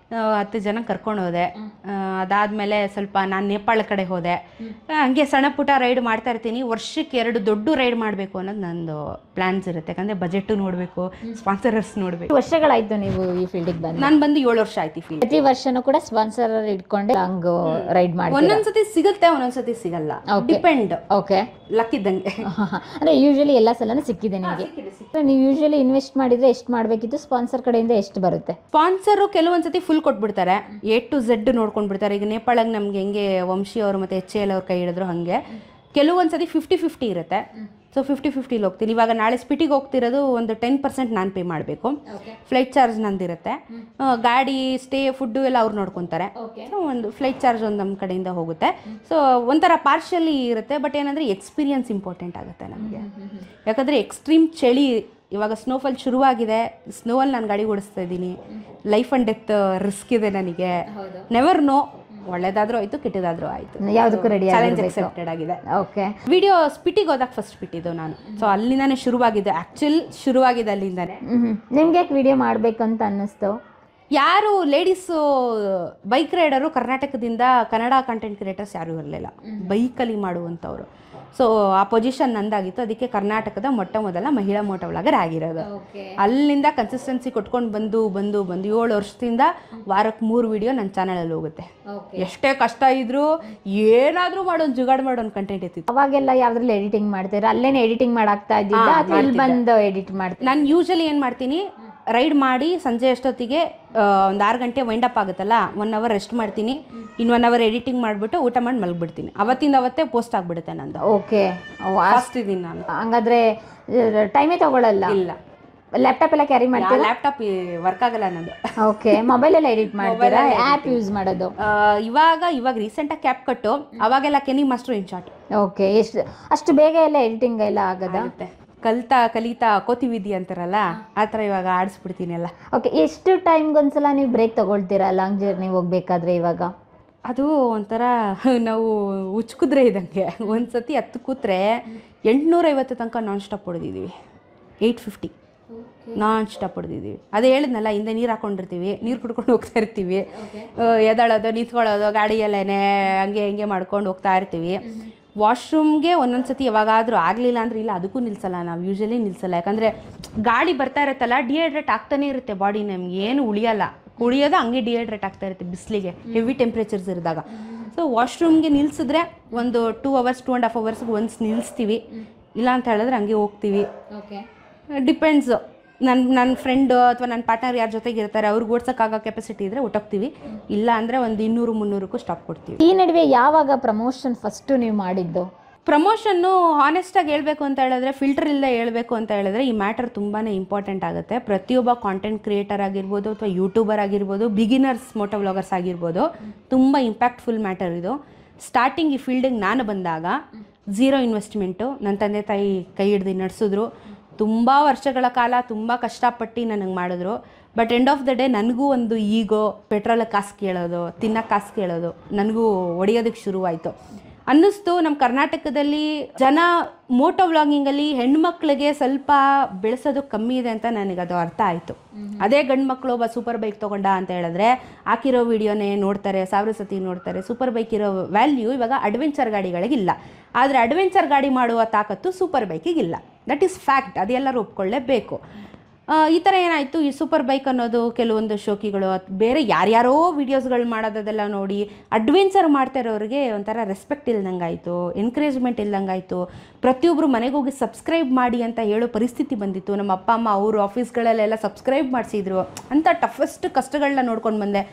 10 ಜನ ಕರ್ಕೊಂಡು ಹೋದೆ. ಅದಾದಮೇಲೆ ಸ್ವಲ್ಪ ನಾನು ನೇಪಾಳ ಕಡೆ ಹೋದೆ. ಹಂಗೆ ಸಣ್ಣ ಪುಟ್ಟ ರೈಡ್ ಮಾಡ್ತಾ ಇರ್ತೀನಿ. ವರ್ಷಕ್ಕೆ 2 ದೊಡ್ಡ ರೈಡ್ ಮಾಡಬೇಕು ಅನ್ನೋದು ನಂದು ಪ್ಲಾನ್ಸ್ ಇರುತ್ತೆ. ಯಾಕಂದರೆ ಬಜೆಟ್ ನೋಡಬೇಕು, ಸ್ಪಾನ್ಸರರ್ಸ್ ನೋಡಬೇಕು. ವರ್ಷಗಳಾಯ್ತು ನೀವು ಈ ಫೀಲ್ಡಿಗೆ ಬಂದು? ನಾನು ಬಂದು 7 ವರ್ಷ ಆಯ್ತು. ಪ್ರತಿ ವರ್ಷನೂ ಕೂಡ ಸ್ಪಾನ್ಸರ್ ಇಟ್ಕೊಂಡು ಲಾಂಗ್ ರೈಡ್ ಮಾಡಿ ಒಂದೊಂದ್ಸತಿ ಸಿಗುತ್ತೆ, ಒಂದೊಂದ್ಸತಿ ಸಿಗಲ್ಲ, ಡಿಪೆಂಡ್. ಓಕೆ, ಲಕ್ಕಿದ್ದಂಗೆ. ಅಂದ್ರೆ ಯೂಶಲಿ ಎಲ್ಲ ಸಲನೂ ಸಿಕ್ಕಿದೆ ನಿಮಗೆ? ನೀವು ಯೂಶಲಿ ಇನ್ವೆಸ್ಟ್ ಮಾಡಿದ್ರೆ ಎಷ್ಟು ಮಾಡಬೇಕಿತ್ತು? ಸ್ಪಾನ್ಸರ್ ಕಡೆಯಿಂದ ಎಷ್ಟು ಬರುತ್ತೆ? ಸ್ಪಾನ್ಸರು ಕೆಲವೊಂದ್ಸತಿ ಫುಲ್ ಕೊಟ್ಬಿಡ್ತಾರೆ, A to Z ನೋಡ್ಕೊಂಡು ಬಿಡ್ತಾರೆ. ಈಗ ನೇಪಾಳಗೆ ನಮ್ಗೆ ಹೆಂಗೆ ವಂಶಿ ಅವರು ಮತ್ತು HAL ಅವ್ರು ಕೈ ಹಿಡಿದ್ರು ಹಾಗೆ. ಕೆಲವೊಂದ್ಸತಿ 50-50 ಇರುತ್ತೆ. ಸೊ 50-50 ಹೋಗ್ತೀನಿ. ಇವಾಗ ನಾಳೆ ಸ್ಪಿಟಿಗೆ ಹೋಗ್ತಿರೋದು, ಒಂದು 10% ನಾನು ಪೇ ಮಾಡಬೇಕು. ಫ್ಲೈಟ್ ಚಾರ್ಜ್ ನಂದಿರುತ್ತೆ, ಗಾಡಿ ಸ್ಟೇ ಫುಡ್ಡು ಎಲ್ಲ ಅವ್ರು ನೋಡ್ಕೊತಾರೆ. ಒಂದು ಫ್ಲೈಟ್ ಚಾರ್ಜ್ ಒಂದು ನಮ್ಮ ಕಡೆಯಿಂದ ಹೋಗುತ್ತೆ. ಸೊ ಒಂಥರ ಪಾರ್ಷಿಯಲಿ ಇರುತ್ತೆ. ಬಟ್ ಏನಂದರೆ ಎಕ್ಸ್ಪೀರಿಯನ್ಸ್ ಇಂಪಾರ್ಟೆಂಟ್ ಆಗುತ್ತೆ ನಮಗೆ. ಯಾಕಂದರೆ ಎಕ್ಸ್ಟ್ರೀಮ್ ಚಳಿ, ಇವಾಗ ಸ್ನೋಫಾಲ್ ಶುರುವಾಗಿದೆ, ಸ್ನೋವಲ್ಲಿ ನಾನು ಗಾಡಿ ಓಡಿಸ್ತಾ ಇದ್ದೀನಿ. ಲೈಫ್ ಆ್ಯಂಡ್ ಡೆತ್ ರಿಸ್ಕ್ ಇದೆ ನನಗೆ. ನೆವರ್ ನೋ, ಒಳ್ಳೇದಾದ್ರೂ ಆಯ್ತು, ಕೆಟ್ಟದಾದ್ರೂ ಆಯ್ತು, ಯಾವುದಕ್ಕೂ ರೆಡಿ ಚಾಲೆಂಜ್ ಅಕ್ಸೆಪ್ಟೆಡ್ ಆಗಿದೆ. ಓಕೆ, ವಿಡಿಯೋ ಸ್ಪಿಟಿಗೆ ಹೋದಾಗ ಫಸ್ಟ್ ಬಿಟ್ಟಿದ್ದು ನಾನು. ಸೊ ಅಲ್ಲಿಂದಾನೆ ಶುರುವಾಗಿದೆ, ಆ್ಯಕ್ಚುಲ್ ಶುರುವಾಗಿದೆ ಅಲ್ಲಿಂದಾನೆ. ನಿಮ್ಗೆ ಯಾಕೆ ವಿಡಿಯೋ ಮಾಡಬೇಕಂತ ಅನ್ನಿಸ್ತು? ಯಾರು ಲೇಡೀಸು ಬೈಕ್ ರೈಡರು ಕರ್ನಾಟಕದಿಂದ ಕನ್ನಡ ಕಂಟೆಂಟ್ ಕ್ರಿಯೇಟರ್ಸ್ ಯಾರೂ ಇರಲಿಲ್ಲ ಬೈಕಲ್ಲಿ ಮಾಡುವಂಥವ್ರು. ಸೊ ಆ ಪೊಸಿಷನ್ ನಂದಾಗಿತ್ತು. ಅದಕ್ಕೆ ಕರ್ನಾಟಕದ ಮೊದಲ ಮಹಿಳಾ ಮೋಟೋ ವ್ಲಾಗರ್ ಆಗಿರೋದು. ಅಲ್ಲಿಂದ ಕನ್ಸಿಸ್ಟೆನ್ಸಿ ಕೊಟ್ಕೊಂಡು ಬಂದು 7 ವರ್ಷದಿಂದ ವಾರಕ್ಕೆ 3 ವಿಡಿಯೋ ನನ್ನ ಚಾನಲಲ್ಲಿ ಹೋಗುತ್ತೆ. ಎಷ್ಟೇ ಕಷ್ಟ ಇದ್ರೂ ಏನಾದರೂ ಮಾಡೋದು, ಜುಗಾಡ್ ಮಾಡೋನ್ ಕಂಟೆಂಟ್ ಇರ್ತಿತ್ತು. ಅವಾಗೆಲ್ಲ ಯಾವ್ದ್ರಲ್ಲಿ ಎಡಿಟಿಂಗ್ ಮಾಡ್ತೀರಾ? ಅಲ್ಲೇನೆ ಎಡಿಟಿಂಗ್ ಮಾಡಾಕ್ತಾ ಇದ್ದಿದ್ದ ಅಥವಾ ಇಲ್ಲಿ ಬಂದು ಎಡಿಟ್ ಮಾಡ್ತೀನಿ? ನಾನು ಯೂಶಲಿ ಏನು ಮಾಡ್ತೀನಿ, ರೈಡ್ ಮಾಡಿ ಸಂಜೆ ಅಷ್ಟೊತ್ತಿಗೆ ಒಂದು 6 ಗಂಟೆ ವೈಂಡಪ್ ಆಗುತ್ತಲ್ಲ, 1 ಅವರ್ ರೆಸ್ಟ್ ಮಾಡ್ತೀನಿ, ಇನ್ನು 1 ಅವರ್ ಎಡಿಟಿಂಗ್ ಮಾಡಿಬಿಟ್ಟು ಊಟ ಮಾಡಿ ಮಲಗಿಬಿಡ್ತೀನಿ. ಅವತ್ತೇ ಪೋಸ್ಟ್ ಆಗಿಬಿಡುತ್ತೆ ನಂದು. ಓಕೆ, ಫಾಸ್ಟ್ ಇದ್ದೀನಿ ನಾನು. ಹಂಗಾದ್ರೆ ಟೈಮೇ ತಗೊಳ್ಳಲ್ಲ? ಇಲ್ಲ. ಲ್ಯಾಪ್ಟಾಪ್ ಎಲ್ಲ ಕ್ಯಾರಿ ಮಾಡ್ತೀರಾ? ಲ್ಯಾಪ್ಟಾಪ್ ವರ್ಕ್ ಆಗಲ್ಲ ನಂದು. ಓಕೆ, ಮೊಬೈಲ್ ಎಲ್ಲ ಎಡಿಟ್ ಮಾಡ್ತೀರಾ? ಆ್ಯಪ್ ಯೂಸ್ ಮಾಡೋದು? ಇವಾಗ ರೀಸೆಂಟಾಗಿ ಕ್ಯಾಪ್ ಕಟ್ಟು, ಅವಾಗೆಲ್ಲ ಕೆನಿ ಮಾಸ್ಟರ್ ಇನ್ಶಾಟ್. ಓಕೆ, ಅಷ್ಟು ಬೇಗ ಎಲ್ಲ ಎಡಿಟಿಂಗ್ ಎಲ್ಲ ಆಗದ? ಕಲಿತಾ ಕೋತಿವಿದ್ಯೆ ಅಂತಾರಲ್ಲ, ಆ ಥರ ಇವಾಗ ಆಡಿಸ್ಬಿಡ್ತೀನಿ ಎಲ್ಲ. ಓಕೆ, ಎಷ್ಟು ಟೈಮ್ಗೊಂದ್ಸಲ ನೀವು ಬ್ರೇಕ್ ತಗೊಳ್ತೀರಾ ಲಾಂಗ್ ಜರ್ನಿ ಹೋಗ್ಬೇಕಾದ್ರೆ? ಇವಾಗ ಅದು ಒಂಥರ ನಾವು ಉಚ್ಕುದ್ರೆ ಇದ್ದಂಗೆ. ಒಂದ್ಸತಿ 10 ಕೂತ್ರೆ 850 ತನಕ ನಾನ್ ಸ್ಟಾಪ್ ಹೊಡೆದಿದ್ದೀವಿ. 850 non stop ಹೊಡೆದಿದ್ದೀವಿ. ಅದೇ ಹೇಳಿದ್ನಲ್ಲ, ಹಿಂದೆ ನೀರು ಹಾಕೊಂಡಿರ್ತೀವಿ, ನೀರು ಕುಡ್ಕೊಂಡು ಹೋಗ್ತಾ ಇರ್ತೀವಿ, ಎದಳೋದು ನಿಂತ್ಕೊಳ್ಳೋದು ಗಾಡಿಯಲ್ಲೇನೆ ಹಂಗೆ ಹಿಂಗೆ ಮಾಡ್ಕೊಂಡು ಹೋಗ್ತಾ ಇರ್ತೀವಿ. ವಾಶ್ರೂಮ್ಗೆ ಒಂದೊಂದ್ಸತಿ ಯಾವಾಗಾದರೂ ಆಗಲಿಲ್ಲ ಅಂದರೆ ಇಲ್ಲ, ಅದಕ್ಕೂ ನಿಲ್ಲಿಸಲ್ಲ ನಾವು, ಯೂಶಲಿ ನಿಲ್ಲಿಸಲ್ಲ. ಯಾಕಂದರೆ ಗಾಡಿ ಬರ್ತಾ ಇರುತ್ತಲ್ಲ, ಡಿಹೈಡ್ರೇಟ್ ಆಗ್ತಾನೆ ಇರುತ್ತೆ ಬಾಡಿ, ನಮ್ಗೆ ಏನು ಉಳಿಯಲ್ಲ, ಕುಡಿಯೋದು ಹಂಗೆ ಡಿಹೈಡ್ರೇಟ್ ಆಗ್ತಾ ಇರುತ್ತೆ ಬಿಸಿಲಿಗೆ, ಹೆವಿ ಟೆಂಪ್ರೇಚರ್ಸ್ ಇರಿದಾಗ. ಸೊ ವಾಶ್ರೂಮ್ಗೆ ನಿಲ್ಲಿಸಿದ್ರೆ ಒಂದು 2 ಅವರ್ಸ್ 2.5 ಅವರ್ಸ್ಗೆ ಒನ್ಸ್ ನಿಲ್ಲಿಸ್ತೀವಿ. ಇಲ್ಲ ಅಂತ ಹೇಳಿದ್ರೆ ಹಂಗೆ ಹೋಗ್ತೀವಿ. ಡಿಪೆಂಡ್ಸ್, ನನ್ನ ಫ್ರೆಂಡು ಅಥವಾ ನನ್ನ ಪಾರ್ಟ್ನರ್ ಯಾರ ಜೊತೆಗೆ ಇರ್ತಾರೆ, ಅವ್ರಿಗೆ ಓಡ್ಸೋಕ್ಕಾಗೋ ಕೆಪಾಸಿಟಿ ಇದ್ದರೆ ಹೊಟ್ಟೋಗ್ತೀವಿ, ಇಲ್ಲ ಅಂದರೆ ಒಂದು 200-300ಕ್ಕೂ ಸ್ಟಾಪ್ ಕೊಡ್ತೀವಿ. ಈ ನಡುವೆ ಯಾವಾಗ ಪ್ರಮೋಷನ್ ಫಸ್ಟು ನೀವು ಮಾಡಿದ್ದು? ಪ್ರಮೋಷನ್ನು ಹಾನೆಸ್ಟಾಗಿ ಹೇಳ್ಬೇಕು ಅಂತ ಹೇಳಿದ್ರೆ, ಫಿಲ್ಟರ್ ಇಲ್ಲದೆ ಹೇಳ್ಬೇಕು ಅಂತ ಹೇಳಿದ್ರೆ, ಈ ಮ್ಯಾಟರ್ ತುಂಬಾ ಇಂಪಾರ್ಟೆಂಟ್ ಆಗುತ್ತೆ. ಪ್ರತಿಯೊಬ್ಬ ಕಾಂಟೆಂಟ್ ಕ್ರಿಯೇಟರ್ ಆಗಿರ್ಬೋದು ಅಥವಾ ಯೂಟ್ಯೂಬರ್ ಆಗಿರ್ಬೋದು, ಬಿಗಿನರ್ಸ್ ಮೋಟೋ ವ್ಲಾಗರ್ಸ್ ಆಗಿರ್ಬೋದು, ತುಂಬ ಇಂಪ್ಯಾಕ್ಟ್ಫುಲ್ ಮ್ಯಾಟರ್ ಇದು. ಸ್ಟಾರ್ಟಿಂಗ್ ಈ ಫೀಲ್ಡಿಗೆ ನಾನು ಬಂದಾಗ 0 ಇನ್ವೆಸ್ಟ್ಮೆಂಟು, ನನ್ನ ತಂದೆ ತಾಯಿ ಕೈ ಹಿಡ್ದು ನಡೆಸಿದ್ರು. ತುಂಬ ವರ್ಷಗಳ ಕಾಲ ತುಂಬ ಕಷ್ಟಪಟ್ಟು ನನಗೆ ಮಾಡಿದ್ರು. But end of the day ನನಗೂ ಒಂದು ಈಗೋ, ಪೆಟ್ರೋಲ್ ಕಾಸು ಕೇಳೋದು, ತಿನ್ನೋಕ್ಕೆ ಕಾಸು ಕೇಳೋದು ನನಗೂ ಹೊಡೆಯೋದಕ್ಕೆ ಶುರುವಾಯಿತು. ಅನ್ನಿಸ್ತು, ನಮ್ಮ ಕರ್ನಾಟಕದಲ್ಲಿ ಜನ ಮೋಟೋ ವ್ಲಾಗಿಂಗಲ್ಲಿ ಹೆಣ್ಮಕ್ಳಿಗೆ ಸ್ವಲ್ಪ ಬೆಳೆಸೋದು ಕಮ್ಮಿ ಇದೆ ಅಂತ ನನಗದು ಅರ್ಥ ಆಯಿತು. ಅದೇ ಗಂಡು ಮಕ್ಕಳು ಒಬ್ಬ ಸೂಪರ್ ಬೈಕ್ ತೊಗೊಂಡ ಅಂತ ಹೇಳಿದ್ರೆ ಹಾಕಿರೋ ವಿಡಿಯೋನೇ ನೋಡ್ತಾರೆ, 1000 ಸತಿ ನೋಡ್ತಾರೆ. ಸೂಪರ್ ಬೈಕ್ ಇರೋ ವ್ಯಾಲ್ಯೂ ಇವಾಗ ಅಡ್ವೆಂಚರ್ ಗಾಡಿಗಳಿಗಿಲ್ಲ. ಆದರೆ ಅಡ್ವೆಂಚರ್ ಗಾಡಿ ಮಾಡುವ ತಾಕತ್ತು ಸೂಪರ್ ಬೈಕಿಗಿಲ್ಲ. ದಟ್ ಈಸ್ ಫ್ಯಾಕ್ಟ್, ಅದೆಲ್ಲರೂ ಒಪ್ಕೊಳ್ಳೇಬೇಕು. ಈ ಥರ ಏನಾಯಿತು, ಈ ಸೂಪರ್ ಬೈಕ್ ಅನ್ನೋದು ಕೆಲವೊಂದು ಶೋಕಿಗಳು ಬೇರೆ ಯಾರ್ಯಾರೋ ವೀಡಿಯೋಸ್ಗಳು ಮಾಡೋದೆಲ್ಲ ನೋಡಿ ಅಡ್ವೆಂಚರ್ ಮಾಡ್ತಾ ಇರೋರಿಗೆ ಒಂಥರ ರೆಸ್ಪೆಕ್ಟ್ ಇಲ್ದಂಗಾಯಿತು, ಎನ್ಕರೇಜ್ಮೆಂಟ್ ಇಲ್ದಂಗಾಯಿತು. ಪ್ರತಿಯೊಬ್ಬರು ಮನೆಗೆ ಹೋಗಿ ಸಬ್ಸ್ಕ್ರೈಬ್ ಮಾಡಿ ಅಂತ ಹೇಳೋ ಪರಿಸ್ಥಿತಿ ಬಂದಿತ್ತು. ನಮ್ಮ ಅಪ್ಪ ಅಮ್ಮ ಅವರು ಆಫೀಸ್ಗಳಲ್ಲೆಲ್ಲ ಸಬ್ಸ್ಕ್ರೈಬ್ ಮಾಡಿಸಿದ್ರು. ಅಂಥ ಟಫೆಸ್ಟ್ ಕಷ್ಟಗಳನ್ನ ನೋಡ್ಕೊಂಡು ಬಂದೆ.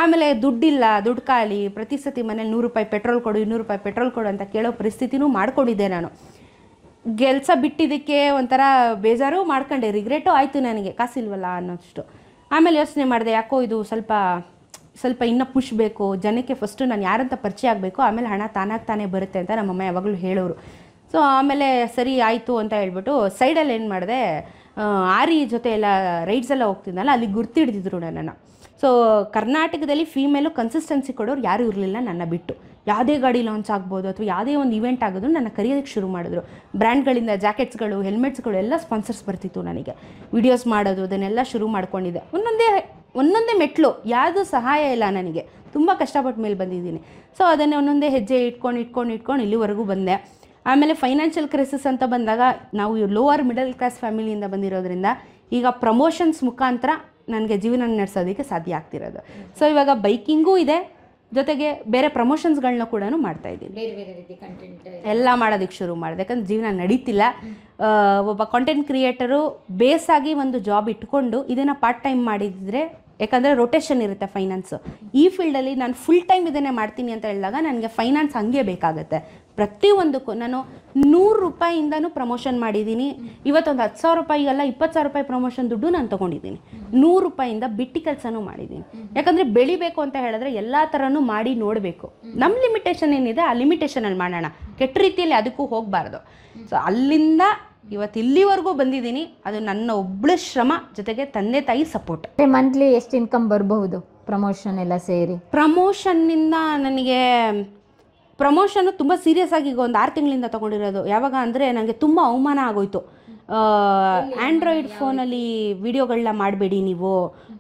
ಆಮೇಲೆ ದುಡ್ಡಿಲ್ಲ, ದುಡ್ಡು ಖಾಲಿ, ಪ್ರತಿ ಸತಿ ಮನೇಲಿ 100 ರೂಪಾಯಿ ಪೆಟ್ರೋಲ್ ಕೊಡು, 200 ರೂಪಾಯಿ ಪೆಟ್ರೋಲ್ ಕೊಡು ಅಂತ ಕೇಳೋ ಪರಿಸ್ಥಿತಿನೂ ಮಾಡ್ಕೊಂಡಿದ್ದೆ ನಾನು. ಕೆಲಸ ಬಿಟ್ಟಿದ್ದಕ್ಕೆ ಒಂಥರ ಬೇಜಾರು ಮಾಡ್ಕೊಂಡೆ, ರಿಗ್ರೆಟು ಆಯಿತು ನನಗೆ, ಕಾಸಿಲ್ವಲ್ಲ ಅನ್ನೋಷ್ಟು. ಆಮೇಲೆ ಯೋಚನೆ ಮಾಡಿದೆ, ಯಾಕೋ ಇದು ಸ್ವಲ್ಪ ಇನ್ನೂ ಪುಷ್ ಬೇಕು ಜನಕ್ಕೆ, ಫಸ್ಟು ನಾನು ಯಾರಂತ ಪರಿಚಯ ಆಗಬೇಕು, ಆಮೇಲೆ ಹಣ ತಾನೇ ಬರುತ್ತೆ ಅಂತ ನಮ್ಮಮ್ಮ ಯಾವಾಗಲೂ ಹೇಳೋರು. ಸೊ ಆಮೇಲೆ ಸರಿ ಆಯಿತು ಅಂತ ಹೇಳ್ಬಿಟ್ಟು ಸೈಡಲ್ಲಿ ಏನು ಮಾಡಿದೆ, ಆರಿ ಜೊತೆ ಎಲ್ಲ ರೈಡ್ಸ್ ಎಲ್ಲ ಹೋಗ್ತಿದ್ದಲ್ಲ, ಅಲ್ಲಿ ಗುರ್ತಿಡ್ದಿದ್ರು ನನ್ನನ್ನು. ಸೊ ಕರ್ನಾಟಕದಲ್ಲಿ ಫೀಮೇಲು ಕನ್ಸಿಸ್ಟೆನ್ಸಿ ಕೊಡೋರು ಯಾರೂ ಇರಲಿಲ್ಲ ನನ್ನ ಬಿಟ್ಟು. ಯಾವುದೇ ಗಾಡಿ ಲಾಂಚ್ ಆಗ್ಬೋದು ಅಥವಾ ಯಾವುದೇ ಒಂದು ಇವೆಂಟ್ ಆಗೋದು ನನ್ನ ಕರೆಯೋದಕ್ಕೆ ಶುರು ಮಾಡಿದ್ರು. ಬ್ರ್ಯಾಂಡ್ಗಳಿಂದ ಜಾಕೆಟ್ಸ್ಗಳು, ಹೆಲ್ಮೆಟ್ಸ್ಗಳು ಎಲ್ಲ ಸ್ಪಾನ್ಸರ್ಸ್ ಬರ್ತಿತ್ತು ನನಗೆ. ವಿಡಿಯೋಸ್ ಮಾಡೋದು ಅದನ್ನೆಲ್ಲ ಶುರು ಮಾಡ್ಕೊಂಡಿದ್ದೆ. ಒಂದೊಂದೇ ಮೆಟ್ಲು, ಯಾವುದು ಸಹಾಯ ಇಲ್ಲ ನನಗೆ, ತುಂಬ ಕಷ್ಟಪಟ್ಟ ಮೇಲೆ ಬಂದಿದ್ದೀನಿ. ಸೊ ಅದನ್ನೇ ಒಂದೊಂದೇ ಹೆಜ್ಜೆ ಇಟ್ಕೊಂಡು ಇಲ್ಲಿವರೆಗೂ ಬಂದೆ. ಆಮೇಲೆ ಫೈನಾನ್ಷಿಯಲ್ ಕ್ರೈಸಿಸ್ ಅಂತ ಬಂದಾಗ ನಾವು ಲೋವರ್ ಮಿಡಲ್ ಕ್ಲಾಸ್ ಫ್ಯಾಮಿಲಿಯಿಂದ ಬಂದಿರೋದ್ರಿಂದ ಈಗ ಪ್ರಮೋಷನ್ಸ್ ಮುಖಾಂತರ ನನಗೆ ಜೀವನ ನಡೆಸೋದಕ್ಕೆ ಸಾಧ್ಯ ಆಗ್ತಿರೋದು. ಸೊ ಇವಾಗ ಬೈಕಿಂಗೂ ಇದೆ, ಜೊತೆಗೆ ಬೇರೆ ಪ್ರಮೋಷನ್ಸ್ಗಳನ್ನ ಕೂಡ ಮಾಡ್ತಾಯಿದ್ದೀನಿ. ಎಲ್ಲ ಮಾಡೋದಕ್ಕೆ ಶುರು ಮಾಡಿದೆ, ಯಾಕಂದ್ರೆ ಜೀವನ ನಡೀತಿಲ್ಲ. ಒಬ್ಬ ಕಾಂಟೆಂಟ್ ಕ್ರಿಯೇಟರು ಬೇಸಾಗಿ ಒಂದು ಜಾಬ್ ಇಟ್ಕೊಂಡು ಇದನ್ನು ಪಾರ್ಟ್ ಟೈಮ್ ಮಾಡಿದರೆ, ಯಾಕಂದರೆ ರೊಟೇಷನ್ ಇರುತ್ತೆ ಫೈನಾನ್ಸು. ಈ ಫೀಲ್ಡಲ್ಲಿ ನಾನು ಫುಲ್ ಟೈಮ್ ಇದನ್ನೇ ಮಾಡ್ತೀನಿ ಅಂತ ಹೇಳಿದಾಗ ನನಗೆ ಫೈನಾನ್ಸ್ ಹಂಗೆ ಬೇಕಾಗುತ್ತೆ. ಪ್ರತಿಯೊಂದಕ್ಕೂ ನಾನು 100 ರೂಪಾಯಿಂದನೂ ಪ್ರಮೋಷನ್ ಮಾಡಿದ್ದೀನಿ. ಇವತ್ತೊಂದು 10,000 ರೂಪಾಯಿಗೆಲ್ಲ 20,000 ರೂಪಾಯಿ ಪ್ರಮೋಷನ್ ದುಡ್ಡು ನಾನು ತೊಗೊಂಡಿದ್ದೀನಿ. 100 ರೂಪಾಯಿಂದ ಬಿಟ್ಟಿ ಕೆಲಸನೂ ಮಾಡಿದ್ದೀನಿ. ಯಾಕಂದರೆ ಬೆಳಿಬೇಕು ಅಂತ ಹೇಳಿದ್ರೆ ಎಲ್ಲ ಥರನೂ ಮಾಡಿ ನೋಡಬೇಕು. ನಮ್ಮ ಲಿಮಿಟೇಷನ್ ಏನಿದೆ ಆ ಲಿಮಿಟೇಷನಲ್ಲಿ ಮಾಡೋಣ, ಕೆಟ್ಟ ರೀತಿಯಲ್ಲಿ ಅದಕ್ಕೂ ಹೋಗಬಾರ್ದು. ಸೊ ಅಲ್ಲಿಂದ ಇವತ್ತು ಇಲ್ಲಿವರೆಗೂ ಬಂದಿದ್ದೀನಿ. ಅದು ನನ್ನ ಒಬ್ಬಳ ಶ್ರಮ, ಜೊತೆಗೆ ತಂದೆ ತಾಯಿ ಸಪೋರ್ಟ್. ಮಂತ್ಲಿ ಎಷ್ಟು ಇನ್ಕಮ್ ಬರಬಹುದು ಪ್ರಮೋಷನ್ ಎಲ್ಲ ಸೇರಿ? ಪ್ರಮೋಷನ್ನಿಂದ ನನಗೆ ಪ್ರಮೋಷನ್ನು ತುಂಬ ಸೀರಿಯಸ್ ಆಗಿ ಈಗ ಒಂದು 6 ತಿಂಗಳಿಂದ ತೊಗೊಂಡಿರೋದು. ಯಾವಾಗ ಅಂದರೆ ನನಗೆ ತುಂಬ ಅವಮಾನ ಆಗೋಯ್ತು. ಆ್ಯಂಡ್ರಾಯ್ಡ್ ಫೋನಲ್ಲಿ ವೀಡಿಯೋಗಳನ್ನ ಮಾಡಬೇಡಿ ನೀವು,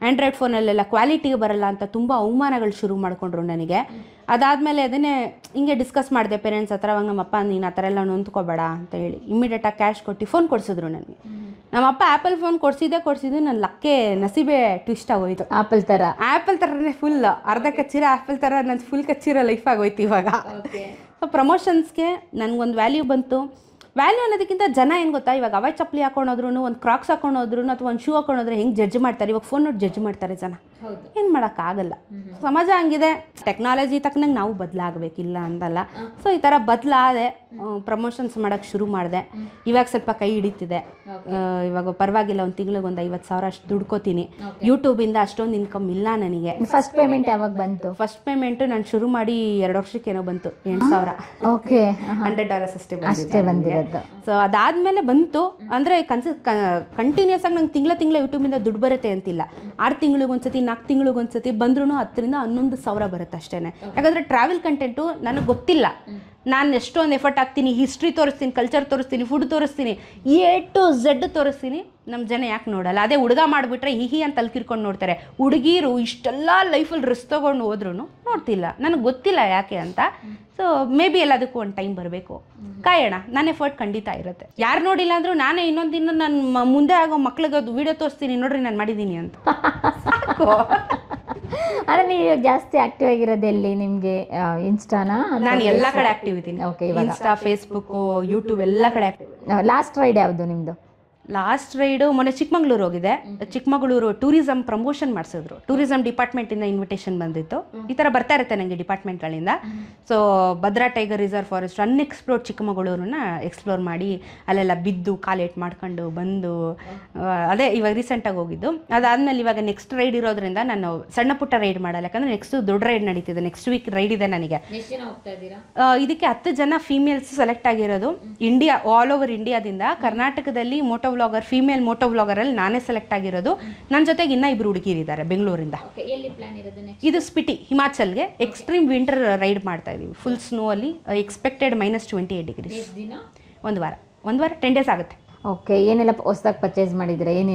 ಆ್ಯಂಡ್ರಾಯ್ಡ್ ಫೋನಲ್ಲೆಲ್ಲ ಕ್ವಾಲಿಟಿಗೆ ಬರಲ್ಲ ಅಂತ ತುಂಬ ಅವಮಾನಗಳು ಶುರು ಮಾಡಿಕೊಂಡ್ರು ನನಗೆ. ಅದಾದಮೇಲೆ ಅದನ್ನೇ ಹಿಂಗೆ ಡಿಸ್ಕಸ್ ಮಾಡಿದೆ ಪೇರೆಂಟ್ಸ್ ಹತ್ರ. ಅವಾಗ ನಮ್ಮಪ್ಪ ನೀನು ಆ ಥರ ಎಲ್ಲ ನೊಂದ್ಕೋಬೇಡ ಅಂತ ಹೇಳಿ ಇಮಿಡಿಯೇಟಾಗಿ ಕ್ಯಾಶ್ ಕೊಟ್ಟು ಫೋನ್ ಕೊಡಿಸಿದ್ರು ನನಗೆ. ನಮ್ಮಪ್ಪ ಆ್ಯಪಲ್ ಫೋನ್ ಕೊಡಿಸಿದ್ದು ನನ್ನ ಲಕ್ಕೆ ನಸೀಬೆ ಟ್ವಿಸ್ಟ್ ಆಗೋಯ್ತು. ಆಪಲ್ ಥರನೇ ಫುಲ್ ಅರ್ಧ ಕಚ್ಚಿರ ಆ್ಯಪಲ್ ಥರ ನನ್ನ ಫುಲ್ ಕಚ್ಚಿರೋ ಲೈಫ್ ಆಗೋಯ್ತು ಇವಾಗ. ಸೊ ಪ್ರಮೋಷನ್ಸ್ಗೆ ನನಗೊಂದು ವ್ಯಾಲ್ಯೂ ಬಂತು. ವ್ಯಾಲ್ಯೂ ಅನ್ನೋದಕ್ಕಿಂತ ಜನ ಏನು ಗೊತ್ತಾ, ಇವಾಗ ಅವಾಯ್ ಚಪ್ಪಲಿ ಹಾಕೊಂಡೋದ್ರೂ, ಒಂದು ಕ್ರಾಕ್ಸ್ ಹಾಕೊಂಡೋದ್ರೂ ಅಥವಾ ಒಂದು ಶೂ ಹಾಕೊಂಡೋದ್ರೆ ಹೆಂಗೆ ಜಡ್ಜ್ ಮಾಡ್ತಾರೆ, ಇವಾಗ ಫೋನ್ ನೋಡಿ ಜಡ್ಜ್ ಮಾಡ್ತಾರೆ ಜನ. ಏನು ಮಾಡೋಕ್ಕಾಗಲ್ಲ, ಸಮಾಜ ಹಂಗಿದೆ. ಟೆಕ್ನಾಲಜಿ ತಕ್ಕನಂಗೆ ನಾವು ಬದಲಾಗಬೇಕಿಲ್ಲ ಅಂತಲ್ಲ. ಸೊ ಈ ಥರ ಬದಲಾದೆ, ಪ್ರಮೋಷನ್ಸ್ ಮಾಡೋಕ್ಕೆ ಶುರು ಮಾಡಿದೆ. ಇವಾಗ ಸ್ವಲ್ಪ ಕೈ ಹಿಡಿತಿದೆ. ಇವಾಗ ಪರವಾಗಿಲ್ಲ, ಒಂದು ತಿಂಗಳಿಗೆ ಒಂದು 50,000 ಅಷ್ಟು ದುಡ್ಕೋತೀನಿ. ಯೂಟ್ಯೂಬಿಂದ ಅಷ್ಟೊಂದು ಇನ್ಕಮ್ ಇಲ್ಲ ನನಗೆ. ಫಸ್ಟ್ ಪೇಮೆಂಟ್ ಯಾವಾಗ ಬಂತು? ಫಸ್ಟ್ ಪೇಮೆಂಟು ನಾನು ಶುರು ಮಾಡಿ 2 ವರ್ಷಕ್ಕೇನೋ ಬಂತು, 8,000. ಓಕೆ, $100 ಅಷ್ಟೇ ಬಂದಿರೋದು. ಸೊ ಅದಾದಮೇಲೆ ಬಂತು. ಅಂದರೆ ಕಂಟಿನ್ಯೂಸ್ ಆಗಿ ನಂಗೆ ತಿಂಗಳ ಯೂಟ್ಯೂಬಿಂದ ದುಡ್ಡು ಬರುತ್ತೆ ಅಂತಿಲ್ಲ. 6 ತಿಂಗಳಿಗೊಂದ್ಸತಿ, 4 ತಿಂಗಳಿಗೊಂದ್ಸತಿ ಬಂದ್ರೂ 10,000 to 11,000 ಬರುತ್ತೆ ಅಷ್ಟೇ. ಯಾಕಂದರೆ ಟ್ರಾವೆಲ್ ಕಂಟೆಂಟು ನನಗೆ ಗೊತ್ತಿಲ್ಲ. ನಾನು ಎಷ್ಟೊಂದು ಎಫರ್ಟ್ ಹಾಕ್ತೀನಿ, ಹಿಸ್ಟ್ರಿ ತೋರಿಸ್ತೀನಿ, ಕಲ್ಚರ್ ತೋರಿಸ್ತೀನಿ, ಫುಡ್ ತೋರಿಸ್ತೀನಿ, A to Z ತೋರಿಸ್ತೀನಿ. ನಮ್ಮ ಜನ ಯಾಕೆ ನೋಡಲ್ಲ? ಅದೇ ಹುಡುಗ ಮಾಡಿಬಿಟ್ರೆ ಹಿ ಅಂತ ತಲ್ಕಿರ್ಕೊಂಡು ನೋಡ್ತಾರೆ. ಹುಡುಗಿರು ಇಷ್ಟೆಲ್ಲ ಲೈಫಲ್ಲಿ ರಿಸ್ಕ್ ತೊಗೊಂಡು ಹೋದ್ರೂ ನೋಡ್ತಿಲ್ಲ. ನನಗೆ ಗೊತ್ತಿಲ್ಲ ಯಾಕೆ ಅಂತ. ಸೊ ಮೇ ಬಿ ಎಲ್ಲದಕ್ಕೂ ಒಂದು ಟೈಮ್ ಬರಬೇಕು, ಕಾಯೋಣ. ನನ್ನ ಎಫರ್ಟ್ ಖಂಡಿತ ಇರುತ್ತೆ. ಯಾರು ನೋಡಿಲ್ಲ ಅಂದರೂ ನಾನೇ ಇನ್ನೊಂದಿನ ನನ್ನ ಮುಂದೆ ಆಗೋ ಮಕ್ಳಿಗೆ ಅದು ವೀಡಿಯೋ ತೋರಿಸ್ತೀನಿ, ನೋಡ್ರಿ ನಾನು ಮಾಡಿದ್ದೀನಿ ಅಂತ. ಸಾಕು. ಅಂದರೆ ನೀವು ಜಾಸ್ತಿ ಆಕ್ಟಿವ್ ಆಗಿರೋದು ಎಲ್ಲಿ? ನಿಮಗೆ ಇನ್ಸ್ಟಾನಾ? ನಾನು ಎಲ್ಲ ಕಡೆ ಆಕ್ಟಿವ್ ಇದ್ದೀನಿ. ಓಕೆ, ಇನ್ಸ್ಟಾ, ಫೇಸ್ಬುಕ್ಕು, ಯೂಟ್ಯೂಬ್ ಎಲ್ಲ ಕಡೆ ಆಕ್ಟಿವ್. ಲಾಸ್ಟ್ ರೈಡ್ ಯಾವುದು ನಿಮ್ಮದು? ಲಾಸ್ಟ್ ರೈಡು ಮೊನ್ನೆ ಚಿಕ್ಕಮಗಳೂರು ಹೋಗಿದೆ. ಚಿಕ್ಕಮಗಳೂರು ಟೂರಿಸಂ ಪ್ರಮೋಷನ್ ಮಾಡಿಸಿದ್ರು. ಟೂರಿಸಂ ಡಿಪಾರ್ಟ್ಮೆಂಟಿಂದ ಇನ್ವಿಟೇಷನ್ ಬಂದಿತ್ತು. ಈ ಥರ ಬರ್ತಾ ಇರುತ್ತೆ ನನಗೆ ಡಿಪಾರ್ಟ್ಮೆಂಟ್ಗಳಿಂದ. So Bhadra tiger reserve forest unexplored ಚಿಕ್ಕಮಗಳೂರನ್ನ ಎಕ್ಸ್ಪ್ಲೋರ್ ಮಾಡಿ ಅಲ್ಲೆಲ್ಲ ಬಿದ್ದು ಕಾಲೇಟ್ ಮಾಡ್ಕೊಂಡು ಬಂದು, ಅದೇ ಇವಾಗ ರೀಸೆಂಟಾಗಿ ಹೋಗಿದ್ದು. ಅದಾದಮೇಲೆ ಇವಾಗ ನೆಕ್ಸ್ಟ್ ರೈಡ್ ಇರೋದ್ರಿಂದ ನಾನು ಸಣ್ಣ ಪುಟ್ಟ ರೈಡ್ ಮಾಡಲ್ಲ, ಯಾಕಂದರೆ ನೆಕ್ಸ್ಟ್ ದೊಡ್ಡ ರೈಡ್ ನಡೀತಿದೆ. ನೆಕ್ಸ್ಟ್ ವೀಕ್ ರೈಡ್ ಇದೆ ನನಗೆ. ಇದಕ್ಕೆ 10 ಜನ ಫೀಮೇಲ್ಸ್ ಸೆಲೆಕ್ಟ್ ಆಗಿರೋದು. ಇಂಡಿಯಾ, ಆಲ್ ಓವರ್ ಇಂಡಿಯಾದಿಂದ. ಕರ್ನಾಟಕದಲ್ಲಿ ಮೋಟೋ ವ್ಲಾಗರ್, ಫೀಮೇಲ್ ಮೋಟೋ ವ್ಲಾಗರಲ್ಲಿ ನಾನೇ ಸೆಲೆಕ್ಟ್ ಆಗಿರೋದು. ನನ್ನ ಜೊತೆಗೆ ಇನ್ನೂ 2 ಹುಡುಗಿರಿದ್ದಾರೆ ಬೆಂಗಳೂರಿಂದ. ಇದು ಸ್ಪಿಟಿ, ಹಿಮಾಚಲ್ಗೆ ಎಕ್ಸ್ಟ್ರೀಮ್ ವಿಂಟರ್ ರೈಡ್ ಮಾಡ್ತಾ ಇದ್ದೀವಿ. ಫುಲ್ ಸ್ನೋ ಅಲ್ಲಿ, ಎಕ್ಸ್ಪೆಕ್ಟೆಡ್ -28 degrees. ಒಂದು ವಾರ 10 days ಆಗುತ್ತೆ. ಓಕೆ, ಏನೆಲ್ಲ ಹೊಸದಾಗಿ ಪರ್ಚೇಸ್ ಮಾಡಿದ್ರೆ? ಏನೂ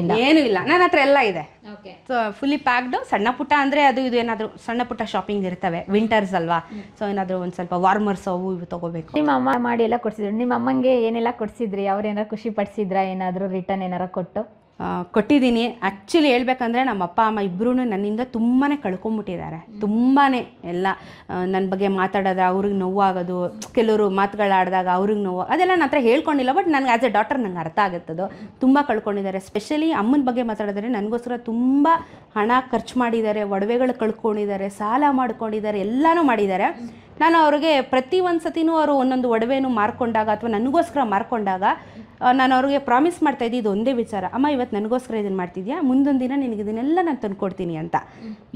ಇಲ್ಲ, ನನ್ನ ಹತ್ರ ಎಲ್ಲ ಇದೆ. So fully ಪ್ಯಾಕ್ಡು. ಸಣ್ಣ ಪುಟ್ಟ ಅಂದರೆ ಅದು ಇದು ಏನಾದರೂ ಸಣ್ಣ ಪುಟ್ಟ ಶಾಪಿಂಗ್ ಇರ್ತವೆ, ವಿಂಟರ್ಸ್ ಅಲ್ವಾ. ಸೊ ಏನಾದರೂ ಒಂದು ಸ್ವಲ್ಪ ವಾರ್ಮರ್ಸ್ ಅವು ಇವು ತೊಗೋಬೇಕು. ನಿಮ್ಮ ಅಮ್ಮ ಮಾಡಿ ಎಲ್ಲ ಕೊಡಿಸಿದ್ರು. ನಿಮ್ಮ ಅಮ್ಮಂಗೆ ಏನೆಲ್ಲ ಕೊಡಿಸಿದ್ರಿ? ಅವ್ರು ಏನಾರು ಖುಷಿ ಪಡಿಸಿದ್ರಾ? ಏನಾದರೂ ರಿಟರ್ನ್ ಏನಾರು ಕೊಟ್ಟು? ಕೊಟ್ಟಿದ್ದೀನಿ. ಆ್ಯಕ್ಚುಲಿ ಹೇಳ್ಬೇಕಂದ್ರೆ ನಮ್ಮ ಅಪ್ಪ ಅಮ್ಮ ಇಬ್ಬರೂ ನನ್ನಿಂದ ತುಂಬಾ ಕಳ್ಕೊಂಬಿಟ್ಟಿದ್ದಾರೆ. ತುಂಬಾ ಎಲ್ಲ ನನ್ನ ಬಗ್ಗೆ ಮಾತಾಡೋದು ಅವ್ರಿಗೆ ನೋವಾಗೋದು, ಕೆಲವರು ಮಾತುಗಳಾಡಿದಾಗ ಅವ್ರಿಗೆ ನೋವು, ಅದೆಲ್ಲ ನನ್ನ ಹತ್ರ ಹೇಳ್ಕೊಂಡಿಲ್ಲ. ಬಟ್ ನನಗೆ ಆ್ಯಸ್ ಎ ಡಾಟರ್ ನಂಗೆ ಅರ್ಥ ಆಗುತ್ತದು. ತುಂಬ ಕಳ್ಕೊಂಡಿದ್ದಾರೆ. ಸ್ಪೆಷಲಿ ಅಮ್ಮನ ಬಗ್ಗೆ ಮಾತಾಡಿದ್ರೆ ನನಗೋಸ್ಕರ ತುಂಬ ಹಣ ಖರ್ಚು ಮಾಡಿದ್ದಾರೆ, ಒಡವೆಗಳು ಕಳ್ಕೊಂಡಿದ್ದಾರೆ, ಸಾಲ ಮಾಡ್ಕೊಂಡಿದ್ದಾರೆ, ಎಲ್ಲನೂ ಮಾಡಿದ್ದಾರೆ. ನಾನು ಅವ್ರಿಗೆ ಪ್ರತಿ ಒಂದು ಸತಿನೂ ಅವರು ಒಂದೊಂದು ಒಡವೆನೂ ಮಾರ್ಕೊಂಡಾಗ ಅಥವಾ ನನಗೋಸ್ಕರ ಮಾರ್ಕೊಂಡಾಗ ನಾನು ಅವ್ರಿಗೆ ಪ್ರಾಮಿಸ್ ಮಾಡ್ತಾಯಿದ್ದೆ ಇದು ಒಂದೇ ವಿಚಾರ, ಅಮ್ಮ ಇವತ್ತು ನನಗೋಸ್ಕರ ಇದನ್ನು ಮಾಡ್ತಿದ್ಯಾ, ಮುಂದೊಂದು ದಿನ ನಿನಗೆ ಇದನ್ನೆಲ್ಲ ನಾನು ತಂದುಕೊಡ್ತೀನಿ ಅಂತ.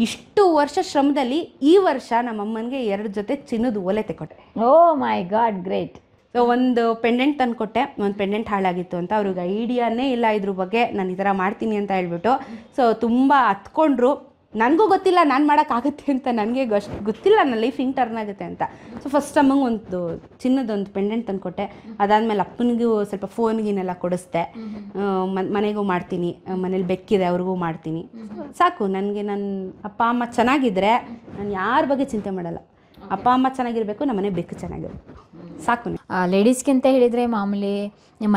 ಇಷ್ಟು ವರ್ಷ ಶ್ರಮದಲ್ಲಿ ಈ ವರ್ಷ ನಮ್ಮ ಅಮ್ಮನಿಗೆ 2 ಜೊತೆ ಚಿನ್ನದ ಓಲೆ ತೆಕ್ಕೊಟ್ಟೆ. ಓ ಮೈ ಗಾಡ್, ಗ್ರೇಟ್. ಸೊ ಒಂದು ಪೆಂಡೆಂಟ್ ತಂದುಕೊಟ್ಟೆ. ಒಂದು ಪೆಂಡೆಂಟ್ ಹಾಳಾಗಿತ್ತು ಅಂತ, ಅವ್ರಿಗೆ ಐಡಿಯಾನೇ ಇಲ್ಲ ಇದ್ರ ಬಗ್ಗೆ ನಾನು ಈ ಥರ ಮಾಡ್ತೀನಿ ಅಂತ ಹೇಳ್ಬಿಟ್ಟು. ಸೊ ತುಂಬ ಹತ್ಕೊಂಡ್ರು. ನನಗೂ ಗೊತ್ತಿಲ್ಲ ನಾನು ಮಾಡೋಕ್ಕಾಗುತ್ತೆ ಅಂತ, ನನಗೆ ಗೊತ್ತಿಲ್ಲ ನನ್ನ ಲೈಫ್ ಹಿಂಗೆ ಟರ್ನ್ ಆಗುತ್ತೆ ಅಂತ. ಸೊ ಫಸ್ಟ್ ಅಮ್ಮಂಗೆ ಒಂದು ಚಿನ್ನದೊಂದು ಪೆಂಡೆಂಟ್ ತಂದುಕೊಟ್ಟೆ. ಅದಾದಮೇಲೆ ಅಪ್ಪನಿಗೂ ಸ್ವಲ್ಪ ಫೋನ್ಗಿನೆಲ್ಲ ಕೊಡಿಸ್ದೆ. ಮನೆಗೂ ಮಾಡ್ತೀನಿ, ಮನೇಲಿ ಬೆಕ್ಕಿದೆ ಅವ್ರಿಗೂ ಮಾಡ್ತೀನಿ. ಸಾಕು, ನನಗೆ ನನ್ನ ಅಪ್ಪ ಅಮ್ಮ ಚೆನ್ನಾಗಿದ್ದರೆ ನಾನು ಯಾರ ಬಗ್ಗೆ ಚಿಂತೆ ಮಾಡಲ್ಲ. ಅಪ್ಪ ಅಮ್ಮ ಚೆನ್ನಾಗಿರಬೇಕು, ನಮ್ಮ ಮನೆ ಬೆಕ್ಕು ಚೆನ್ನಾಗಿರಬೇಕು, ಸಾಕು. ಲೇಡೀಸ್ಗೆ ಅಂತ ಹೇಳಿದರೆ ಮಾಮೂಲಿ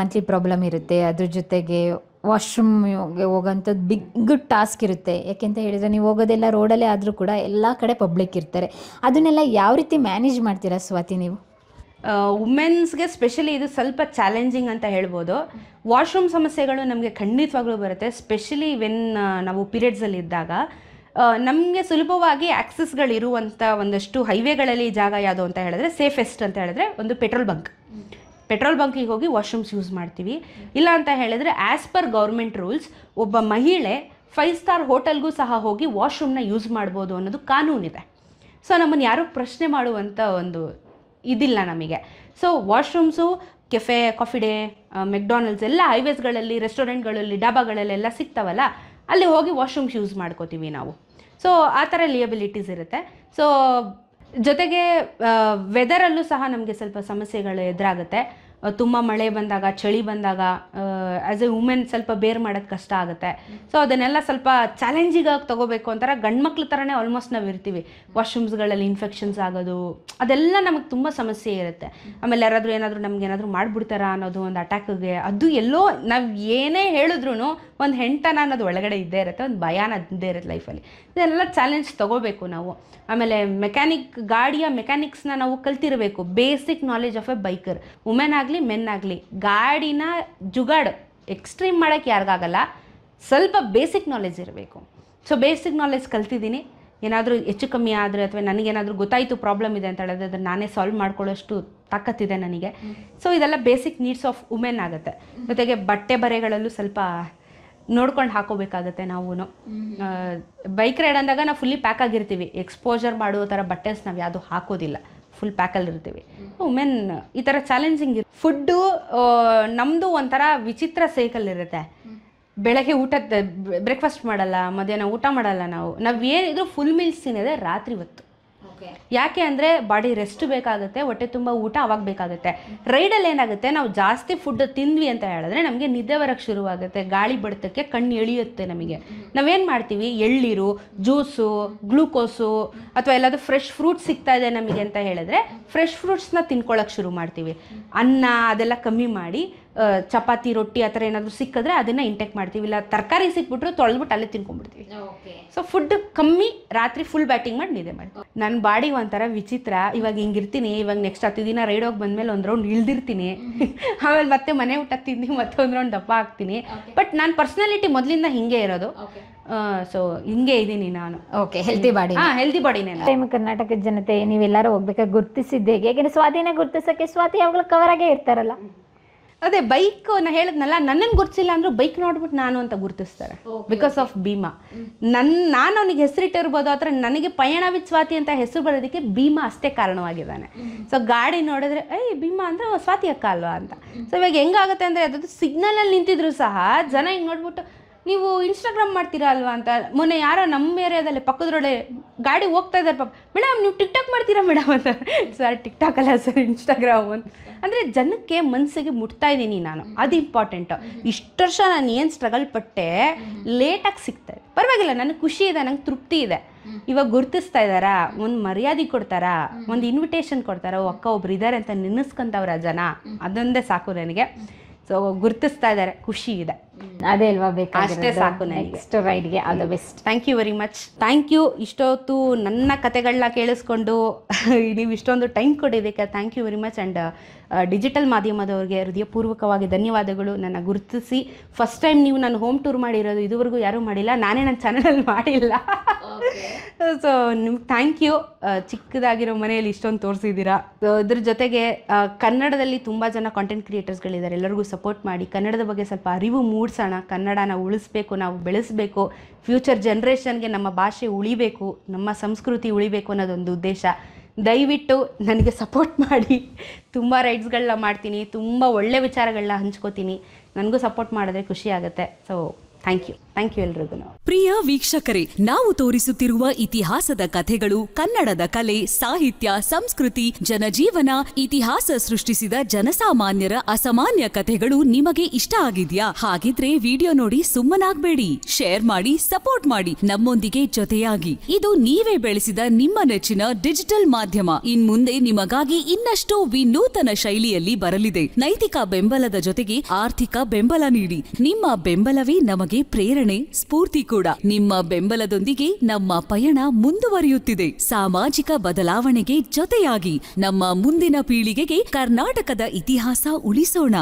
ಮಂತ್ಲಿ ಪ್ರಾಬ್ಲಮ್ ಇರುತ್ತೆ, ಅದ್ರ ಜೊತೆಗೆ ವಾಶ್ರೂಮ್ಗೆ ಹೋಗೋಂಥದ್ದು ಬಿಗ್ ಟಾಸ್ಕ್ ಇರುತ್ತೆ. ಯಾಕೆಂತ ಹೇಳಿದರೆ ನೀವು ಹೋಗೋದೆಲ್ಲ ರೋಡಲ್ಲೇ ಆದರೂ ಕೂಡ ಎಲ್ಲ ಕಡೆ ಪಬ್ಲಿಕ್ ಇರ್ತಾರೆ. ಅದನ್ನೆಲ್ಲ ಯಾವ ರೀತಿ ಮ್ಯಾನೇಜ್ ಮಾಡ್ತೀರಾ ಸ್ವಾತಿ ನೀವು? ವುಮೆನ್ಸ್ಗೆ ಸ್ಪೆಷಲಿ ಇದು ಸ್ವಲ್ಪ ಚಾಲೆಂಜಿಂಗ್ ಅಂತ ಹೇಳ್ಬೋದು. ವಾಶ್ರೂಮ್ ಸಮಸ್ಯೆಗಳು ನಮಗೆ ಖಂಡಿತವಾಗ್ಲೂ ಬರುತ್ತೆ. ಸ್ಪೆಷಲಿ ವೆನ್ ನಾವು ಪೀರಿಯಡ್ಸಲ್ಲಿ ಇದ್ದಾಗ ನಮಗೆ ಸುಲಭವಾಗಿ ಆ್ಯಕ್ಸಸ್ಗಳಿರುವಂಥ ಒಂದಷ್ಟು ಹೈವೇಗಳಲ್ಲಿ ಜಾಗ ಯಾವುದು ಅಂತ ಹೇಳಿದ್ರೆ ಸೇಫೆಸ್ಟ್ ಅಂತ ಹೇಳಿದ್ರೆ ಒಂದು ಪೆಟ್ರೋಲ್ ಬಂಕಿಗೆ ಹೋಗಿ ವಾಶ್ರೂಮ್ಸ್ ಯೂಸ್ ಮಾಡ್ತೀವಿ. ಇಲ್ಲ ಅಂತ ಹೇಳಿದ್ರೆ ಆ್ಯಸ್ ಪರ್ ಗೌರ್ಮೆಂಟ್ ರೂಲ್ಸ್ ಒಬ್ಬ ಮಹಿಳೆ 5 ಸ್ಟಾರ್ ಹೋಟೆಲ್ಗೂ ಸಹ ಹೋಗಿ ವಾಶ್ರೂಮ್ನ ಯೂಸ್ ಮಾಡ್ಬೋದು ಅನ್ನೋದು ಕಾನೂನಿದೆ. ಸೊ ನಮ್ಮನ್ನು ಯಾರೂ ಪ್ರಶ್ನೆ ಮಾಡುವಂಥ ಒಂದು ಇದಿಲ್ಲ ನಮಗೆ. So washrooms Cafe, Coffee Day, McDonald's ಎಲ್ಲ ಹೈವೇಸ್ಗಳಲ್ಲಿ, ರೆಸ್ಟೋರೆಂಟ್ಗಳಲ್ಲಿ, ಡಾಬಾಗಳಲ್ಲೆಲ್ಲ ಸಿಗ್ತಾವಲ್ಲ, ಅಲ್ಲಿ ಹೋಗಿ ವಾಶ್ರೂಮ್ಸ್ ಯೂಸ್ ಮಾಡ್ಕೋತೀವಿ ನಾವು. ಸೊ ಆ ಥರ ಲಿಯಬಿಲಿಟೀಸ್ ಇರುತ್ತೆ. ಸೊ ಜೊತೆಗೆ ವೆದರಲ್ಲೂ ಸಹ ನಮಗೆ ಸ್ವಲ್ಪ ಸಮಸ್ಯೆಗಳು ಎದುರಾಗುತ್ತೆ. ತುಂಬ ಮಳೆ ಬಂದಾಗ, ಚಳಿ ಬಂದಾಗ ಆ್ಯಸ್ ಎ ವುಮೆನ್ ಸ್ವಲ್ಪ ಬೇರ್ ಮಾಡೋದು ಕಷ್ಟ ಆಗುತ್ತೆ. ಸೊ ಅದನ್ನೆಲ್ಲ ಸ್ವಲ್ಪ ಚಾಲೆಂಜಿಗಾಗಿ ತೊಗೋಬೇಕು ಅಂತಾರೆ. ಗಂಡು ಮಕ್ಳ ಥರನೇ ಆಲ್ಮೋಸ್ಟ್ ನಾವು ಇರ್ತೀವಿ. ವಾಶ್ರೂಮ್ಸ್ಗಳಲ್ಲಿ ಇನ್ಫೆಕ್ಷನ್ಸ್ ಆಗೋದು ಅದೆಲ್ಲ ನಮಗೆ ತುಂಬ ಸಮಸ್ಯೆ ಇರುತ್ತೆ. ಆಮೇಲೆ ಏನಾದರೂ ನಮಗೇನಾದರೂ ಮಾಡಿಬಿಡ್ತಾರಾ ಅನ್ನೋದು ಒಂದು ಅಟ್ಯಾಕ್ಗೆ, ಅದು ಎಲ್ಲೋ ನಾವು ಏನೇ ಹೇಳಿದ್ರೂ ಒಂದು ಹೆಣ್ತನ ಅನ್ನೋದು ಒಳಗಡೆ ಇದ್ದೇ ಇರುತ್ತೆ, ಒಂದು ಭಯಾನ ಇದ್ದೇ ಇರುತ್ತೆ ಲೈಫಲ್ಲಿ. ಇದೆಲ್ಲ ಚಾಲೆಂಜ್ ತೊಗೋಬೇಕು ನಾವು. ಆಮೇಲೆ ಗಾಡಿಯ ಮೆಕ್ಯಾನಿಕ್ಸ್ನ ನಾವು ಕಲ್ತಿರಬೇಕು. Basic knowledge of a biker, women ಆಗಲಿ ಮೆನ್ ಆಗಲಿ. ಗಾಡಿನ ಜುಗಾಡು ಎಕ್ಸ್ಟ್ರೀಮ್ ಮಾಡೋಕ್ಕೆ ಯಾರಿಗಾಗಲ್ಲ, ಸ್ವಲ್ಪ ಬೇಸಿಕ್ ನಾಲೆಜ್ ಇರಬೇಕು. ಸೊ ಬೇಸಿಕ್ ನಾಲೆಜ್ ಕಲ್ತಿದ್ದೀನಿ. ಏನಾದರೂ ಹೆಚ್ಚು ಕಮ್ಮಿ ಆದರೆ ಅಥವಾ ನನಗೇನಾದರೂ ಗೊತ್ತಾಯಿತು ಪ್ರಾಬ್ಲಮ್ ಇದೆ ಅಂತ ಹೇಳಿದ್ರೆ ಅದನ್ನು ನಾನೇ ಸಾಲ್ವ್ ಮಾಡ್ಕೊಳ್ಳೋಷ್ಟು ತಾಕತ್ತಿದೆ ನನಗೆ. ಸೊ ಇದೆಲ್ಲ ಬೇಸಿಕ್ ನೀಡ್ಸ್ ಆಫ್ ವುಮೆನ್ ಆಗುತ್ತೆ. ಜೊತೆಗೆ ಬಟ್ಟೆ ಬರೆಗಳಲ್ಲೂ ಸ್ವಲ್ಪ ನೋಡ್ಕೊಂಡು ಹಾಕೋಬೇಕಾಗತ್ತೆ ನಾವು. ಬೈಕ್ ರೈಡ್ ಅಂದಾಗ ನಾವು ಫುಲ್ಲಿ ಪ್ಯಾಕ್ ಆಗಿರ್ತೀವಿ. ಎಕ್ಸ್ಪೋಜರ್ ಮಾಡೋ ಥರ ಬಟ್ಟೆಸ್ ನಾವು ಯಾವುದು ಹಾಕೋದಿಲ್ಲ, ಫುಲ್ ಪ್ಯಾಕಲ್ಲಿರ್ತೀವಿ. ವುಮೆನ್ ಈ ಥರ ಚಾಲೆಂಜಿಂಗ್ ಇರುತ್ತೆ. ಫುಡ್ಡು ನಮ್ಮದು ಒಂಥರ ವಿಚಿತ್ರ ಸೈಕಲ್ ಇರುತ್ತೆ. ಬೆಳಗ್ಗೆ ಬ್ರೇಕ್ಫಾಸ್ಟ್ ಮಾಡಲ್ಲ, ಮಧ್ಯಾಹ್ನ ಊಟ ಮಾಡಲ್ಲ. ನಾವು ಏನಿದ್ರು ಫುಲ್ ಮೀಲ್ಸ್ ತಿನ್ನೋದೇ ರಾತ್ರಿ ಹೊತ್ತು. ಯಾಕೆ ಅಂದರೆ ಬಾಡಿ ರೆಸ್ಟ್ ಬೇಕಾಗುತ್ತೆ, ಹೊಟ್ಟೆ ತುಂಬ ಊಟ ಅವಾಗ ಬೇಕಾಗುತ್ತೆ. ರೈಡಲ್ಲಿ ಏನಾಗುತ್ತೆ, ನಾವು ಜಾಸ್ತಿ ಫುಡ್ ತಿಂದ್ವಿ ಅಂತ ಹೇಳಿದ್ರೆ ನಮಗೆ ನಿದ್ದೆ ಬರೋಕ್ಕೆ ಶುರುವಾಗುತ್ತೆ, ಗಾಳಿ ಬಡಿತಕ್ಕೆ ಕಣ್ಣು ಎಳಿಯುತ್ತೆ ನಮಗೆ. ನಾವೇನು ಮಾಡ್ತೀವಿ, ಎಳ್ಳೀರು, ಜ್ಯೂಸು, ಗ್ಲೂಕೋಸು ಅಥವಾ ಎಲ್ಲಾದರೂ ಫ್ರೆಶ್ ಫ್ರೂಟ್ಸ್ ಸಿಗ್ತಾ ಇದೆ ನಮಗೆ ಅಂತ ಹೇಳಿದ್ರೆ ಫ್ರೆಶ್ ಫ್ರೂಟ್ಸ್ನ ತಿನ್ಕೊಳ್ಳೋಕೆ ಶುರು ಮಾಡ್ತೀವಿ. ಅನ್ನ ಅದೆಲ್ಲ ಕಮ್ಮಿ ಮಾಡಿ ಚಪಾತಿ, ರೊಟ್ಟಿ ಆ ಥರ ಏನಾದರೂ ಸಿಕ್ಕಿದ್ರೆ ಅದನ್ನು ಇಂಟೇಕ್ ಮಾಡ್ತೀವಿ. ಇಲ್ಲ ತರಕಾರಿ ಸಿಕ್ಬಿಟ್ರು ತೊಳೆದ್ಬಿಟ್ಟು ಅಲ್ಲೇ ತಿನ್ಕೊಂಡ್ಬಿಡ್ತೀವಿ. ಸೊ ಫುಡ್ ಕಮ್ಮಿ, ರಾತ್ರಿ ಫುಲ್ ಬ್ಯಾಟಿಂಗ್ ಮಾಡಿ ನಿದ್ದೆ ಮಾಡ್ತೀವಿ. ನನ್ನ ಬಾಡಿ ಒಂಥರ ವಿಚಿತ್ರ. ಇವಾಗ ಹಿಂಗಿರ್ತೀನಿ, ಇವಾಗ ನೆಕ್ಸ್ಟ್ 10 ದಿನ ರೈಡ್ ಹೋಗಿ ಬಂದಮೇಲೆ ಒಂದು ರೌಂಡ್ ಇಳ್ದಿರ್ತೀನಿ. ಆಮೇಲೆ ಮತ್ತೆ ಮನೆ ಊಟ ತಿಂದು ಮತ್ತೆ ಒಂದು ರೌಂಡ್ ದಪ್ಪ ಆಗ್ತೀನಿ. ಬಟ್ ನನ್ನ ಪರ್ಸ್ನಾಲಿಟಿ ಮೊದಲಿಂದ ಹಿಂಗೆ ಇರೋದು. ಸೊ ಹಿಂಗೆ ಇದ್ದೀನಿ ನಾನು. Okay, healthy body. ಹೆಲ್ತಿ ಬಾಡಿನೇ. ಟೈಮ್ ಕರ್ನಾಟಕದ ಜನತೆ ನೀವೆಲ್ಲರೂ ಹೋಗ್ಬೇಕಾಗಿ ಗುರ್ತಿಸಿದ್ದೆ ಹೇಗೆ? ಯಾಕೆಂದರೆ ಸ್ವಾತಿನ ಗುರ್ತಿಸೋಕ್ಕೆ ಸ್ವಾತಿ ಯಾವಾಗಲೂ ಕವರ್ ಆಗೇ ಇರ್ತಾರಲ್ಲ. ಅದೇ ಬೈಕ್ ನಾ ಹೇಳಿದ್ನಲ್ಲ, ನನ್ನನ್ನು ಗುರ್ತಿಸಿಲ್ಲ ಅಂದರೂ ಬೈಕ್ ನೋಡ್ಬಿಟ್ಟು ನಾನು ಅಂತ ಗುರ್ತಿಸ್ತಾರೆ. Because of Bima. ನಾನು ಅವನಿಗೆ ಹೆಸರಿಟ್ಟಿರ್ಬೋದು, ಆದರೆ ನನಗೆ ಪಯಣ ವಿತ್ ಸ್ವಾತಿ ಅಂತ ಹೆಸರು ಬರೋದಕ್ಕೆ ಭೀಮಾ ಅಷ್ಟೇ ಕಾರಣವಾಗಿದ್ದಾನೆ. ಸೊ ಗಾಡಿ ನೋಡಿದ್ರೆ ಭೀಮಾ ಅಂದರೆ ಸ್ವಾತಿ ಅಕ್ಕ ಅಲ್ವಾ ಅಂತ. ಸೊ ಇವಾಗ ಹೆಂಗಾಗುತ್ತೆ ಅಂದರೆ ಅದು ಸಿಗ್ನಲಲ್ಲಿ ನಿಂತಿದ್ರು ಸಹ ಜನ ಹಿಂಗೆ ನೋಡ್ಬಿಟ್ಟು ನೀವು ಇನ್ಸ್ಟಾಗ್ರಾಮ್ ಮಾಡ್ತೀರಾ ಅಲ್ವಾ ಅಂತ. ಮೊನ್ನೆ ಯಾರೋ ನಮ್ಮ ಏರಿಯಾದಲ್ಲಿ ಪಕ್ಕದ ರೋಡೆ ಗಾಡಿ ಹೋಗ್ತಾ ಇದ್ದಾರೆ, ಪಾಪ ಮೇಡಮ್ ನೀವು ಟಿಕ್ಟಾಕ್ ಮಾಡ್ತೀರಾ ಮೇಡಮ್ ಅಂತ. ಸರ್ ಟಿಕ್ಟಾಕ್ ಅಲ್ಲ ಸರ್, ಇನ್ಸ್ಟಾಗ್ರಾಮ್ ಅಂತ. ಅಂದರೆ ಜನಕ್ಕೆ ಮನಸ್ಸಿಗೆ ಮುಟ್ತಾ ಇದ್ದೀನಿ ನಾನು, ಅದು ಇಂಪಾರ್ಟೆಂಟು. ಇಷ್ಟು ವರ್ಷ ನಾನು ಏನು ಸ್ಟ್ರಗಲ್ ಪಟ್ಟೆ, ಲೇಟಾಗಿ ಸಿಗ್ತಾಯಿದೆ, ಪರವಾಗಿಲ್ಲ, ನನಗೆ ಖುಷಿ ಇದೆ, ನಂಗೆ ತೃಪ್ತಿ ಇದೆ. ಇವಾಗ ಗುರ್ತಿಸ್ತಾ ಇದ್ದಾರಾ, ಒಂದು ಮರ್ಯಾದೆ ಕೊಡ್ತಾರಾ, ಒಂದು ಇನ್ವಿಟೇಷನ್ ಕೊಡ್ತಾರಾ, ಅಕ್ಕ ಒಬ್ರು ಇದ್ದಾರೆ ಅಂತ ನೆನೆಸ್ಕೊಂತವ್ರ ಜನ, ಅದೊಂದೇ ಸಾಕು ನನಗೆ. ಸೊ ಗುರುತಿಸ್ತಾ ಇದ್ದಾರೆ, ಖುಷಿ ಇದೆ. ಅದೇ ಅಲ್ವಾ ಅಷ್ಟೇ ಸಾಕು ನನಗೆ. ನೆಕ್ಸ್ಟ್ ರೈಡ್ಗೆ all the best. Thank you very much. Thank you. ಇಷ್ಟೊತ್ತು ನನ್ನ ಕತೆಗಳನ್ನ ಕೇಳಿಸ್ಕೊಂಡು ನೀವು ಇಷ್ಟೊಂದು ಟೈಮ್ ಕೊಟ್ಟಿದ್ದಕ್ಕೆ thank you very much. And digital ಮಾಧ್ಯಮದವ್ರಿಗೆ ಹೃದಯಪೂರ್ವಕವಾಗಿ ಧನ್ಯವಾದಗಳು. ನನ್ನ ಗುರುತಿಸಿ ಫಸ್ಟ್ ಟೈಮ್ ನೀವು ನಾನು ಹೋಮ್ ಟೂರ್ ಮಾಡಿರೋದು, ಇದುವರೆಗೂ ಯಾರೂ ಮಾಡಿಲ್ಲ, ನಾನೇ ನನ್ನ ಚಾನಲಲ್ಲಿ ಮಾಡಿಲ್ಲ. ಸೊ ನಿಮ್ಗೆ ಥ್ಯಾಂಕ್ ಯು. ಚಿಕ್ಕದಾಗಿರೋ ಮನೆಯಲ್ಲಿ ಇಷ್ಟೊಂದು ತೋರಿಸಿದ್ದೀರಾ. ಇದ್ರ ಜೊತೆಗೆ ಕನ್ನಡದಲ್ಲಿ ತುಂಬ ಜನ ಕಾಂಟೆಂಟ್ ಕ್ರಿಯೇಟರ್ಸ್ಗಳಿದ್ದಾರೆ, ಎಲ್ಲರಿಗೂ ಸಪೋರ್ಟ್ ಮಾಡಿ. ಕನ್ನಡದ ಬಗ್ಗೆ ಸ್ವಲ್ಪ ಅರಿವು ಮೂಡಿಸೋಣ. ಕನ್ನಡನ ಉಳಿಸ್ಬೇಕು, ನಾವು ಬೆಳೆಸಬೇಕು. ಫ್ಯೂಚರ್ ಜನ್ರೇಷನ್ಗೆ ನಮ್ಮ ಭಾಷೆ ಉಳಿಬೇಕು, ನಮ್ಮ ಸಂಸ್ಕೃತಿ ಉಳಿಬೇಕು ಅನ್ನೋದೊಂದು ಉದ್ದೇಶ. ದಯವಿಟ್ಟು ನನಗೆ ಸಪೋರ್ಟ್ ಮಾಡಿ. ತುಂಬ ರೈಡ್ಸ್ಗಳನ್ನ ಮಾಡ್ತೀನಿ, ತುಂಬ ಒಳ್ಳೆ ವಿಚಾರಗಳನ್ನ ಹಂಚ್ಕೋತೀನಿ. ನನಗೂ ಸಪೋರ್ಟ್ ಮಾಡಿದ್ರೆ ಖುಷಿ ಆಗುತ್ತೆ. ಸೊ ಥ್ಯಾಂಕ್ ಯು ಎಲ್ರಿಗೂ. ಪ್ರಿಯ ವೀಕ್ಷಕರೇ, ನಾವು ತೋರಿಸುತ್ತಿರುವ ಇತಿಹಾಸದ ಕಥೆಗಳು ಕನ್ನಡದ ಕಲೆ, ಸಾಹಿತ್ಯ, ಸಂಸ್ಕೃತಿ, ಜನಜೀವನ, ಇತಿಹಾಸ ಸೃಷ್ಟಿಸಿದ ಜನಸಾಮಾನ್ಯರ ಅಸಾಮಾನ್ಯ ಕಥೆಗಳು ನಿಮಗೆ ಇಷ್ಟ ಆಗಿದ್ಯಾ? ಹಾಗಿದ್ರೆ ವಿಡಿಯೋ ನೋಡಿ ಸುಮ್ಮನಾಗ್ಬೇಡಿ, ಶೇರ್ ಮಾಡಿ, ಸಪೋರ್ಟ್ ಮಾಡಿ, ನಮ್ಮೊಂದಿಗೆ ಜೊತೆಯಾಗಿ. ಇದು ನೀವೇ ಬೆಳೆಸಿದ ನಿಮ್ಮ ನೆಚ್ಚಿನ ಡಿಜಿಟಲ್ ಮಾಧ್ಯಮ. ಇನ್ಮುಂದೆ ನಿಮಗಾಗಿ ಇನ್ನಷ್ಟು ವಿನೂತನ ಶೈಲಿಯಲ್ಲಿ ಬರಲಿದೆ. ನೈತಿಕ ಬೆಂಬಲದ ಜೊತೆಗೆ ಆರ್ಥಿಕ ಬೆಂಬಲ ನೀಡಿ. ನಿಮ್ಮ ಬೆಂಬಲವೇ ನಮಗೆ ಪ್ರೇರಣೆ, ಸ್ಫೂರ್ತಿ ಕೂಡ. ನಿಮ್ಮ ಬೆಂಬಲದೊಂದಿಗೆ ನಮ್ಮ ಪಯಣ ಮುಂದುವರಿಯುತ್ತಿದೆ. ಸಾಮಾಜಿಕ ಬದಲಾವಣೆಗೆ ಜೊತೆಯಾಗಿ ನಮ್ಮ ಮುಂದಿನ ಪೀಳಿಗೆಗೆ ಕರ್ನಾಟಕದ ಇತಿಹಾಸ ಉಳಿಸೋಣ.